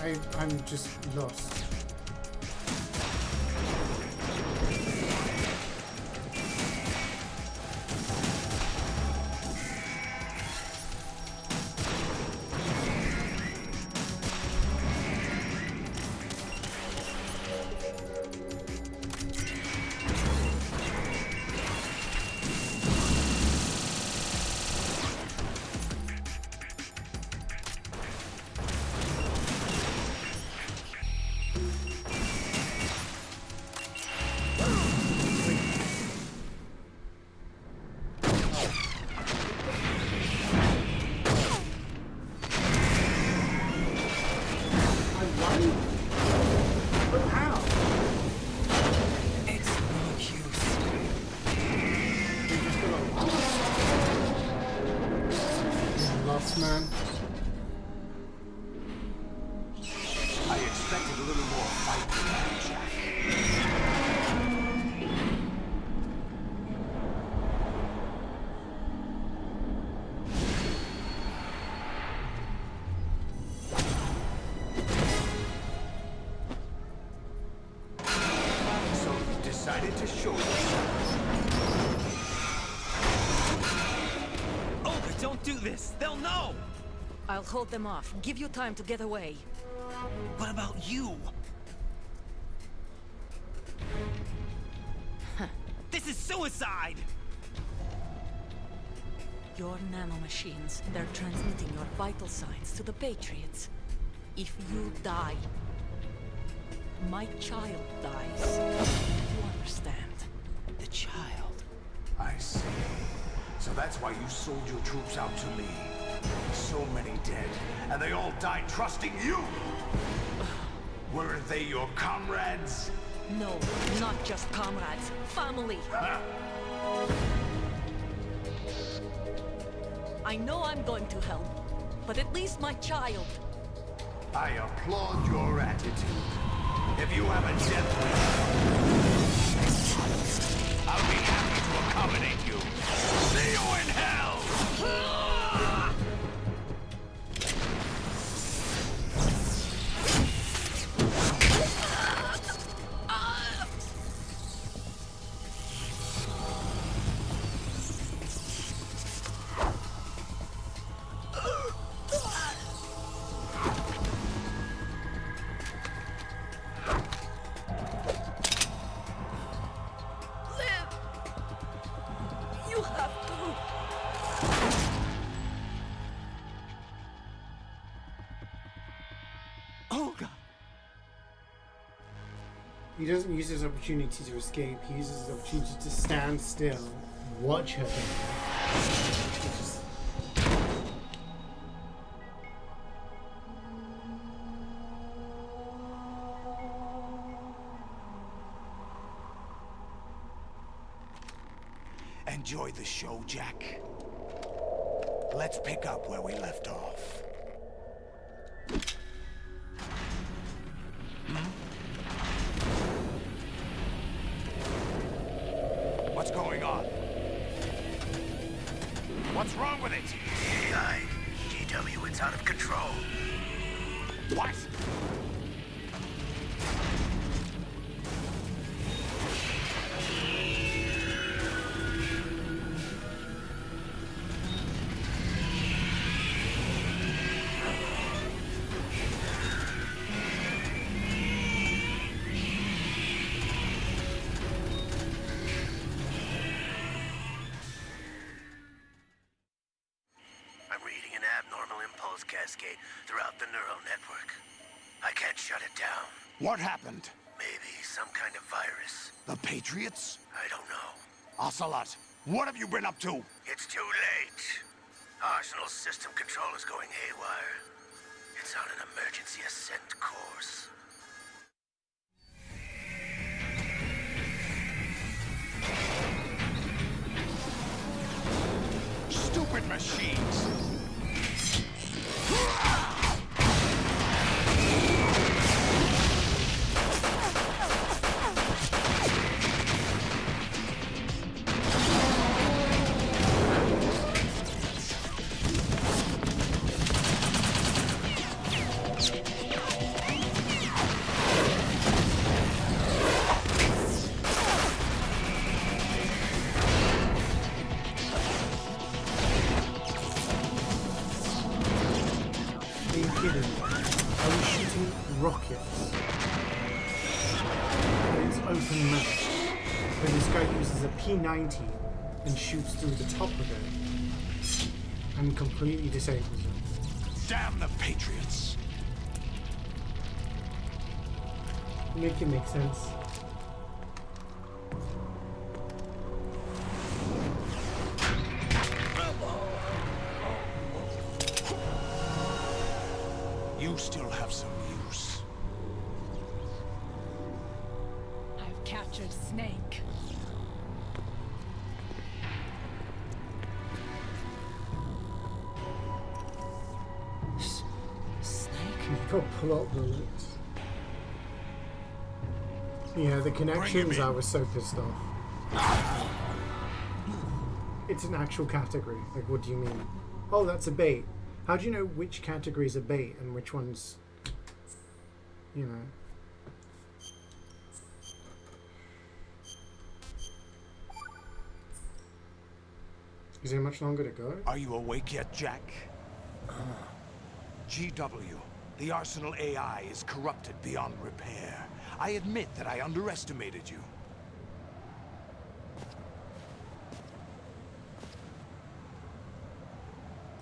Speaker 1: one? Like, I'm just lost. Man.
Speaker 18: I expected a little more fight than that, Jack. So you decided to show yourself.
Speaker 5: Oh, but don't do this! They'll know!
Speaker 13: I'll hold them off. Give you time to get away.
Speaker 5: What about you? This is suicide!
Speaker 13: Your nanomachines, they're transmitting your vital signs to the Patriots. If you die, my child dies. You understand?
Speaker 5: The child.
Speaker 18: I see. So that's why you sold your troops out to me. So many dead, and they all died trusting you! Weren't they your comrades?
Speaker 13: No, not just comrades. Family. I know I'm going to hell, but at least my child.
Speaker 18: I applaud your attitude. If you have a death wish, I'll be happy to accommodate you. See you in hell!
Speaker 1: He doesn't use his opportunity to escape, he uses his opportunity to stand still, watch her die.
Speaker 18: Enjoy the show, Jack. Let's pick up where we left off. What's going on? What's wrong with it?
Speaker 11: CeeJaey, GW, it's out of control.
Speaker 18: What?
Speaker 11: Cascade throughout the neural network. I can't shut it down.
Speaker 18: What happened?
Speaker 11: Maybe some kind of virus.
Speaker 18: The Patriots?
Speaker 11: I don't know.
Speaker 18: Ocelot, what have you been up to?
Speaker 11: It's too late. Arsenal's system control is going haywire. It's on an emergency ascent course.
Speaker 18: Stupid machines!
Speaker 1: uses a P90 and shoots through the top of it and completely disables it.
Speaker 12: Damn the Patriots!
Speaker 1: Make it make sense.
Speaker 12: You still have some use.
Speaker 21: I've captured Snake.
Speaker 1: Snake? You've got plot bullets. Yeah, the connections, I was so pissed off. It's an actual category. Like, what do you mean? Oh, that's a bait. How do you know which categories are bait and which ones, you know? Is there much longer to go?
Speaker 12: Are you awake yet, Jack? GW, the Arsenal AI is corrupted beyond repair. I admit that I underestimated you.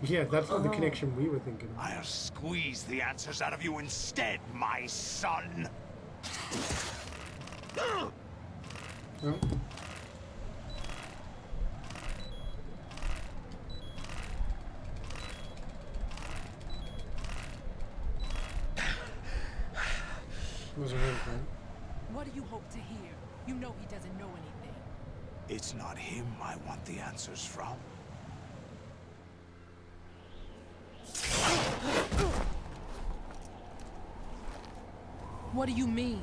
Speaker 1: Yeah, that's not the connection we were thinking of.
Speaker 12: I'll squeeze the answers out of you instead, my son.
Speaker 1: Oh. Wasn't really fun.
Speaker 21: What do you hope to hear? You know he doesn't know anything.
Speaker 12: It's not him I want the answers from.
Speaker 21: What do you mean?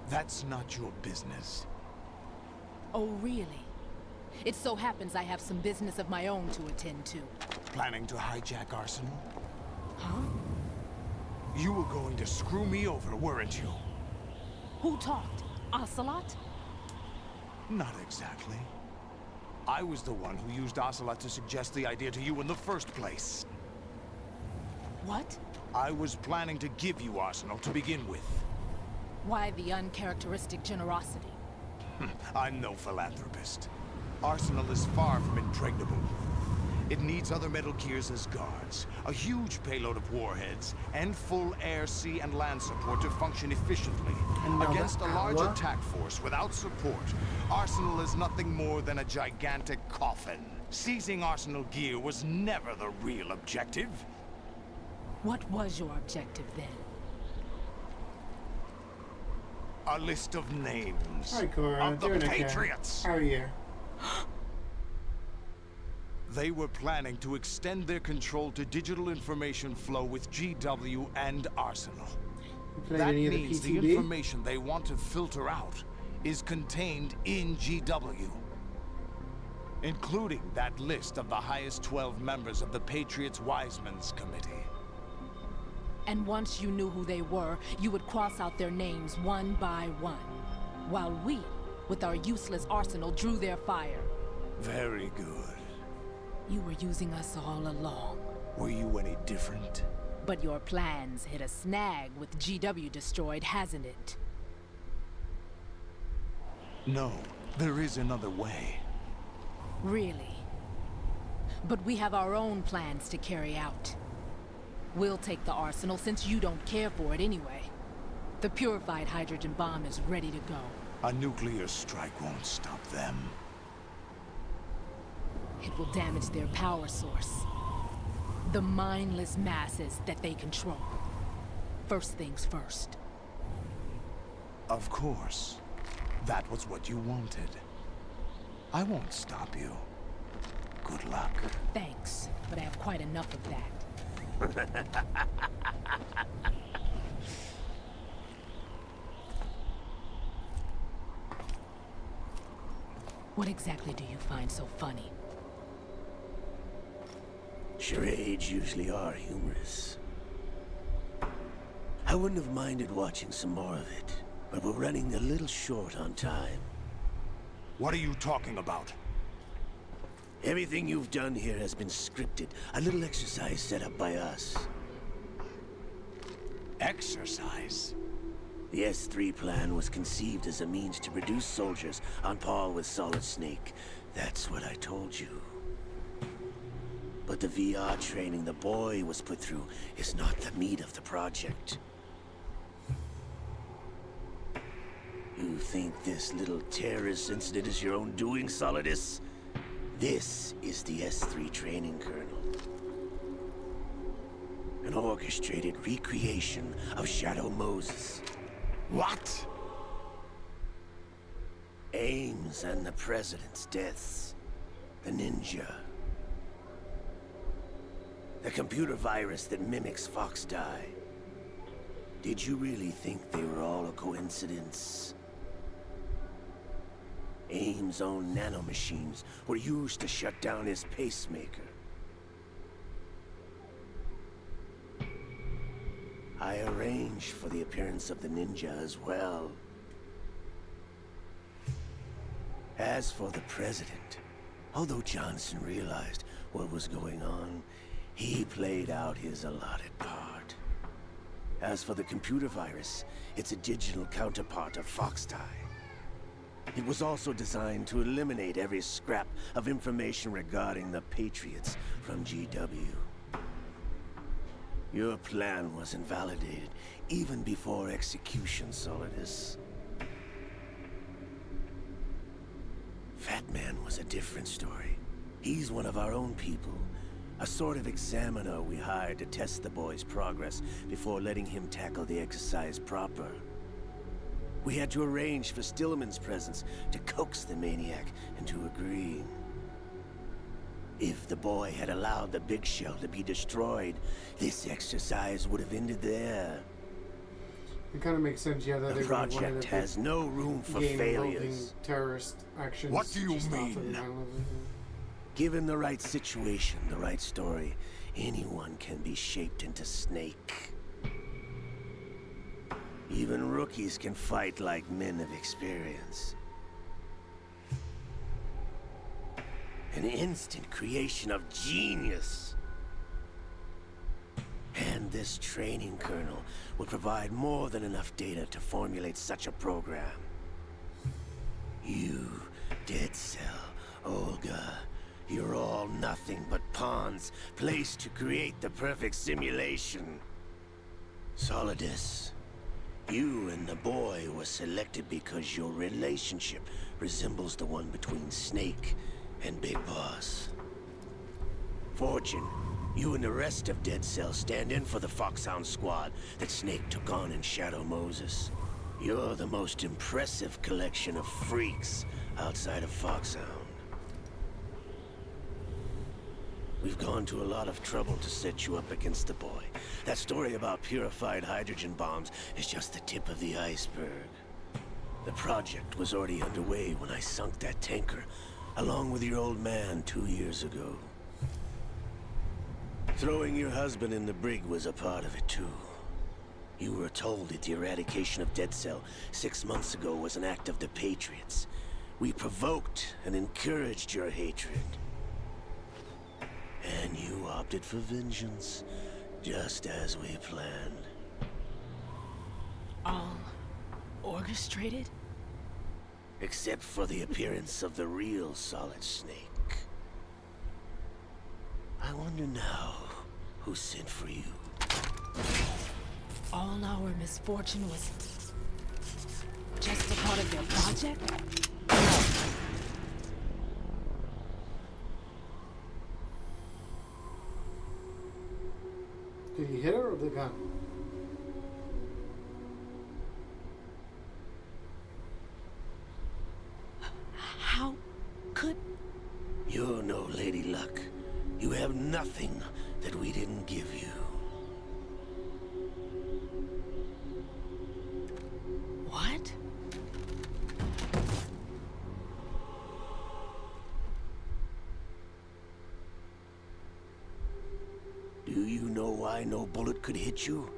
Speaker 12: That's not your business.
Speaker 21: Oh, really? It so happens I have some business of my own to attend to.
Speaker 12: Planning to hijack Arsenal?
Speaker 21: Huh?
Speaker 12: You were going to screw me over, weren't you?
Speaker 21: Who talked? Ocelot?
Speaker 12: Not exactly. I was the one who used Ocelot to suggest the idea to you in the first place.
Speaker 21: What?
Speaker 12: I was planning to give you Arsenal to begin with.
Speaker 21: Why the uncharacteristic generosity?
Speaker 12: I'm no philanthropist. Arsenal is far from impregnable. It needs other Metal Gears as guards, a huge payload of warheads, and full air, sea, and land support to function efficiently. Against a large attack force without support, Arsenal is nothing more than a gigantic coffin. Seizing Arsenal gear was never the real objective.
Speaker 21: What was your objective then?
Speaker 12: A list of names.
Speaker 1: Hi, Cora.
Speaker 12: Of the Patriots.
Speaker 1: How are you?
Speaker 12: They were planning to extend their control to digital information flow with GW and Arsenal. That means the information they want to filter out is contained in GW, including that list of the highest 12 members of the Patriots Wiseman's Committee.
Speaker 21: And once you knew who they were, you would cross out their names one by one, while we, with our useless arsenal, drew their fire.
Speaker 12: Very good.
Speaker 21: You were using us all along.
Speaker 12: Were you any different?
Speaker 21: But your plans hit a snag with GW destroyed, hasn't it?
Speaker 12: No, there is another way.
Speaker 21: Really? But we have our own plans to carry out. We'll take the arsenal since you don't care for it anyway. The purified hydrogen bomb is ready to go.
Speaker 12: A nuclear strike won't stop them.
Speaker 21: It will damage their power source. The mindless masses that they control. First things first.
Speaker 12: Of course. That was what you wanted. I won't stop you. Good luck.
Speaker 21: Thanks, but I have quite enough of that. What exactly do you find so funny?
Speaker 11: Charades usually are humorous. I wouldn't have minded watching some more of it, but we're running a little short on time.
Speaker 12: What are you talking about?
Speaker 11: Everything you've done here has been scripted. A little exercise set up by us.
Speaker 12: Exercise?
Speaker 11: The S3 plan was conceived as a means to produce soldiers on par with Solid Snake. That's what I told you. But the VR training the boy was put through is not the meat of the project. You think this little terrorist incident is your own doing, Solidus? This is the S3 training kernel. An orchestrated recreation of Shadow Moses.
Speaker 12: What?
Speaker 11: Ames and the President's deaths. The ninja. The computer virus that mimics Fox Die. Did you really think they were all a coincidence? Ames' own nanomachines were used to shut down his pacemaker. I arranged for the appearance of the ninja as well. As for the President, although Johnson realized what was going on, he played out his allotted part. As for the computer virus, it's a digital counterpart of Fox Die. It was also designed to eliminate every scrap of information regarding the Patriots from GW. Your plan was invalidated even before execution, Solidus. Fat Man was a different story. He's one of our own people. A sort of examiner we hired to test the boy's progress before letting him tackle the exercise proper. We had to arrange for Stillman's presence to coax the maniac into agreeing. If the boy had allowed the big shell to be destroyed, this exercise would have ended there.
Speaker 1: It kind of makes sense, yeah, that
Speaker 11: the project has no room for failures.
Speaker 1: Terrorist actions.
Speaker 12: What do you mean?
Speaker 11: Given the right situation, the right story, anyone can be shaped into Snake. Even rookies can fight like men of experience. An instant creation of genius. And this training kernel would provide more than enough data to formulate such a program. You, Dead Cell, Olga, you're all nothing but pawns placed to create the perfect simulation. Solidus, you and the boy were selected because your relationship resembles the one between Snake and Big Boss. Fortune, you and the rest of Dead Cell stand in for the Foxhound squad that Snake took on in Shadow Moses. You're the most impressive collection of freaks outside of Foxhound. We've gone to a lot of trouble to set you up against the boy. That story about purified hydrogen bombs is just the tip of the iceberg. The project was already underway when I sunk that tanker, along with your old man 2 years ago. Throwing your husband in the brig was a part of it too. You were told that the eradication of Dead Cell 6 months ago was an act of the Patriots. We provoked and encouraged your hatred. And you opted for vengeance, just as we planned.
Speaker 21: All orchestrated?
Speaker 11: Except for the appearance of the real Solid Snake. I wonder now who sent for you.
Speaker 21: All our misfortune was just a part of their project?
Speaker 1: Did he hit her or the gun?
Speaker 21: How could...
Speaker 11: You're no Lady Luck. You have nothing that we didn't give you.
Speaker 21: What?
Speaker 11: Do you know why no bullet could hit you?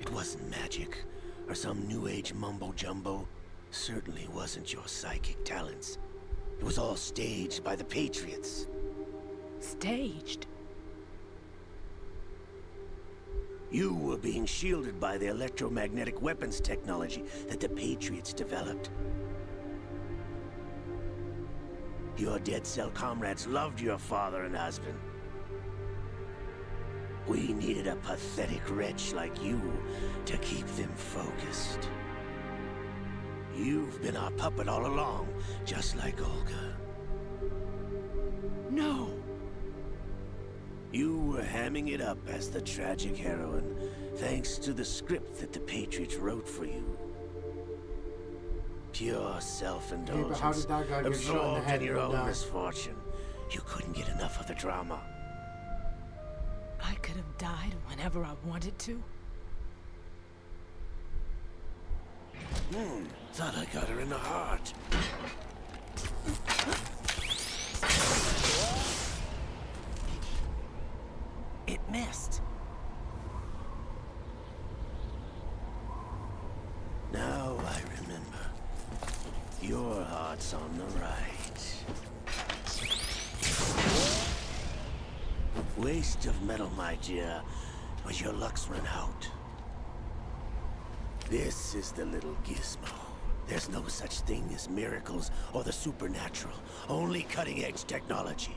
Speaker 11: It wasn't magic, or some new age mumbo-jumbo. Certainly wasn't your psychic talents. It was all staged by the Patriots.
Speaker 21: Staged?
Speaker 11: You were being shielded by the electromagnetic weapons technology that the Patriots developed. Your dead cell comrades loved your father and husband. We needed a pathetic wretch like you to keep them focused. You've been our puppet all along, just like Olga.
Speaker 21: No!
Speaker 11: You were hamming it up as the tragic heroine, thanks to the script that the Patriots wrote for you. Pure self-indulgence,
Speaker 1: but how did that guy get shot in the
Speaker 11: absorbed
Speaker 1: head
Speaker 11: in your
Speaker 1: and
Speaker 11: own
Speaker 1: die?
Speaker 11: misfortune. You couldn't get enough of the drama.
Speaker 21: I could have died whenever I wanted to.
Speaker 11: Thought I got her in the heart.
Speaker 5: It missed.
Speaker 11: Now I remember. Your heart's on the right. Waste of metal, my dear, but your luck's run out. This is the little gizmo. There's no such thing as miracles or the supernatural. Only cutting-edge technology.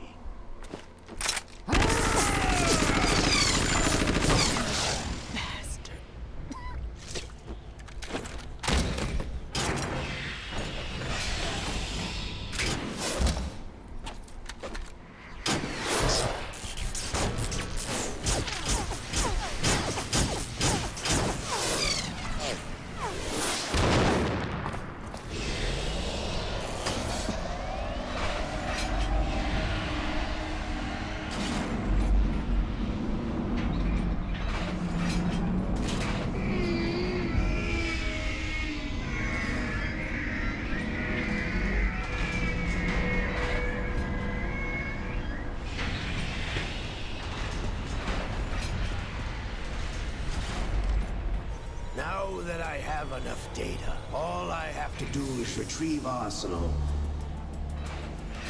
Speaker 11: Now that I have enough data, all I have to do is retrieve Arsenal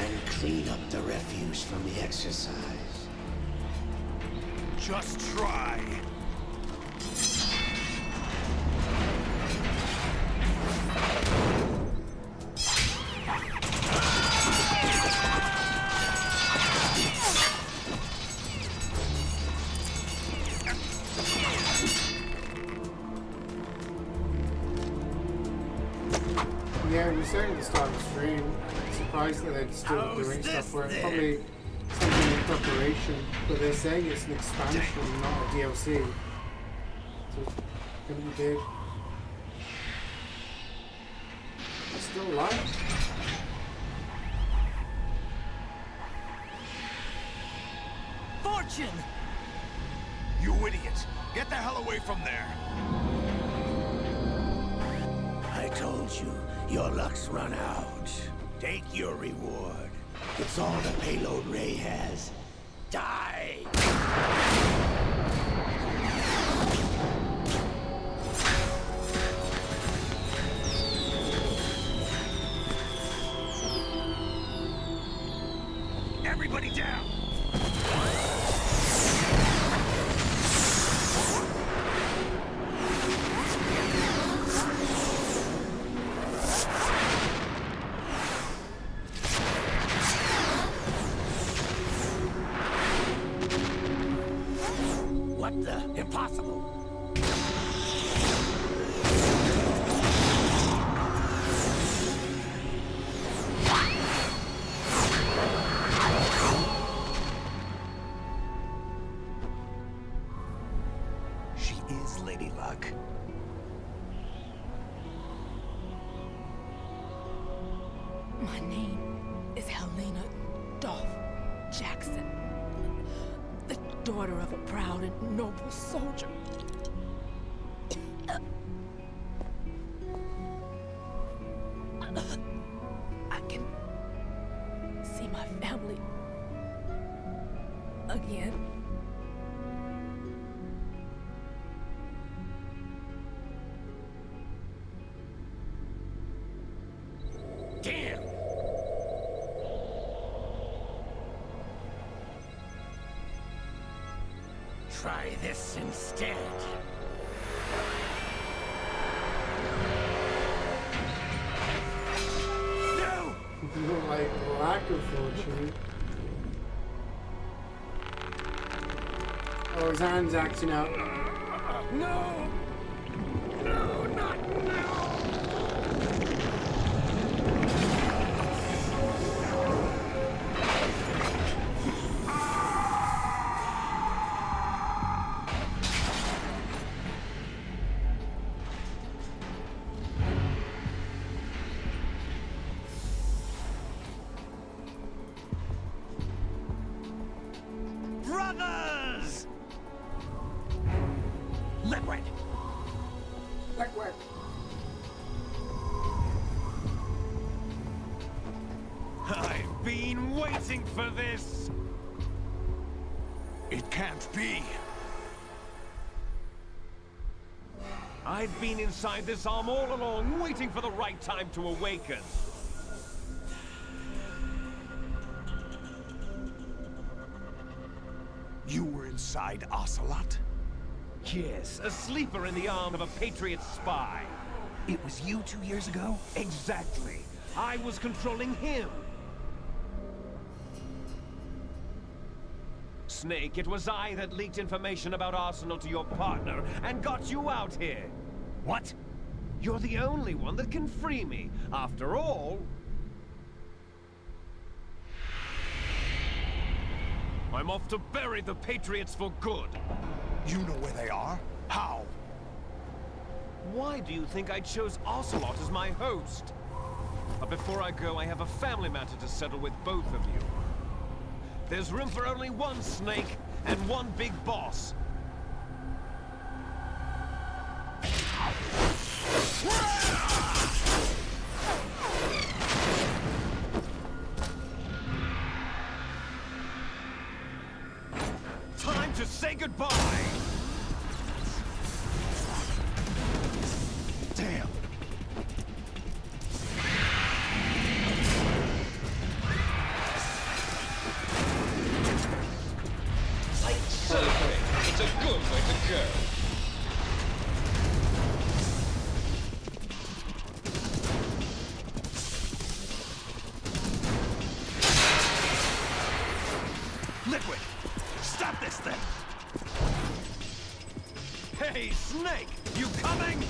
Speaker 11: and clean up the refuse from the exercise.
Speaker 12: Just try.
Speaker 1: Yeah, we were saying at the start of the stream, I'm surprised that they're still doing stuff where it's probably something in preparation, but they're saying it's an expansion, not a DLC. So it's gonna be big. It's still alive.
Speaker 12: Fortune! You idiot! Get the hell away from there!
Speaker 11: I told you, your luck's run out. Take your reward. It's all the payload Ray has. Die!
Speaker 12: Everybody down!
Speaker 11: What the? Impossible!
Speaker 12: She is Lady Luck.
Speaker 21: My name is Helena Dolph Jackson, the daughter of a proud and noble soldier. I can see my family again.
Speaker 11: Damn!
Speaker 14: Try this instead. No!
Speaker 1: Like lack of fortune. Oh, his hand's acting out.
Speaker 14: No! No, not now! Brothers! Liquid!
Speaker 1: Liquid!
Speaker 12: I've been waiting for this! It can't be.
Speaker 14: I've been inside this arm all along, waiting for the right time to awaken.
Speaker 12: You were inside Ocelot?
Speaker 14: Yes, a sleeper in the arm of a Patriot spy.
Speaker 7: It was you 2 years ago?
Speaker 14: Exactly. I was controlling him. Snake, it was I that leaked information about Arsenal to your partner and got you out here.
Speaker 7: What?
Speaker 14: You're the only one that can free me. After all, I'm off to bury the Patriots for good.
Speaker 12: You know where they are? How?
Speaker 14: Why do you think I chose Ocelot as my host? But before I go, I have a family matter to settle with both of you. There's room for only one Snake and one big boss. Time to say goodbye!
Speaker 12: Damn.
Speaker 10: Celebrate. It's a good way to go.
Speaker 12: Liquid! Stop this thing!
Speaker 14: Hey, Snake! You coming?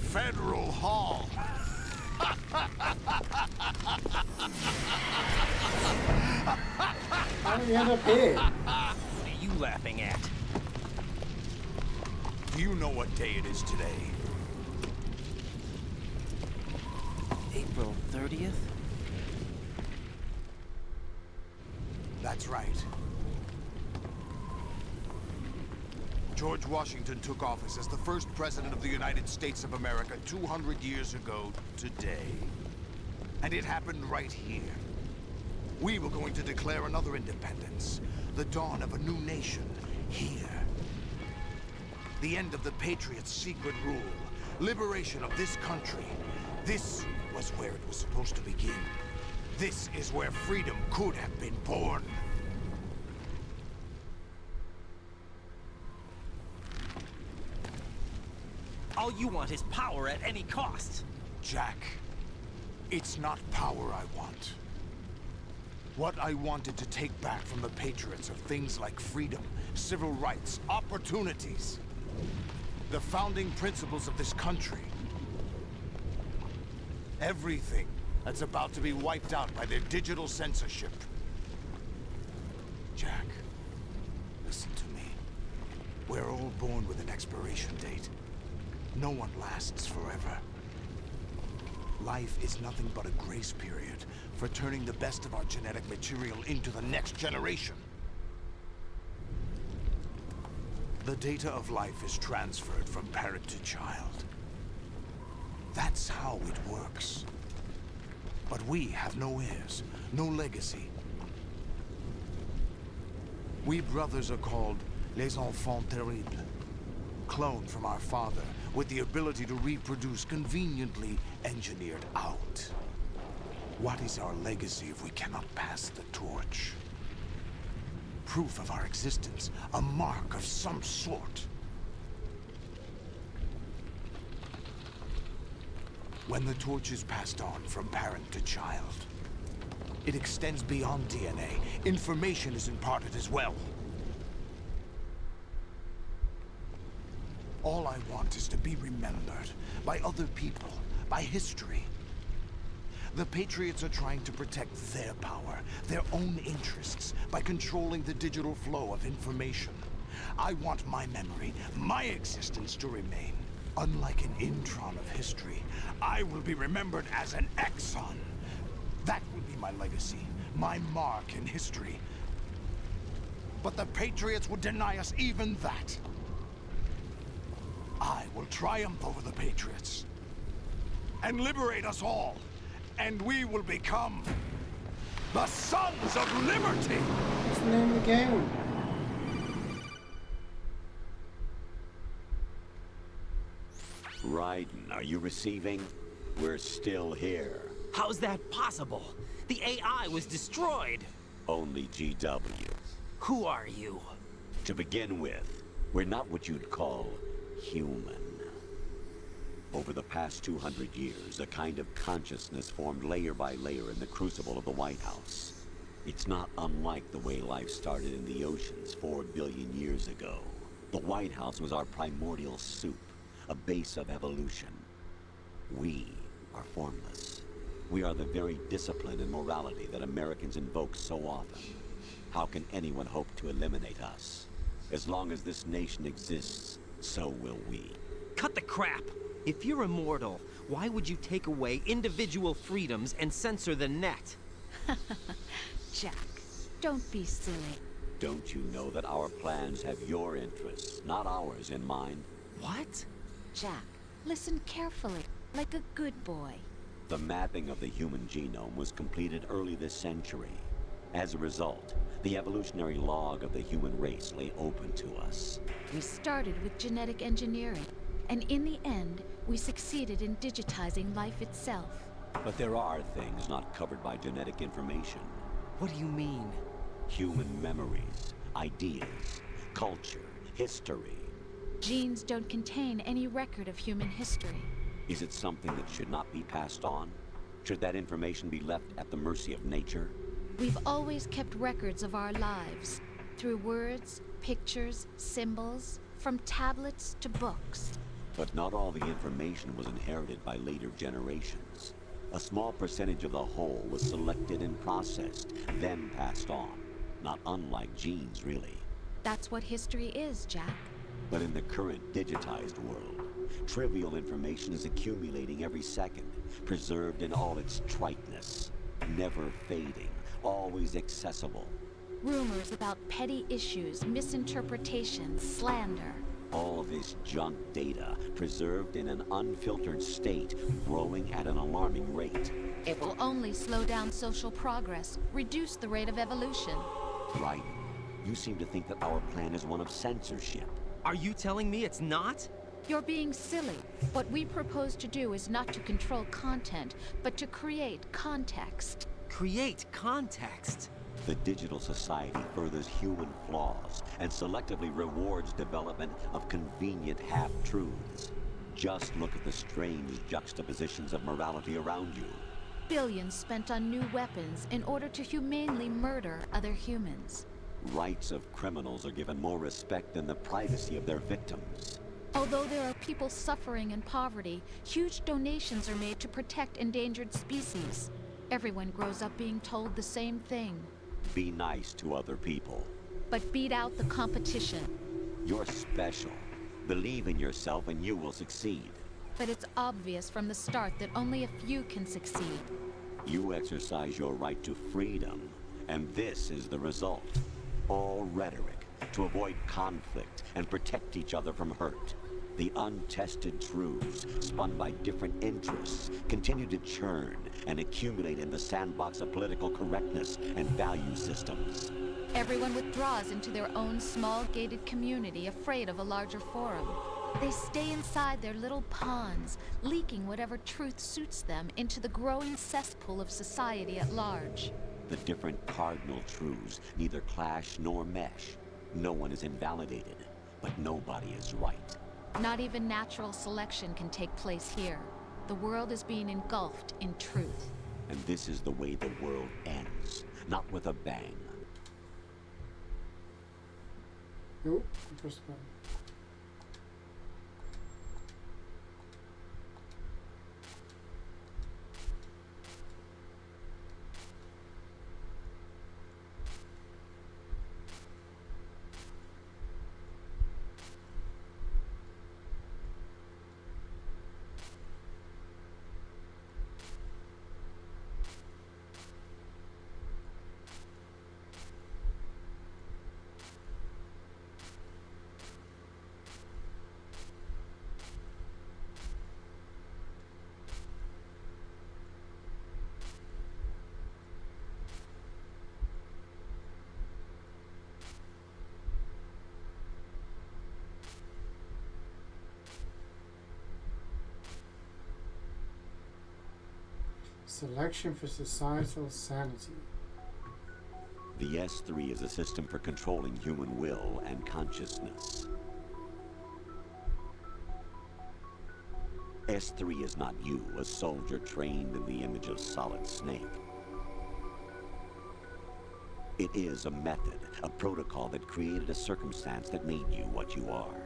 Speaker 12: Federal Hall.
Speaker 1: How did we end up here?
Speaker 5: What are you laughing at?
Speaker 12: Do you know what day it is today?
Speaker 5: April 30th?
Speaker 12: That's right. George Washington took office as the first president of the United States of America 200 years ago today. And it happened right here. We were going to declare another independence. The dawn of a new nation. Here. The end of the Patriots' secret rule. Liberation of this country. This was where it was supposed to begin. This is where freedom could have been born.
Speaker 5: All you want is power at any cost.
Speaker 12: Jack, it's not power I want. What I wanted to take back from the Patriots are things like freedom, civil rights, opportunities. The founding principles of this country. Everything that's about to be wiped out by their digital censorship. Jack, listen to me. We're all born with an expiration date. No one lasts forever. Life is nothing but a grace period for turning the best of our genetic material into the next generation. The data of life is transferred from parent to child. That's how it works. But we have no heirs, no legacy. We brothers are called les enfants terribles. Cloned from our father, with the ability to reproduce conveniently engineered out. What is our legacy if we cannot pass the torch? Proof of our existence, a mark of some sort. When the torch is passed on from parent to child, it extends beyond DNA. Information is imparted as well. All I want is to be remembered by other people, by history. The Patriots are trying to protect their power, their own interests, by controlling the digital flow of information. I want my memory, my existence to remain. Unlike an intron of history, I will be remembered as an exon. That will be my legacy, my mark in history. But the Patriots would deny us even that. I will triumph over the Patriots and liberate us all, and we will become the Sons of Liberty!
Speaker 1: What's the name of the game?
Speaker 4: Raiden, are you receiving? We're still here.
Speaker 5: How's that possible? The AI was destroyed.
Speaker 4: Only GW.
Speaker 5: Who are you?
Speaker 4: To begin with, we're not what you'd call human. Over the past 200 years, a kind of consciousness formed layer by layer in the crucible of the White House. It's not unlike the way life started in the oceans 4 billion years ago. The White House was our primordial soup, a base of evolution. We are formless. We are the very discipline and morality that Americans invoke so often. How can anyone hope to eliminate us? As long as this nation exists, so will we.
Speaker 5: Cut the crap! If you're immortal, why would you take away individual freedoms and censor the net?
Speaker 9: Jack, don't be silly.
Speaker 4: Don't you know that our plans have your interests, not ours, in mind?
Speaker 5: What?
Speaker 6: Jack, listen carefully, like a good boy.
Speaker 4: The mapping of the human genome was completed early this century. As a result, the evolutionary log of the human race lay open to us.
Speaker 6: We started with genetic engineering, and in the end, we succeeded in digitizing life itself.
Speaker 4: But there are things not covered by genetic information.
Speaker 5: What do you mean?
Speaker 4: Human memories, ideas, culture, history.
Speaker 6: Genes don't contain any record of human history.
Speaker 4: Is it something that should not be passed on? Should that information be left at the mercy of nature?
Speaker 6: We've always kept records of our lives, through words, pictures, symbols, from tablets to books.
Speaker 4: But not all the information was inherited by later generations. A small percentage of the whole was selected and processed, then passed on. Not unlike genes, really.
Speaker 6: That's what history is, Jack.
Speaker 4: But in the current digitized world, trivial information is accumulating every second, preserved in all its triteness, never fading, always accessible.
Speaker 6: Rumors about petty issues, misinterpretations, slander.
Speaker 4: All this junk data, preserved in an unfiltered state, growing at an alarming rate.
Speaker 6: It will only slow down social progress, reduce the rate of evolution.
Speaker 4: Right. You seem to think that our plan is one of censorship.
Speaker 5: Are you telling me it's not?
Speaker 6: You're being silly. What we propose to do is not to control content, but to create context.
Speaker 5: Create context?
Speaker 4: The digital society furthers human flaws and selectively rewards development of convenient half-truths. Just look at the strange juxtapositions of morality around you.
Speaker 6: Billions spent on new weapons in order to humanely murder other humans.
Speaker 4: Rights of criminals are given more respect than the privacy of their victims.
Speaker 6: Although there are people suffering in poverty, huge donations are made to protect endangered species. Everyone grows up being told the same thing.
Speaker 4: Be nice to other people.
Speaker 6: But beat out the competition.
Speaker 4: You're special. Believe in yourself and you will succeed.
Speaker 6: But it's obvious from the start that only a few can succeed.
Speaker 4: You exercise your right to freedom, and this is the result. All rhetoric to avoid conflict and protect each other from hurt. The untested truths, spun by different interests, continue to churn and accumulate in the sandbox of political correctness and value systems.
Speaker 6: Everyone withdraws into their own small gated community, afraid of a larger forum. They stay inside their little ponds, leaking whatever truth suits them into the growing cesspool of society at large.
Speaker 4: The different cardinal truths neither clash nor mesh. No one is invalidated, but nobody is right.
Speaker 6: Not even natural selection can take place here. The world is being engulfed in truth.
Speaker 4: And this is the way the world ends, not with a bang.
Speaker 1: Oh, press button. Selection for societal sanity.
Speaker 4: The S3 is a system for controlling human will and consciousness. S3 is not you, a soldier trained in the image of Solid Snake. It is a method, a protocol that created a circumstance that made you what you are.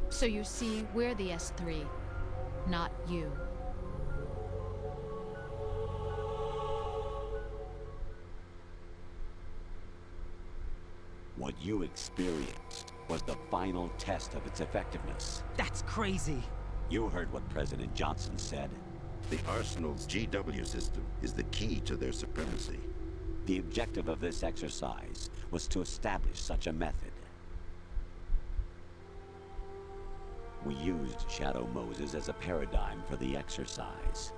Speaker 6: So you see, we're the S3, not you.
Speaker 4: What you experienced was the final test of its effectiveness.
Speaker 5: That's crazy.
Speaker 4: You heard what President Johnson said.
Speaker 16: The Arsenal's GW system is the key to their supremacy.
Speaker 4: The objective of this exercise was to establish such a method. We used Shadow Moses as a paradigm for the exercise.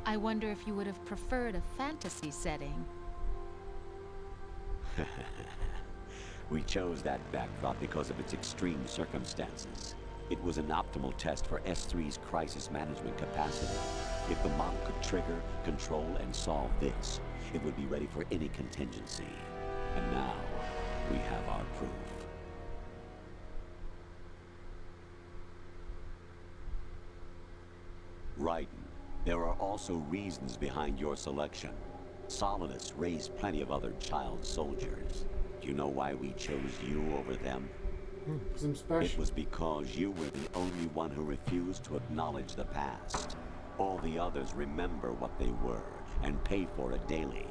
Speaker 6: I wonder if you would have preferred a fantasy setting.
Speaker 4: We chose that backdrop because of its extreme circumstances. It was an optimal test for S3's crisis management capacity. If the model could trigger, control, and solve this, it would be ready for any contingency. And now, we have our proof. Raiden, there are also reasons behind your selection. Solidus raised plenty of other child soldiers. Do you know why we chose you over them?
Speaker 1: Because I'm special.
Speaker 4: It was because you were the only one who refused to acknowledge the past. All the others remember what they were and pay for it daily.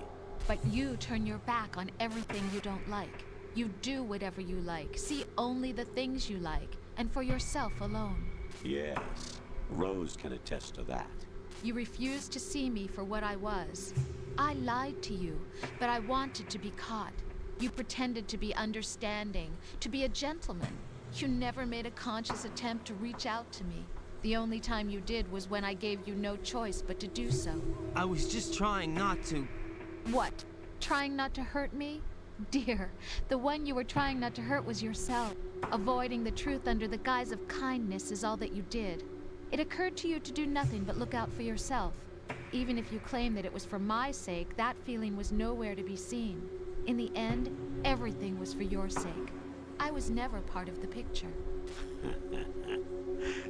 Speaker 6: But you turn your back on everything you don't like. You do whatever you like, see only the things you like, and for yourself alone.
Speaker 4: Yes, Rose can attest to that.
Speaker 6: You refused to see me for what I was. I lied to you, but I wanted to be caught. You pretended to be understanding, to be a gentleman. You never made a conscious attempt to reach out to me. The only time you did was when I gave you no choice but to do so.
Speaker 5: I was just trying not to...
Speaker 6: What? Trying not to hurt me? Dear, the one you were trying not to hurt was yourself. Avoiding the truth under the guise of kindness is all that you did. It occurred to you to do nothing but look out for yourself. Even if you claim that it was for my sake, that feeling was nowhere to be seen. In the end, everything was for your sake. I was never part of the picture.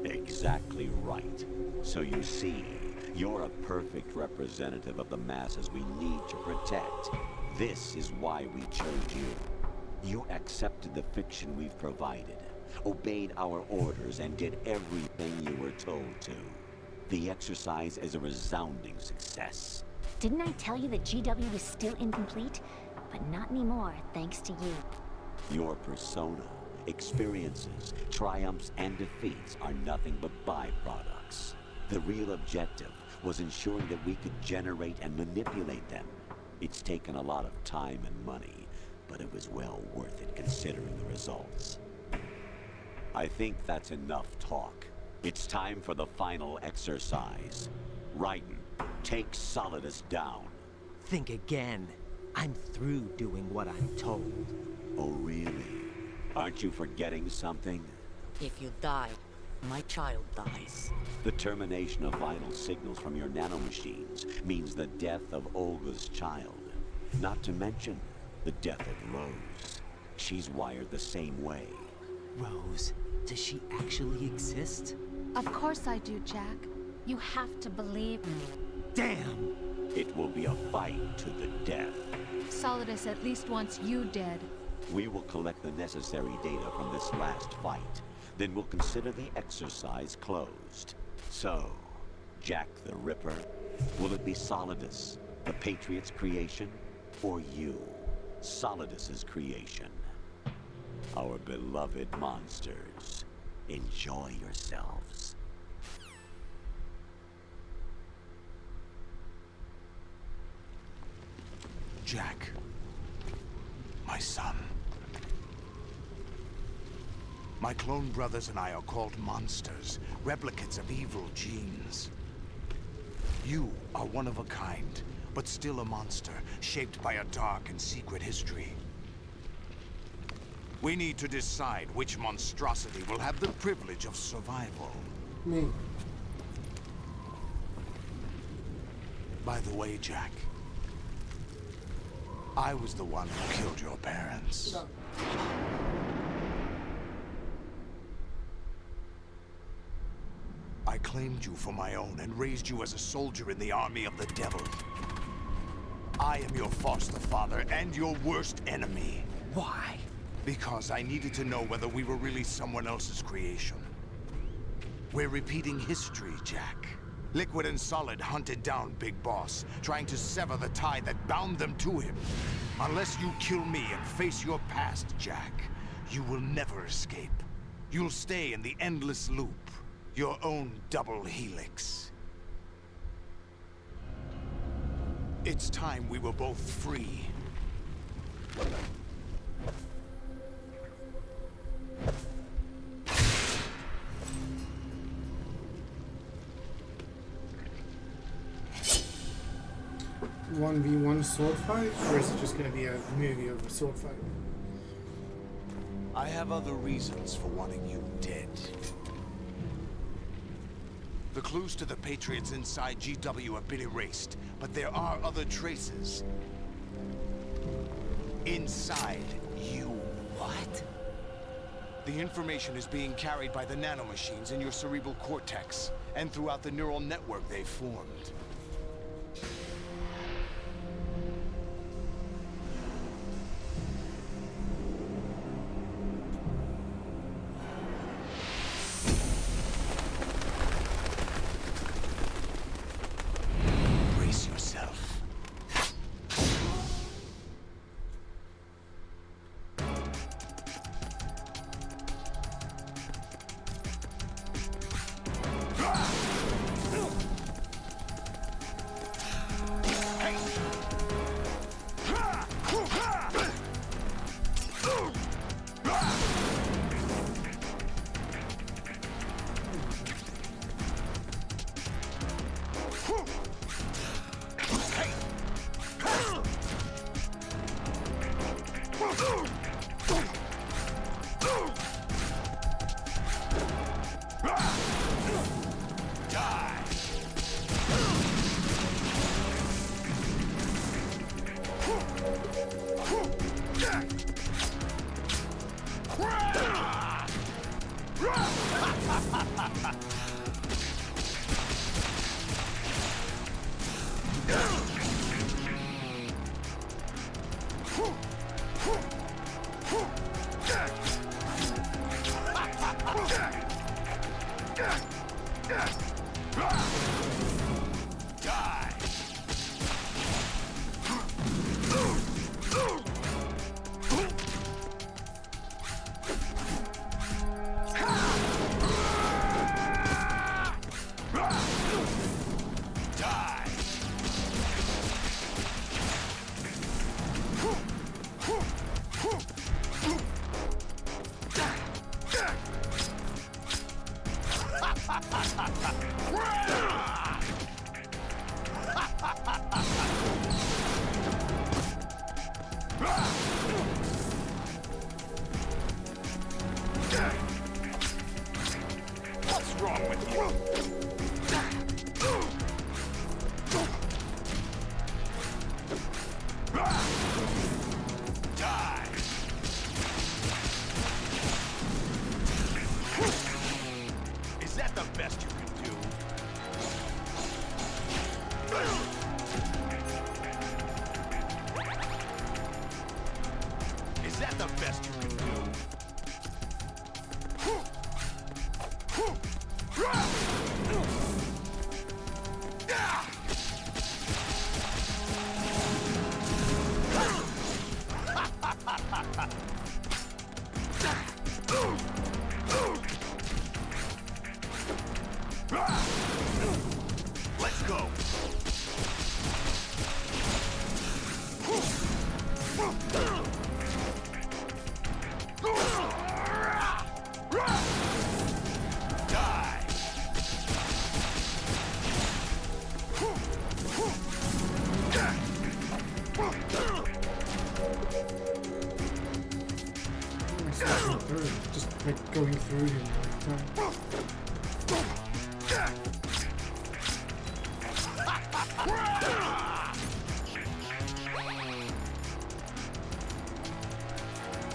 Speaker 4: Exactly right. So you see, you're a perfect representative of the masses we need to protect. This is why we chose you. You accepted the fiction we've provided, obeyed our orders, and did everything you were told to. The exercise is a resounding success.
Speaker 3: Didn't I tell you that GW is still incomplete? But not anymore, thanks to you.
Speaker 4: Your persona, experiences, triumphs, and defeats are nothing but byproducts. The real objective was ensuring that we could generate and manipulate them. It's taken a lot of time and money, but it was well worth it considering the results. I think that's enough talk. It's time for the final exercise. Raiden, take Solidus down.
Speaker 5: Think again. I'm through doing what I'm told.
Speaker 4: Oh, really? Aren't you forgetting something?
Speaker 13: If you die, my child dies.
Speaker 4: The termination of vital signals from your nanomachines means the death of Olga's child. Not to mention the death of Rose. She's wired the same way.
Speaker 5: Rose, does she actually exist?
Speaker 6: Of course I do, Jack. You have to believe me.
Speaker 5: Damn!
Speaker 4: It will be a fight to the death.
Speaker 6: Solidus at least wants you dead.
Speaker 4: We will collect the necessary data from this last fight. Then we'll consider the exercise closed. So, Jack the Ripper, will it be Solidus, the Patriot's creation, or you, Solidus's creation? Our beloved monsters, enjoy yourselves.
Speaker 12: Jack, my son. My clone brothers and I are called monsters, replicates of evil genes. You are one of a kind, but still a monster, shaped by a dark and secret history. We need to decide which monstrosity will have the privilege of survival.
Speaker 1: Me.
Speaker 12: By the way, Jack, I was the one who killed your parents.
Speaker 1: No.
Speaker 12: I claimed you for my own and raised you as a soldier in the army of the devil. I am your foster father and your worst enemy.
Speaker 5: Why?
Speaker 12: Because I needed to know whether we were really someone else's creation. We're repeating history, Jack. Liquid and Solid hunted down Big Boss, trying to sever the tie that bound them to him. Unless you kill me and face your past, Jack, you will never escape. You'll stay in the endless loop. Your own double helix. It's time we were both free.
Speaker 1: One v one sword fight, or is it just going to be a movie of a sword fight?
Speaker 12: I have other reasons for wanting you dead. The clues to the Patriots inside GW have been erased, but there are other traces. Inside you.
Speaker 5: What?
Speaker 12: The information is being carried by the nanomachines in your cerebral cortex, and throughout the neural network they've formed. What's wrong with you? Die! Is that the best you can do? Is that the best you can do? Let's go. Die.
Speaker 1: Just like going through him all the time.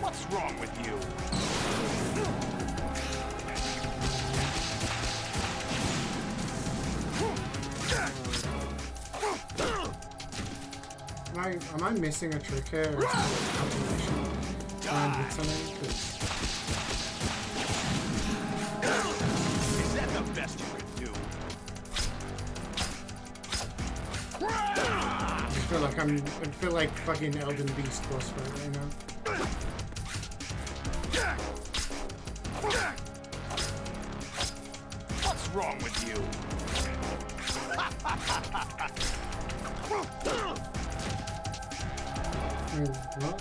Speaker 12: What's wrong with you?
Speaker 1: Am I missing a trick here? Or is it like compilation? With something? 'Cause
Speaker 12: Is that the best you can do?
Speaker 1: I feel like fucking Elden Beast boss fight right now.
Speaker 12: What's wrong with you?
Speaker 1: What?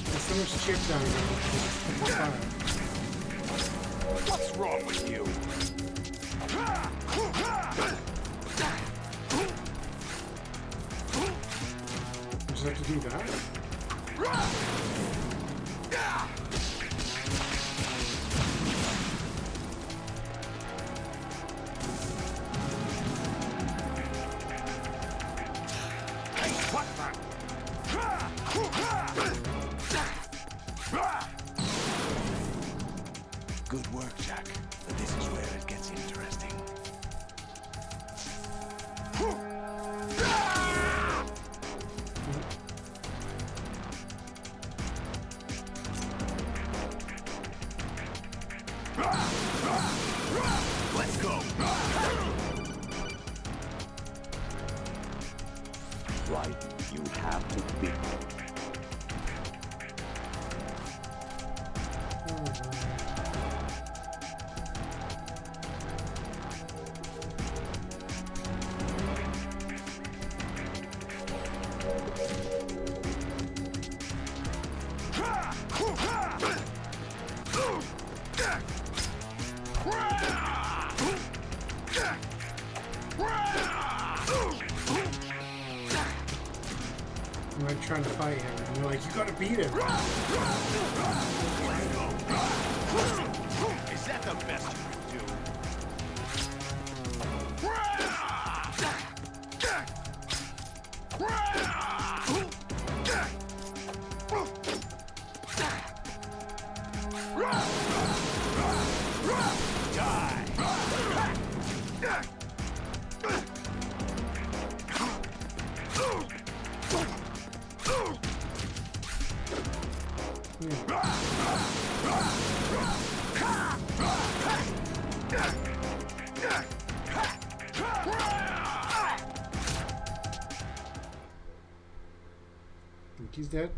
Speaker 1: There's so much chip down here.
Speaker 12: What's wrong with you?
Speaker 1: I just have to do that?
Speaker 11: Good work, Jack. But this is where it gets interesting.
Speaker 12: Let's go.
Speaker 4: Right, you have to beat them.
Speaker 1: I'm like trying to fight him, and you're like, you gotta beat him.
Speaker 12: Is that the best you can do?
Speaker 1: Think he's dead?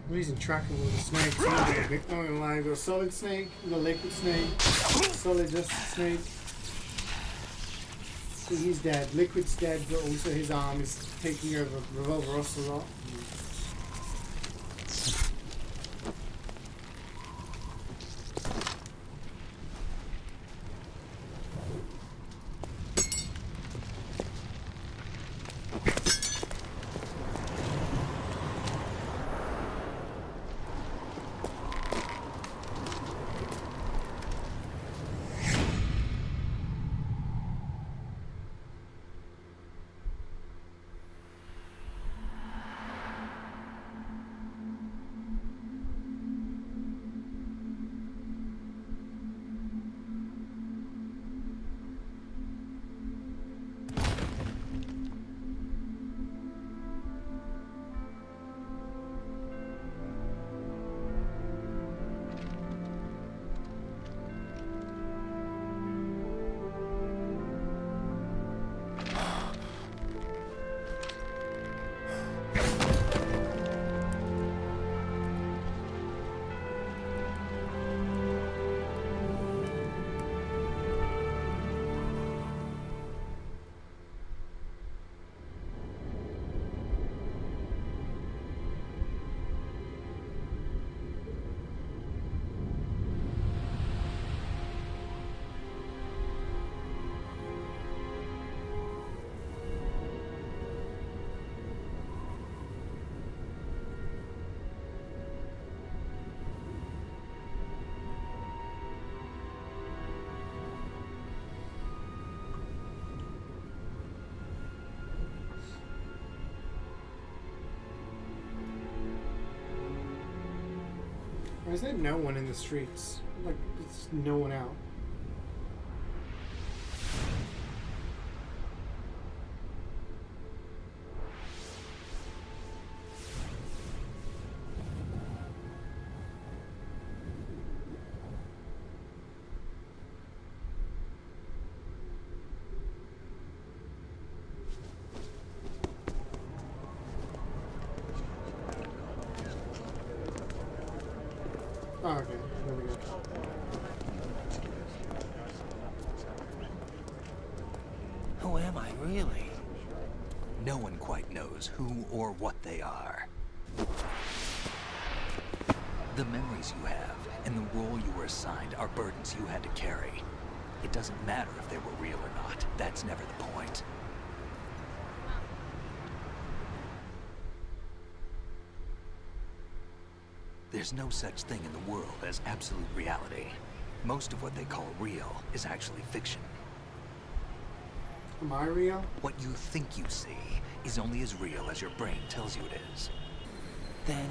Speaker 1: He's in tracking with the snakes. Not gonna lie, you got a solid snake, you got a liquid snake, solid just snake. So he's dead. Liquid's dead, but also his arm is taking over Revolver Ocelot. Why is there no one in the streets? Like, there's no one out. Oh, okay. There we go.
Speaker 7: Who am I, really? No one quite knows who or what they are. The memories you have and the role you were assigned are burdens you had to carry. It doesn't matter if they were real or not. That's never the point. There's no such thing in the world as absolute reality. Most of what they call real is actually fiction.
Speaker 1: Am I real?
Speaker 7: What you think you see is only as real as your brain tells you it is.
Speaker 5: Then,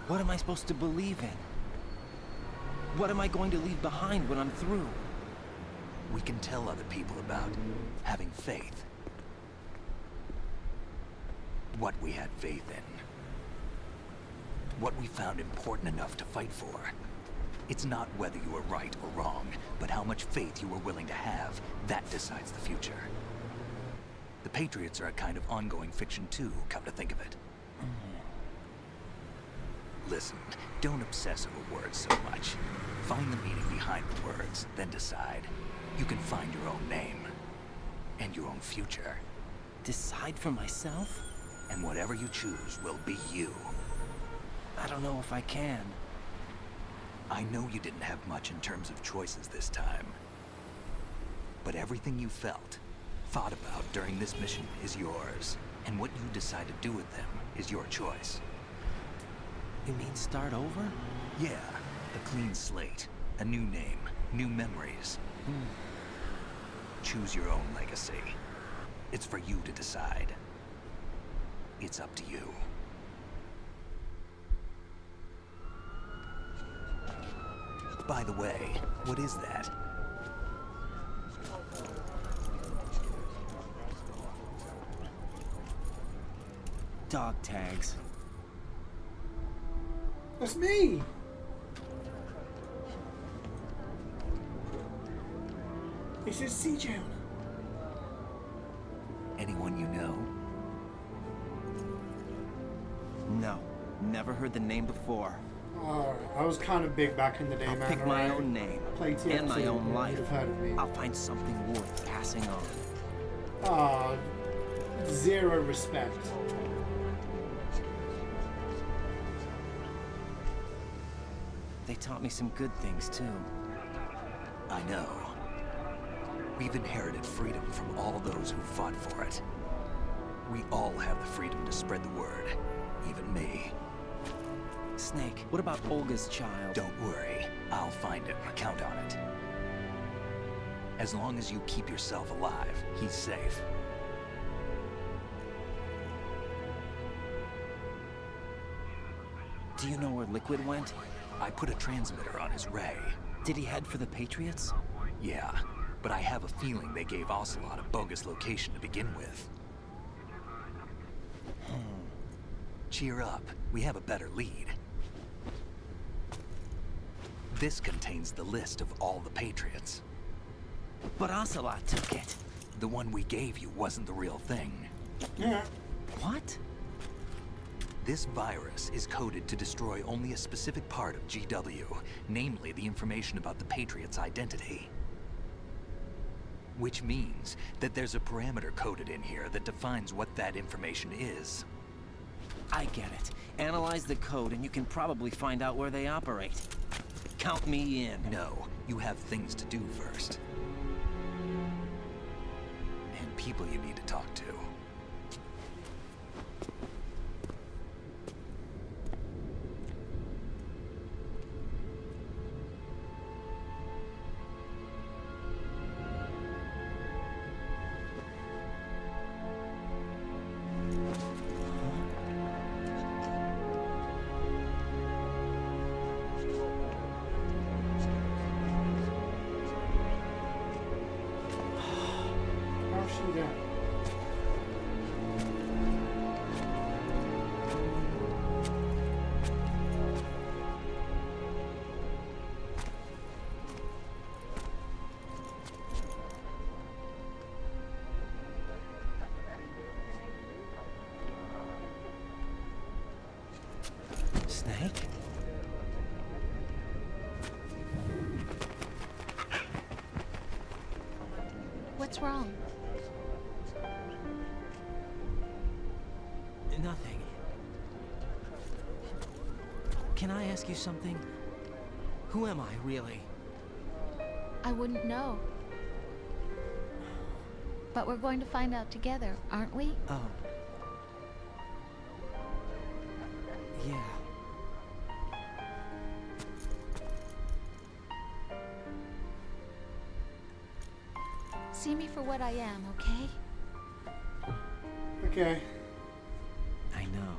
Speaker 5: what am I supposed to believe in? What am I going to leave behind when I'm through?
Speaker 7: We can tell other people about having faith. What we had faith in. What we found important enough to fight for. It's not whether you were right or wrong, but how much faith you were willing to have. That decides the future. The Patriots are a kind of ongoing fiction too, come to think of it. Listen, don't obsess over words so much. Find the meaning behind the words, then decide. You can find your own name. And your own future.
Speaker 5: Decide for myself?
Speaker 7: And whatever you choose will be you.
Speaker 5: I don't know if I can.
Speaker 7: I know you didn't have much in terms of choices this time. But everything you felt, thought about during this mission is yours. And what you decide to do with them is your choice.
Speaker 5: You mean start over?
Speaker 7: Yeah, a clean slate, a new name, new memories. Choose your own legacy. It's for you to decide. It's up to you. By the way, what is that?
Speaker 5: Dog tags.
Speaker 1: That's me! It says CeeJaey on it.
Speaker 7: Anyone you know?
Speaker 5: No, never heard the name before.
Speaker 1: Alright, I was kind of big back in the day,
Speaker 5: I'll
Speaker 1: man.
Speaker 5: pick my own name
Speaker 1: Play TFT,
Speaker 5: and my own
Speaker 1: you'd
Speaker 5: life.
Speaker 1: have heard of me.
Speaker 5: I'll find something worth passing on.
Speaker 1: Ah, zero respect.
Speaker 5: They taught me some good things too.
Speaker 7: I know. We've inherited freedom from all those who fought for it. We all have the freedom to spread the word, even me.
Speaker 5: Snake, what about Olga's child?
Speaker 7: Don't worry, I'll find him. Count on it. As long as you keep yourself alive, he's safe.
Speaker 5: Do you know where Liquid went?
Speaker 7: I put a transmitter on his ray.
Speaker 5: Did he head for the Patriots?
Speaker 7: Yeah, but I have a feeling they gave Ocelot a bogus location to begin with. Cheer up, we have a better lead. This contains the list of all the Patriots.
Speaker 5: But Ocelot took it.
Speaker 7: The one we gave you wasn't the real thing.
Speaker 1: Yeah.
Speaker 5: What?
Speaker 7: This virus is coded to destroy only a specific part of GW, namely the information about the Patriots' identity. Which means that there's a parameter coded in here that defines what that information is.
Speaker 5: I get it. Analyze the code and you can probably find out where they operate. Count me in.
Speaker 7: No, you have things to do first. And people you need to talk to.
Speaker 1: How's she doing?
Speaker 5: Snake?
Speaker 6: What's wrong?
Speaker 5: Nothing. Can I ask you something? Who am I, really?
Speaker 6: I wouldn't know. But we're going to find out together, aren't we?
Speaker 5: Oh. Yeah.
Speaker 6: See me for what I am, okay?
Speaker 1: Okay.
Speaker 5: I know.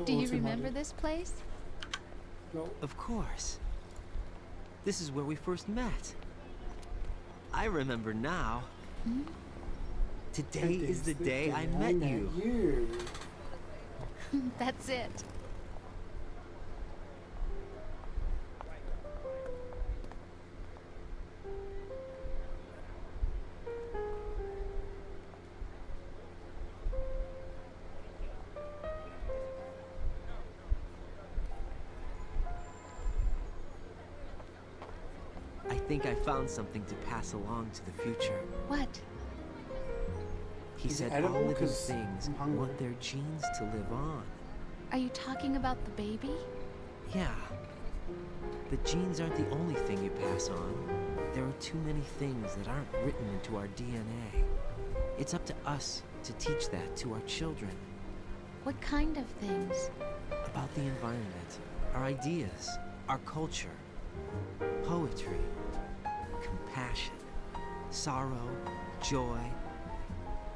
Speaker 6: Do you remember this place?
Speaker 1: No.
Speaker 5: Of course. This is where we first met. I remember now.
Speaker 6: Hmm?
Speaker 5: Today is the day I met you.
Speaker 6: That's it.
Speaker 5: I think I found something to pass along to the future.
Speaker 6: What?
Speaker 5: He
Speaker 1: Is it
Speaker 5: said
Speaker 1: edible?
Speaker 5: all living
Speaker 1: 'Cause
Speaker 5: things
Speaker 1: I'm hungry.
Speaker 5: want their genes to live on.
Speaker 6: Are you talking about the baby?
Speaker 5: Yeah. The genes aren't the only thing you pass on. There are too many things that aren't written into our DNA. It's up to us to teach that to our children.
Speaker 6: What kind of things?
Speaker 5: About the environment, our ideas, our culture, poetry, compassion, sorrow, joy.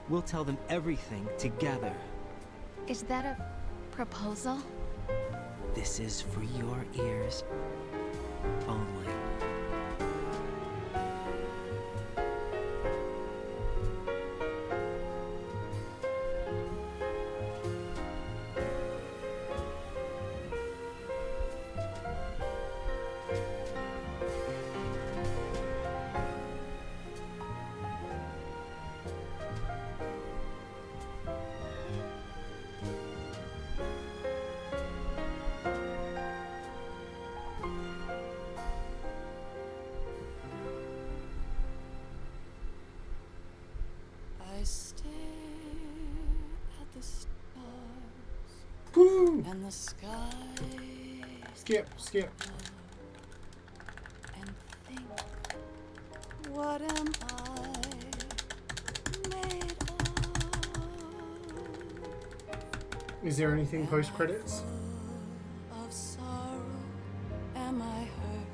Speaker 5: We'll tell them everything together.
Speaker 6: Is that a proposal?
Speaker 5: This is for your ears only.
Speaker 8: I stare at the stars
Speaker 1: Woo!
Speaker 8: and the sky.
Speaker 1: Skip.
Speaker 8: And think, what am I made
Speaker 1: Is there anything post credits?
Speaker 8: of? Sorrow, am I hurt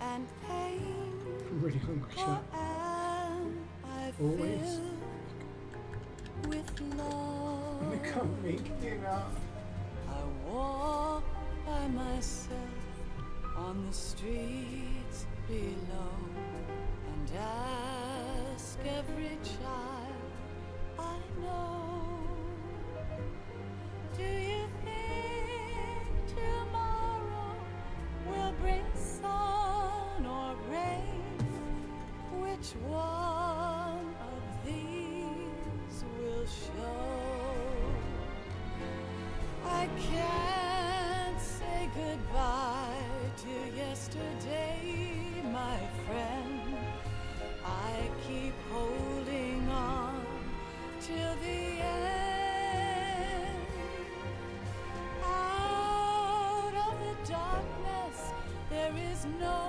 Speaker 8: and pain?
Speaker 1: I'm really hungry, chat.
Speaker 8: I
Speaker 1: Always.
Speaker 8: filled with love.
Speaker 1: I can't make it up.
Speaker 8: I walk by myself on the streets below and ask every child I know, do you think tomorrow will bring sun or rain? Which one of these will show? I can't say goodbye to yesterday, my friend. I keep holding on till the end. Out of the darkness, there is no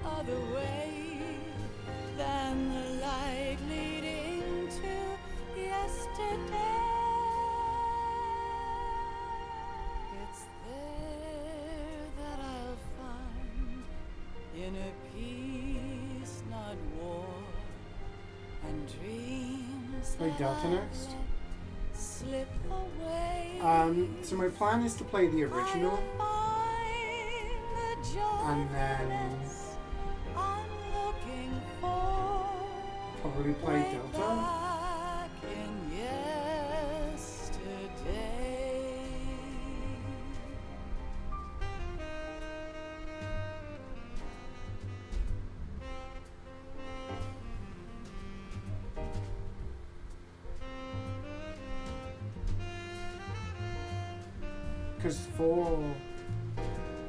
Speaker 8: other way than the light leading to yesterday. It's there that I'll find inner peace, not war, and dreams
Speaker 1: Play Delta next.
Speaker 8: slip away.
Speaker 1: So my plan is to play the original, and then
Speaker 8: I'm looking for
Speaker 1: probably play Delta.
Speaker 8: back in yesterday.
Speaker 1: Because for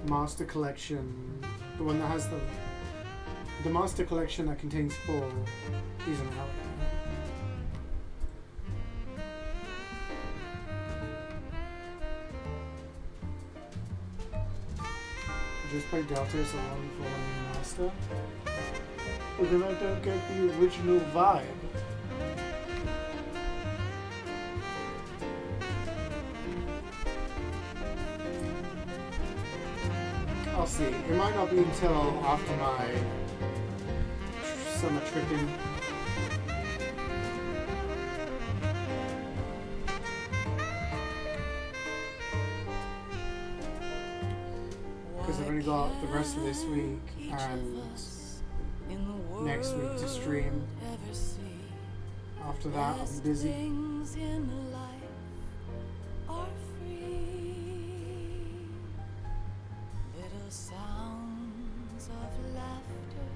Speaker 1: Master Collection, the one that has the Master Collection that contains 4 isn't out yet. I just played Delta as a one for one Master, but then I don't get the original vibe. I'll see. It might not be until after my summer tripping. Because I've only got the rest of this week and next week to stream. After that, I'll be busy.
Speaker 8: Things in life are free. Little sounds of laughter,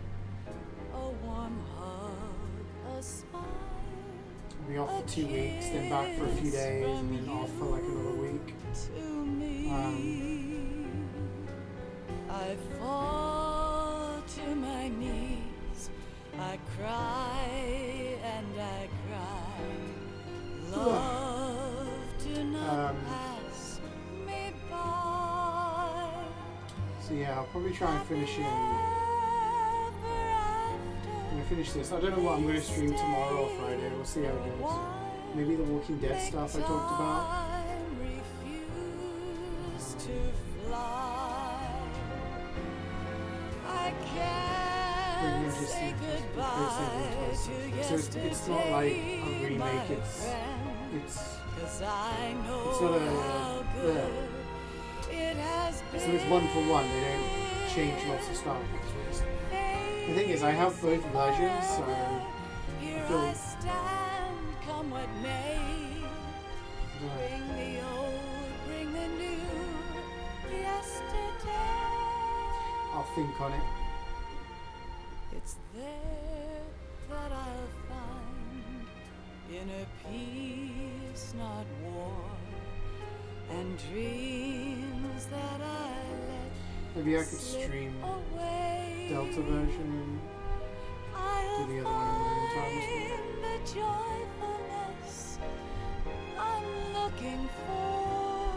Speaker 8: a warm hug, a smile.
Speaker 1: I'll be off for 2 weeks, then back for a few days, and then off for like another week.
Speaker 8: I fall to my knees, I cry and I cry. Love, do not pass me by.
Speaker 1: So yeah, I'll probably try and finish it. I'm gonna finish this. I don't know what I'm gonna stream tomorrow or Friday. We'll see how it goes. Maybe the Walking Dead stuff I talked about. So it's not like a remake. It's not a. So it's one for one. They don't change lots of stuff. The thing is, I have both versions, so I feel.
Speaker 8: Come what may, bring the old, bring the new, yesterday.
Speaker 1: I'll think on it.
Speaker 8: It's there that I'll find inner peace, not war, and dreams that I let.
Speaker 1: Maybe I could stream Delta version and do the other one in my own time as well.
Speaker 8: The joyfulness I'm looking for.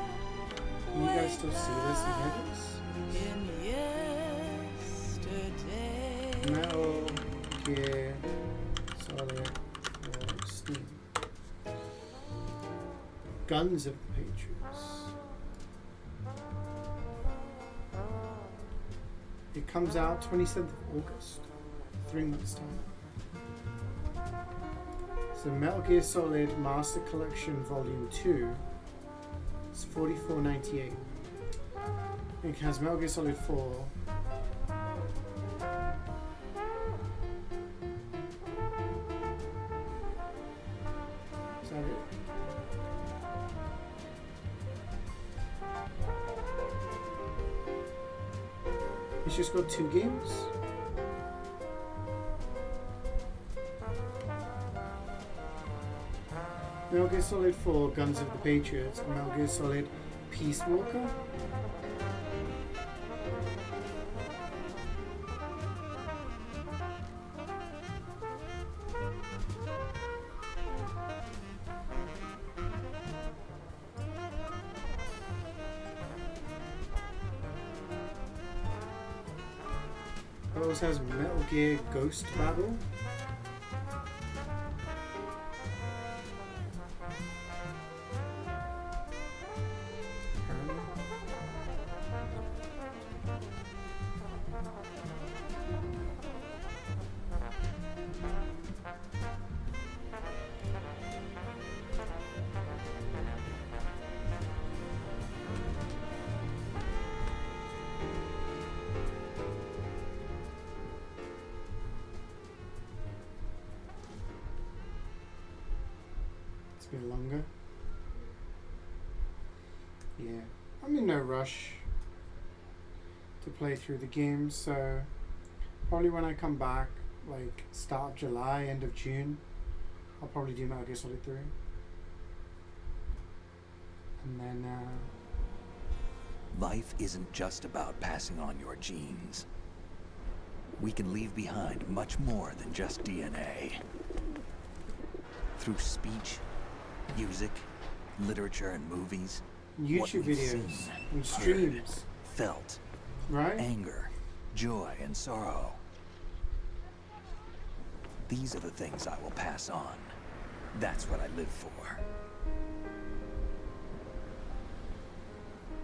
Speaker 1: Can you guys still see this and hear this?
Speaker 8: In yesterday.
Speaker 1: Metal Gear Solid Steam. Guns of the Patriots. It comes out 27th of August. 3 months time. So Metal Gear Solid Master Collection Volume 2 is $44.98. It has Metal Gear Solid 4. Is that it? It's just got 2 games. Metal Gear Solid 4 Guns of the Patriots and Metal Gear Solid Peace Walker. It also has Metal Gear Ghost Battle. It's been longer. Yeah, I'm in no rush to play through the games, so probably when I come back, like start of July, end of June, I'll probably do Metal Gear Solid 3. And then
Speaker 7: Life isn't just about passing on your genes. We can leave behind much more than just DNA. Through speech, music, literature, and movies, what
Speaker 1: YouTube
Speaker 7: we've
Speaker 1: videos
Speaker 7: seen,
Speaker 1: and
Speaker 7: heard,
Speaker 1: streams,
Speaker 7: felt,
Speaker 1: right?
Speaker 7: Anger, joy, and sorrow. These are the things I will pass on. That's what I live for.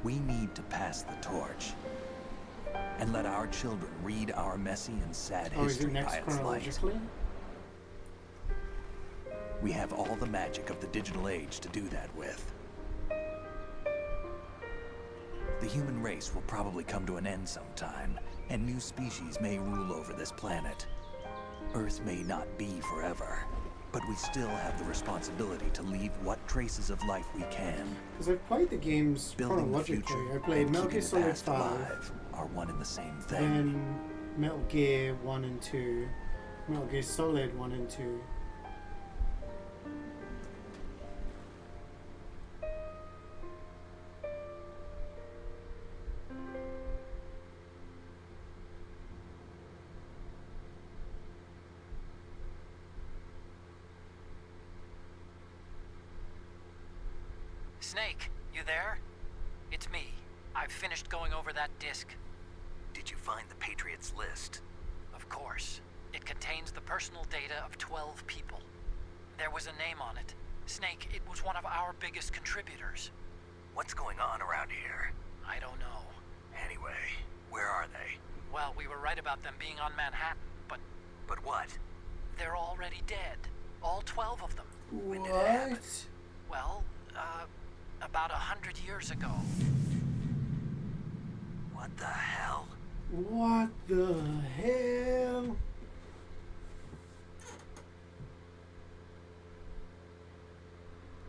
Speaker 7: We need to pass the torch and let our children read our messy and sad history by its light. We have all the magic of the digital age to do that with. The human race will probably come to an end sometime, and new species may rule over this planet. Earth may not be forever, but we still have the responsibility to leave what traces of life we can.
Speaker 1: Because I've played the games chronologically. I played Metal Gear Solid 5.
Speaker 7: Are one and the same thing.
Speaker 1: Then Metal Gear 1 and 2. Metal Gear Solid 1 and 2.
Speaker 15: Snake, you there? It's me. I've finished going over that disc.
Speaker 7: find the Patriots list?
Speaker 20: Of course. It contains the personal data of 12 people. There was a name on it. Snake, it was one of our biggest contributors.
Speaker 7: What's going on around here?
Speaker 20: I don't know.
Speaker 7: Anyway, where are they?
Speaker 20: Well, we were right about them being on Manhattan, but...
Speaker 7: But what?
Speaker 20: They're already dead. All 12 of them.
Speaker 7: When did it happen?
Speaker 20: Well, about 100 years ago.
Speaker 7: What the hell?
Speaker 1: What the hell?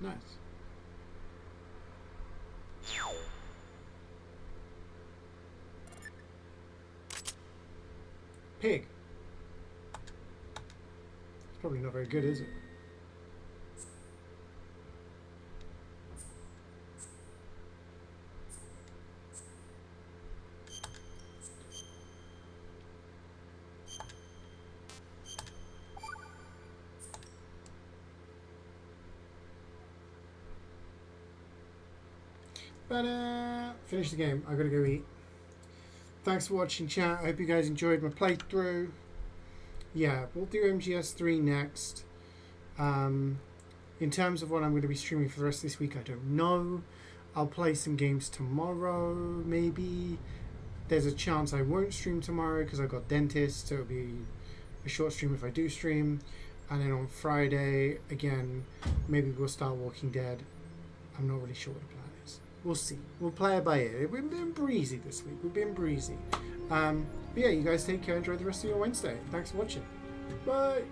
Speaker 1: Nice. Pig. It's probably not very good, is it? But finish the game. I gotta go eat. Thanks for watching, chat. I hope you guys enjoyed my playthrough. Yeah, we'll do MGS3 next. In terms of what I'm going to be streaming for the rest of this week, I don't know. I'll play some games tomorrow, maybe. There's a chance I won't stream tomorrow because I've got dentist, so it'll be a short stream if I do stream. And then on Friday, again, maybe we'll start Walking Dead. I'm not really sure what the plan is. We'll see. We'll play it by ear. We've been breezy this week. We've been breezy. But yeah, you guys take care. Enjoy the rest of your Wednesday. Thanks for watching. Bye.